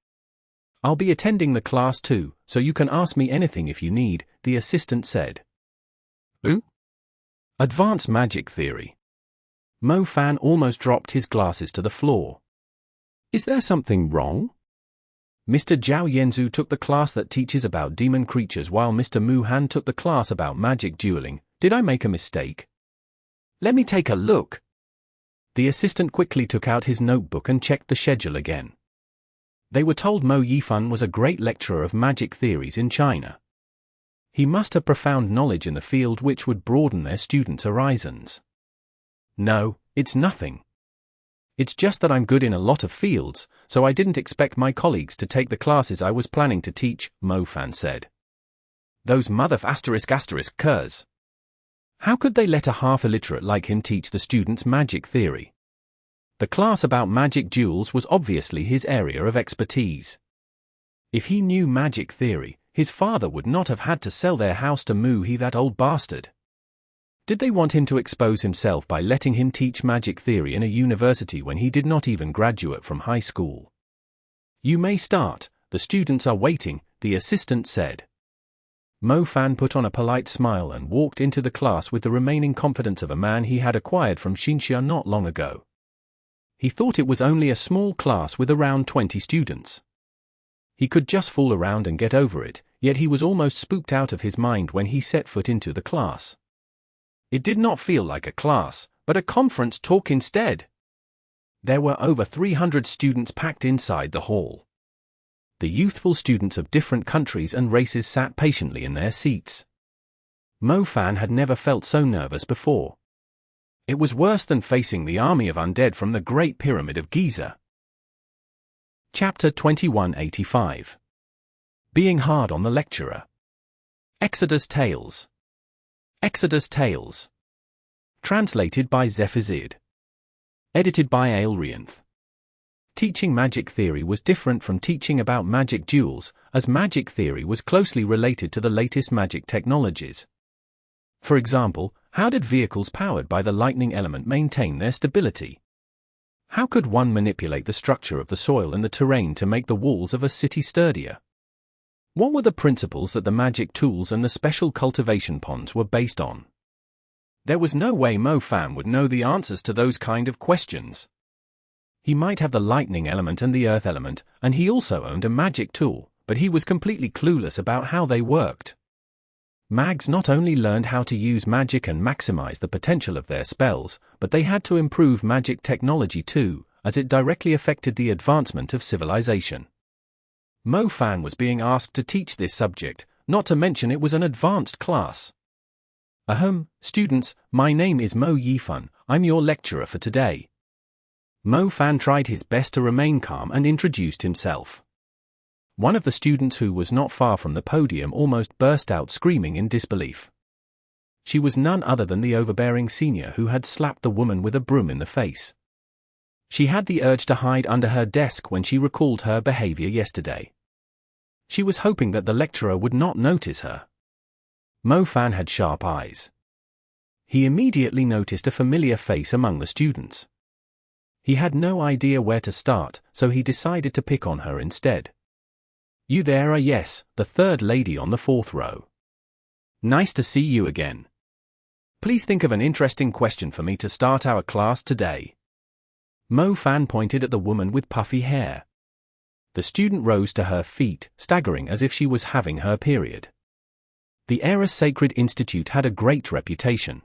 I'll be attending the class too, so you can ask me anything if you need," the assistant said. "Ooh? Advanced magic theory." Mo Fan almost dropped his glasses to the floor. "Is there something wrong?" Mr. Zhao Yanzu took the class that teaches about demon creatures while Mr. Mu Han took the class about magic dueling. "Did I make a mistake? Let me take a look." The assistant quickly took out his notebook and checked the schedule again. They were told Mo Yifan was a great lecturer of magic theories in China. He must have profound knowledge in the field which would broaden their students' horizons. "No, it's nothing. It's just that I'm good in a lot of fields, so I didn't expect my colleagues to take the classes I was planning to teach," Mo Fan said. "Those curs. How could they let a half-illiterate like him teach the students magic theory?" The class about magic duels was obviously his area of expertise. If he knew magic theory, his father would not have had to sell their house to Mu, that old bastard. Did they want him to expose himself by letting him teach magic theory in a university when he did not even graduate from high school? "You may start, the students are waiting," the assistant said. Mo Fan put on a polite smile and walked into the class with the remaining confidence of a man he had acquired from Xinxia not long ago. He thought it was only a small class with around 20 students. He could just fool around and get over it, yet he was almost spooked out of his mind when he set foot into the class. It did not feel like a class, but a conference talk instead. There were over 300 students packed inside the hall. The youthful students of different countries and races sat patiently in their seats. Mo Fan had never felt so nervous before. It was worse than facing the army of undead from the Great Pyramid of Giza. Chapter 2185. Being hard on the lecturer. Exodus Tales. Exodus Tales. Translated by Zephazid. Edited by Aelrianth. Teaching magic theory was different from teaching about magic duels, as magic theory was closely related to the latest magic technologies. For example, how did vehicles powered by the lightning element maintain their stability? How could one manipulate the structure of the soil and the terrain to make the walls of a city sturdier? What were the principles that the magic tools and the special cultivation ponds were based on? There was no way Mo Fan would know the answers to those kind of questions. He might have the lightning element and the earth element, and he also owned a magic tool, but he was completely clueless about how they worked. Mags not only learned how to use magic and maximize the potential of their spells, but they had to improve magic technology too, as it directly affected the advancement of civilization. Mo Fan was being asked to teach this subject, not to mention it was an advanced class. Students, my name is Mo Yifan, I'm your lecturer for today. Mo Fan tried his best to remain calm and introduced himself. One of the students who was not far from the podium almost burst out screaming in disbelief. She was none other than the overbearing senior who had slapped the woman with a broom in the face. She had the urge to hide under her desk when she recalled her behavior yesterday. She was hoping that the lecturer would not notice her. Mo Fan had sharp eyes. He immediately noticed a familiar face among the students. He had no idea where to start, so he decided to pick on her instead. You there are, yes, the third lady on the fourth row. Nice to see you again. Please think of an interesting question for me to start our class today. Mo Fan pointed at the woman with puffy hair. The student rose to her feet, staggering as if she was having her period. The Aorus Sacred Institute had a great reputation.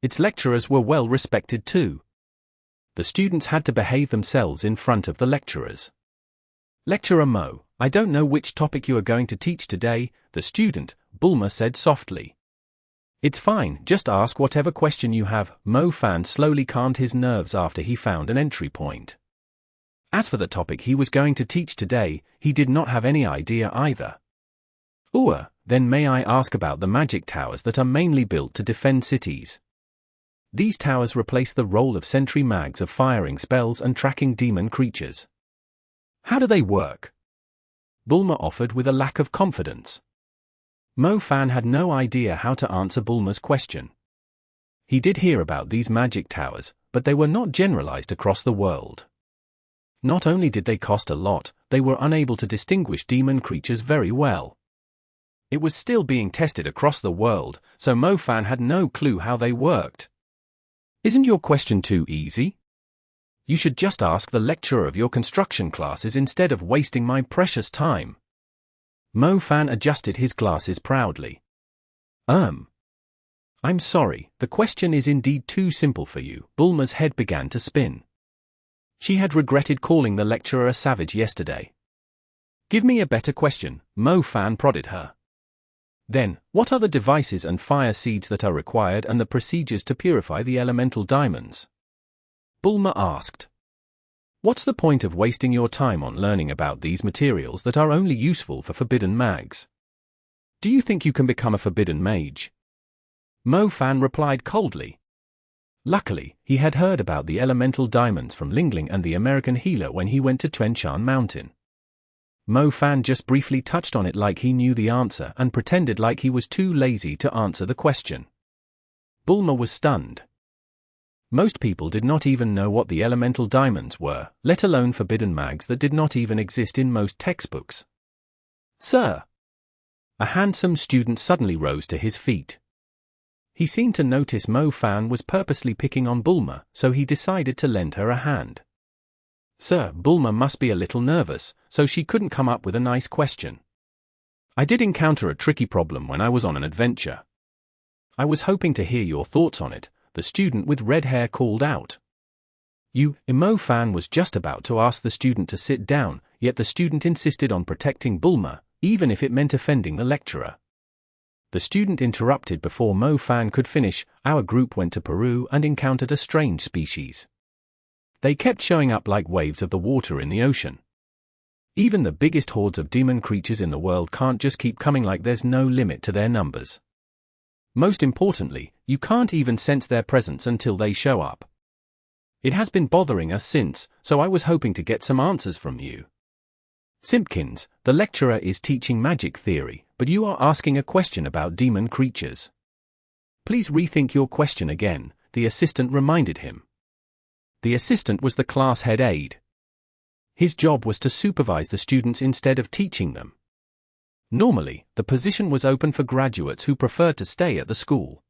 Its lecturers were well respected too. The students had to behave themselves in front of the lecturers. Lecturer Mo, I don't know which topic you are going to teach today, the student, Bulma said softly. It's fine, just ask whatever question you have. Mo Fan slowly calmed his nerves after he found an entry point. As for the topic he was going to teach today, he did not have any idea either. Then may I ask about the magic towers that are mainly built to defend cities? These towers replace the role of sentry mags of firing spells and tracking demon creatures. How do they work? Bulma offered with a lack of confidence. Mo Fan had no idea how to answer Bulma's question. He did hear about these magic towers, but they were not generalized across the world. Not only did they cost a lot, they were unable to distinguish demon creatures very well. It was still being tested across the world, so Mo Fan had no clue how they worked. Isn't your question too easy? You should just ask the lecturer of your construction classes instead of wasting my precious time. Mo Fan adjusted his glasses proudly. I'm sorry, the question is indeed too simple for you. Bulma's head began to spin. She had regretted calling the lecturer a savage yesterday. Give me a better question, Mo Fan prodded her. Then, what are the devices and fire seeds that are required and the procedures to purify the elemental diamonds? Bulma asked. What's the point of wasting your time on learning about these materials that are only useful for forbidden mags? Do you think you can become a forbidden mage? Mo Fan replied coldly. Luckily, he had heard about the elemental diamonds from Lingling and the American healer when he went to Tuenshan Mountain. Mo Fan just briefly touched on it like he knew the answer and pretended like he was too lazy to answer the question. Bulma was stunned. Most people did not even know what the elemental diamonds were, let alone forbidden mags that did not even exist in most textbooks. Sir! A handsome student suddenly rose to his feet. He seemed to notice Mo Fan was purposely picking on Bulma, so he decided to lend her a hand. Sir, Bulma must be a little nervous, so she couldn't come up with a nice question. I did encounter a tricky problem when I was on an adventure. I was hoping to hear your thoughts on it, the student with red hair called out. Mo Fan was just about to ask the student to sit down, yet the student insisted on protecting Bulma, even if it meant offending the lecturer. The student interrupted before Mo Fan could finish. Our group went to Peru and encountered a strange species. They kept showing up like waves of the water in the ocean. Even the biggest hordes of demon creatures in the world can't just keep coming like there's no limit to their numbers. Most importantly, you can't even sense their presence until they show up. It has been bothering us since, so I was hoping to get some answers from you. Simpkins, the lecturer is teaching magic theory, but you are asking a question about demon creatures. Please rethink your question again, the assistant reminded him. The assistant was the class head aide. His job was to supervise the students instead of teaching them. Normally, the position was open for graduates who preferred to stay at the school.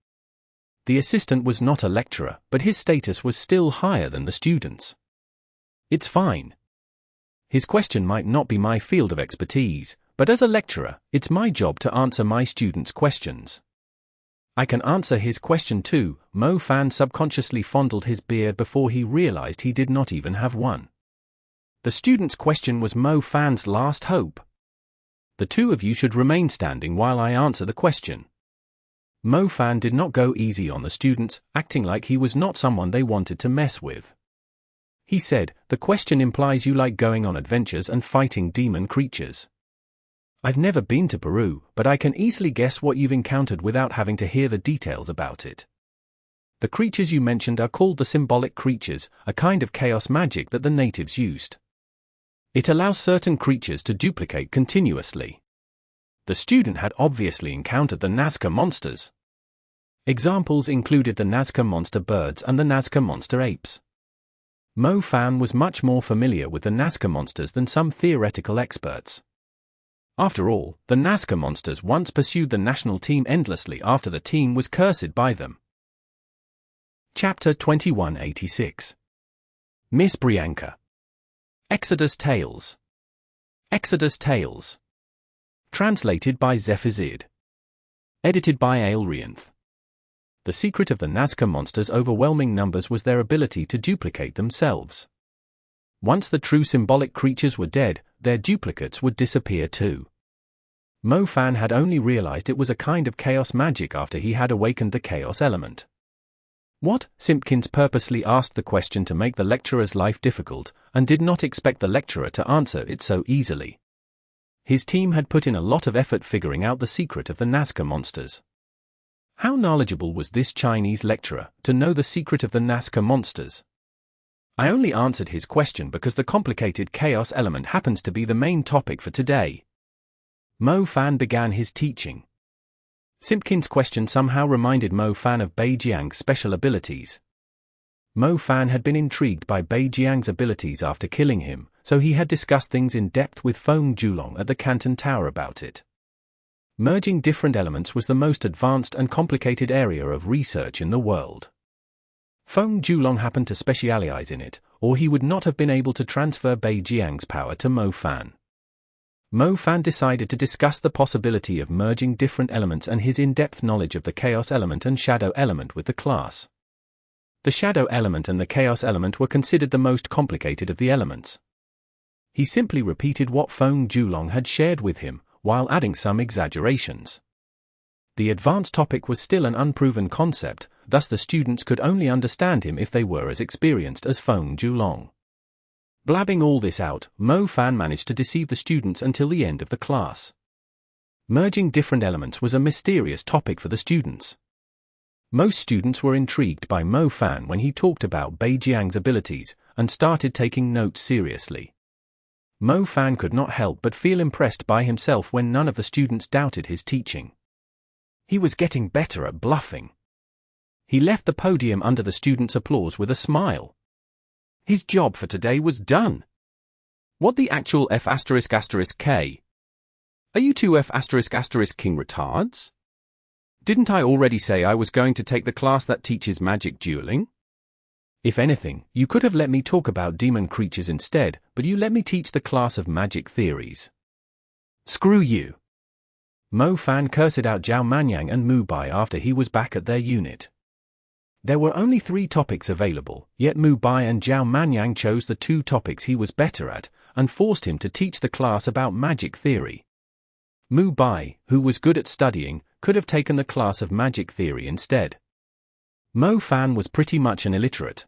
The assistant was not a lecturer, but his status was still higher than the students. It's fine. His question might not be my field of expertise, but as a lecturer, it's my job to answer my students' questions. I can answer his question too. Mo Fan subconsciously fondled his beard before he realized he did not even have one. The student's question was Mo Fan's last hope. The two of you should remain standing while I answer the question. Mo Fan did not go easy on the students, acting like he was not someone they wanted to mess with. He said, the question implies you like going on adventures and fighting demon creatures. I've never been to Peru, but I can easily guess what you've encountered without having to hear the details about it. The creatures you mentioned are called the symbolic creatures, a kind of chaos magic that the natives used. It allows certain creatures to duplicate continuously. The student had obviously encountered the Nazca monsters. Examples included the Nazca monster birds and the Nazca monster apes. Mo Fan was much more familiar with the Nazca monsters than some theoretical experts. After all, the Nazca monsters once pursued the national team endlessly after the team was cursed by them. Chapter 2186. Miss Brianca. Exodus Tales. Exodus Tales. Translated by Zephizid. Edited by Aelrianth. The secret of the Nazca monsters' overwhelming numbers was their ability to duplicate themselves. Once the true symbolic creatures were dead, their duplicates would disappear too. Mo Fan had only realized it was a kind of chaos magic after he had awakened the chaos element. What? Simpkins purposely asked the question to make the lecturer's life difficult, and did not expect the lecturer to answer it so easily. His team had put in a lot of effort figuring out the secret of the Nazca monsters. How knowledgeable was this Chinese lecturer to know the secret of the Nazca monsters? I only answered his question because the complicated chaos element happens to be the main topic for today. Mo Fan began his teaching. Simpkins' question somehow reminded Mo Fan of Bai Jiang's special abilities. Mo Fan had been intrigued by Bai Jiang's abilities after killing him, so he had discussed things in depth with Feng Julong at the Canton Tower about it. Merging different elements was the most advanced and complicated area of research in the world. Feng Julong happened to specialize in it, or he would not have been able to transfer Bai Jiang's power to Mo Fan. Mo Fan decided to discuss the possibility of merging different elements and his in-depth knowledge of the chaos element and shadow element with the class. The shadow element and the chaos element were considered the most complicated of the elements. He simply repeated what Feng Julong had shared with him, while adding some exaggerations. The advanced topic was still an unproven concept, thus the students could only understand him if they were as experienced as Feng Julong. Blabbing all this out, Mo Fan managed to deceive the students until the end of the class. Merging different elements was a mysterious topic for the students. Most students were intrigued by Mo Fan when he talked about Bai Jiang's abilities, and started taking notes seriously. Mo Fan could not help but feel impressed by himself when none of the students doubted his teaching. He was getting better at bluffing. He left the podium under the students' applause with a smile. His job for today was done. What the actual F***K? Are you two F***King retards? Didn't I already say I was going to take the class that teaches magic dueling? If anything, you could have let me talk about demon creatures instead, but you let me teach the class of magic theories. Screw you. Mo Fan cursed out Zhao Manyang and Mu Bai after he was back at their unit. There were only 3 topics available, yet Mu Bai and Zhao Manyang chose the 2 topics he was better at, and forced him to teach the class about magic theory. Mu Bai, who was good at studying, could have taken the class of magic theory instead. Mo Fan was pretty much an illiterate.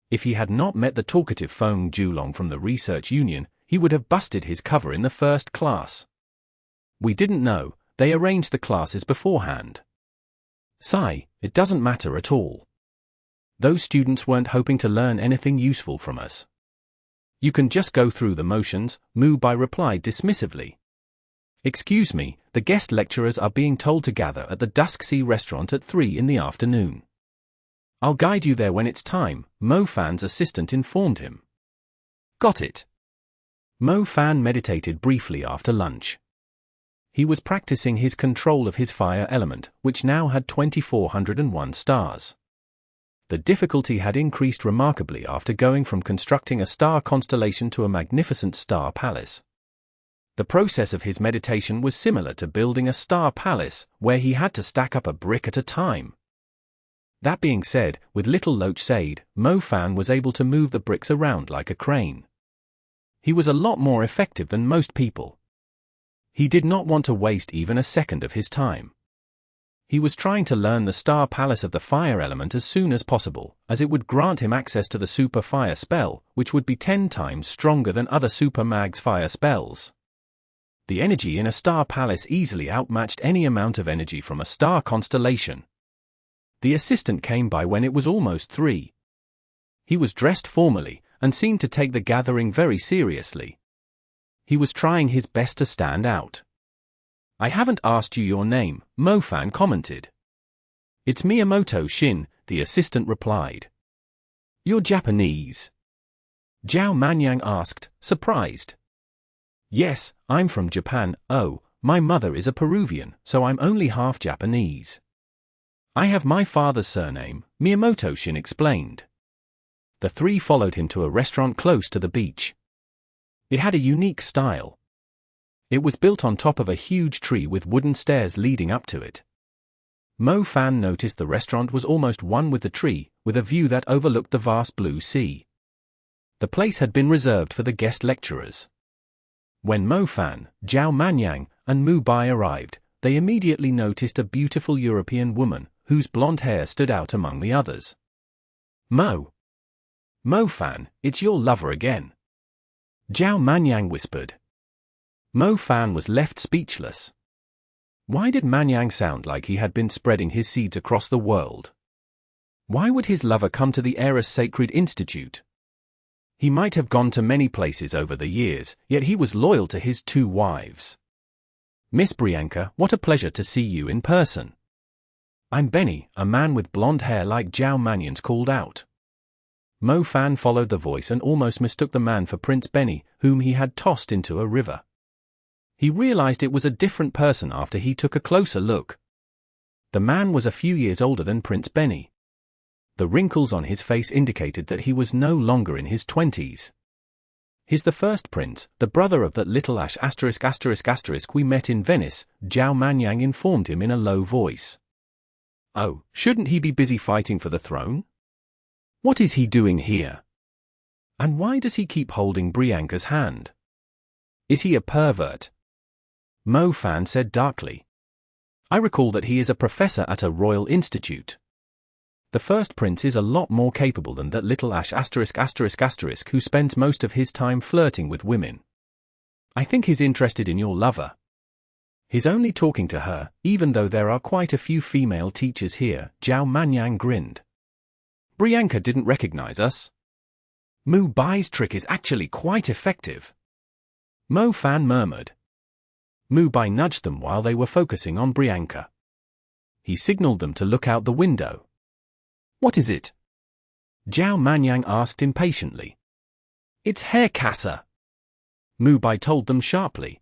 If he had not met the talkative Feng Julong from the Research Union, he would have busted his cover in the first class. We didn't know, they arranged the classes beforehand. Sigh, it doesn't matter at all. Those students weren't hoping to learn anything useful from us. You can just go through the motions, Mu Bai replied dismissively. Excuse me, the guest lecturers are being told to gather at the Dusk Sea restaurant at 3 in the afternoon. I'll guide you there when it's time, Mo Fan's assistant informed him. Got it. Mo Fan meditated briefly after lunch. He was practicing his control of his fire element, which now had 2401 stars. The difficulty had increased remarkably after going from constructing a star constellation to a magnificent star palace. The process of his meditation was similar to building a star palace, where he had to stack up a brick at a time. That being said, with little Loach Sade, Mo Fan was able to move the bricks around like a crane. He was a lot more effective than most people. He did not want to waste even a second of his time. He was trying to learn the Star Palace of the Fire element as soon as possible, as it would grant him access to the Super Fire spell, which would be 10 times stronger than other Super Mag's fire spells. The energy in a Star Palace easily outmatched any amount of energy from a star constellation. The assistant came by when it was almost 3. He was dressed formally, and seemed to take the gathering very seriously. He was trying his best to stand out. I haven't asked you your name, Mo Fan commented. It's Miyamoto Shin, the assistant replied. You're Japanese? Zhao Manyang asked, surprised. Yes, I'm from Japan. Oh, my mother is a Peruvian, so I'm only half Japanese. I have my father's surname, Miyamoto Shin explained. The 3 followed him to a restaurant close to the beach. It had a unique style. It was built on top of a huge tree with wooden stairs leading up to it. Mo Fan noticed the restaurant was almost one with the tree, with a view that overlooked the vast blue sea. The place had been reserved for the guest lecturers. When Mo Fan, Zhao Manyang, and Mu Bai arrived, they immediately noticed a beautiful European woman, whose blonde hair stood out among the others. Mo Fan, it's your lover again. Zhao Manyang whispered. Mo Fan was left speechless. Why did Manyang sound like he had been spreading his seeds across the world? Why would his lover come to the Aorus Sacred Institute? He might have gone to many places over the years, yet he was loyal to his 2 wives. Miss Brianca, what a pleasure to see you in person. I'm Benny, a man with blonde hair like Zhao Manyang called out. Mo Fan followed the voice and almost mistook the man for Prince Benny, whom he had tossed into a river. He realized it was a different person after he took a closer look. The man was a few years older than Prince Benny. The wrinkles on his face indicated that he was no longer in his 20s. He's the first prince, the brother of that little Ash **** we met in Venice, Zhao Manyang informed him in a low voice. Oh, shouldn't he be busy fighting for the throne? What is he doing here? And why does he keep holding Brianca's hand? Is he a pervert? Mo Fan said darkly. I recall that he is a professor at a royal institute. The first prince is a lot more capable than that little Ash **** who spends most of his time flirting with women. I think he's interested in your lover. He's only talking to her, even though there are quite a few female teachers here, Zhao Manyang grinned. Brianca didn't recognize us. Mu Bai's trick is actually quite effective. Mo Fan murmured. Mu Bai nudged them while they were focusing on Brianca. He signaled them to look out the window. What is it? Zhao Manyang asked impatiently. It's hair casser. Mu Bai told them sharply.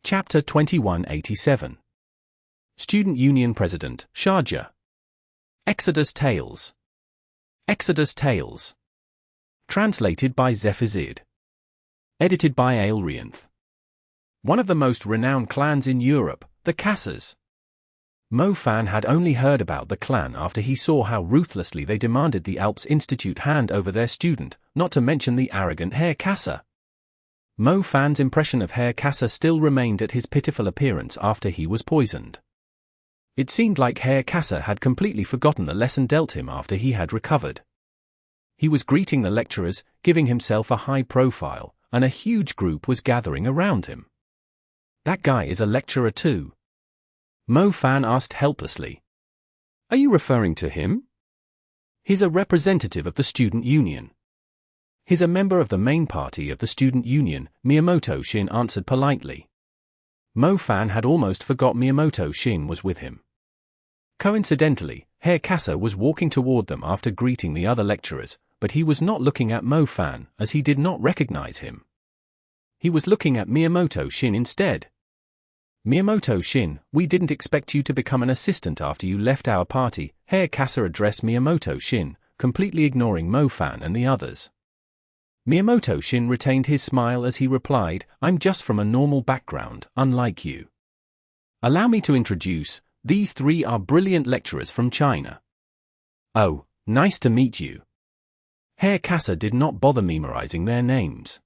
Chapter 2187. Student Union President, Sharjah. Exodus Tales. Exodus Tales. Translated by Zephazid. Edited by Aelrianth. One of the most renowned clans in Europe, the Cassers. Mo Fan had only heard about the clan after he saw how ruthlessly they demanded the Alps Institute hand over their student, not to mention the arrogant Herr Casser. Mo Fan's impression of Herr Casser still remained at his pitiful appearance after he was poisoned. It seemed like Herr Casser had completely forgotten the lesson dealt him after he had recovered. He was greeting the lecturers, giving himself a high profile, and a huge group was gathering around him. That guy is a lecturer too? Mo Fan asked helplessly. Are you referring to him? He's a representative of the student union. He's a member of the main party of the student union, Miyamoto Shin answered politely. Mo Fan had almost forgot Miyamoto Shin was with him. Coincidentally, Herr Kassa was walking toward them after greeting the other lecturers, but he was not looking at Mo Fan as he did not recognize him. He was looking at Miyamoto Shin instead. Miyamoto Shin, we didn't expect you to become an assistant after you left our party, Herr Kassa addressed Miyamoto Shin, completely ignoring Mo Fan and the others. Miyamoto Shin retained his smile as he replied, I'm just from a normal background, unlike you. Allow me to introduce, these three are brilliant lecturers from China. Oh, nice to meet you. Herr Kassa did not bother memorizing their names.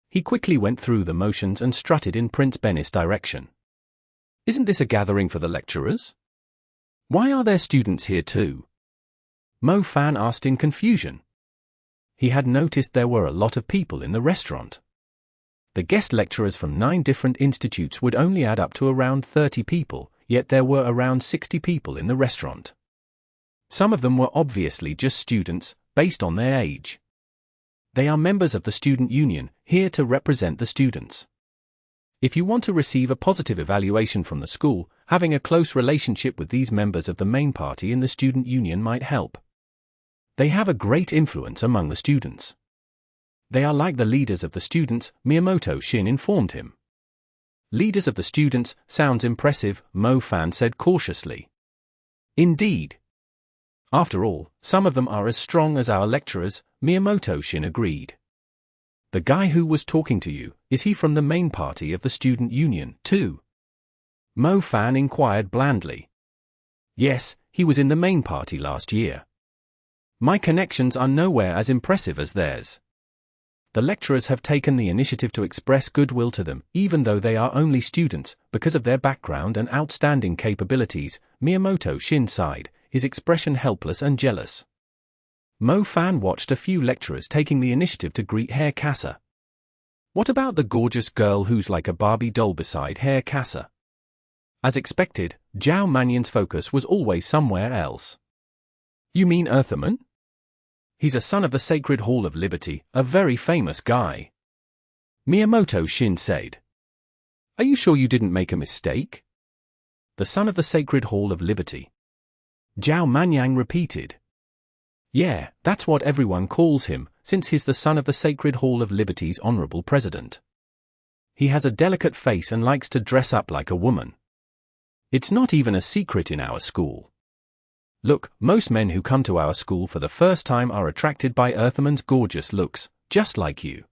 He quickly went through the motions and strutted in Prince Bennis' direction. Isn't this a gathering for the lecturers? Why are there students here too? Mo Fan asked in confusion. He had noticed there were a lot of people in the restaurant. The guest lecturers from 9 different institutes would only add up to around 30 people, yet there were around 60 people in the restaurant. Some of them were obviously just students, based on their age. They are members of the student union, here to represent the students. If you want to receive a positive evaluation from the school, having a close relationship with these members of the main party in the student union might help. They have a great influence among the students. They are like the leaders of the students, Miyamoto Shin informed him. Leaders of the students, sounds impressive, Mo Fan said cautiously. Indeed. After all, some of them are as strong as our lecturers, Miyamoto Shin agreed. The guy who was talking to you, is he from the main party of the student union, too? Mo Fan inquired blandly. Yes, he was in the main party last year. My connections are nowhere as impressive as theirs. The lecturers have taken the initiative to express goodwill to them, even though they are only students, because of their background and outstanding capabilities, Miyamoto Shin sighed, his expression helpless and jealous. Mo Fan watched a few lecturers taking the initiative to greet Herr Kassa. What about the gorgeous girl who's like a Barbie doll beside Herr Kassa? As expected, Zhao Manyan's focus was always somewhere else. You mean Eartherman? He's a son of the Sacred Hall of Liberty, a very famous guy. Miyamoto Shin said. Are you sure you didn't make a mistake? The son of the Sacred Hall of Liberty. Zhao Manyang repeated. Yeah, that's what everyone calls him, since he's the son of the Sacred Hall of Liberty's honorable president. He has a delicate face and likes to dress up like a woman. It's not even a secret in our school. Look, most men who come to our school for the first time are attracted by Eartherman's gorgeous looks, just like you.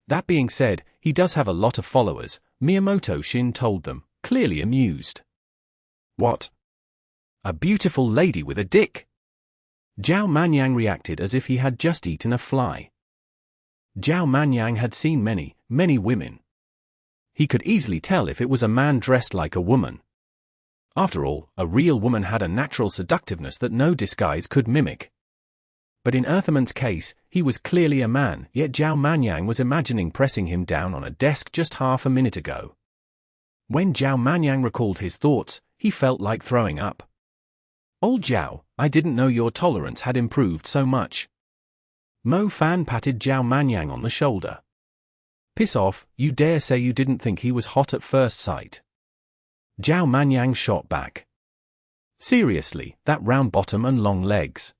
That being said, he does have a lot of followers, Miyamoto Shin told them, clearly amused. What? A beautiful lady with a dick? Zhao Manyang reacted as if he had just eaten a fly. Zhao Manyang had seen many, many women. He could easily tell if it was a man dressed like a woman. After all, a real woman had a natural seductiveness that no disguise could mimic. But in Eartherman's case, he was clearly a man, yet Zhao Manyang was imagining pressing him down on a desk just half a minute ago. When Zhao Manyang recalled his thoughts, he felt like throwing up. Old Zhao, I didn't know your tolerance had improved so much. Mo Fan patted Zhao Manyang on the shoulder. Piss off, you dare say you didn't think he was hot at first sight. Zhao Manyang shot back. Seriously, that round bottom and long legs.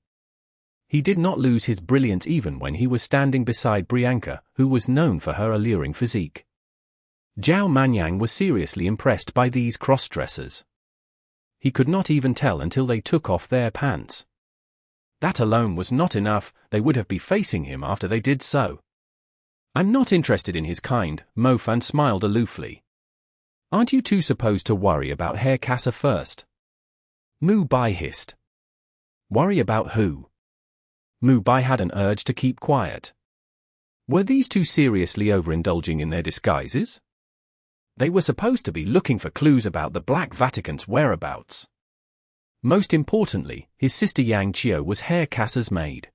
He did not lose his brilliance even when he was standing beside Brianca, who was known for her alluring physique. Zhao Manyang was seriously impressed by these cross-dressers. He could not even tell until they took off their pants. That alone was not enough, they would have been facing him after they did so. I'm not interested in his kind, Mo Fan smiled aloofly. Aren't you two supposed to worry about Herr Kassa first? Mu Bai hissed. Worry about who? Mu Bai had an urge to keep quiet. Were these two seriously overindulging in their disguises? They were supposed to be looking for clues about the Black Vatican's whereabouts. Most importantly, his sister Yang Qiu was Herr Kassa's maid.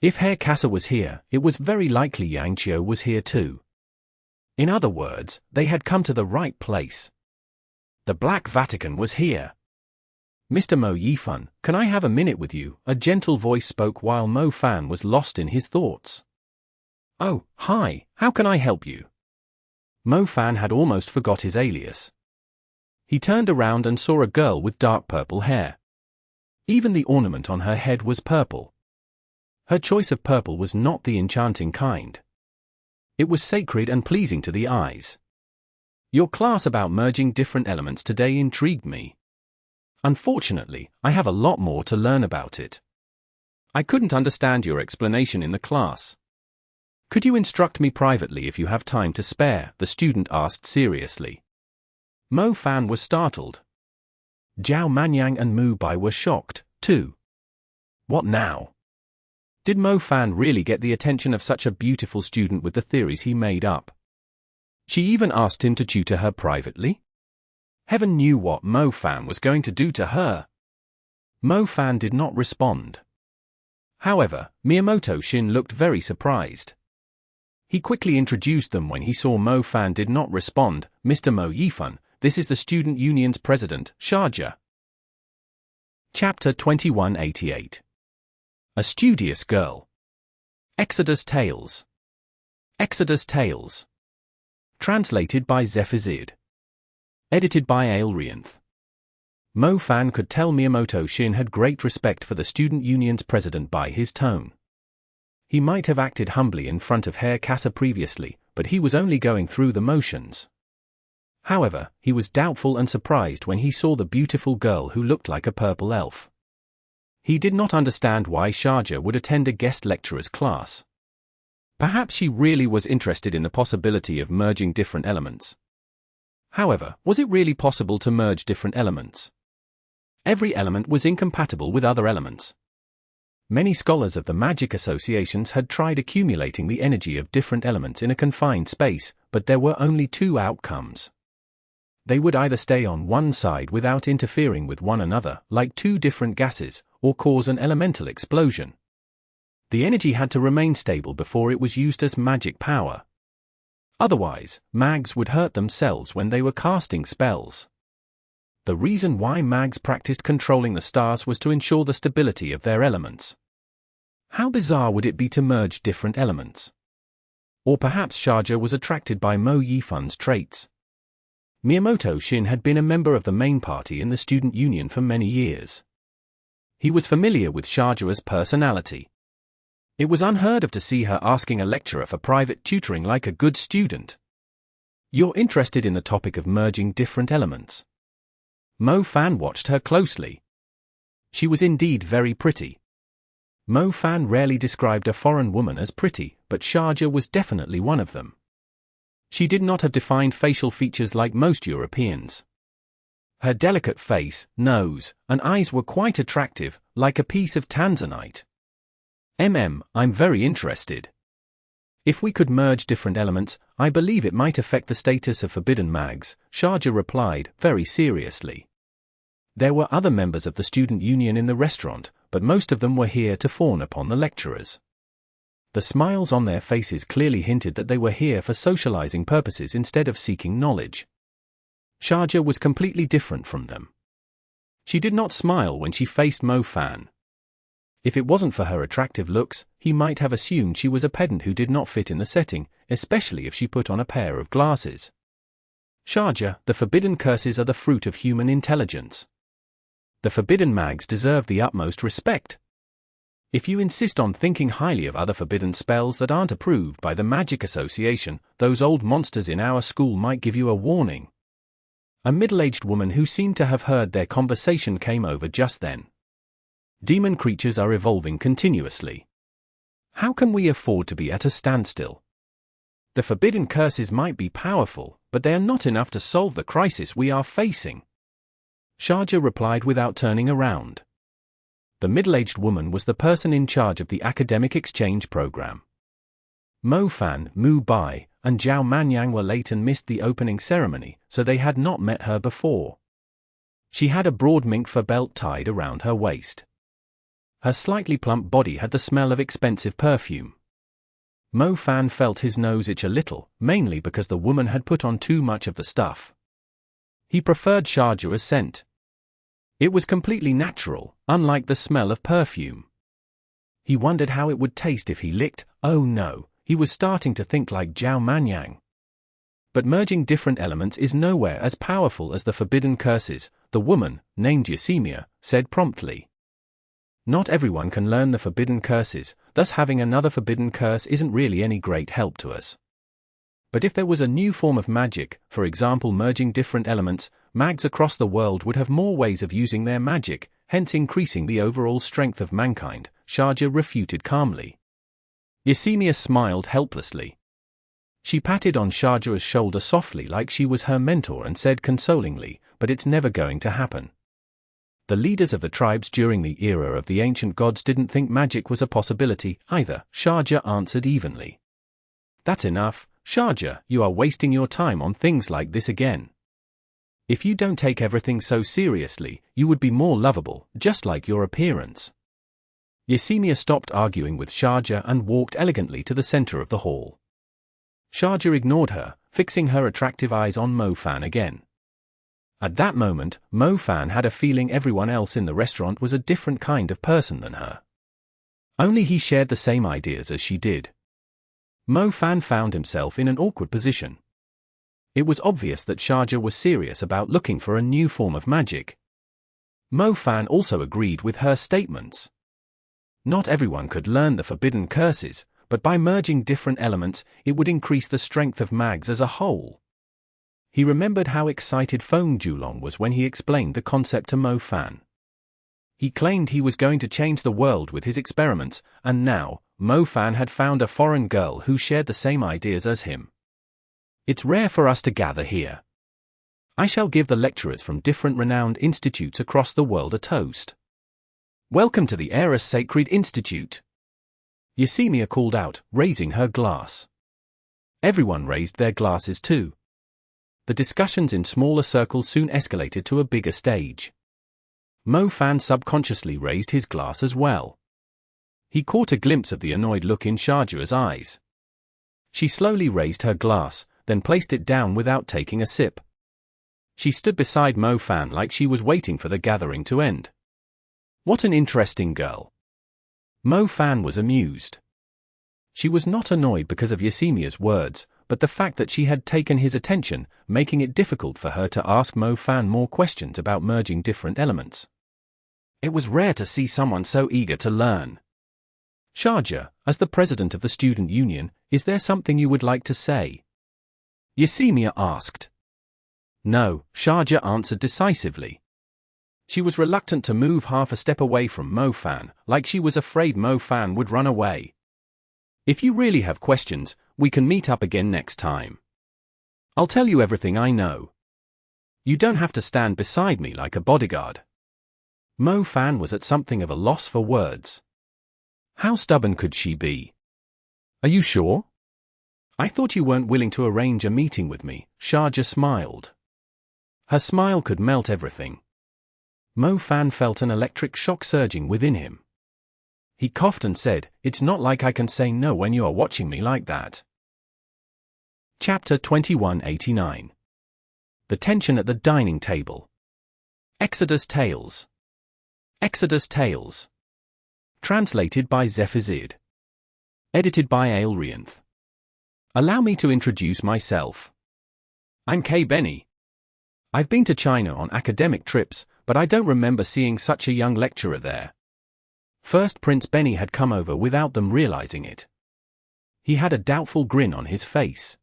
If Herr Kassa was here, it was very likely Yang Qiu was here too. In other words, they had come to the right place. The Black Vatican was here. Mr. Mo Yifan, can I have a minute with you? A gentle voice spoke while Mo Fan was lost in his thoughts. Oh, hi, how can I help you? Mo Fan had almost forgot his alias. He turned around and saw a girl with dark purple hair. Even the ornament on her head was purple. Her choice of purple was not the enchanting kind. It was sacred and pleasing to the eyes. Your class about merging different elements today intrigued me. Unfortunately, I have a lot more to learn about it. I couldn't understand your explanation in the class. Could you instruct me privately if you have time to spare? The student asked seriously. Mo Fan was startled. Zhao Manyang and Mu Bai were shocked, too. What now? Did Mo Fan really get the attention of such a beautiful student with the theories he made up? She even asked him to tutor her privately? Heaven knew what Mo Fan was going to do to her. Mo Fan did not respond. However, Miyamoto Shin looked very surprised. He quickly introduced them when he saw Mo Fan did not respond. Mr. Mo Yifan, this is the Student Union's president, Sharjah. Chapter 2188. A Studious Girl. Exodus Tales. Exodus Tales. Translated by Zephazid. Edited by Aelrianth. Mo Fan could tell Miyamoto Shin had great respect for the Student Union's president by his tone. He might have acted humbly in front of Herr Kassa previously, but he was only going through the motions. However, he was doubtful and surprised when he saw the beautiful girl who looked like a purple elf. He did not understand why Sharjah would attend a guest lecturer's class. Perhaps she really was interested in the possibility of merging different elements. However, was it really possible to merge different elements? Every element was incompatible with other elements. Many scholars of the magic associations had tried accumulating the energy of different elements in a confined space, but there were only two outcomes. They would either stay on one side without interfering with one another, like two different gases, or cause an elemental explosion. The energy had to remain stable before it was used as magic power. Otherwise, mags would hurt themselves when they were casting spells. The reason why mags practiced controlling the stars was to ensure the stability of their elements. How bizarre would it be to merge different elements? Or perhaps Sharjah was attracted by Mo Yifan's traits. Miyamoto Shin had been a member of the main party in the student union for many years. He was familiar with Sharjah's personality. It was unheard of to see her asking a lecturer for private tutoring like a good student. You're interested in the topic of merging different elements. Mo Fan watched her closely. She was indeed very pretty. Mo Fan rarely described a foreign woman as pretty, but Sharjah was definitely one of them. She did not have defined facial features like most Europeans. Her delicate face, nose, and eyes were quite attractive, like a piece of tanzanite. I'm very interested. If we could merge different elements, I believe it might affect the status of forbidden mags, Sharjah replied, very seriously. There were other members of the student union in the restaurant, but most of them were here to fawn upon the lecturers. The smiles on their faces clearly hinted that they were here for socializing purposes instead of seeking knowledge. Sharjah was completely different from them. She did not smile when she faced Mo Fan. If it wasn't for her attractive looks, he might have assumed she was a pedant who did not fit in the setting, especially if she put on a pair of glasses. Sharjah, the forbidden curses are the fruit of human intelligence. The forbidden mags deserve the utmost respect. If you insist on thinking highly of other forbidden spells that aren't approved by the Magic Association, those old monsters in our school might give you a warning. A middle-aged woman who seemed to have heard their conversation came over just then. Demon creatures are evolving continuously. How can we afford to be at a standstill? The forbidden curses might be powerful, but they are not enough to solve the crisis we are facing. Sharjah replied without turning around. The middle-aged woman was the person in charge of the academic exchange program. Mo Fan, Mu Bai, and Zhao Manyang were late and missed the opening ceremony, so they had not met her before. She had a broad mink fur belt tied around her waist. Her slightly plump body had the smell of expensive perfume. Mo Fan felt his nose itch a little, mainly because the woman had put on too much of the stuff. He preferred Sharjah's scent. It was completely natural, unlike the smell of perfume. He wondered how it would taste if he licked. Oh no, he was starting to think like Zhao Manyang. But merging different elements is nowhere as powerful as the forbidden curses, the woman, named Eusemia, said promptly. Not everyone can learn the forbidden curses, thus having another forbidden curse isn't really any great help to us. But if there was a new form of magic, for example merging different elements, mags across the world would have more ways of using their magic, hence increasing the overall strength of mankind, Sharjah refuted calmly. Eusemia smiled helplessly. She patted on Sharjah's shoulder softly like she was her mentor and said consolingly, but it's never going to happen. The leaders of the tribes during the era of the ancient gods didn't think magic was a possibility either, Sharjah answered evenly. That's enough, Sharjah, you are wasting your time on things like this again. If you don't take everything so seriously, you would be more lovable, just like your appearance. Eusemia stopped arguing with Sharjah and walked elegantly to the center of the hall. Sharjah ignored her, fixing her attractive eyes on Mo Fan again. At that moment, Mo Fan had a feeling everyone else in the restaurant was a different kind of person than her. Only he shared the same ideas as she did. Mo Fan found himself in an awkward position. It was obvious that Sharjah was serious about looking for a new form of magic. Mo Fan also agreed with her statements. Not everyone could learn the forbidden curses, but by merging different elements, it would increase the strength of mags as a whole. He remembered how excited Feng Julong was when he explained the concept to Mo Fan. He claimed he was going to change the world with his experiments, and now, Mo Fan had found a foreign girl who shared the same ideas as him. It's rare for us to gather here. I shall give the lecturers from different renowned institutes across the world a toast. Welcome to the Aorus Sacred Institute. Eusemia called out, raising her glass. Everyone raised their glasses too. The discussions in smaller circles soon escalated to a bigger stage. Mo Fan subconsciously raised his glass as well. He caught a glimpse of the annoyed look in Sharjah's eyes. She slowly raised her glass, then placed it down without taking a sip. She stood beside Mo Fan like she was waiting for the gathering to end. What an interesting girl. Mo Fan was amused. She was not annoyed because of Eusemya's words, but the fact that she had taken his attention, making it difficult for her to ask Mo Fan more questions about merging different elements. It was rare to see someone so eager to learn. Sharjah, as the president of the student union, is there something you would like to say? Eusemia asked. No, Sharjah answered decisively. She was reluctant to move half a step away from Mo Fan, like she was afraid Mo Fan would run away. If you really have questions, we can meet up again next time. I'll tell you everything I know. You don't have to stand beside me like a bodyguard. Mo Fan was at something of a loss for words. How stubborn could she be? Are you sure? I thought you weren't willing to arrange a meeting with me, Sharjah smiled. Her smile could melt everything. Mo Fan felt an electric shock surging within him. He coughed and said, it's not like I can say no when you are watching me like that. Chapter 2189. The tension at the dining table. Exodus Tales. Exodus Tales. Translated by Zephazid. Edited by Aelrianth. Allow me to introduce myself. I'm K. Benny. I've been to China on academic trips, but I don't remember seeing such a young lecturer there. First Prince Benny had come over without them realizing it. He had a doubtful grin on his face.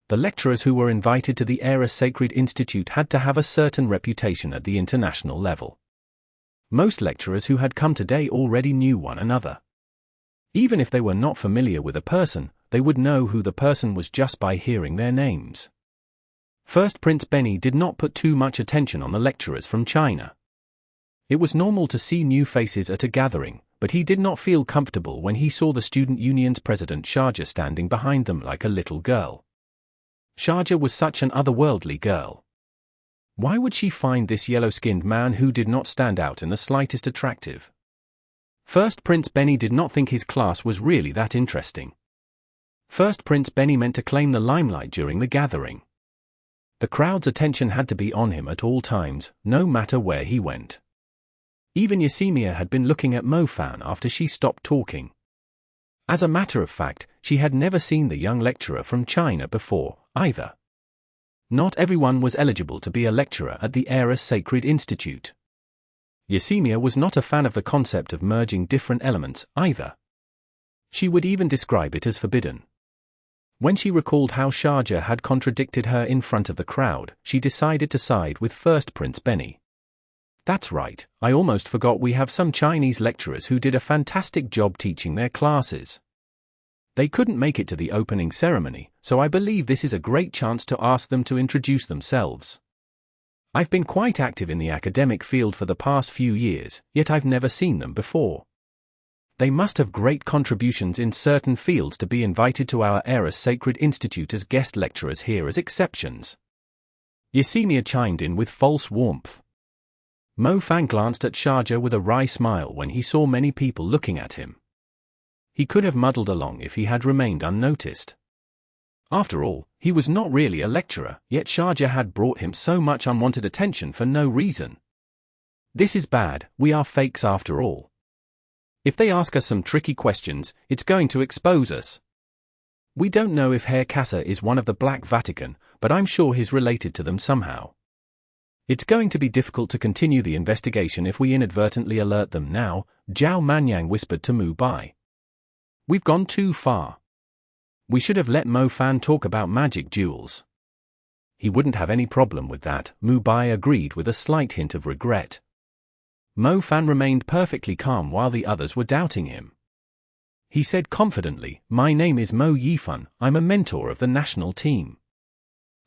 The lecturers who were invited to the Aorus Sacred Institute had to have a certain reputation at the international level. Most lecturers who had come today already knew one another. Even if they were not familiar with a person, they would know who the person was just by hearing their names. First Prince Benny did not put too much attention on the lecturers from China. It was normal to see new faces at a gathering, but he did not feel comfortable when he saw the student union's president Sharjah standing behind them like a little girl. Sharjah was such an otherworldly girl. Why would she find this yellow-skinned man who did not stand out in the slightest attractive? First Prince Benny did not think his class was really that interesting. First Prince Benny meant to claim the limelight during the gathering. The crowd's attention had to be on him at all times, no matter where he went. Even Yosemia had been looking at Mo Fan after she stopped talking. As a matter of fact, she had never seen the young lecturer from China before, either. Not everyone was eligible to be a lecturer at the Aorus Sacred Institute. Yosemia was not a fan of the concept of merging different elements, either. She would even describe it as forbidden. When she recalled how Sharjah had contradicted her in front of the crowd, she decided to side with First Prince Benny. That's right, I almost forgot we have some Chinese lecturers who did a fantastic job teaching their classes. They couldn't make it to the opening ceremony, so I believe this is a great chance to ask them to introduce themselves. I've been quite active in the academic field for the past few years, yet I've never seen them before. They must have great contributions in certain fields to be invited to our Aorus Sacred Institute as guest lecturers here as exceptions. Yosemia chimed in with false warmth. Mo Fan glanced at Sharjah with a wry smile when he saw many people looking at him. He could have muddled along if he had remained unnoticed. After all, he was not really a lecturer, yet Sharjah had brought him so much unwanted attention for no reason. This is bad, we are fakes after all. If they ask us some tricky questions, it's going to expose us. We don't know if Herr Kassa is one of the Black Vatican, but I'm sure he's related to them somehow. It's going to be difficult to continue the investigation if we inadvertently alert them now, Zhao Manyang whispered to Mu Bai. We've gone too far. We should have let Mo Fan talk about magic duels. He wouldn't have any problem with that, Mu Bai agreed with a slight hint of regret. Mo Fan remained perfectly calm while the others were doubting him. He said confidently, "My name is Mo Yifan, I'm a mentor of the national team.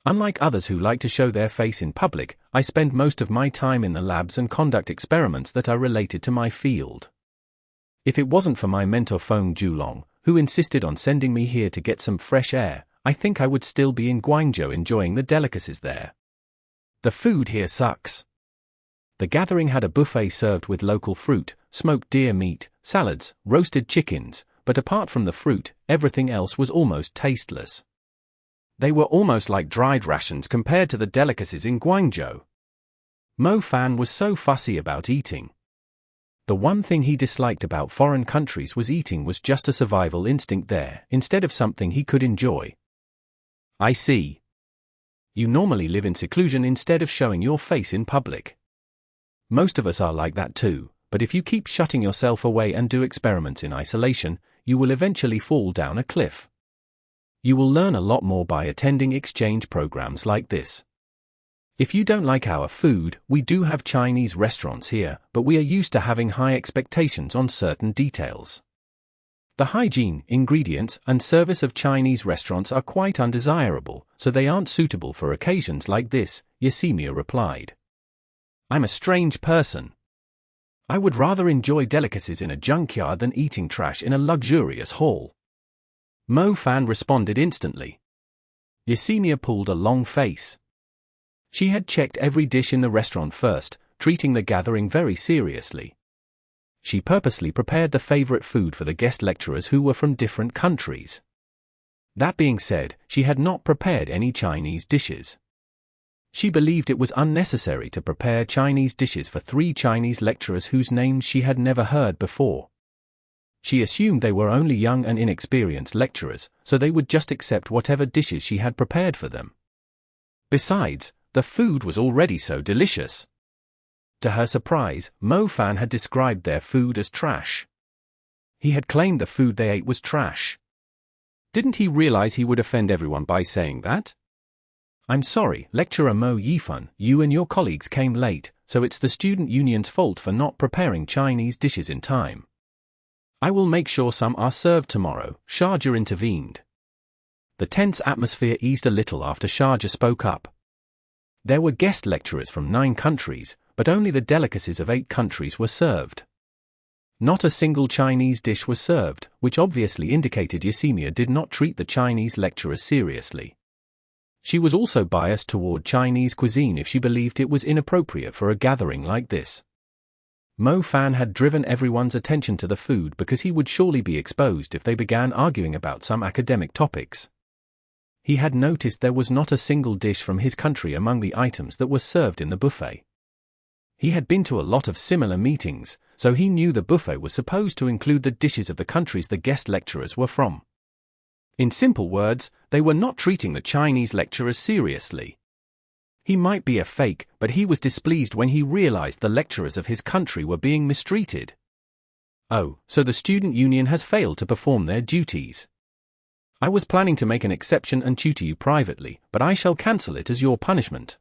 Unlike others who like to show their face in public, I spend most of my time in the labs and conduct experiments that are related to my field. If it wasn't for my mentor Feng Julong, who insisted on sending me here to get some fresh air, I think I would still be in Guangzhou enjoying the delicacies there. The food here sucks." The gathering had a buffet served with local fruit, smoked deer meat, salads, roasted chickens, but apart from the fruit, everything else was almost tasteless. They were almost like dried rations compared to the delicacies in Guangzhou. Mo Fan was so fussy about eating. The one thing he disliked about foreign countries was eating was just a survival instinct there, instead of something he could enjoy. I see. You normally live in seclusion instead of showing your face in public. Most of us are like that too, but if you keep shutting yourself away and do experiments in isolation, you will eventually fall down a cliff. You will learn a lot more by attending exchange programs like this. If you don't like our food, we do have Chinese restaurants here, but we are used to having high expectations on certain details. The hygiene, ingredients, and service of Chinese restaurants are quite undesirable, so they aren't suitable for occasions like this, Yosemia replied. I'm a strange person. I would rather enjoy delicacies in a junkyard than eating trash in a luxurious hall. Mo Fan responded instantly. Yosemia pulled a long face. She had checked every dish in the restaurant first, treating the gathering very seriously. She purposely prepared the favorite food for the guest lecturers who were from different countries. That being said, she had not prepared any Chinese dishes. She believed it was unnecessary to prepare Chinese dishes for 3 Chinese lecturers whose names she had never heard before. She assumed they were only young and inexperienced lecturers, so they would just accept whatever dishes she had prepared for them. Besides, the food was already so delicious. To her surprise, Mo Fan had described their food as trash. He had claimed the food they ate was trash. Didn't he realize he would offend everyone by saying that? I'm sorry, Lecturer Mo Yifan, you and your colleagues came late, so it's the student union's fault for not preparing Chinese dishes in time. I will make sure some are served tomorrow, Sharjah intervened. The tense atmosphere eased a little after Sharjah spoke up. There were guest lecturers from 9 countries, but only the delicacies of 8 countries were served. Not a single Chinese dish was served, which obviously indicated Yosemia did not treat the Chinese lecturers seriously. She was also biased toward Chinese cuisine if she believed it was inappropriate for a gathering like this. Mo Fan had driven everyone's attention to the food because he would surely be exposed if they began arguing about some academic topics. He had noticed there was not a single dish from his country among the items that were served in the buffet. He had been to a lot of similar meetings, so he knew the buffet was supposed to include the dishes of the countries the guest lecturers were from. In simple words, they were not treating the Chinese lecturers seriously. He might be a fake, but he was displeased when he realized the lecturers of his country were being mistreated. Oh, so the student union has failed to perform their duties. I was planning to make an exception and tutor you privately, but I shall cancel it as your punishment.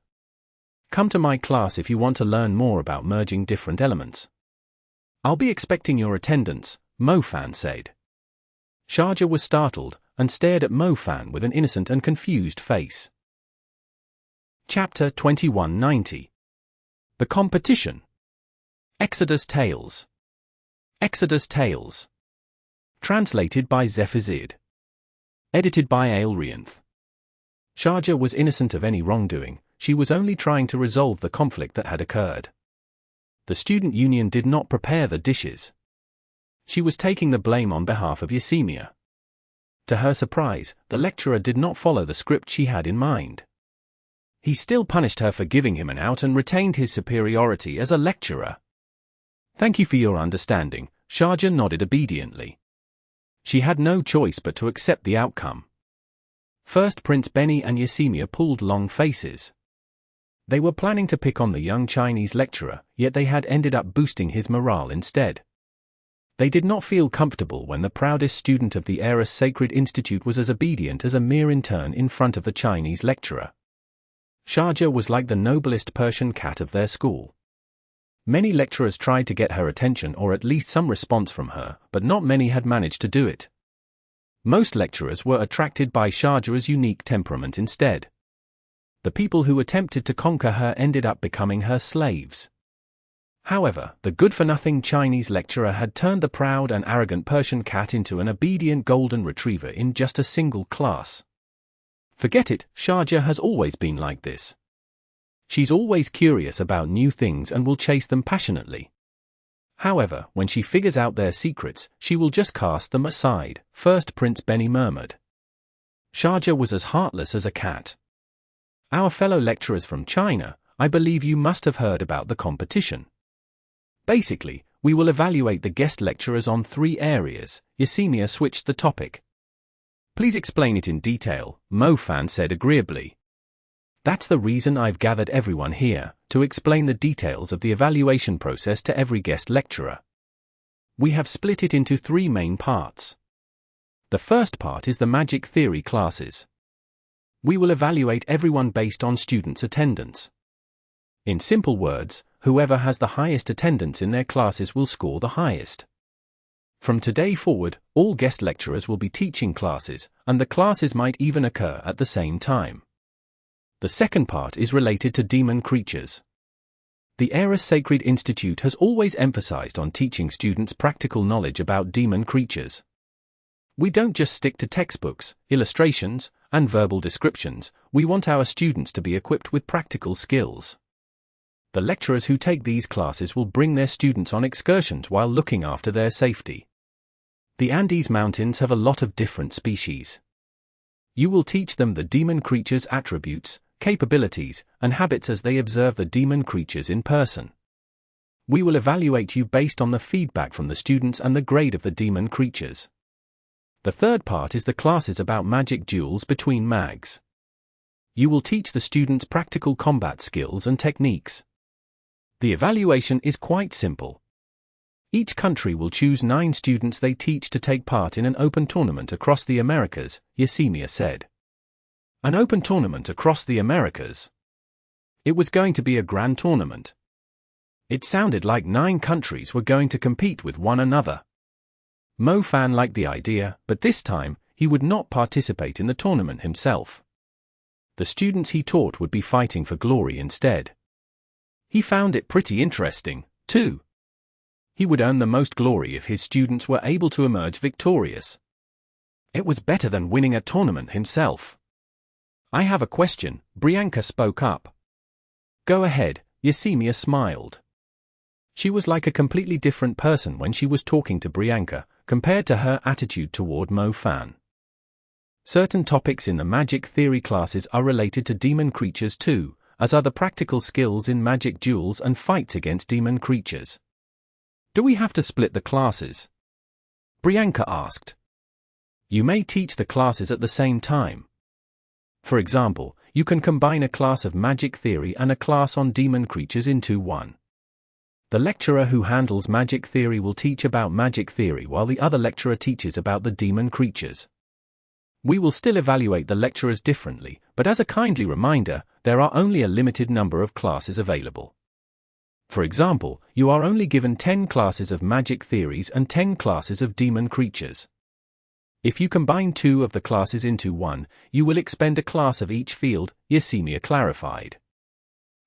Come to my class if you want to learn more about merging different elements. I'll be expecting your attendance, Mo-Fan said. Sharjah was startled and stared at Mo-Fan with an innocent and confused face. Chapter 2190. The Competition. Exodus Tales. Exodus Tales. Translated by Zephazid. Edited by Aelrianth. Sharjah was innocent of any wrongdoing. She was only trying to resolve the conflict that had occurred. The student union did not prepare the dishes. She was taking the blame on behalf of Yosemia. To her surprise, the lecturer did not follow the script she had in mind. He still punished her for giving him an out and retained his superiority as a lecturer. Thank you for your understanding, Sharjah nodded obediently. She had no choice but to accept the outcome. First Prince Benny and Yosemia pulled long faces. They were planning to pick on the young Chinese lecturer, yet they had ended up boosting his morale instead. They did not feel comfortable when the proudest student of the Aorus Sacred Institute was as obedient as a mere intern in front of the Chinese lecturer. Sharjah was like the noblest Persian cat of their school. Many lecturers tried to get her attention or at least some response from her, but not many had managed to do it. Most lecturers were attracted by Sharjah's unique temperament instead. The people who attempted to conquer her ended up becoming her slaves. However, the good-for-nothing Chinese lecturer had turned the proud and arrogant Persian cat into an obedient golden retriever in just a single class. Forget it, Sharjah has always been like this. She's always curious about new things and will chase them passionately. However, when she figures out their secrets, she will just cast them aside, First Prince Benny murmured. Sharjah was as heartless as a cat. Our fellow lecturers from China, I believe you must have heard about the competition. Basically, we will evaluate the guest lecturers on 3 areas. Yosemia switched the topic. Please explain it in detail, Mo-Fan said agreeably. That's the reason I've gathered everyone here, to explain the details of the evaluation process to every guest lecturer. We have split it into 3 main parts. The first part is the magic theory classes. We will evaluate everyone based on students' attendance. In simple words, whoever has the highest attendance in their classes will score the highest. From today forward, all guest lecturers will be teaching classes, and the classes might even occur at the same time. The second part is related to demon creatures. The Aorus Sacred Institute has always emphasized on teaching students practical knowledge about demon creatures. We don't just stick to textbooks, illustrations, and verbal descriptions, we want our students to be equipped with practical skills. The lecturers who take these classes will bring their students on excursions while looking after their safety. The Andes Mountains have a lot of different species. You will teach them the demon creatures' attributes, capabilities, and habits as they observe the demon creatures in person. We will evaluate you based on the feedback from the students and the grade of the demon creatures. The third part is the classes about magic duels between mags. You will teach the students practical combat skills and techniques. The evaluation is quite simple. Each country will choose 9 students they teach to take part in an open tournament across the Americas, Yosemia said. An open tournament across the Americas? It was going to be a grand tournament. It sounded like 9 countries were going to compete with one another. Mo-Fan liked the idea, but this time, he would not participate in the tournament himself. The students he taught would be fighting for glory instead. He found it pretty interesting, too. He would earn the most glory if his students were able to emerge victorious. It was better than winning a tournament himself. I have a question, Brianca spoke up. Go ahead, Yosemia smiled. She was like a completely different person when she was talking to Brianca, compared to her attitude toward Mo-Fan. Certain topics in the magic theory classes are related to demon creatures too, as are the practical skills in magic duels and fights against demon creatures. Do we have to split the classes? Brianca asked. You may teach the classes at the same time. For example, you can combine a class of magic theory and a class on demon creatures into one. The lecturer who handles magic theory will teach about magic theory while the other lecturer teaches about the demon creatures. We will still evaluate the lecturers differently, but as a kindly reminder, there are only a limited number of classes available. For example, you are only given 10 classes of magic theories and 10 classes of demon creatures. If you combine 2 of the classes into one, you will expend a class of each field, Yesenia clarified.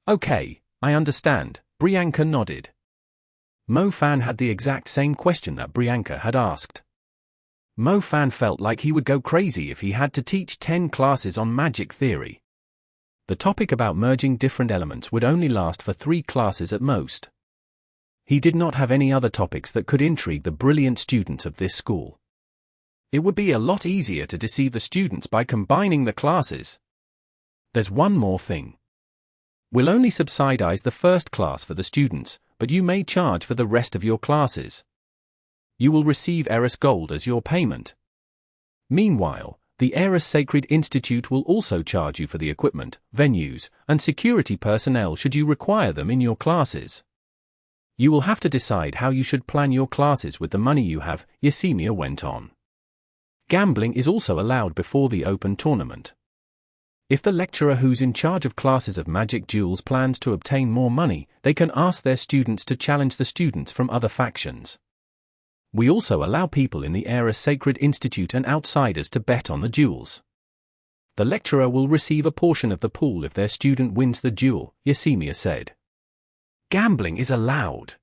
Okay, I understand, Brianca nodded. Mo Fan had the exact same question that Brianca had asked. Mo Fan felt like he would go crazy if he had to teach 10 classes on magic theory. The topic about merging different elements would only last for 3 classes at most. He did not have any other topics that could intrigue the brilliant students of this school. It would be a lot easier to deceive the students by combining the classes. There's one more thing. We'll only subsidize the first class for the students, but you may charge for the rest of your classes. You will receive Aorus gold as your payment. Meanwhile, the Aorus Sacred Institute will also charge you for the equipment, venues, and security personnel should you require them in your classes. You will have to decide how you should plan your classes with the money you have, Yesenia went on. Gambling is also allowed before the open tournament. If the lecturer who's in charge of classes of magic duels plans to obtain more money, they can ask their students to challenge the students from other factions. We also allow people in the Aorus Sacred Institute and outsiders to bet on the duels. The lecturer will receive a portion of the pool if their student wins the duel, Yesenia said. Gambling is allowed.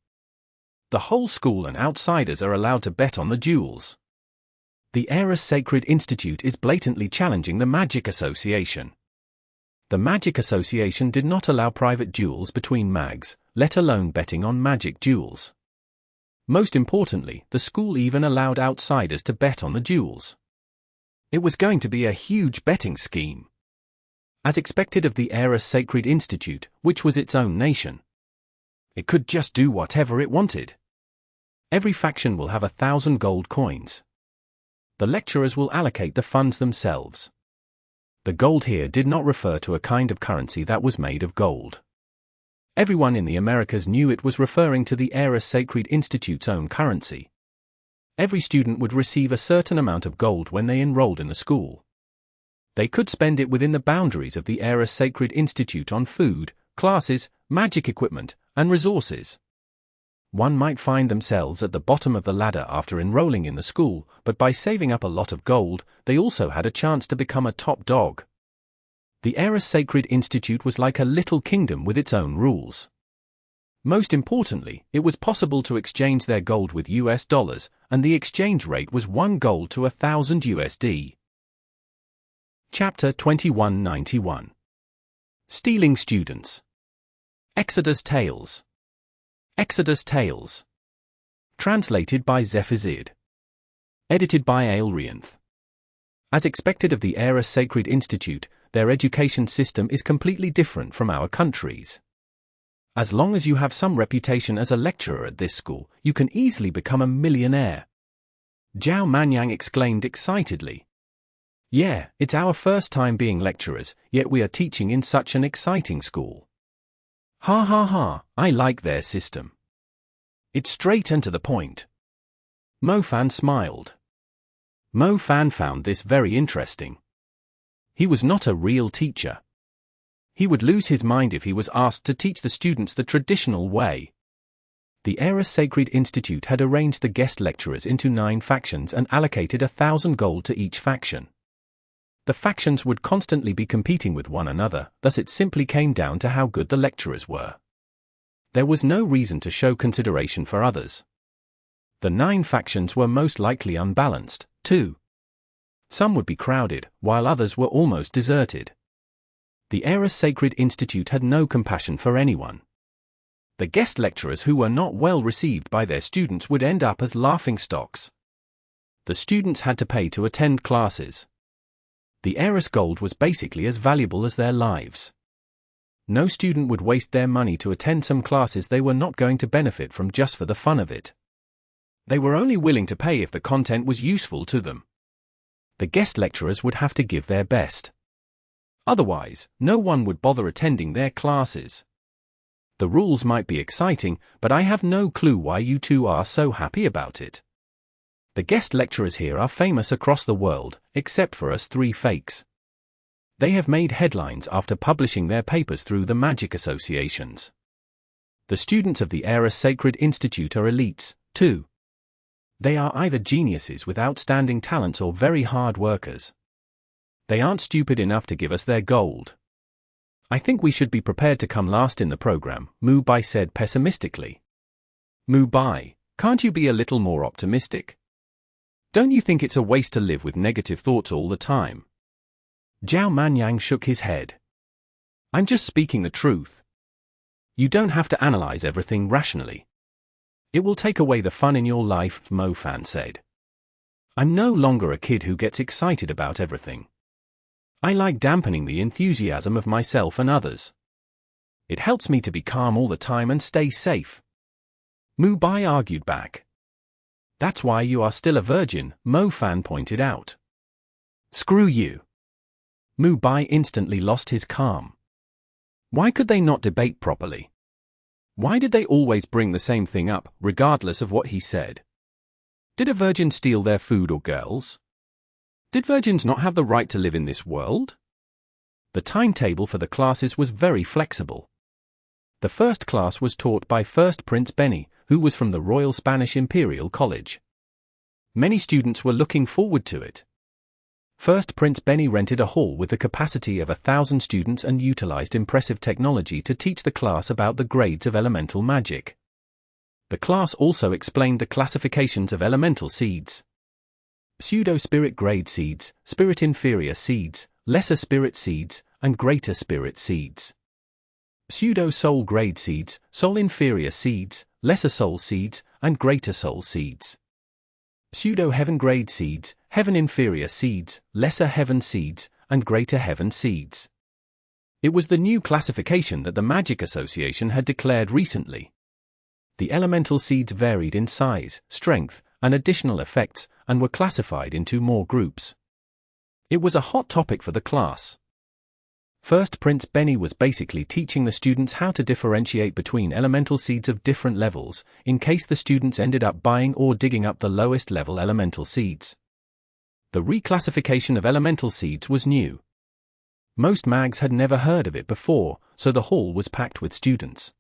The whole school and outsiders are allowed to bet on the duels. The Aorus Sacred Institute is blatantly challenging the Magic Association. The Magic Association did not allow private duels between mags, let alone betting on magic duels. Most importantly, the school even allowed outsiders to bet on the duels. It was going to be a huge betting scheme. As expected of the Aorus Sacred Institute, which was its own nation. It could just do whatever it wanted. Every faction will have 1,000 gold coins. The lecturers will allocate the funds themselves. The gold here did not refer to a kind of currency that was made of gold. Everyone in the Americas knew it was referring to the Aorus Sacred Institute's own currency. Every student would receive a certain amount of gold when they enrolled in the school. They could spend it within the boundaries of the Aorus Sacred Institute on food, classes, magic equipment, and resources. One might find themselves at the bottom of the ladder after enrolling in the school, but by saving up a lot of gold, they also had a chance to become a top dog. The Aorus Sacred Institute was like a little kingdom with its own rules. Most importantly, it was possible to exchange their gold with US dollars, and the exchange rate was 1 gold to 1,000 USD. Chapter 2191. Stealing Students. Exodus Tales. Exodus Tales. Translated by Zephazid. Edited by Aelrianth. As expected of the Aorus Sacred Institute, their education system is completely different from our country's. As long as you have some reputation as a lecturer at this school, you can easily become a millionaire. Zhao Manyang exclaimed excitedly. Yeah, it's our first time being lecturers, yet we are teaching in such an exciting school. Ha ha ha, I like their system. It's straight and to the point. Mo Fan smiled. Mo Fan found this very interesting. He was not a real teacher. He would lose his mind if he was asked to teach the students the traditional way. The Aorus Sacred Institute had arranged the guest lecturers into 9 factions and allocated 1,000 gold to each faction. The factions would constantly be competing with one another, thus it simply came down to how good the lecturers were. There was no reason to show consideration for others. The 9 factions were most likely unbalanced, too. Some would be crowded, while others were almost deserted. The Aorus Sacred Institute had no compassion for anyone. The guest lecturers who were not well received by their students would end up as laughingstocks. The students had to pay to attend classes. The Aorus gold was basically as valuable as their lives. No student would waste their money to attend some classes they were not going to benefit from just for the fun of it. They were only willing to pay if the content was useful to them. The guest lecturers would have to give their best. Otherwise, no one would bother attending their classes. The rules might be exciting, but I have no clue why you two are so happy about it. The guest lecturers here are famous across the world, except for us three fakes. They have made headlines after publishing their papers through the magic associations. The students of the Aorus Sacred Institute are elites, too. They are either geniuses with outstanding talents or very hard workers. They aren't stupid enough to give us their gold. I think we should be prepared to come last in the program, Mu Bai said pessimistically. Mu Bai, can't you be a little more optimistic? Don't you think it's a waste to live with negative thoughts all the time? Zhao Manyang shook his head. I'm just speaking the truth. You don't have to analyze everything rationally. It will take away the fun in your life, Mo Fan said. I'm no longer a kid who gets excited about everything. I like dampening the enthusiasm of myself and others. It helps me to be calm all the time and stay safe. Mu Bai argued back. That's why you are still a virgin, Mo Fan pointed out. Screw you. Mu Bai instantly lost his calm. Why could they not debate properly? Why did they always bring the same thing up, regardless of what he said? Did a virgin steal their food or girls? Did virgins not have the right to live in this world? The timetable for the classes was very flexible. The first class was taught by First Prince Benny, who was from the Royal Spanish Imperial College. Many students were looking forward to it. First Prince Benny rented a hall with the capacity of 1,000 students and utilized impressive technology to teach the class about the grades of elemental magic. The class also explained the classifications of elemental seeds. Pseudo-spirit grade seeds, spirit inferior seeds, lesser spirit seeds, and greater spirit seeds. Pseudo-soul grade seeds, soul inferior seeds, lesser soul seeds, and greater soul seeds. Pseudo-heaven grade seeds, heaven inferior seeds, lesser heaven seeds, and greater heaven seeds. It was the new classification that the Magic Association had declared recently. The elemental seeds varied in size, strength, and additional effects, and were classified into more groups. It was a hot topic for the class. First Prince Benny was basically teaching the students how to differentiate between elemental seeds of different levels, in case the students ended up buying or digging up the lowest level elemental seeds. The reclassification of elemental seeds was new. Most mags had never heard of it before, so the hall was packed with students.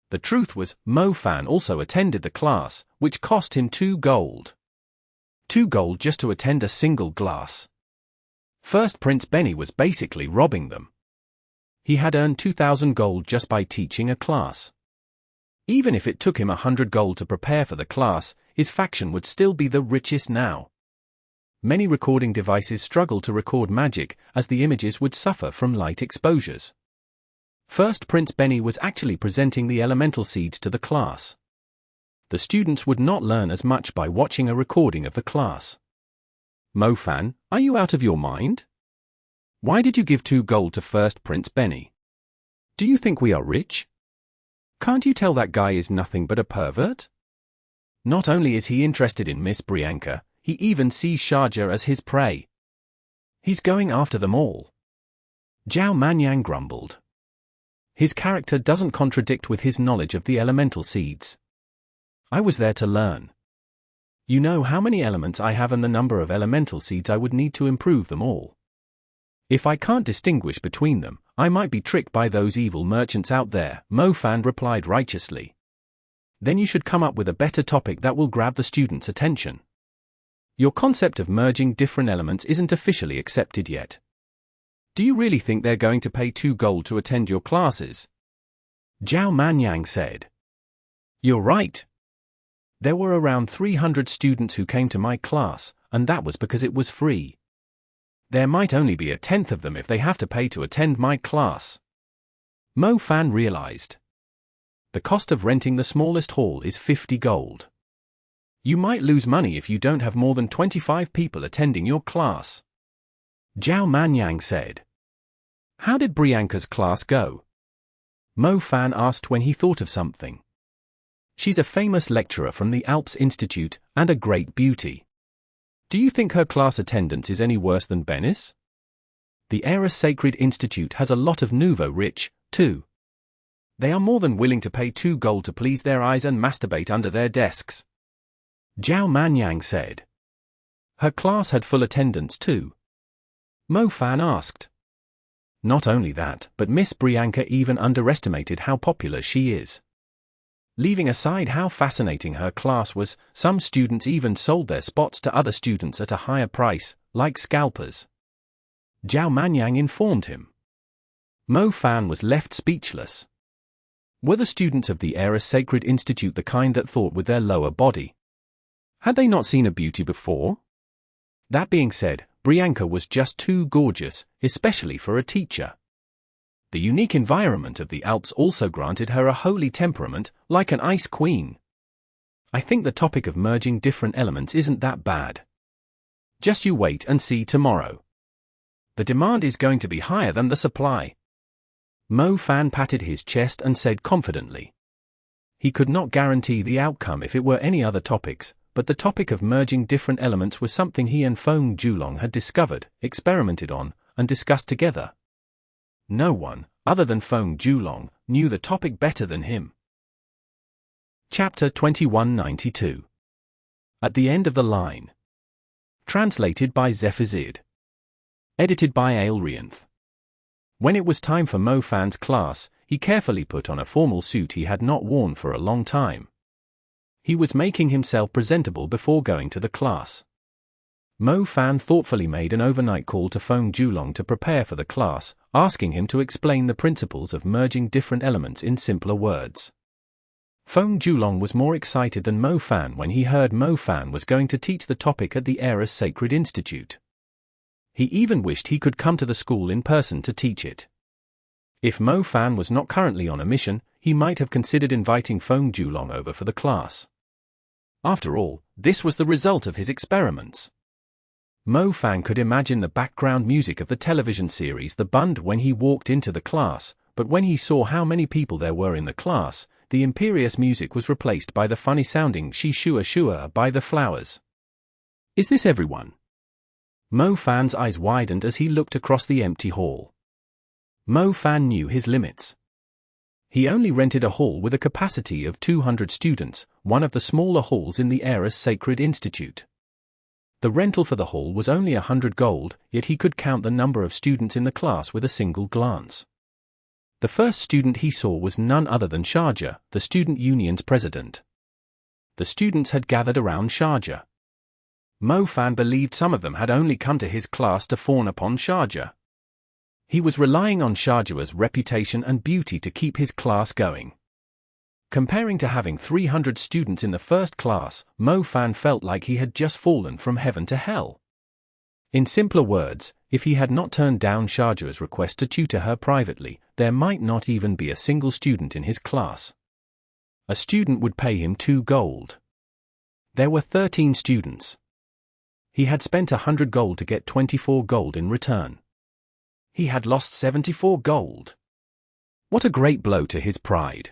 The truth was, Mo Fan also attended the class, which cost him 2 gold. 2 gold just to attend a single class. First Prince Benny was basically robbing them. He had earned 2,000 gold just by teaching a class. Even if it took him 100 gold to prepare for the class, his faction would still be the richest now. Many recording devices struggled to record magic, as the images would suffer from light exposures. First Prince Benny was actually presenting the elemental seeds to the class. The students would not learn as much by watching a recording of the class. Mo Fan, are you out of your mind? Why did you give 2 gold to First Prince Benny? Do you think we are rich? Can't you tell that guy is nothing but a pervert? Not only is he interested in Miss Brianca, he even sees Sharjah as his prey. He's going after them all. Zhao Manyang grumbled. His character doesn't contradict with his knowledge of the elemental seeds. I was there to learn. You know how many elements I have and the number of elemental seeds I would need to improve them all. If I can't distinguish between them, I might be tricked by those evil merchants out there, Mo Fan replied righteously. Then you should come up with a better topic that will grab the students' attention. Your concept of merging different elements isn't officially accepted yet. Do you really think they're going to pay 2 gold to attend your classes? Zhao Manyang said. You're right. There were around 300 students who came to my class, and that was because it was free. There might only be 1/10 of them if they have to pay to attend my class. Mo Fan realized. The cost of renting the smallest hall is 50 gold. You might lose money if you don't have more than 25 people attending your class. Zhao Manyang said. How did Brianca's class go? Mo Fan asked when he thought of something. She's a famous lecturer from the Alps Institute and a great beauty. Do you think her class attendance is any worse than Bennis? The Aorus Sacred Institute has a lot of nouveau rich, too. They are more than willing to pay 2 gold to please their eyes and masturbate under their desks. Zhao Manyang said. Her class had full attendance too. Mo Fan asked. Not only that, but Miss Brianca even underestimated how popular she is. Leaving aside how fascinating her class was, some students even sold their spots to other students at a higher price, like scalpers. Zhao Manyang informed him. Mo Fan was left speechless. Were the students of the Aorus Sacred Institute the kind that thought with their lower body? Had they not seen a beauty before? That being said, Brianca was just too gorgeous, especially for a teacher. The unique environment of the Alps also granted her a holy temperament, like an ice queen. I think the topic of merging different elements isn't that bad. Just you wait and see tomorrow. The demand is going to be higher than the supply. Mo Fan patted his chest and said confidently. He could not guarantee the outcome if it were any other topics, but the topic of merging different elements was something he and Feng Julong had discovered, experimented on, and discussed together. No one, other than Feng Julong, knew the topic better than him. Chapter 2192. At the End of the Line. Translated by Zephazid. Edited by Aelrianth. When it was time for Mo Fan's class, he carefully put on a formal suit he had not worn for a long time. He was making himself presentable before going to the class. Mo Fan thoughtfully made an overnight call to Feng Julong to prepare for the class, asking him to explain the principles of merging different elements in simpler words. Feng Julong was more excited than Mo Fan when he heard Mo Fan was going to teach the topic at the Aorus Sacred Institute. He even wished he could come to the school in person to teach it. If Mo Fan was not currently on a mission, he might have considered inviting Feng Julong over for the class. After all, this was the result of his experiments. Mo Fan could imagine the background music of the television series The Bund when he walked into the class, but when he saw how many people there were in the class, the imperious music was replaced by the funny-sounding Shi Shua Shua by the Flowers. Is this everyone? Mo Fan's eyes widened as he looked across the empty hall. Mo Fan knew his limits. He only rented a hall with a capacity of 200 students, one of the smaller halls in the Aorus Sacred Institute. The rental for the hall was only 100 gold, yet he could count the number of students in the class with a single glance. The first student he saw was none other than Sharjah, the student union's president. The students had gathered around Sharjah. Mo Fan believed some of them had only come to his class to fawn upon Sharjah. He was relying on Sharjah's reputation and beauty to keep his class going. Comparing to having 300 students in the first class, Mo Fan felt like he had just fallen from heaven to hell. In simpler words, if he had not turned down Sharjah's request to tutor her privately, there might not even be a single student in his class. A student would pay him 2 gold. There were 13 students. He had spent 100 gold to get 24 gold in return. He had lost 74 gold. What a great blow to his pride.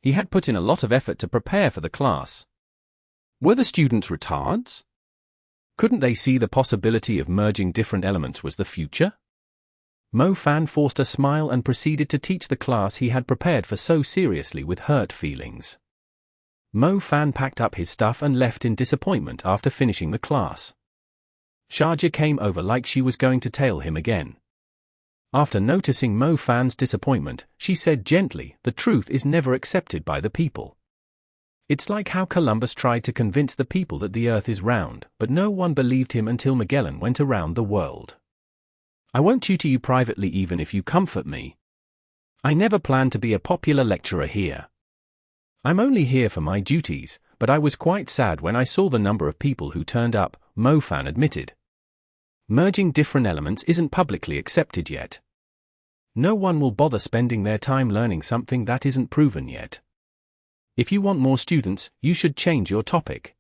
He had put in a lot of effort to prepare for the class. Were the students retards? Couldn't they see the possibility of merging different elements was the future? Mo Fan forced a smile and proceeded to teach the class he had prepared for so seriously with hurt feelings. Mo Fan packed up his stuff and left in disappointment after finishing the class. Sharjah came over like she was going to tail him again. After noticing Mo Fan's disappointment, she said gently, "The truth is never accepted by the people. It's like how Columbus tried to convince the people that the earth is round, but no one believed him until Magellan went around the world. I won't tutor you privately even if you comfort me. I never planned to be a popular lecturer here. I'm only here for my duties, but I was quite sad when I saw the number of people who turned up," Mo Fan admitted. Merging different elements isn't publicly accepted yet. No one will bother spending their time learning something that isn't proven yet. If you want more students, you should change your topic.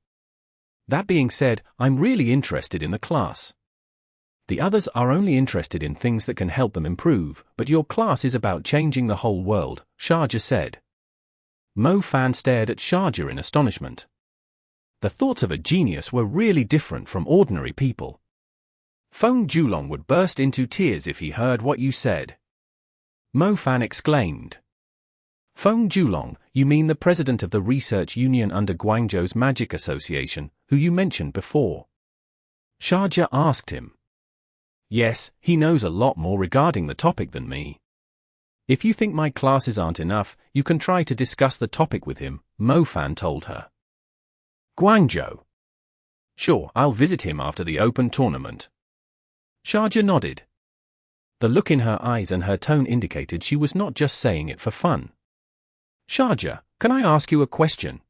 That being said, I'm really interested in the class. The others are only interested in things that can help them improve, but your class is about changing the whole world, Sharjah said. Mo Fan stared at Sharjah in astonishment. The thoughts of a genius were really different from ordinary people. Feng Julong would burst into tears if he heard what you said. Mo Fan exclaimed. Feng Julong, you mean the president of the research union under Guangzhou's Magic Association, who you mentioned before? Sharjah asked him. Yes, he knows a lot more regarding the topic than me. If you think my classes aren't enough, you can try to discuss the topic with him, Mo Fan told her. Guangzhou. Sure, I'll visit him after the open tournament. Sharjah nodded. The look in her eyes and her tone indicated she was not just saying it for fun. Sharjah, can I ask you a question?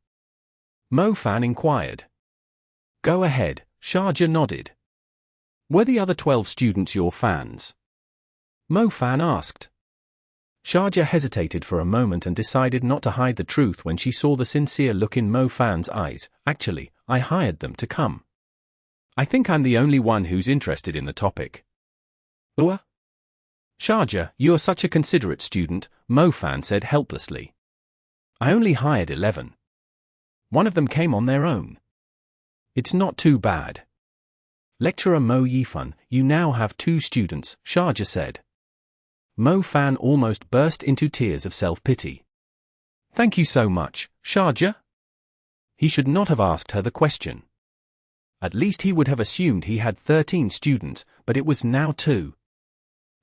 Mo Fan inquired. Go ahead, Sharjah nodded. Were the other 12 students your fans? Mo Fan asked. Sharjah hesitated for a moment and decided not to hide the truth when she saw the sincere look in Mo Fan's eyes. Actually, I hired them to come. I think I'm the only one who's interested in the topic. Sharjah, you're such a considerate student, Mo Fan said helplessly. I only hired 11. One of them came on their own. It's not too bad. Lecturer Mo Yifan, you now have 2 students, Sharjah said. Mo Fan almost burst into tears of self-pity. Thank you so much, Sharjah. He should not have asked her the question. At least he would have assumed he had 13 students, but it was now 2.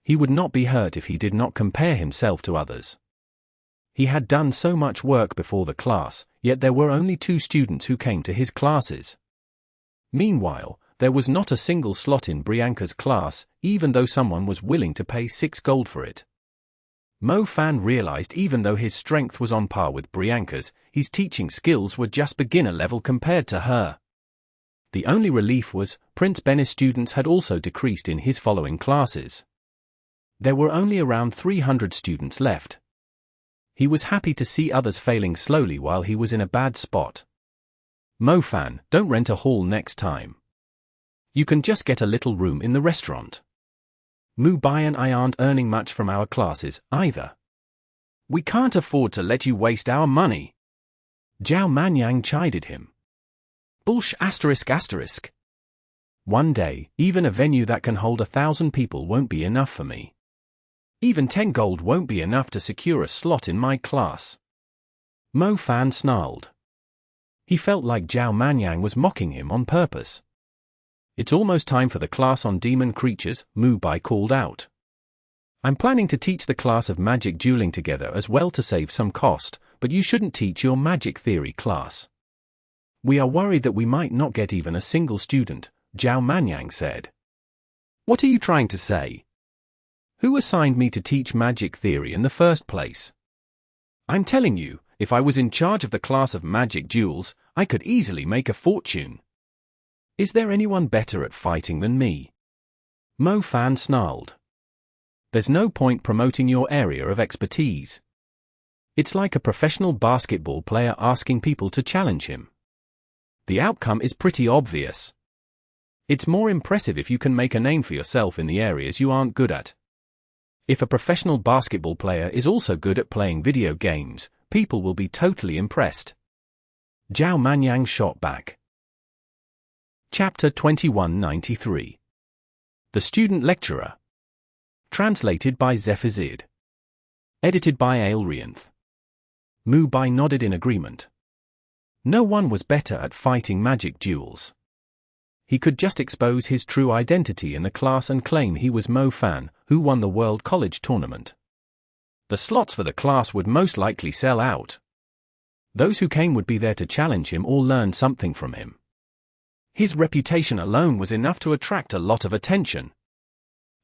He would not be hurt if he did not compare himself to others. He had done so much work before the class, yet there were only 2 students who came to his classes. Meanwhile, there was not a single slot in Brianca's class, even though someone was willing to pay 6 gold for it. Mo Fan realized even though his strength was on par with Brianca's, his teaching skills were just beginner level compared to her. The only relief was, Prince Ben's students had also decreased in his following classes. There were only around 300 students left. He was happy to see others failing slowly while he was in a bad spot. Mo Fan, don't rent a hall next time. You can just get a little room in the restaurant. Mu Bai and I aren't earning much from our classes, either. We can't afford to let you waste our money. Zhao Manyang chided him. Bullsh****. One day, even a venue that can hold 1,000 people won't be enough for me. Even 10 gold won't be enough to secure a slot in my class. Mo Fan snarled. He felt like Zhao Manyang was mocking him on purpose. It's almost time for the class on demon creatures, Mu Bai called out. I'm planning to teach the class of magic dueling together as well to save some cost, but you shouldn't teach your magic theory class. We are worried that we might not get even a single student, Zhao Manyang said. What are you trying to say? Who assigned me to teach magic theory in the first place? I'm telling you, if I was in charge of the class of magic duels, I could easily make a fortune. Is there anyone better at fighting than me? Mo Fan snarled. There's no point promoting your area of expertise. It's like a professional basketball player asking people to challenge him. The outcome is pretty obvious. It's more impressive if you can make a name for yourself in the areas you aren't good at. If a professional basketball player is also good at playing video games, people will be totally impressed. Zhao Manyang shot back. Chapter 2193. The Student Lecturer. Translated by Zephazid. Edited by Aelrianth. Mu Bai nodded in agreement. No one was better at fighting magic duels. He could just expose his true identity in the class and claim he was Mo Fan, who won the World College Tournament. The slots for the class would most likely sell out. Those who came would be there to challenge him or learn something from him. His reputation alone was enough to attract a lot of attention.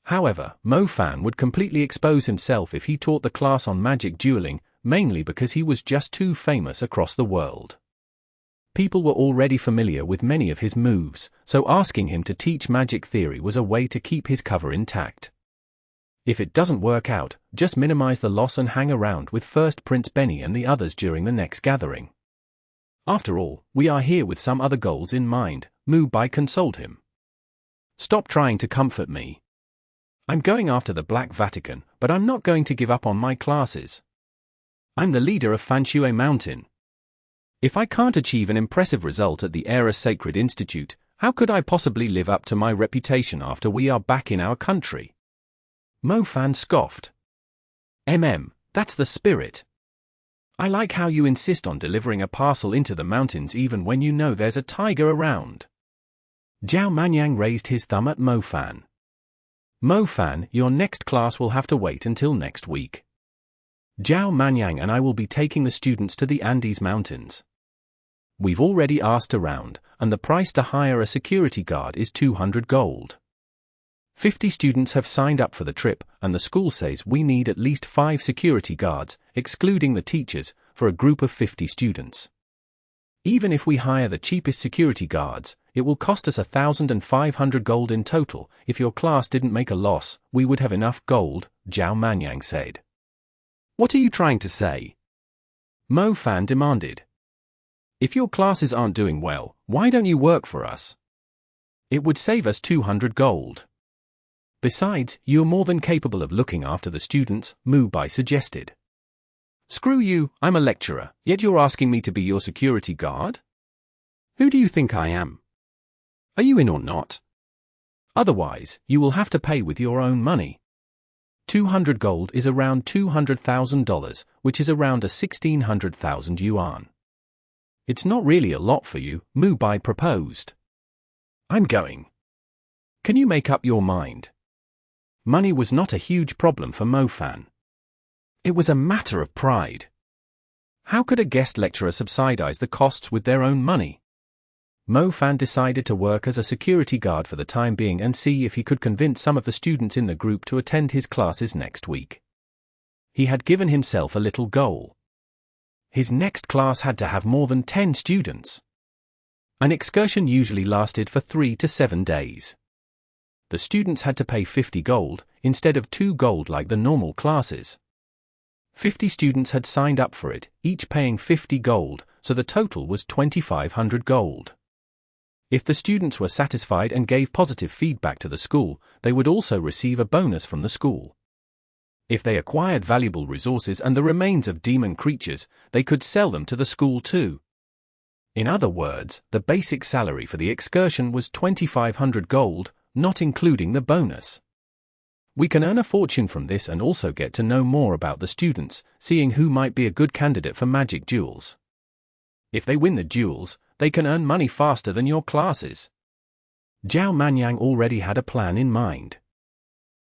However, Mo Fan would completely expose himself if he taught the class on magic dueling, mainly because he was just too famous across the world. People were already familiar with many of his moves, so asking him to teach magic theory was a way to keep his cover intact. If it doesn't work out, just minimize the loss and hang around with first Prince Benny and the others during the next gathering. After all, we are here with some other goals in mind, Mu Bai consoled him. Stop trying to comfort me. I'm going after the Black Vatican, but I'm not going to give up on my classes. I'm the leader of Fanshui Mountain. If I can't achieve an impressive result at the Aorus Sacred Institute, how could I possibly live up to my reputation after we are back in our country? Mo Fan scoffed. That's the spirit. I like how you insist on delivering a parcel into the mountains even when you know there's a tiger around. Zhao Manyang raised his thumb at Mo Fan. Mo Fan, your next class will have to wait until next week. Zhao Manyang and I will be taking the students to the Andes Mountains. We've already asked around, and the price to hire a security guard is 200 gold. 50 students have signed up for the trip, and the school says we need at least 5 security guards, excluding the teachers, for a group of 50 students. Even if we hire the cheapest security guards, it will cost us 1,500 gold in total. If your class didn't make a loss, we would have enough gold, Zhao Manyang said. What are you trying to say? Mo Fan demanded. If your classes aren't doing well, why don't you work for us? It would save us 200 gold. Besides, you're more than capable of looking after the students, Mu Bai suggested. Screw you, I'm a lecturer, yet you're asking me to be your security guard? Who do you think I am? Are you in or not? Otherwise, you will have to pay with your own money. 200 gold is around $200,000, which is around 1,600,000 yuan. It's not really a lot for you, Mu Bai proposed. I'm going. Can you make up your mind? Money was not a huge problem for Mo Fan. It was a matter of pride. How could a guest lecturer subsidize the costs with their own money? Mo Fan decided to work as a security guard for the time being and see if he could convince some of the students in the group to attend his classes next week. He had given himself a little goal. His next class had to have more than 10 students. An excursion usually lasted for 3 to 7 days. The students had to pay 50 gold, instead of 2 gold like the normal classes. 50 students had signed up for it, each paying 50 gold, so the total was 2,500 gold. If the students were satisfied and gave positive feedback to the school, they would also receive a bonus from the school. If they acquired valuable resources and the remains of demon creatures, they could sell them to the school too. In other words, the basic salary for the excursion was 2,500 gold, not including the bonus. We can earn a fortune from this and also get to know more about the students, seeing who might be a good candidate for magic duels. If they win the duels, they can earn money faster than your classes. Zhao Manyang already had a plan in mind.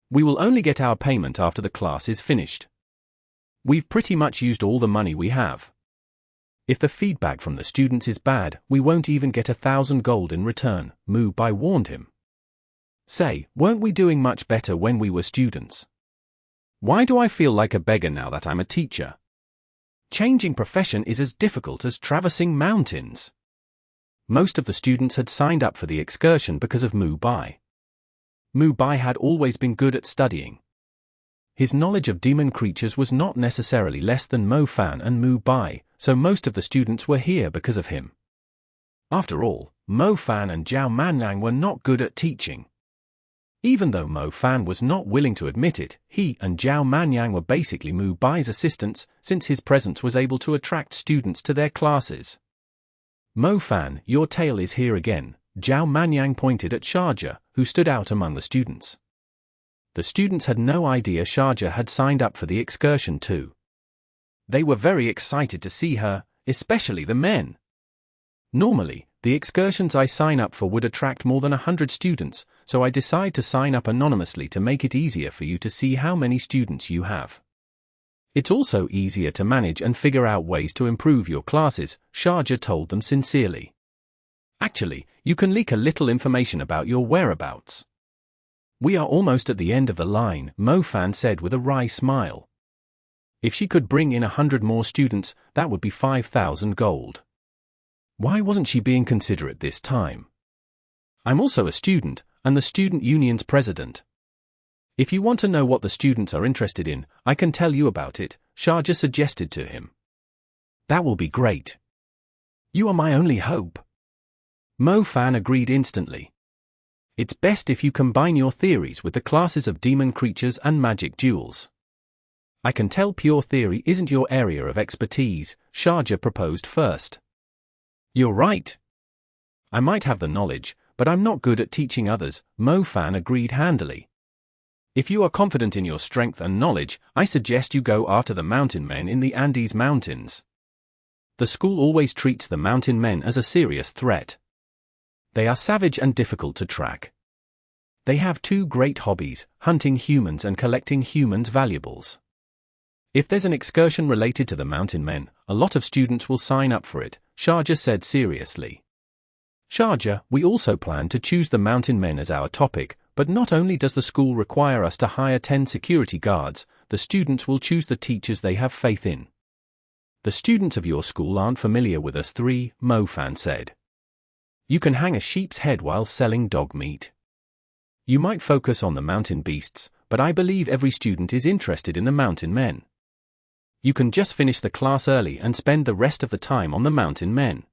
We will only get our payment after the class is finished. We've pretty much used all the money we have. If the feedback from the students is bad, we won't even get 1,000 gold in return, Mu Bai warned him. Say, weren't we doing much better when we were students? Why do I feel like a beggar now that I'm a teacher? Changing profession is as difficult as traversing mountains. Most of the students had signed up for the excursion because of Mu Bai. Mu Bai had always been good at studying. His knowledge of demon creatures was not necessarily less than Mo Fan and Mu Bai, so most of the students were here because of him. After all, Mo Fan and Zhao Manyang were not good at teaching. Even though Mo Fan was not willing to admit it, he and Zhao Manyang were basically Mu Bai's assistants, since his presence was able to attract students to their classes. Mo Fan, your tail is here again, Zhao Manyang pointed at Sharjah, who stood out among the students. The students had no idea Sharjah had signed up for the excursion too. They were very excited to see her, especially the men. Normally, the excursions I sign up for would attract more than 100 students, so I decide to sign up anonymously to make it easier for you to see how many students you have. It's also easier to manage and figure out ways to improve your classes, Sharjah told them sincerely. Actually, you can leak a little information about your whereabouts. We are almost at the end of the line, Mo Fan said with a wry smile. If she could bring in 100 more students, that would be 5,000 gold. Why wasn't she being considerate this time? I'm also a student, and the student union's president. If you want to know what the students are interested in, I can tell you about it, Sharjah suggested to him. That will be great. You are my only hope. Mo Fan agreed instantly. It's best if you combine your theories with the classes of demon creatures and magic duels. I can tell pure theory isn't your area of expertise, Sharjah proposed first. You're right. I might have the knowledge, but I'm not good at teaching others, Mo Fan agreed handily. If you are confident in your strength and knowledge, I suggest you go after the mountain men in the Andes Mountains. The school always treats the mountain men as a serious threat. They are savage and difficult to track. They have two great hobbies, hunting humans and collecting humans' valuables. If there's an excursion related to the mountain men, a lot of students will sign up for it, Sharjah said seriously. Sharjah, we also plan to choose the mountain men as our topic, but not only does the school require us to hire 10 security guards, the students will choose the teachers they have faith in. The students of your school aren't familiar with us three, Mo Fan said. You can hang a sheep's head while selling dog meat. You might focus on the mountain beasts, but I believe every student is interested in the mountain men. You can just finish the class early and spend the rest of the time on the mountain men.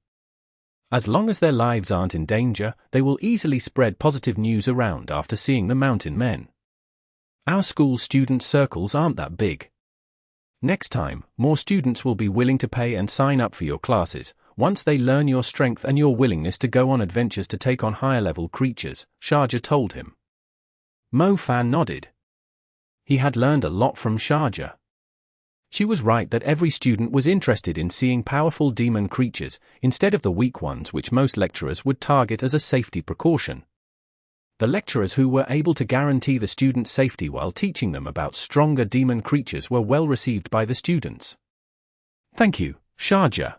As long as their lives aren't in danger, they will easily spread positive news around after seeing the mountain men. Our school student circles aren't that big. Next time, more students will be willing to pay and sign up for your classes, once they learn your strength and your willingness to go on adventures to take on higher-level creatures, Sharjah told him. Mo Fan nodded. He had learned a lot from Sharjah. She was right that every student was interested in seeing powerful demon creatures, instead of the weak ones which most lecturers would target as a safety precaution. The lecturers who were able to guarantee the students' safety while teaching them about stronger demon creatures were well received by the students. Thank you, Sharjah.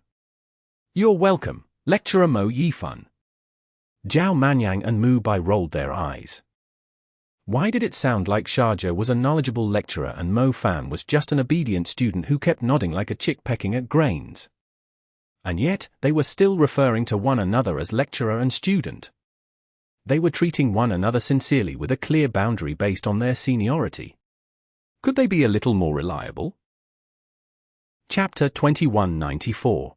You're welcome, Lecturer Mo Yifan. Zhao Manyang and Mu Bai rolled their eyes. Why did it sound like Sharjah was a knowledgeable lecturer and Mo Fan was just an obedient student who kept nodding like a chick pecking at grains? And yet, they were still referring to one another as lecturer and student. They were treating one another sincerely with a clear boundary based on their seniority. Could they be a little more reliable? Chapter 2194.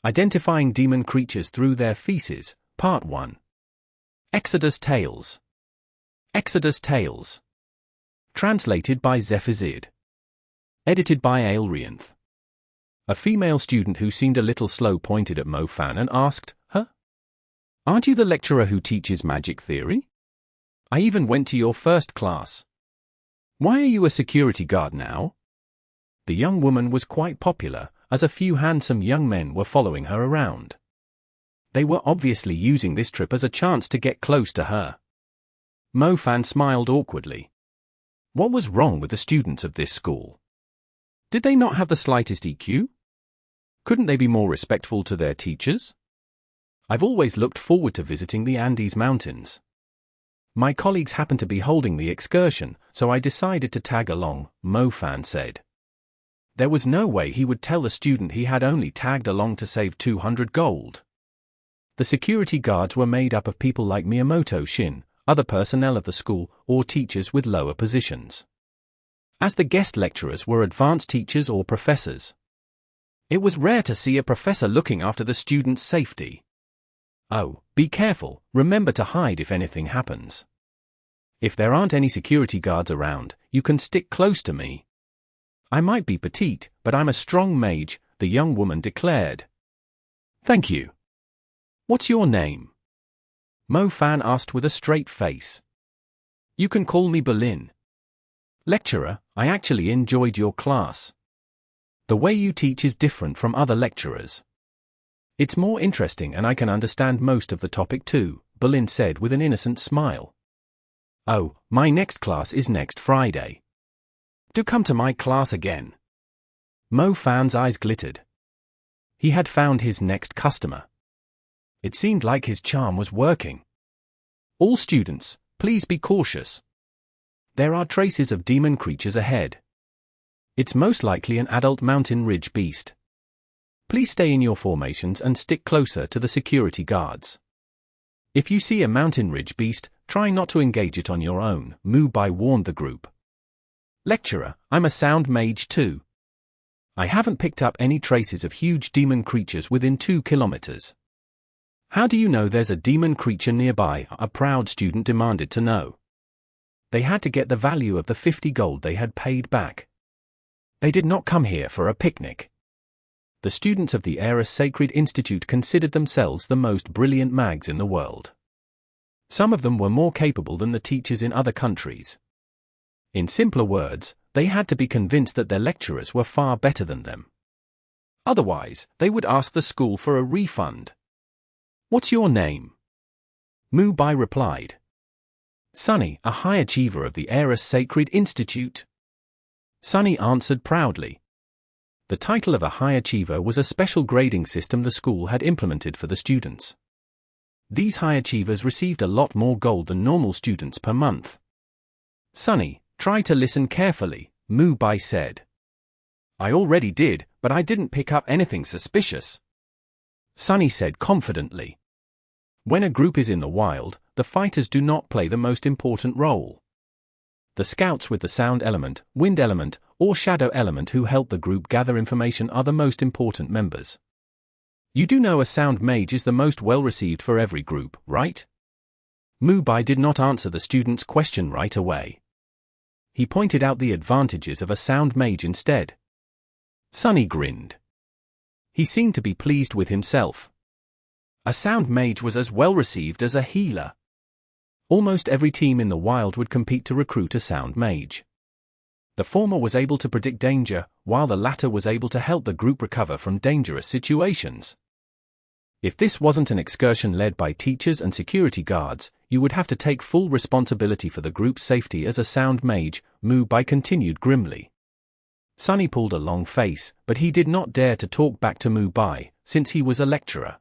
Identifying Demon Creatures Through Their Feces, Part 1. Exodus Tales. Exodus Tales. Translated by Zephazid. Edited by Aelrianth. A female student who seemed a little slow pointed at Mo Fan and asked, "Huh? Aren't you the lecturer who teaches magic theory? I even went to your first class. Why are you a security guard now?" The young woman was quite popular, as a few handsome young men were following her around. They were obviously using this trip as a chance to get close to her. Mo Fan smiled awkwardly. What was wrong with the students of this school? Did they not have the slightest EQ? Couldn't they be more respectful to their teachers? I've always looked forward to visiting the Andes Mountains. My colleagues happened to be holding the excursion, so I decided to tag along, Mo Fan said. There was no way he would tell the student he had only tagged along to save 200 gold. The security guards were made up of people like Miyamoto Shin, other personnel of the school, or teachers with lower positions. As the guest lecturers were advanced teachers or professors. It was rare to see a professor looking after the students' safety. Oh, be careful, remember to hide if anything happens. If there aren't any security guards around, you can stick close to me. I might be petite, but I'm a strong mage, the young woman declared. Thank you. What's your name? Mo Fan asked with a straight face. You can call me Belle. Lecturer, I actually enjoyed your class. The way you teach is different from other lecturers. It's more interesting and I can understand most of the topic too, Belle said with an innocent smile. Oh, my next class is next Friday. Do come to my class again. Mo Fan's eyes glittered. He had found his next customer. It seemed like his charm was working. All students, please be cautious. There are traces of demon creatures ahead. It's most likely an adult mountain ridge beast. Please stay in your formations and stick closer to the security guards. If you see a mountain ridge beast, try not to engage it on your own, Mu Bai warned the group. Lecturer, I'm a sound mage too. I haven't picked up any traces of huge demon creatures within 2 kilometers. How do you know there's a demon creature nearby? A proud student demanded to know. They had to get the value of the 50 gold they had paid back. They did not come here for a picnic. The students of the Aorus Sacred Institute considered themselves the most brilliant mags in the world. Some of them were more capable than the teachers in other countries. In simpler words, they had to be convinced that their lecturers were far better than them. Otherwise, they would ask the school for a refund. "What's your name?" Mu Bai replied. "Sunny, a high achiever of the Aorus Sacred Institute." Sunny answered proudly. The title of a high achiever was a special grading system the school had implemented for the students. These high achievers received a lot more gold than normal students per month. "Sunny, try to listen carefully," Mu Bai said. "I already did, but I didn't pick up anything suspicious," Sunny said confidently. When a group is in the wild, the fighters do not play the most important role. The scouts with the sound element, wind element, or shadow element who help the group gather information are the most important members. You do know a sound mage is the most well-received for every group, right? Mu Bai did not answer the student's question right away. He pointed out the advantages of a sound mage instead. Sunny grinned. He seemed to be pleased with himself. A sound mage was as well-received as a healer. Almost every team in the wild would compete to recruit a sound mage. The former was able to predict danger, while the latter was able to help the group recover from dangerous situations. If this wasn't an excursion led by teachers and security guards, you would have to take full responsibility for the group's safety as a sound mage, Mu Bai continued grimly. Sunny pulled a long face, but he did not dare to talk back to Mu Bai, since he was a lecturer.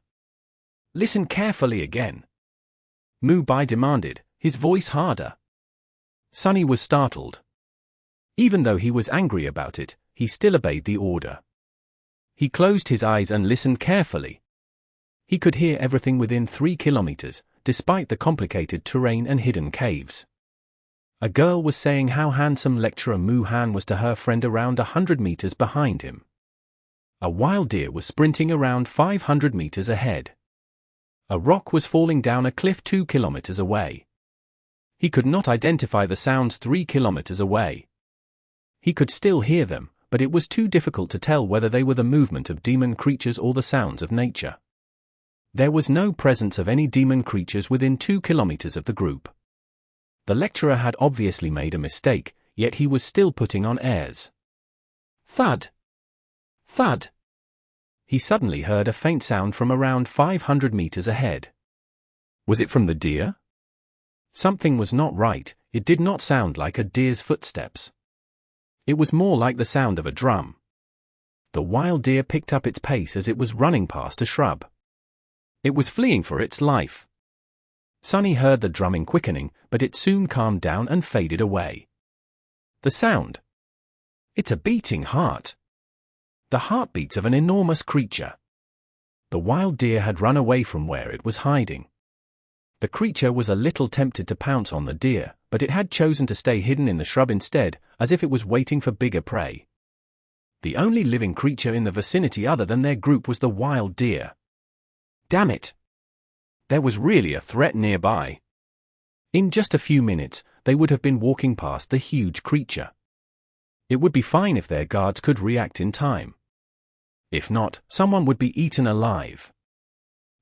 "Listen carefully again," Mu Bai demanded, his voice harder. Sunny was startled. Even though he was angry about it, he still obeyed the order. He closed his eyes and listened carefully. He could hear everything within 3 kilometers, despite the complicated terrain and hidden caves. A girl was saying how handsome lecturer Mu Han was to her friend around 100 meters behind him. A wild deer was sprinting around 500 meters ahead. A rock was falling down a cliff 2 kilometers away. He could not identify the sounds 3 kilometers away. He could still hear them, but it was too difficult to tell whether they were the movement of demon creatures or the sounds of nature. There was no presence of any demon creatures within 2 kilometers of the group. The lecturer had obviously made a mistake, yet he was still putting on airs. Thud! Thud! He suddenly heard a faint sound from around 500 meters ahead. Was it from the deer? Something was not right. It did not sound like a deer's footsteps. It was more like the sound of a drum. The wild deer picked up its pace as it was running past a shrub. It was fleeing for its life. Sunny heard the drumming quickening, but it soon calmed down and faded away. The sound. It's a beating heart. The heartbeats of an enormous creature. The wild deer had run away from where it was hiding. The creature was a little tempted to pounce on the deer, but it had chosen to stay hidden in the shrub instead, as if it was waiting for bigger prey. The only living creature in the vicinity other than their group was the wild deer. Damn it! There was really a threat nearby. In just a few minutes, they would have been walking past the huge creature. It would be fine if their guards could react in time. If not, someone would be eaten alive.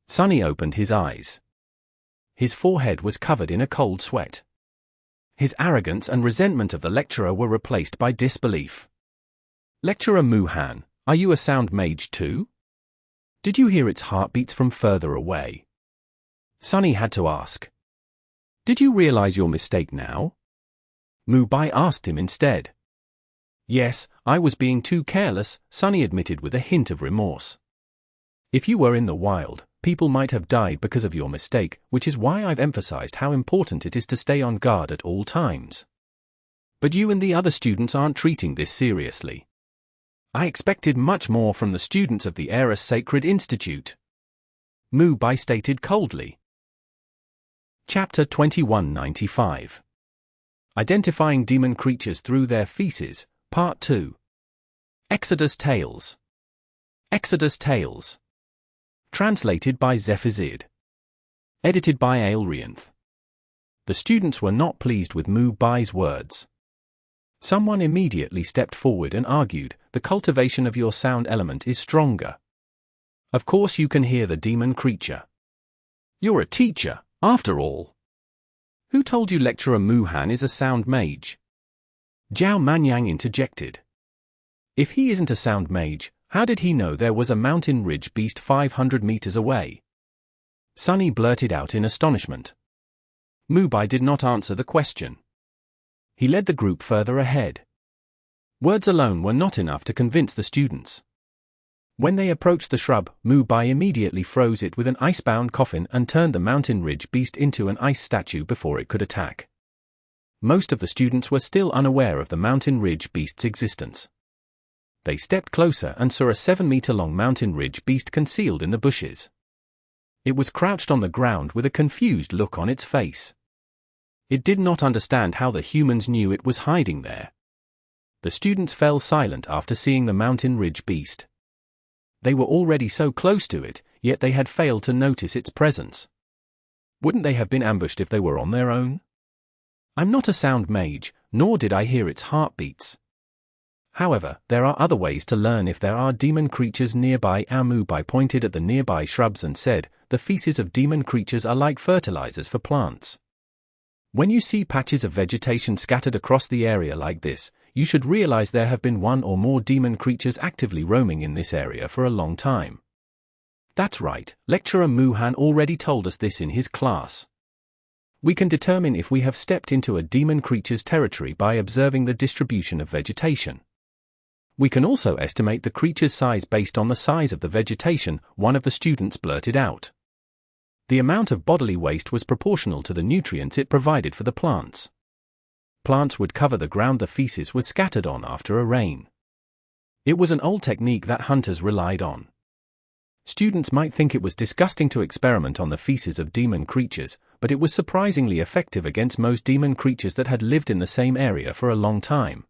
Sunny opened his eyes. His forehead was covered in a cold sweat. His arrogance and resentment of the lecturer were replaced by disbelief. "Lecturer Mu Han, are you a sound mage too? Did you hear its heartbeats from further away?" Sunny had to ask. "Did you realize your mistake now?" Mu Bai asked him instead. "Yes, I was being too careless," Sunny admitted with a hint of remorse. "If you were in the wild, people might have died because of your mistake, which is why I've emphasized how important it is to stay on guard at all times. But you and the other students aren't treating this seriously. I expected much more from the students of the Aorus Sacred Institute," Mu Bai stated coldly. Chapter 2195. Identifying Demon Creatures Through Their Feces, Part 2. Exodus Tales. Exodus Tales. Translated by Zephazid. Edited by Aorus. The students were not pleased with Mu Bai's words. Someone immediately stepped forward and argued, the cultivation of your sound element is stronger. Of course you can hear the demon creature. You're a teacher, after all. Who told you Lecturer Mu Han is a sound mage? Zhao Manyang interjected. If he isn't a sound mage, how did he know there was a mountain ridge beast 500 meters away? Sunny blurted out in astonishment. Mu Bai did not answer the question. He led the group further ahead. Words alone were not enough to convince the students. When they approached the shrub, Mu Bai immediately froze it with an icebound coffin and turned the mountain ridge beast into an ice statue before it could attack. Most of the students were still unaware of the mountain ridge beast's existence. They stepped closer and saw a 7-meter-long mountain ridge beast concealed in the bushes. It was crouched on the ground with a confused look on its face. It did not understand how the humans knew it was hiding there. The students fell silent after seeing the mountain ridge beast. They were already so close to it, yet they had failed to notice its presence. Wouldn't they have been ambushed if they were on their own? I'm not a sound mage, nor did I hear its heartbeats. However, there are other ways to learn if there are demon creatures nearby. Mu Bai pointed at the nearby shrubs and said, the feces of demon creatures are like fertilizers for plants. When you see patches of vegetation scattered across the area like this, you should realize there have been one or more demon creatures actively roaming in this area for a long time. That's right, Lecturer Mu Han already told us this in his class. We can determine if we have stepped into a demon creature's territory by observing the distribution of vegetation. We can also estimate the creature's size based on the size of the vegetation, one of the students blurted out. The amount of bodily waste was proportional to the nutrients it provided for the plants. Plants would cover the ground the feces was scattered on after a rain. It was an old technique that hunters relied on. Students might think it was disgusting to experiment on the feces of demon creatures, but it was surprisingly effective against most demon creatures that had lived in the same area for a long time.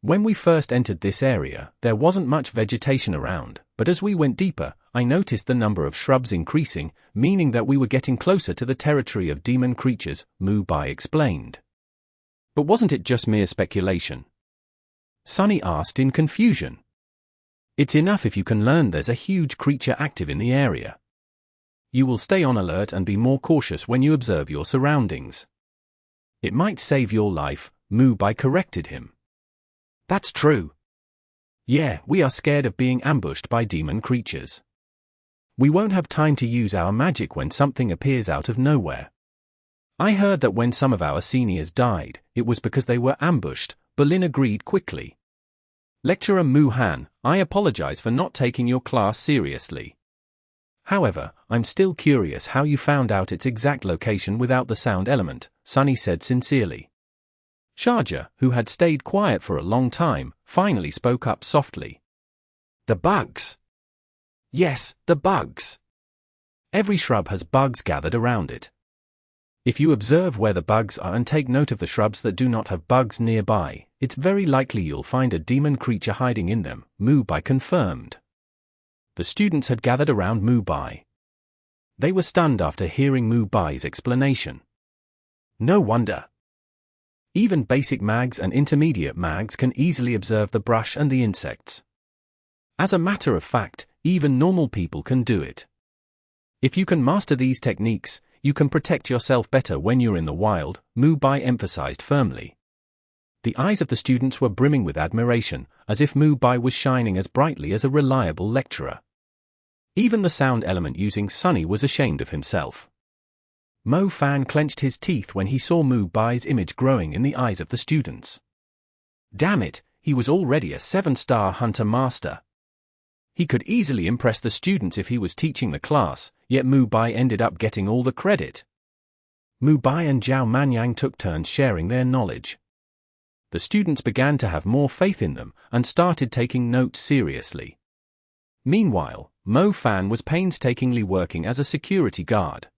When we first entered this area, there wasn't much vegetation around, but as we went deeper, I noticed the number of shrubs increasing, meaning that we were getting closer to the territory of demon creatures, Mu Bai explained. But wasn't it just mere speculation? Sunny asked in confusion. It's enough if you can learn there's a huge creature active in the area. You will stay on alert and be more cautious when you observe your surroundings. It might save your life, Mu Bai corrected him. That's true. Yeah, we are scared of being ambushed by demon creatures. We won't have time to use our magic when something appears out of nowhere. I heard that when some of our seniors died, it was because they were ambushed, Berlin agreed quickly. Lecturer Mu Han, I apologize for not taking your class seriously. However, I'm still curious how you found out its exact location without the sound element, Sunny said sincerely. Sharjah, who had stayed quiet for a long time, finally spoke up softly. The bugs. Yes, the bugs. Every shrub has bugs gathered around it. If you observe where the bugs are and take note of the shrubs that do not have bugs nearby, it's very likely you'll find a demon creature hiding in them, Mu Bai confirmed. The students had gathered around Mu Bai. They were stunned after hearing Mu Bai's explanation. No wonder. Even basic mags and intermediate mags can easily observe the brush and the insects. As a matter of fact, even normal people can do it. If you can master these techniques, you can protect yourself better when you're in the wild, Mu Bai emphasized firmly. The eyes of the students were brimming with admiration, as if Mu Bai was shining as brightly as a reliable lecturer. Even the sound element using Sunny was ashamed of himself. Mo Fan clenched his teeth when he saw Mu Bai's image growing in the eyes of the students. Damn it, he was already a 7-star hunter master. He could easily impress the students if he was teaching the class, yet Mu Bai ended up getting all the credit. Mu Bai and Zhao Manyang took turns sharing their knowledge. The students began to have more faith in them and started taking notes seriously. Meanwhile, Mo Fan was painstakingly working as a security guard.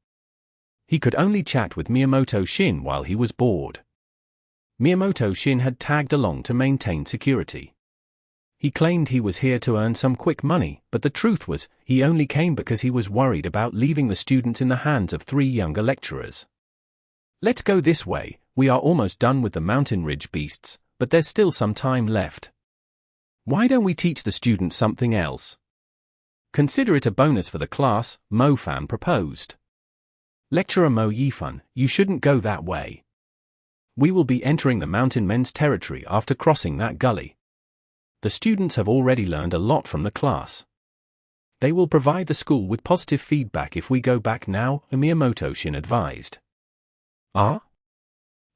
He could only chat with Miyamoto Shin while he was bored. Miyamoto Shin had tagged along to maintain security. He claimed he was here to earn some quick money, but the truth was, he only came because he was worried about leaving the students in the hands of 3 younger lecturers. Let's go this way, we are almost done with the mountain ridge beasts, but there's still some time left. Why don't we teach the students something else? Consider it a bonus for the class, Mo Fan proposed. Lecturer Mo Yifan, you shouldn't go that way. We will be entering the mountain men's territory after crossing that gully. The students have already learned a lot from the class. They will provide the school with positive feedback if we go back now, Miyamoto Shin advised. Are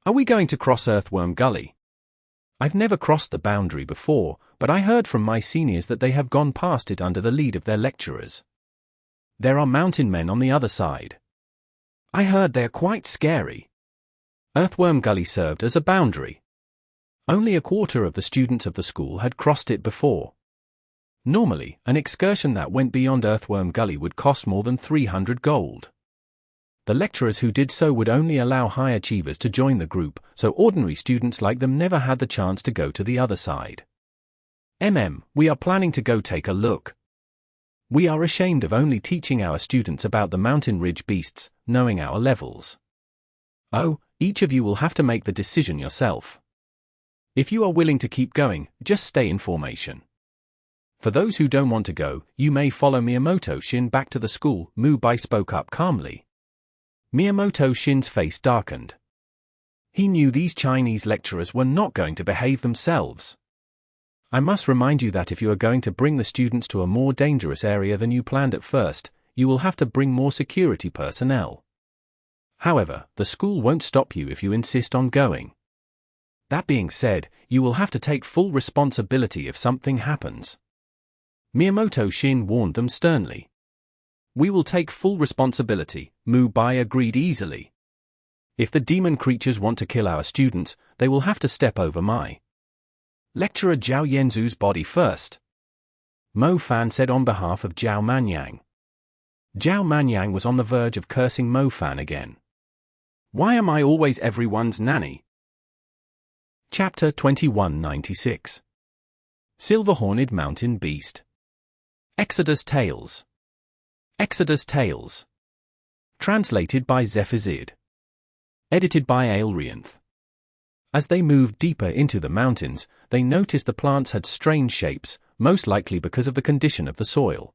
we going to cross Earthworm Gully? I've never crossed the boundary before, but I heard from my seniors that they have gone past it under the lead of their lecturers. There are mountain men on the other side. I heard they're quite scary. Earthworm Gully served as a boundary. Only a quarter of the students of the school had crossed it before. Normally, an excursion that went beyond Earthworm Gully would cost more than 300 gold. The lecturers who did so would only allow high achievers to join the group, so ordinary students like them never had the chance to go to the other side. We are planning to go take a look. We are ashamed of only teaching our students about the mountain ridge beasts, knowing our levels. Oh, each of you will have to make the decision yourself. If you are willing to keep going, just stay in formation. For those who don't want to go, you may follow Miyamoto Shin back to the school, Mu Bai spoke up calmly. Miyamoto Shin's face darkened. He knew these Chinese lecturers were not going to behave themselves. I must remind you that if you are going to bring the students to a more dangerous area than you planned at first, you will have to bring more security personnel. However, the school won't stop you if you insist on going. That being said, you will have to take full responsibility if something happens. Miyamoto Shin warned them sternly. We will take full responsibility, Mu Bai agreed easily. If the demon creatures want to kill our students, they will have to step over my lecturer Zhao Yanzu's body first. Mo Fan said on behalf of Zhao Manyang. Zhao Manyang was on the verge of cursing Mo Fan again. Why am I always everyone's nanny? Chapter 2196. Silver-Horned Mountain Beast. Exodus Tales. Exodus Tales. Translated by Zephazid. Edited by Aelrianth. As they moved deeper into the mountains, they noticed the plants had strange shapes, most likely because of the condition of the soil.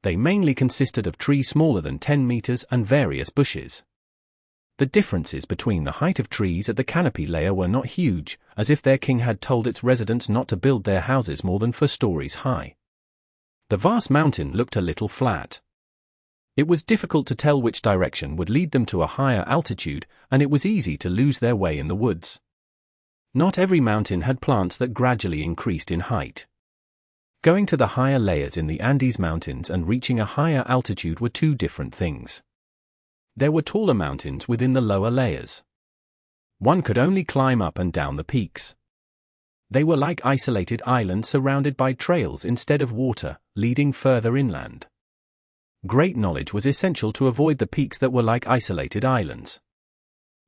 They mainly consisted of trees smaller than 10 meters and various bushes. The differences between the height of trees at the canopy layer were not huge, as if their king had told its residents not to build their houses more than 4 stories high. The vast mountain looked a little flat. It was difficult to tell which direction would lead them to a higher altitude, and it was easy to lose their way in the woods. Not every mountain had plants that gradually increased in height. Going to the higher layers in the Andes Mountains and reaching a higher altitude were 2 different things. There were taller mountains within the lower layers. One could only climb up and down the peaks. They were like isolated islands surrounded by trails instead of water, leading further inland. Great knowledge was essential to avoid the peaks that were like isolated islands.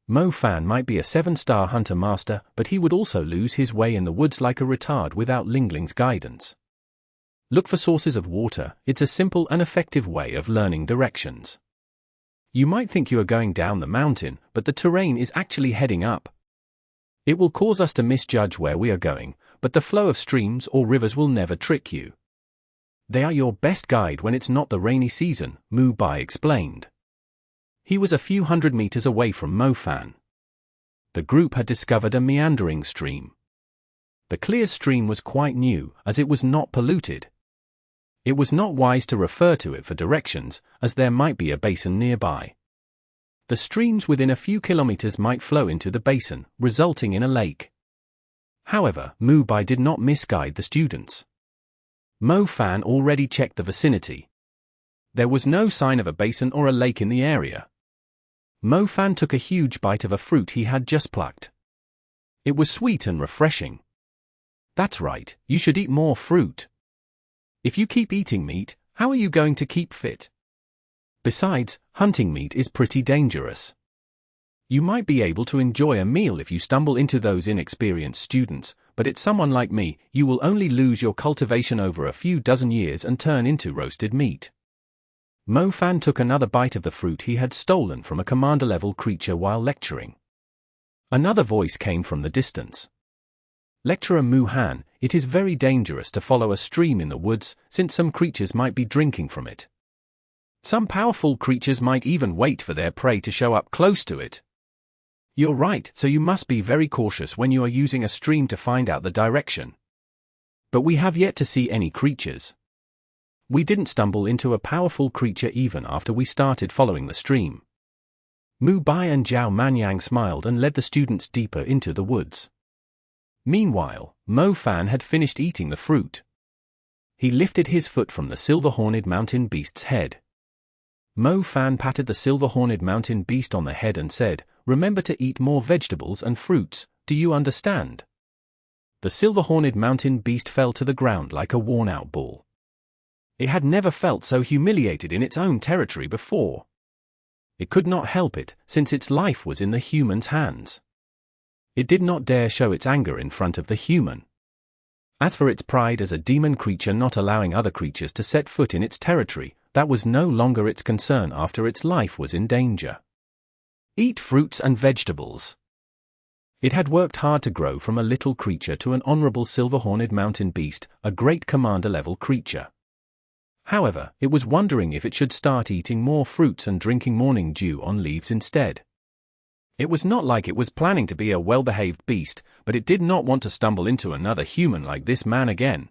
Mo Fan might be a 7-star hunter master, but he would also lose his way in the woods like a retard without Lingling's guidance. Look for sources of water, it's a simple and effective way of learning directions. You might think you are going down the mountain, but the terrain is actually heading up. It will cause us to misjudge where we are going, but the flow of streams or rivers will never trick you. They are your best guide when it's not the rainy season, Mu Bai explained. He was a few hundred meters away from Mo Fan. The group had discovered a meandering stream. The clear stream was quite new, as it was not polluted. It was not wise to refer to it for directions, as there might be a basin nearby. The streams within a few kilometers might flow into the basin, resulting in a lake. However, Mu Bai did not misguide the students. Mo Fan already checked the vicinity. There was no sign of a basin or a lake in the area. Mo Fan took a huge bite of a fruit he had just plucked. It was sweet and refreshing. That's right, you should eat more fruit. If you keep eating meat, how are you going to keep fit? Besides, hunting meat is pretty dangerous. You might be able to enjoy a meal if you stumble into those inexperienced students, but it's someone like me, you will only lose your cultivation over a few dozen years and turn into roasted meat. Mo Fan took another bite of the fruit he had stolen from a commander-level creature while lecturing. Another voice came from the distance. Lecturer Mu Han, it is very dangerous to follow a stream in the woods, since some creatures might be drinking from it. Some powerful creatures might even wait for their prey to show up close to it. You're right, so you must be very cautious when you are using a stream to find out the direction. But we have yet to see any creatures. We didn't stumble into a powerful creature even after we started following the stream. Mu Bai and Zhao Manyang smiled and led the students deeper into the woods. Meanwhile, Mo Fan had finished eating the fruit. He lifted his foot from the silver-horned mountain beast's head. Mo Fan patted the silver-horned mountain beast on the head and said, "Remember to eat more vegetables and fruits, do you understand?" The silver-horned mountain beast fell to the ground like a worn-out bull. It had never felt so humiliated in its own territory before. It could not help it, since its life was in the human's hands. It did not dare show its anger in front of the human. As for its pride as a demon creature not allowing other creatures to set foot in its territory, that was no longer its concern after its life was in danger. Eat fruits and vegetables. It had worked hard to grow from a little creature to an honorable silver-horned mountain beast, a great commander-level creature. However, it was wondering if it should start eating more fruits and drinking morning dew on leaves instead. It was not like it was planning to be a well-behaved beast, but it did not want to stumble into another human like this man again.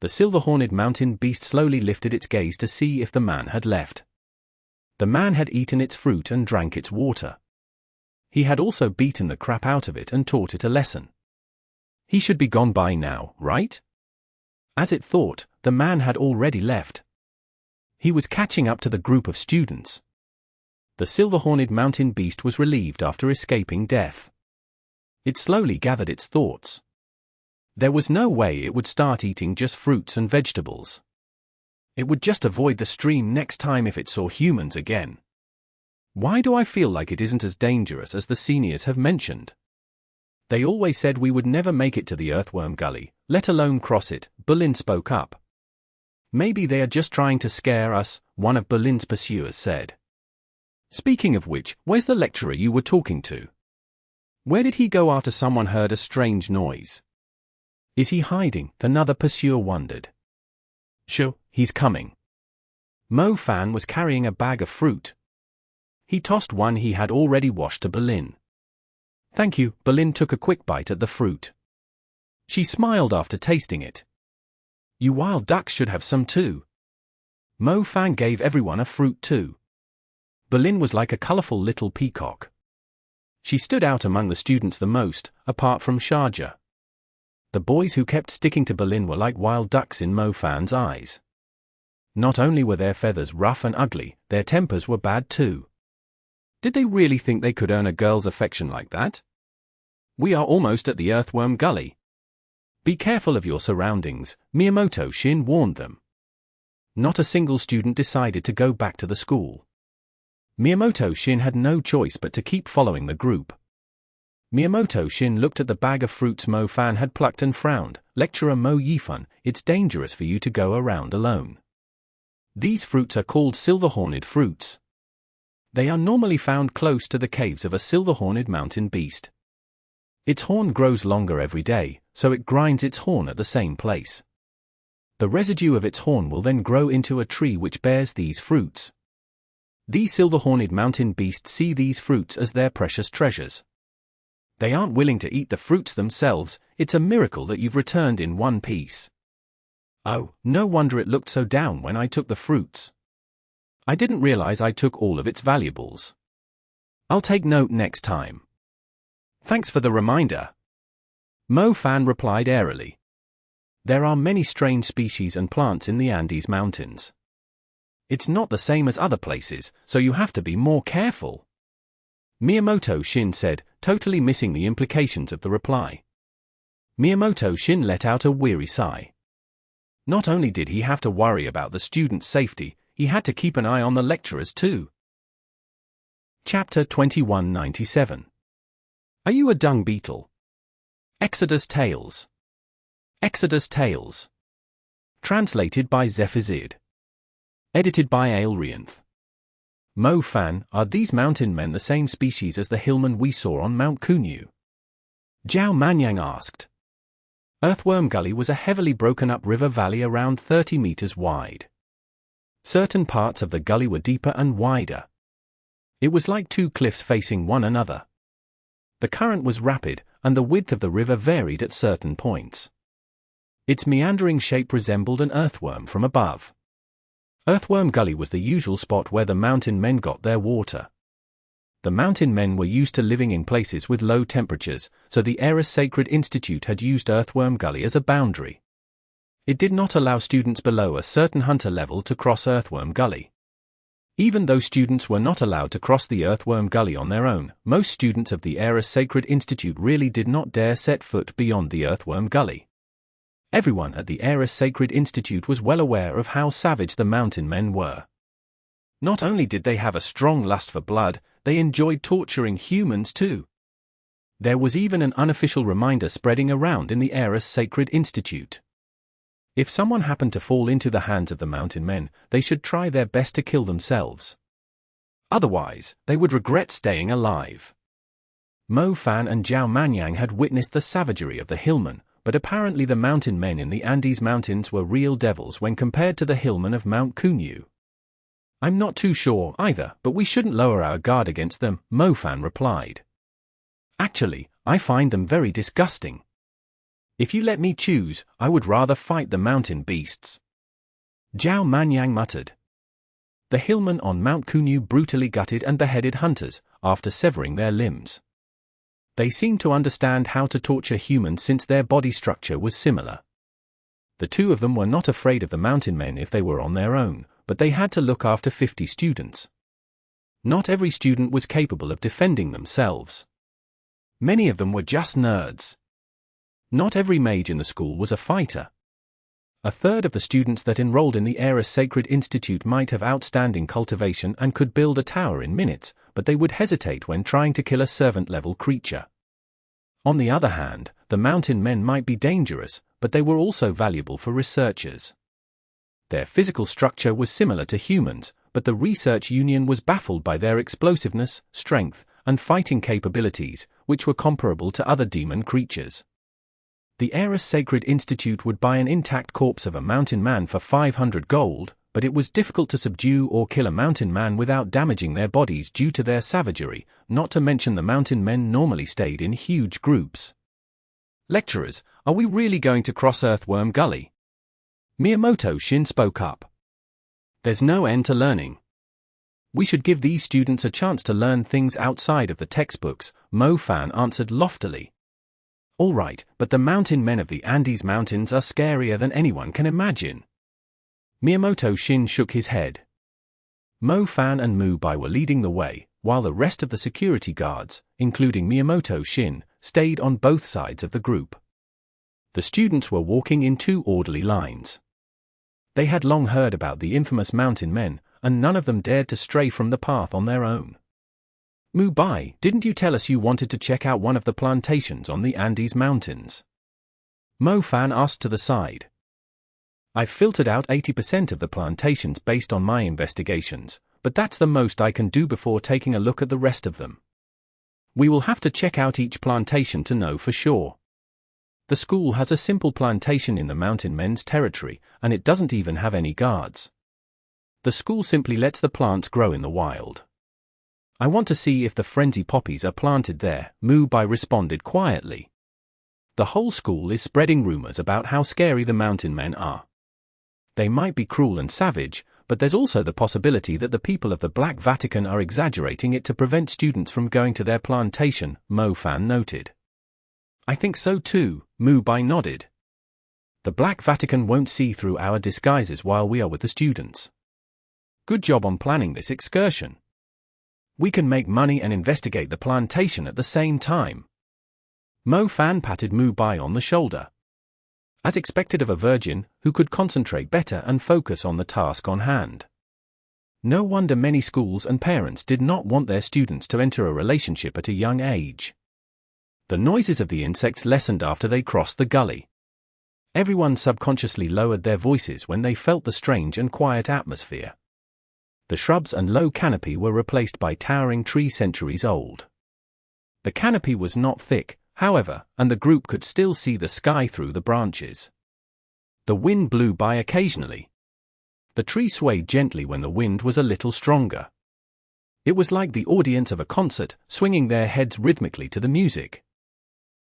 The silver-horned mountain beast slowly lifted its gaze to see if the man had left. The man had eaten its fruit and drank its water. He had also beaten the crap out of it and taught it a lesson. He should be gone by now, right? As it thought, the man had already left. He was catching up to the group of students. The silver-horned mountain beast was relieved after escaping death. It slowly gathered its thoughts. There was no way it would start eating just fruits and vegetables. It would just avoid the stream next time if it saw humans again. Why do I feel like it isn't as dangerous as the seniors have mentioned? They always said we would never make it to the Earthworm Gully, let alone cross it, Berlin spoke up. Maybe they are just trying to scare us, one of Berlin's pursuers said. Speaking of which, where's the lecturer you were talking to? Where did he go after someone heard a strange noise? Is he hiding? Another pursuer wondered. Sure, he's coming. Mo Fan was carrying a bag of fruit. He tossed one he had already washed to Berlin. Thank you, Berlin took a quick bite at the fruit. She smiled after tasting it. You wild ducks should have some too. Mo Fan gave everyone a fruit too. Berlin was like a colorful little peacock. She stood out among the students the most, apart from Sharjah. The boys who kept sticking to Berlin were like wild ducks in Mo Fan's eyes. Not only were their feathers rough and ugly, their tempers were bad too. Did they really think they could earn a girl's affection like that? We are almost at the Earthworm Gully. Be careful of your surroundings, Miyamoto Shin warned them. Not a single student decided to go back to the school. Miyamoto Shin had no choice but to keep following the group. Miyamoto Shin looked at the bag of fruits Mo Fan had plucked and frowned. Lecturer Mo Yifan, it's dangerous for you to go around alone. These fruits are called silver-horned fruits. They are normally found close to the caves of a silver-horned mountain beast. Its horn grows longer every day, so it grinds its horn at the same place. The residue of its horn will then grow into a tree which bears these fruits. These silver-horned mountain beasts see these fruits as their precious treasures. They aren't willing to eat the fruits themselves. It's a miracle that you've returned in one piece. Oh, no wonder it looked so down when I took the fruits. I didn't realize I took all of its valuables. I'll take note next time. Thanks for the reminder. Mo Fan replied airily. There are many strange species and plants in the Andes Mountains. It's not the same as other places, so you have to be more careful. Miyamoto Shin said, totally missing the implications of the reply. Miyamoto Shin let out a weary sigh. Not only did he have to worry about the students' safety, he had to keep an eye on the lecturers too. Chapter 2197. Are you a dung beetle? Exodus Tales. Exodus Tales. Translated by Zephazid. Edited by Aelrianth. Mo Fan, are these mountain men the same species as the hillmen we saw on Mount Kunyu? Zhao Manyang asked. Earthworm Gully was a heavily broken-up river valley around 30 meters wide. Certain parts of the gully were deeper and wider. It was like two cliffs facing one another. The current was rapid, and the width of the river varied at certain points. Its meandering shape resembled an earthworm from above. Earthworm Gully was the usual spot where the mountain men got their water. The mountain men were used to living in places with low temperatures, so the Aorus Sacred Institute had used Earthworm Gully as a boundary. It did not allow students below a certain hunter level to cross Earthworm Gully. Even though students were not allowed to cross the Earthworm Gully on their own, most students of the Aorus Sacred Institute really did not dare set foot beyond the Earthworm Gully. Everyone at the Aorus Sacred Institute was well aware of how savage the mountain men were. Not only did they have a strong lust for blood, they enjoyed torturing humans too. There was even an unofficial reminder spreading around in the Aorus Sacred Institute. If someone happened to fall into the hands of the mountain men, they should try their best to kill themselves. Otherwise, they would regret staying alive. Mo Fan and Zhao Manyang had witnessed the savagery of the hillmen, but apparently the mountain men in the Andes Mountains were real devils when compared to the hillmen of Mount Kunyu. I'm not too sure either, but we shouldn't lower our guard against them, Mo Fan replied. Actually, I find them very disgusting. If you let me choose, I would rather fight the mountain beasts. Zhao Manyang muttered. The hillmen on Mount Kunyu brutally gutted and beheaded hunters, after severing their limbs. They seemed to understand how to torture humans since their body structure was similar. The two of them were not afraid of the mountain men if they were on their own, but they had to look after 50 students. Not every student was capable of defending themselves. Many of them were just nerds. Not every mage in the school was a fighter. A third of the students that enrolled in the Aorus Sacred Institute might have outstanding cultivation and could build a tower in minutes, but they would hesitate when trying to kill a servant-level creature. On the other hand, the mountain men might be dangerous, but they were also valuable for researchers. Their physical structure was similar to humans, but the research union was baffled by their explosiveness, strength, and fighting capabilities, which were comparable to other demon creatures. The Aorus Sacred Institute would buy an intact corpse of a mountain man for 500 gold, but it was difficult to subdue or kill a mountain man without damaging their bodies due to their savagery, not to mention the mountain men normally stayed in huge groups. Lecturers, are we really going to cross Earthworm Gully? Miyamoto Shin spoke up. There's no end to learning. We should give these students a chance to learn things outside of the textbooks, Mo Fan answered loftily. All right, but the mountain men of the Andes Mountains are scarier than anyone can imagine. Miyamoto Shin shook his head. Mo Fan and Mu Bai were leading the way, while the rest of the security guards, including Miyamoto Shin, stayed on both sides of the group. The students were walking in two orderly lines. They had long heard about the infamous mountain men, and none of them dared to stray from the path on their own. Mu Bai, didn't you tell us you wanted to check out one of the plantations on the Andes Mountains? Mo Fan asked to the side. I've filtered out 80% of the plantations based on my investigations, but that's the most I can do before taking a look at the rest of them. We will have to check out each plantation to know for sure. The school has a simple plantation in the mountain men's territory, and it doesn't even have any guards. The school simply lets the plants grow in the wild. I want to see if the frenzy poppies are planted there, Mu Bai responded quietly. The whole school is spreading rumors about how scary the mountain men are. They might be cruel and savage, but there's also the possibility that the people of the Black Vatican are exaggerating it to prevent students from going to their plantation, Mo Fan noted. I think so too, Mu Bai nodded. The Black Vatican won't see through our disguises while we are with the students. Good job on planning this excursion. We can make money and investigate the plantation at the same time. Mo Fan patted Mu Bai on the shoulder. As expected of a virgin, who could concentrate better and focus on the task on hand. No wonder many schools and parents did not want their students to enter a relationship at a young age. The noises of the insects lessened after they crossed the gully. Everyone subconsciously lowered their voices when they felt the strange and quiet atmosphere. The shrubs and low canopy were replaced by towering trees centuries old. The canopy was not thick, however, and the group could still see the sky through the branches. The wind blew by occasionally. The tree swayed gently when the wind was a little stronger. It was like the audience of a concert, swinging their heads rhythmically to the music.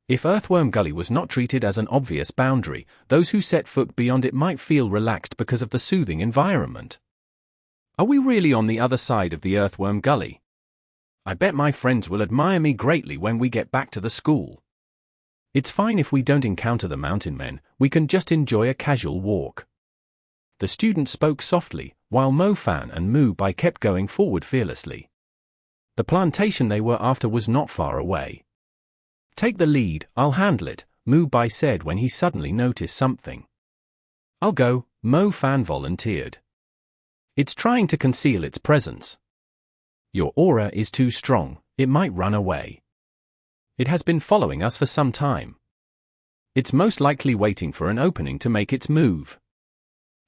If Earthworm Gully was not treated as an obvious boundary, those who set foot beyond it might feel relaxed because of the soothing environment. Are we really on the other side of the Earthworm Gully? I bet my friends will admire me greatly when we get back to the school. It's fine if we don't encounter the mountain men, we can just enjoy a casual walk. The student spoke softly, while Mo Fan and Mu Bai kept going forward fearlessly. The plantation they were after was not far away. Take the lead, I'll handle it, Mu Bai said when he suddenly noticed something. I'll go, Mo Fan volunteered. It's trying to conceal its presence. Your aura is too strong, it might run away. It has been following us for some time. It's most likely waiting for an opening to make its move.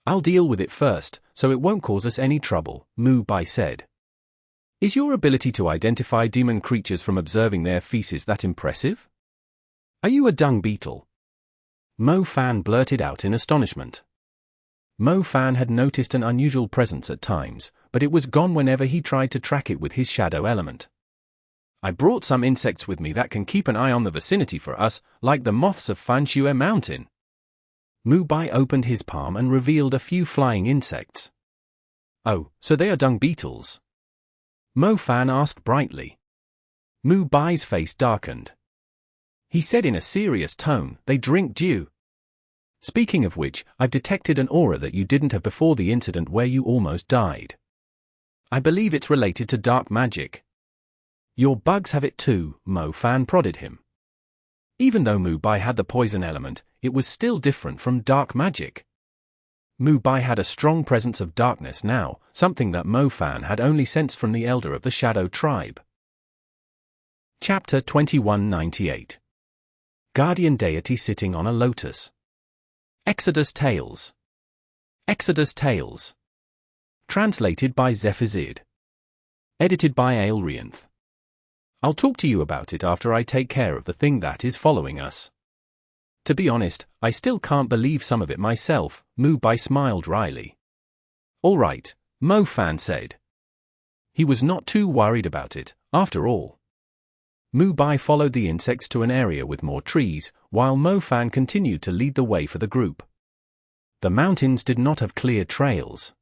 I'll deal with it first, so it won't cause us any trouble, Mu Bai said. Is your ability to identify demon creatures from observing their feces that impressive? Are you a dung beetle? Mo Fan blurted out in astonishment. Mo Fan had noticed an unusual presence at times, but it was gone whenever he tried to track it with his shadow element. I brought some insects with me that can keep an eye on the vicinity for us, like the moths of Fanshue Mountain. Mu Bai opened his palm and revealed a few flying insects. Oh, so they are dung beetles? Mo Fan asked brightly. Mu Bai's face darkened. He said in a serious tone, they drink dew. Speaking of which, I've detected an aura that you didn't have before the incident where you almost died. I believe it's related to dark magic. Your bugs have it too, Mo Fan prodded him. Even though Mu Bai had the poison element, it was still different from dark magic. Mu Bai had a strong presence of darkness now, something that Mo Fan had only sensed from the elder of the Shadow tribe. Chapter 2198. Guardian Deity Sitting on a Lotus. Exodus Tales. Exodus Tales. Translated by Zephazid. Edited by Aelrianth. I'll talk to you about it after I take care of the thing that is following us. To be honest, I still can't believe some of it myself, Mu Bai smiled wryly. All right, Mo Fan said. He was not too worried about it, after all. Mu Bai followed the insects to an area with more trees, while Mo Fan continued to lead the way for the group. The mountains did not have clear trails.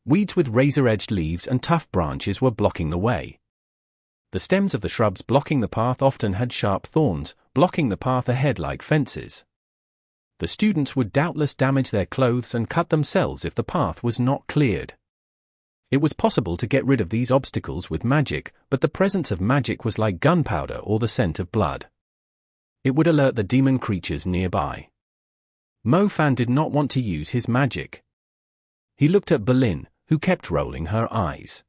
Weeds with razor-edged leaves and tough branches were blocking the way. The stems of the shrubs blocking the path often had sharp thorns, blocking the path ahead like fences. The students would doubtless damage their clothes and cut themselves if the path was not cleared. It was possible to get rid of these obstacles with magic, but the presence of magic was like gunpowder or the scent of blood. It would alert the demon creatures nearby. Mo Fan did not want to use his magic. He looked at Belle, who kept rolling her eyes.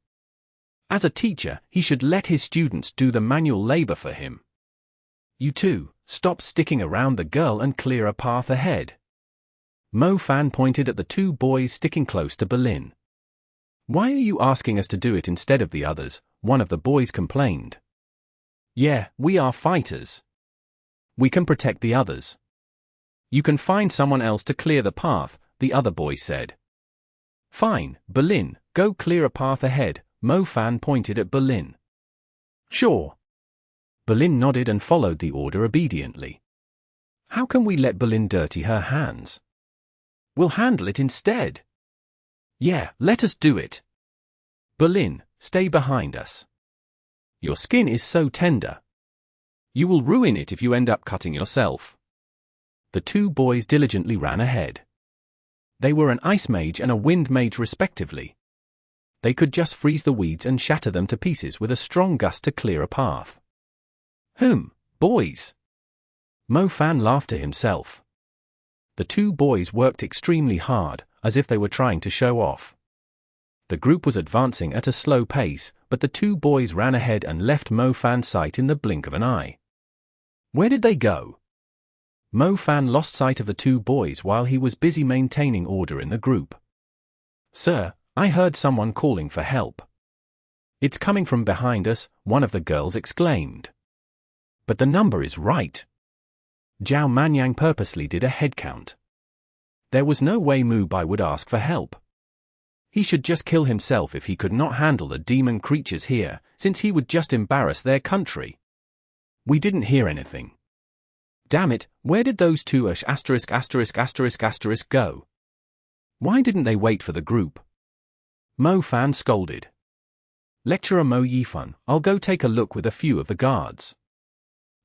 As a teacher, he should let his students do the manual labor for him. You two, stop sticking around the girl and clear a path ahead. Mo Fan pointed at the two boys sticking close to Belle. Why are you asking us to do it instead of the others? One of the boys complained. Yeah, we are fighters. We can protect the others. You can find someone else to clear the path, the other boy said. Fine, Belle, go clear a path ahead, Mo Fan pointed at Belle. Sure. Belle nodded and followed the order obediently. How can we let Belle dirty her hands? We'll handle it instead. Yeah, let us do it. Belle, stay behind us. Your skin is so tender. You will ruin it if you end up cutting yourself. The two boys diligently ran ahead. They were an ice mage and a wind mage respectively. They could just freeze the weeds and shatter them to pieces with a strong gust to clear a path. Boys. Mo Fan laughed to himself. The two boys worked extremely hard, as if they were trying to show off. The group was advancing at a slow pace, but the two boys ran ahead and left Mo Fan's sight in the blink of an eye. Where did they go? Mo Fan lost sight of the two boys while he was busy maintaining order in the group. "Sir, I heard someone calling for help." "It's coming from behind us," one of the girls exclaimed. "But the number is right." Zhao Manyang purposely did a head count. There was no way Mu Bai would ask for help. He should just kill himself if he could not handle the demon creatures here, since he would just embarrass their country. We didn't hear anything. Damn it, where did those two go? Why didn't they wait for the group? Mo Fan scolded. "Lecturer Mo Yifan, I'll go take a look with a few of the guards.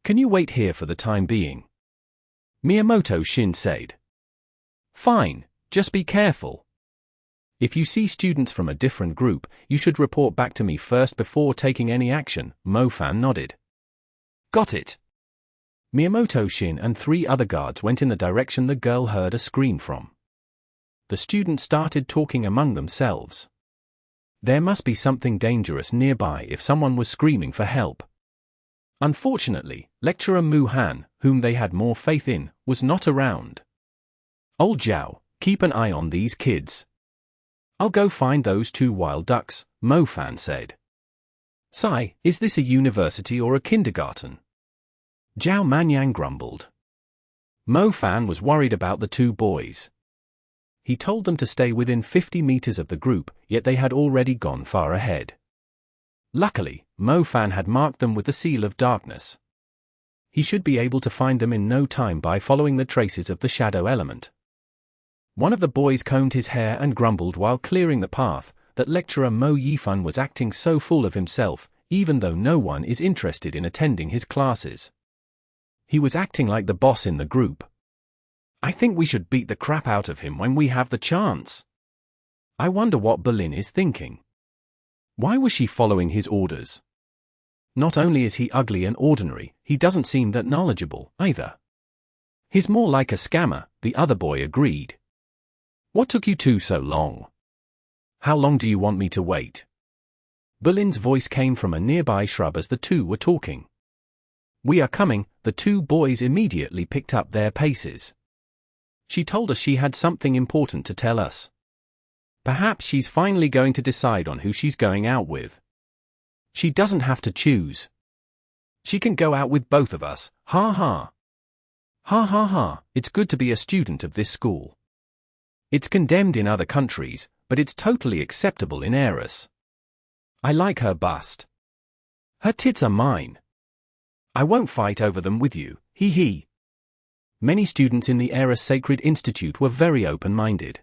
Can you wait here for the time being?" Miyamoto Shin said. "Fine, just be careful. If you see students from a different group, you should report back to me first before taking any action," Mo Fan nodded. "Got it." Miyamoto Shin and 3 other guards went in the direction the girl heard a scream from. The students started talking among themselves. There must be something dangerous nearby if someone was screaming for help. Unfortunately, Lecturer Mu Han, whom they had more faith in, was not around. "Old Zhao, keep an eye on these kids. I'll go find those 2 wild ducks," Mo Fan said. "Sai, is this a university or a kindergarten?" Zhao Manyang grumbled. Mo Fan was worried about the 2 boys. He told them to stay within 50 meters of the group, yet they had already gone far ahead. Luckily, Mo Fan had marked them with the seal of darkness. He should be able to find them in no time by following the traces of the shadow element. One of the boys combed his hair and grumbled while clearing the path that Lecturer Mo Yifan was acting so full of himself, even though no one is interested in attending his classes. He was acting like the boss in the group. "I think we should beat the crap out of him when we have the chance." I wonder what Belle is thinking. Why was she following his orders? Not only is he ugly and ordinary, he doesn't seem that knowledgeable, either. "He's more like a scammer," the other boy agreed. "What took you 2 so long? How long do you want me to wait?" Belle's voice came from a nearby shrub as the 2 were talking. "We are coming," the 2 boys immediately picked up their paces. "She told us she had something important to tell us. Perhaps she's finally going to decide on who she's going out with. She doesn't have to choose. She can go out with both of us, ha ha. Ha ha ha, it's good to be a student of this school. It's condemned in other countries, but it's totally acceptable in Aorus. I like her bust. Her tits are mine. I won't fight over them with you, hee hee." Many students in the Aorus Sacred Institute were very open-minded.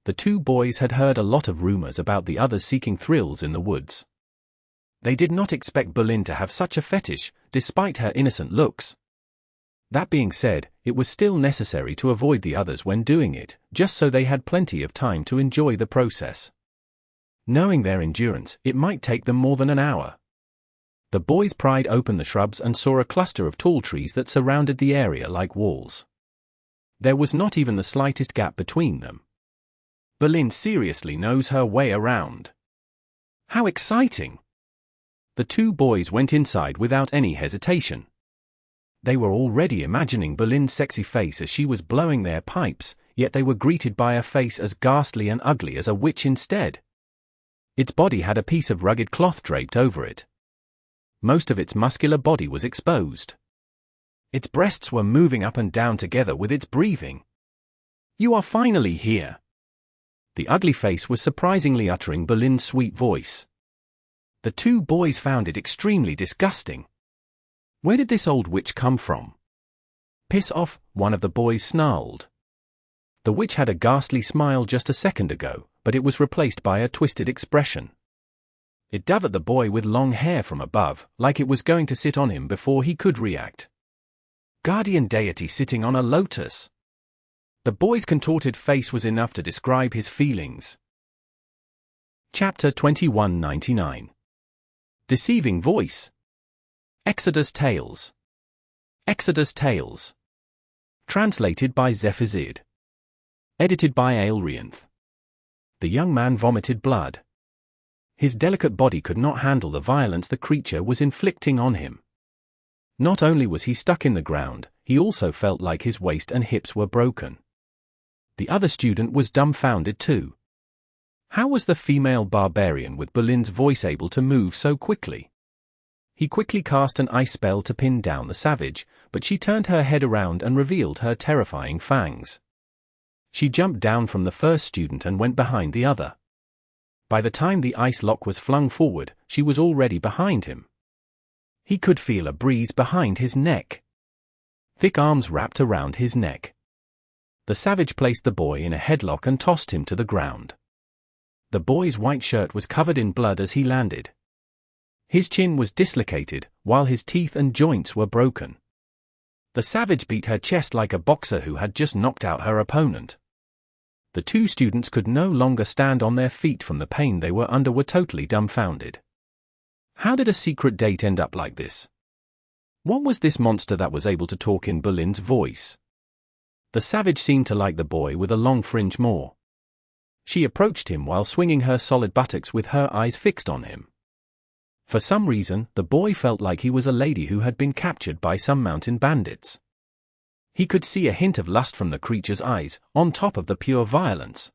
The 2 boys had heard a lot of rumors about the others seeking thrills in the woods. They did not expect Belle to have such a fetish, despite her innocent looks. That being said, it was still necessary to avoid the others when doing it, just so they had plenty of time to enjoy the process. Knowing their endurance, it might take them more than an hour. The boys pried open the shrubs and saw a cluster of tall trees that surrounded the area like walls. There was not even the slightest gap between them. Belle seriously knows her way around. How exciting! The 2 boys went inside without any hesitation. They were already imagining Belle's sexy face as she was blowing their pipes, yet they were greeted by a face as ghastly and ugly as a witch instead. Its body had a piece of rugged cloth draped over it. Most of its muscular body was exposed. Its breasts were moving up and down together with its breathing. "You are finally here." The ugly face was surprisingly uttering Belle's sweet voice. The 2 boys found it extremely disgusting. Where did this old witch come from? "Piss off," one of the boys snarled. The witch had a ghastly smile just a second ago, but it was replaced by a twisted expression. It dove at the boy with long hair from above, like it was going to sit on him before he could react. Guardian deity sitting on a lotus. The boy's contorted face was enough to describe his feelings. Chapter 2199. Deceiving Voice. Exodus Tales. Exodus Tales. Translated by Zephazid. Edited by Aelrianth. The young man vomited blood. His delicate body could not handle the violence the creature was inflicting on him. Not only was he stuck in the ground, he also felt like his waist and hips were broken. The other student was dumbfounded too. How was the female barbarian with Berlin's voice able to move so quickly? He quickly cast an ice spell to pin down the savage, but she turned her head around and revealed her terrifying fangs. She jumped down from the first student and went behind the other. By the time the ice lock was flung forward, she was already behind him. He could feel a breeze behind his neck. Thick arms wrapped around his neck. The savage placed the boy in a headlock and tossed him to the ground. The boy's white shirt was covered in blood as he landed. His chin was dislocated, while his teeth and joints were broken. The savage beat her chest like a boxer who had just knocked out her opponent. The two students could no longer stand on their feet from the pain they were under, were totally dumbfounded. How did a secret date end up like this? What was this monster that was able to talk in Berlin's voice? The savage seemed to like the boy with a long fringe more. She approached him while swinging her solid buttocks with her eyes fixed on him. For some reason, the boy felt like he was a lady who had been captured by some mountain bandits. He could see a hint of lust from the creature's eyes, on top of the pure violence.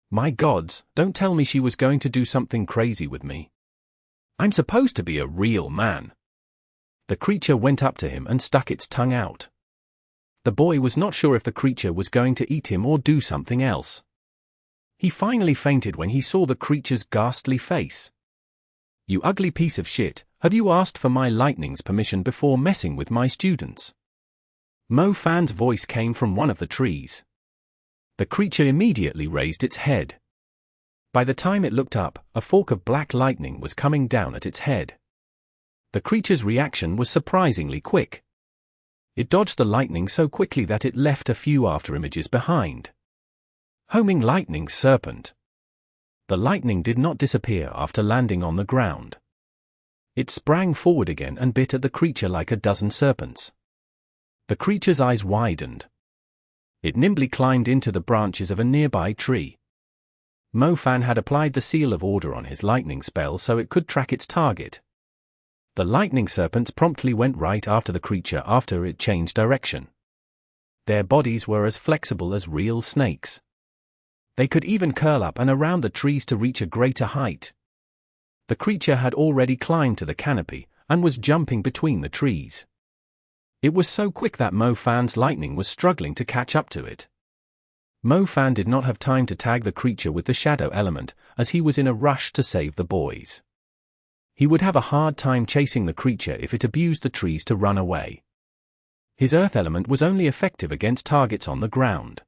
My gods, don't tell me she was going to do something crazy with me. I'm supposed to be a real man. The creature went up to him and stuck its tongue out. The boy was not sure if the creature was going to eat him or do something else. He finally fainted when he saw the creature's ghastly face. You ugly piece of shit, have you asked for my lightning's permission before messing with my students? Mo Fan's voice came from one of the trees. The creature immediately raised its head. By the time it looked up, a fork of black lightning was coming down at its head. The creature's reaction was surprisingly quick. It dodged the lightning so quickly that it left a few afterimages behind. Homing lightning serpent. The lightning did not disappear after landing on the ground. It sprang forward again and bit at the creature like a dozen serpents. The creature's eyes widened. It nimbly climbed into the branches of a nearby tree. Mo Fan had applied the seal of order on his lightning spell so it could track its target. The lightning serpents promptly went right after the creature after it changed direction. Their bodies were as flexible as real snakes. They could even curl up and around the trees to reach a greater height. The creature had already climbed to the canopy and was jumping between the trees. It was so quick that Mo Fan's lightning was struggling to catch up to it. Mo Fan did not have time to tag the creature with the shadow element, as he was in a rush to save the boys. He would have a hard time chasing the creature if it abused the trees to run away. His earth element was only effective against targets on the ground.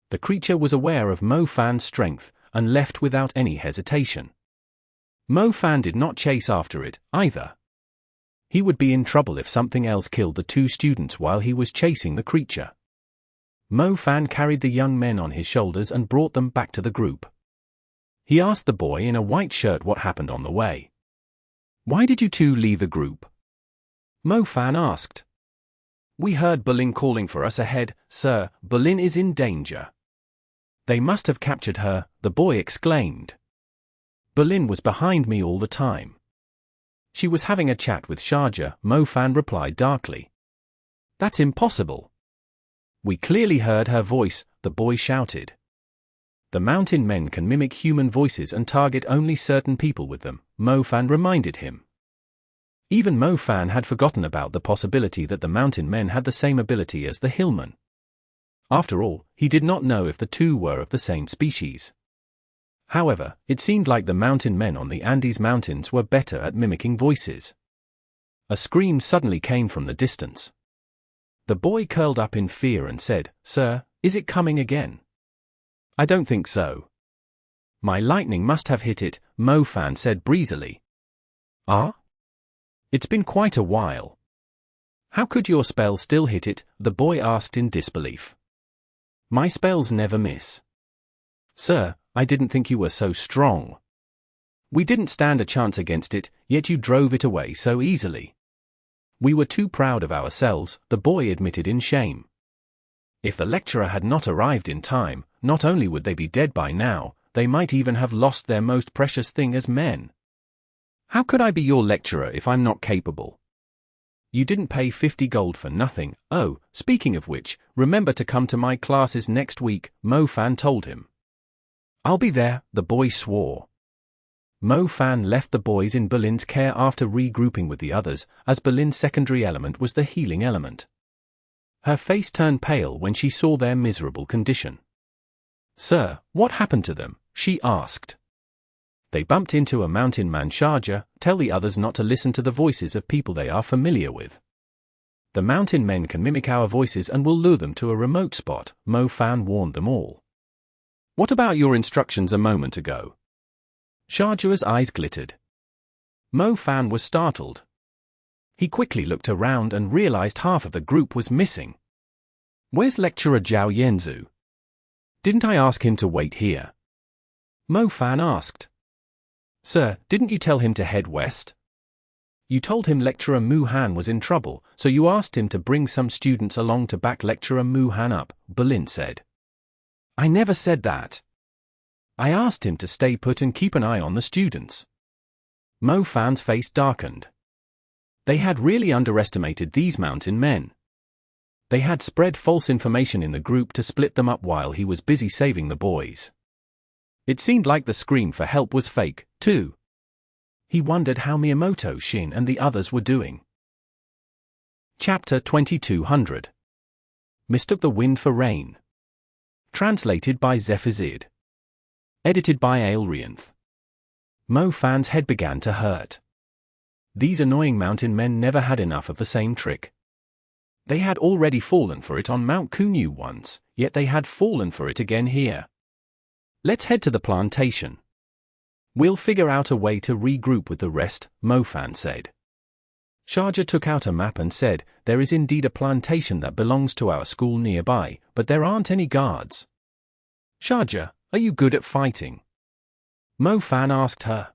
The creature was aware of Mo Fan's strength and left without any hesitation. Mo Fan did not chase after it, either. He would be in trouble if something else killed the two students while he was chasing the creature. Mo Fan carried the young men on his shoulders and brought them back to the group. He asked the boy in a white shirt what happened on the way. Why did you two leave the group? Mo Fan asked. We heard Berlin calling for us ahead, sir. Berlin is in danger. They must have captured her, the boy exclaimed. Berlin was behind me all the time. She was having a chat with Sharjah, Mo Fan replied darkly. That's impossible. We clearly heard her voice, the boy shouted. The mountain men can mimic human voices and target only certain people with them, Mo Fan reminded him. Even Mo Fan had forgotten about the possibility that the mountain men had the same ability as the hillmen. After all, he did not know if the two were of the same species. However, it seemed like the mountain men on the Andes Mountains were better at mimicking voices. A scream suddenly came from the distance. The boy curled up in fear and said, Sir, is it coming again? I don't think so. My lightning must have hit it, Mo Fan said breezily. Ah? It's been quite a while. How could your spell still hit it? The boy asked in disbelief. My spells never miss. Sir, I didn't think you were so strong. We didn't stand a chance against it, yet you drove it away so easily. We were too proud of ourselves, the boy admitted in shame. If the lecturer had not arrived in time, not only would they be dead by now, they might even have lost their most precious thing as men. How could I be your lecturer if I'm not capable? You didn't pay 50 gold for nothing. Oh, speaking of which, remember to come to my classes next week, Mo Fan told him. I'll be there, the boy swore. Mo Fan left the boys in Berlin's care after regrouping with the others, as Berlin's secondary element was the healing element. Her face turned pale when she saw their miserable condition. Sir, what happened to them? She asked. They bumped into a mountain man. Sharjah, tell the others not to listen to the voices of people they are familiar with. The mountain men can mimic our voices and will lure them to a remote spot, Mo Fan warned them all. What about your instructions a moment ago? Sharjah's eyes glittered. Mo Fan was startled. He quickly looked around and realized half of the group was missing. Where's Lecturer Zhao Yanzu? Didn't I ask him to wait here? Mo Fan asked. Sir, didn't you tell him to head west? You told him Lecturer Mu Han was in trouble, so you asked him to bring some students along to back Lecturer Mu Han up, Berlin said. I never said that. I asked him to stay put and keep an eye on the students. Mo Fan's face darkened. They had really underestimated these mountain men. They had spread false information in the group to split them up while he was busy saving the boys. It seemed like the scream for help was fake, too. He wondered how Miyamoto Shin and the others were doing. Chapter 2200. Mistook the Wind for Rain. Translated by Zephazid. Edited by Aelrianth. Mo Fan's head began to hurt. These annoying mountain men never had enough of the same trick. They had already fallen for it on Mount Kunyu once, yet they had fallen for it again here. Let's head to the plantation. We'll figure out a way to regroup with the rest, Mo Fan said. Sharjah took out a map and said, there is indeed a plantation that belongs to our school nearby, but there aren't any guards. Sharjah, are you good at fighting? Mo Fan asked her.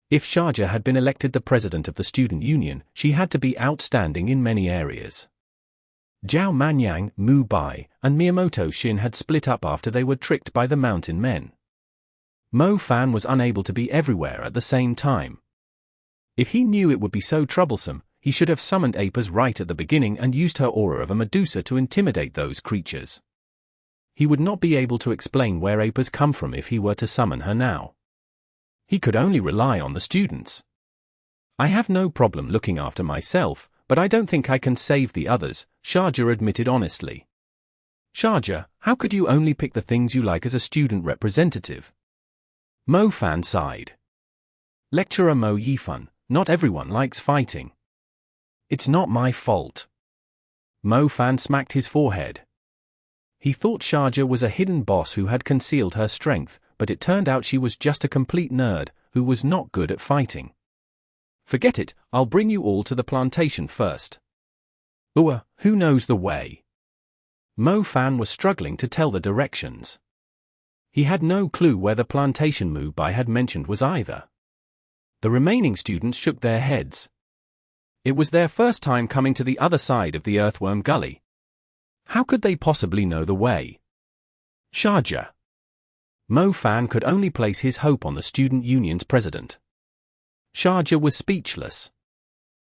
If Sharjah had been elected the president of the student union, she had to be outstanding in many areas. Zhao Manyang, Mu Bai, and Miyamoto Shin had split up after they were tricked by the mountain men. Mo Fan was unable to be everywhere at the same time. If he knew it would be so troublesome, he should have summoned Apis right at the beginning and used her aura of a Medusa to intimidate those creatures. He would not be able to explain where Apis come from if he were to summon her now. He could only rely on the students. I have no problem looking after myself, but I don't think I can save the others, Sharjah admitted honestly. Sharjah, how could you only pick the things you like as a student representative? Mo Fan sighed. Lecturer Mo Yifan, not everyone likes fighting. It's not my fault. Mo Fan smacked his forehead. He thought Sharjah was a hidden boss who had concealed her strength, but it turned out she was just a complete nerd, who was not good at fighting. Forget it, I'll bring you all to the plantation first. Who knows the way? Mo Fan was struggling to tell the directions. He had no clue where the plantation Mu Bai had mentioned was either. The remaining students shook their heads. It was their first time coming to the other side of the Earthworm Gully. How could they possibly know the way? Sharjah. Mo Fan could only place his hope on the student union's president. Sharjah was speechless.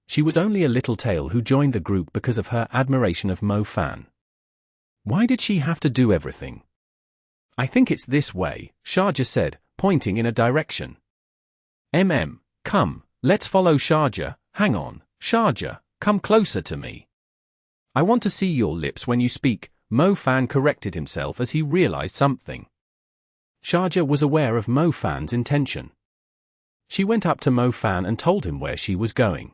She was only a little tail who joined the group because of her admiration of Mo Fan. Why did she have to do everything? I think it's this way, Sharjah said, pointing in a direction. Come, let's follow Sharjah. Hang on, Sharjah, come closer to me. I want to see your lips when you speak, Mo Fan corrected himself as he realized something. Sharjah was aware of Mo Fan's intention. She went up to Mo Fan and told him where she was going.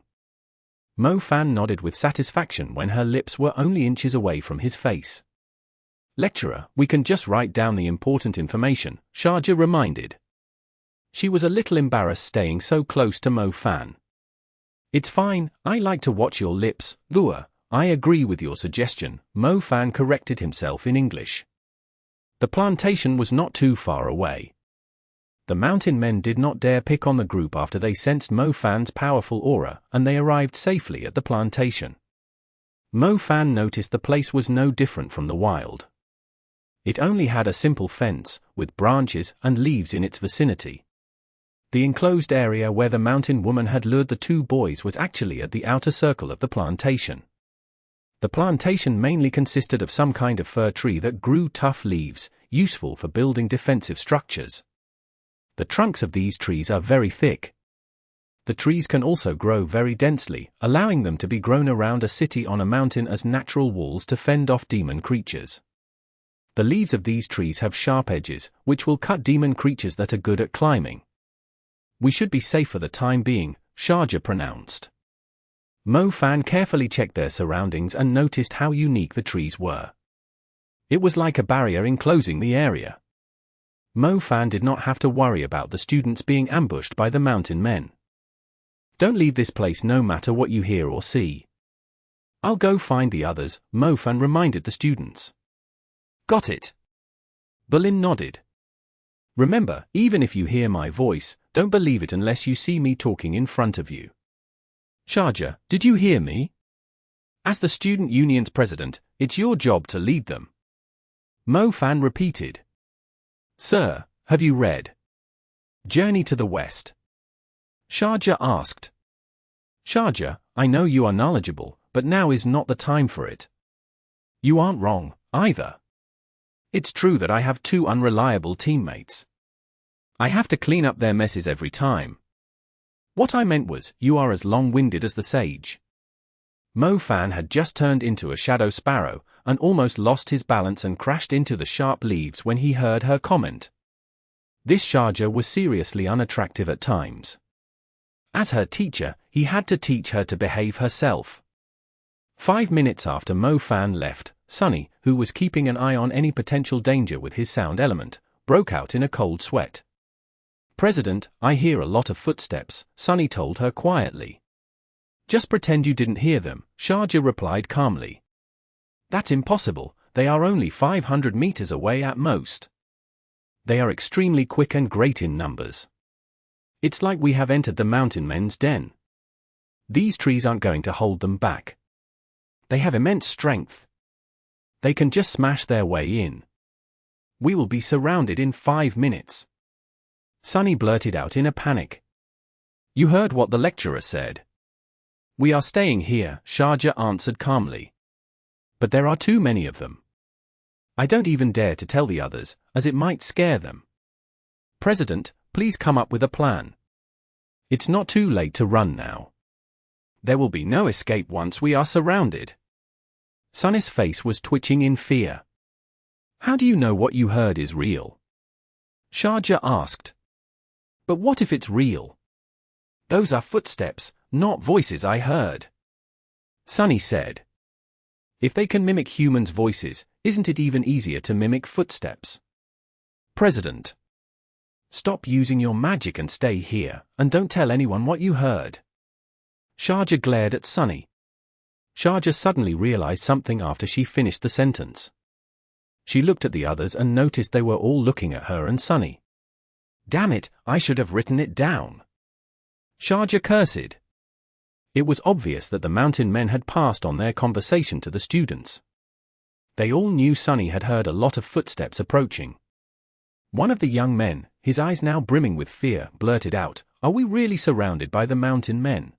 Mo Fan nodded with satisfaction when her lips were only inches away from his face. Lecturer, we can just write down the important information, Sharjah reminded. She was a little embarrassed staying so close to Mo Fan. It's fine, I like to watch your lips, Lua. I agree with your suggestion, Mo Fan corrected himself in English. The plantation was not too far away. The mountain men did not dare pick on the group after they sensed Mo Fan's powerful aura, and they arrived safely at the plantation. Mo Fan noticed the place was no different from the wild. It only had a simple fence, with branches and leaves in its vicinity. The enclosed area where the mountain woman had lured the two boys was actually at the outer circle of the plantation. The plantation mainly consisted of some kind of fir tree that grew tough leaves, useful for building defensive structures. The trunks of these trees are very thick. The trees can also grow very densely, allowing them to be grown around a city on a mountain as natural walls to fend off demon creatures. The leaves of these trees have sharp edges, which will cut demon creatures that are good at climbing. We should be safe for the time being, Sharjah pronounced. Mo Fan carefully checked their surroundings and noticed how unique the trees were. It was like a barrier enclosing the area. Mo Fan did not have to worry about the students being ambushed by the mountain men. Don't leave this place no matter what you hear or see. I'll go find the others, Mo Fan reminded the students. Got it. Berlin nodded. Remember, even if you hear my voice, don't believe it unless you see me talking in front of you. Sharjah, did you hear me? As the student union's president, it's your job to lead them. Mo Fan repeated. Sir, have you read Journey to the West? Sharjah asked. Sharjah, I know you are knowledgeable, but now is not the time for it. You aren't wrong, either. It's true that I have two unreliable teammates. I have to clean up their messes every time. What I meant was, you are as long-winded as the sage. Mo Fan had just turned into a shadow sparrow, and almost lost his balance and crashed into the sharp leaves when he heard her comment. This Sharjah was seriously unattractive at times. As her teacher, he had to teach her to behave herself. 5 minutes after Mo Fan left, Sunny, who was keeping an eye on any potential danger with his sound element, broke out in a cold sweat. President, I hear a lot of footsteps, Sunny told her quietly. Just pretend you didn't hear them, Sharjah replied calmly. That's impossible, they are only 500 meters away at most. They are extremely quick and great in numbers. It's like we have entered the mountain men's den. These trees aren't going to hold them back. They have immense strength. They can just smash their way in. We will be surrounded in 5 minutes. Sunny blurted out in a panic. You heard what the lecturer said. We are staying here, Sharjah answered calmly. But there are too many of them. I don't even dare to tell the others, as it might scare them. President, please come up with a plan. It's not too late to run now. There will be no escape once we are surrounded. Sunny's face was twitching in fear. How do you know what you heard is real? Sharjah asked. But what if it's real? Those are footsteps, not voices I heard. Sunny said. If they can mimic humans' voices, isn't it even easier to mimic footsteps? President. Stop using your magic and stay here, and don't tell anyone what you heard. Sharjah glared at Sunny. Sharjah suddenly realized something after she finished the sentence. She looked at the others and noticed they were all looking at her and Sunny. Damn it, I should have written it down. Sharjah cursed. It was obvious that the mountain men had passed on their conversation to the students. They all knew Sunny had heard a lot of footsteps approaching. One of the young men, his eyes now brimming with fear, blurted out, Are we really surrounded by the mountain men?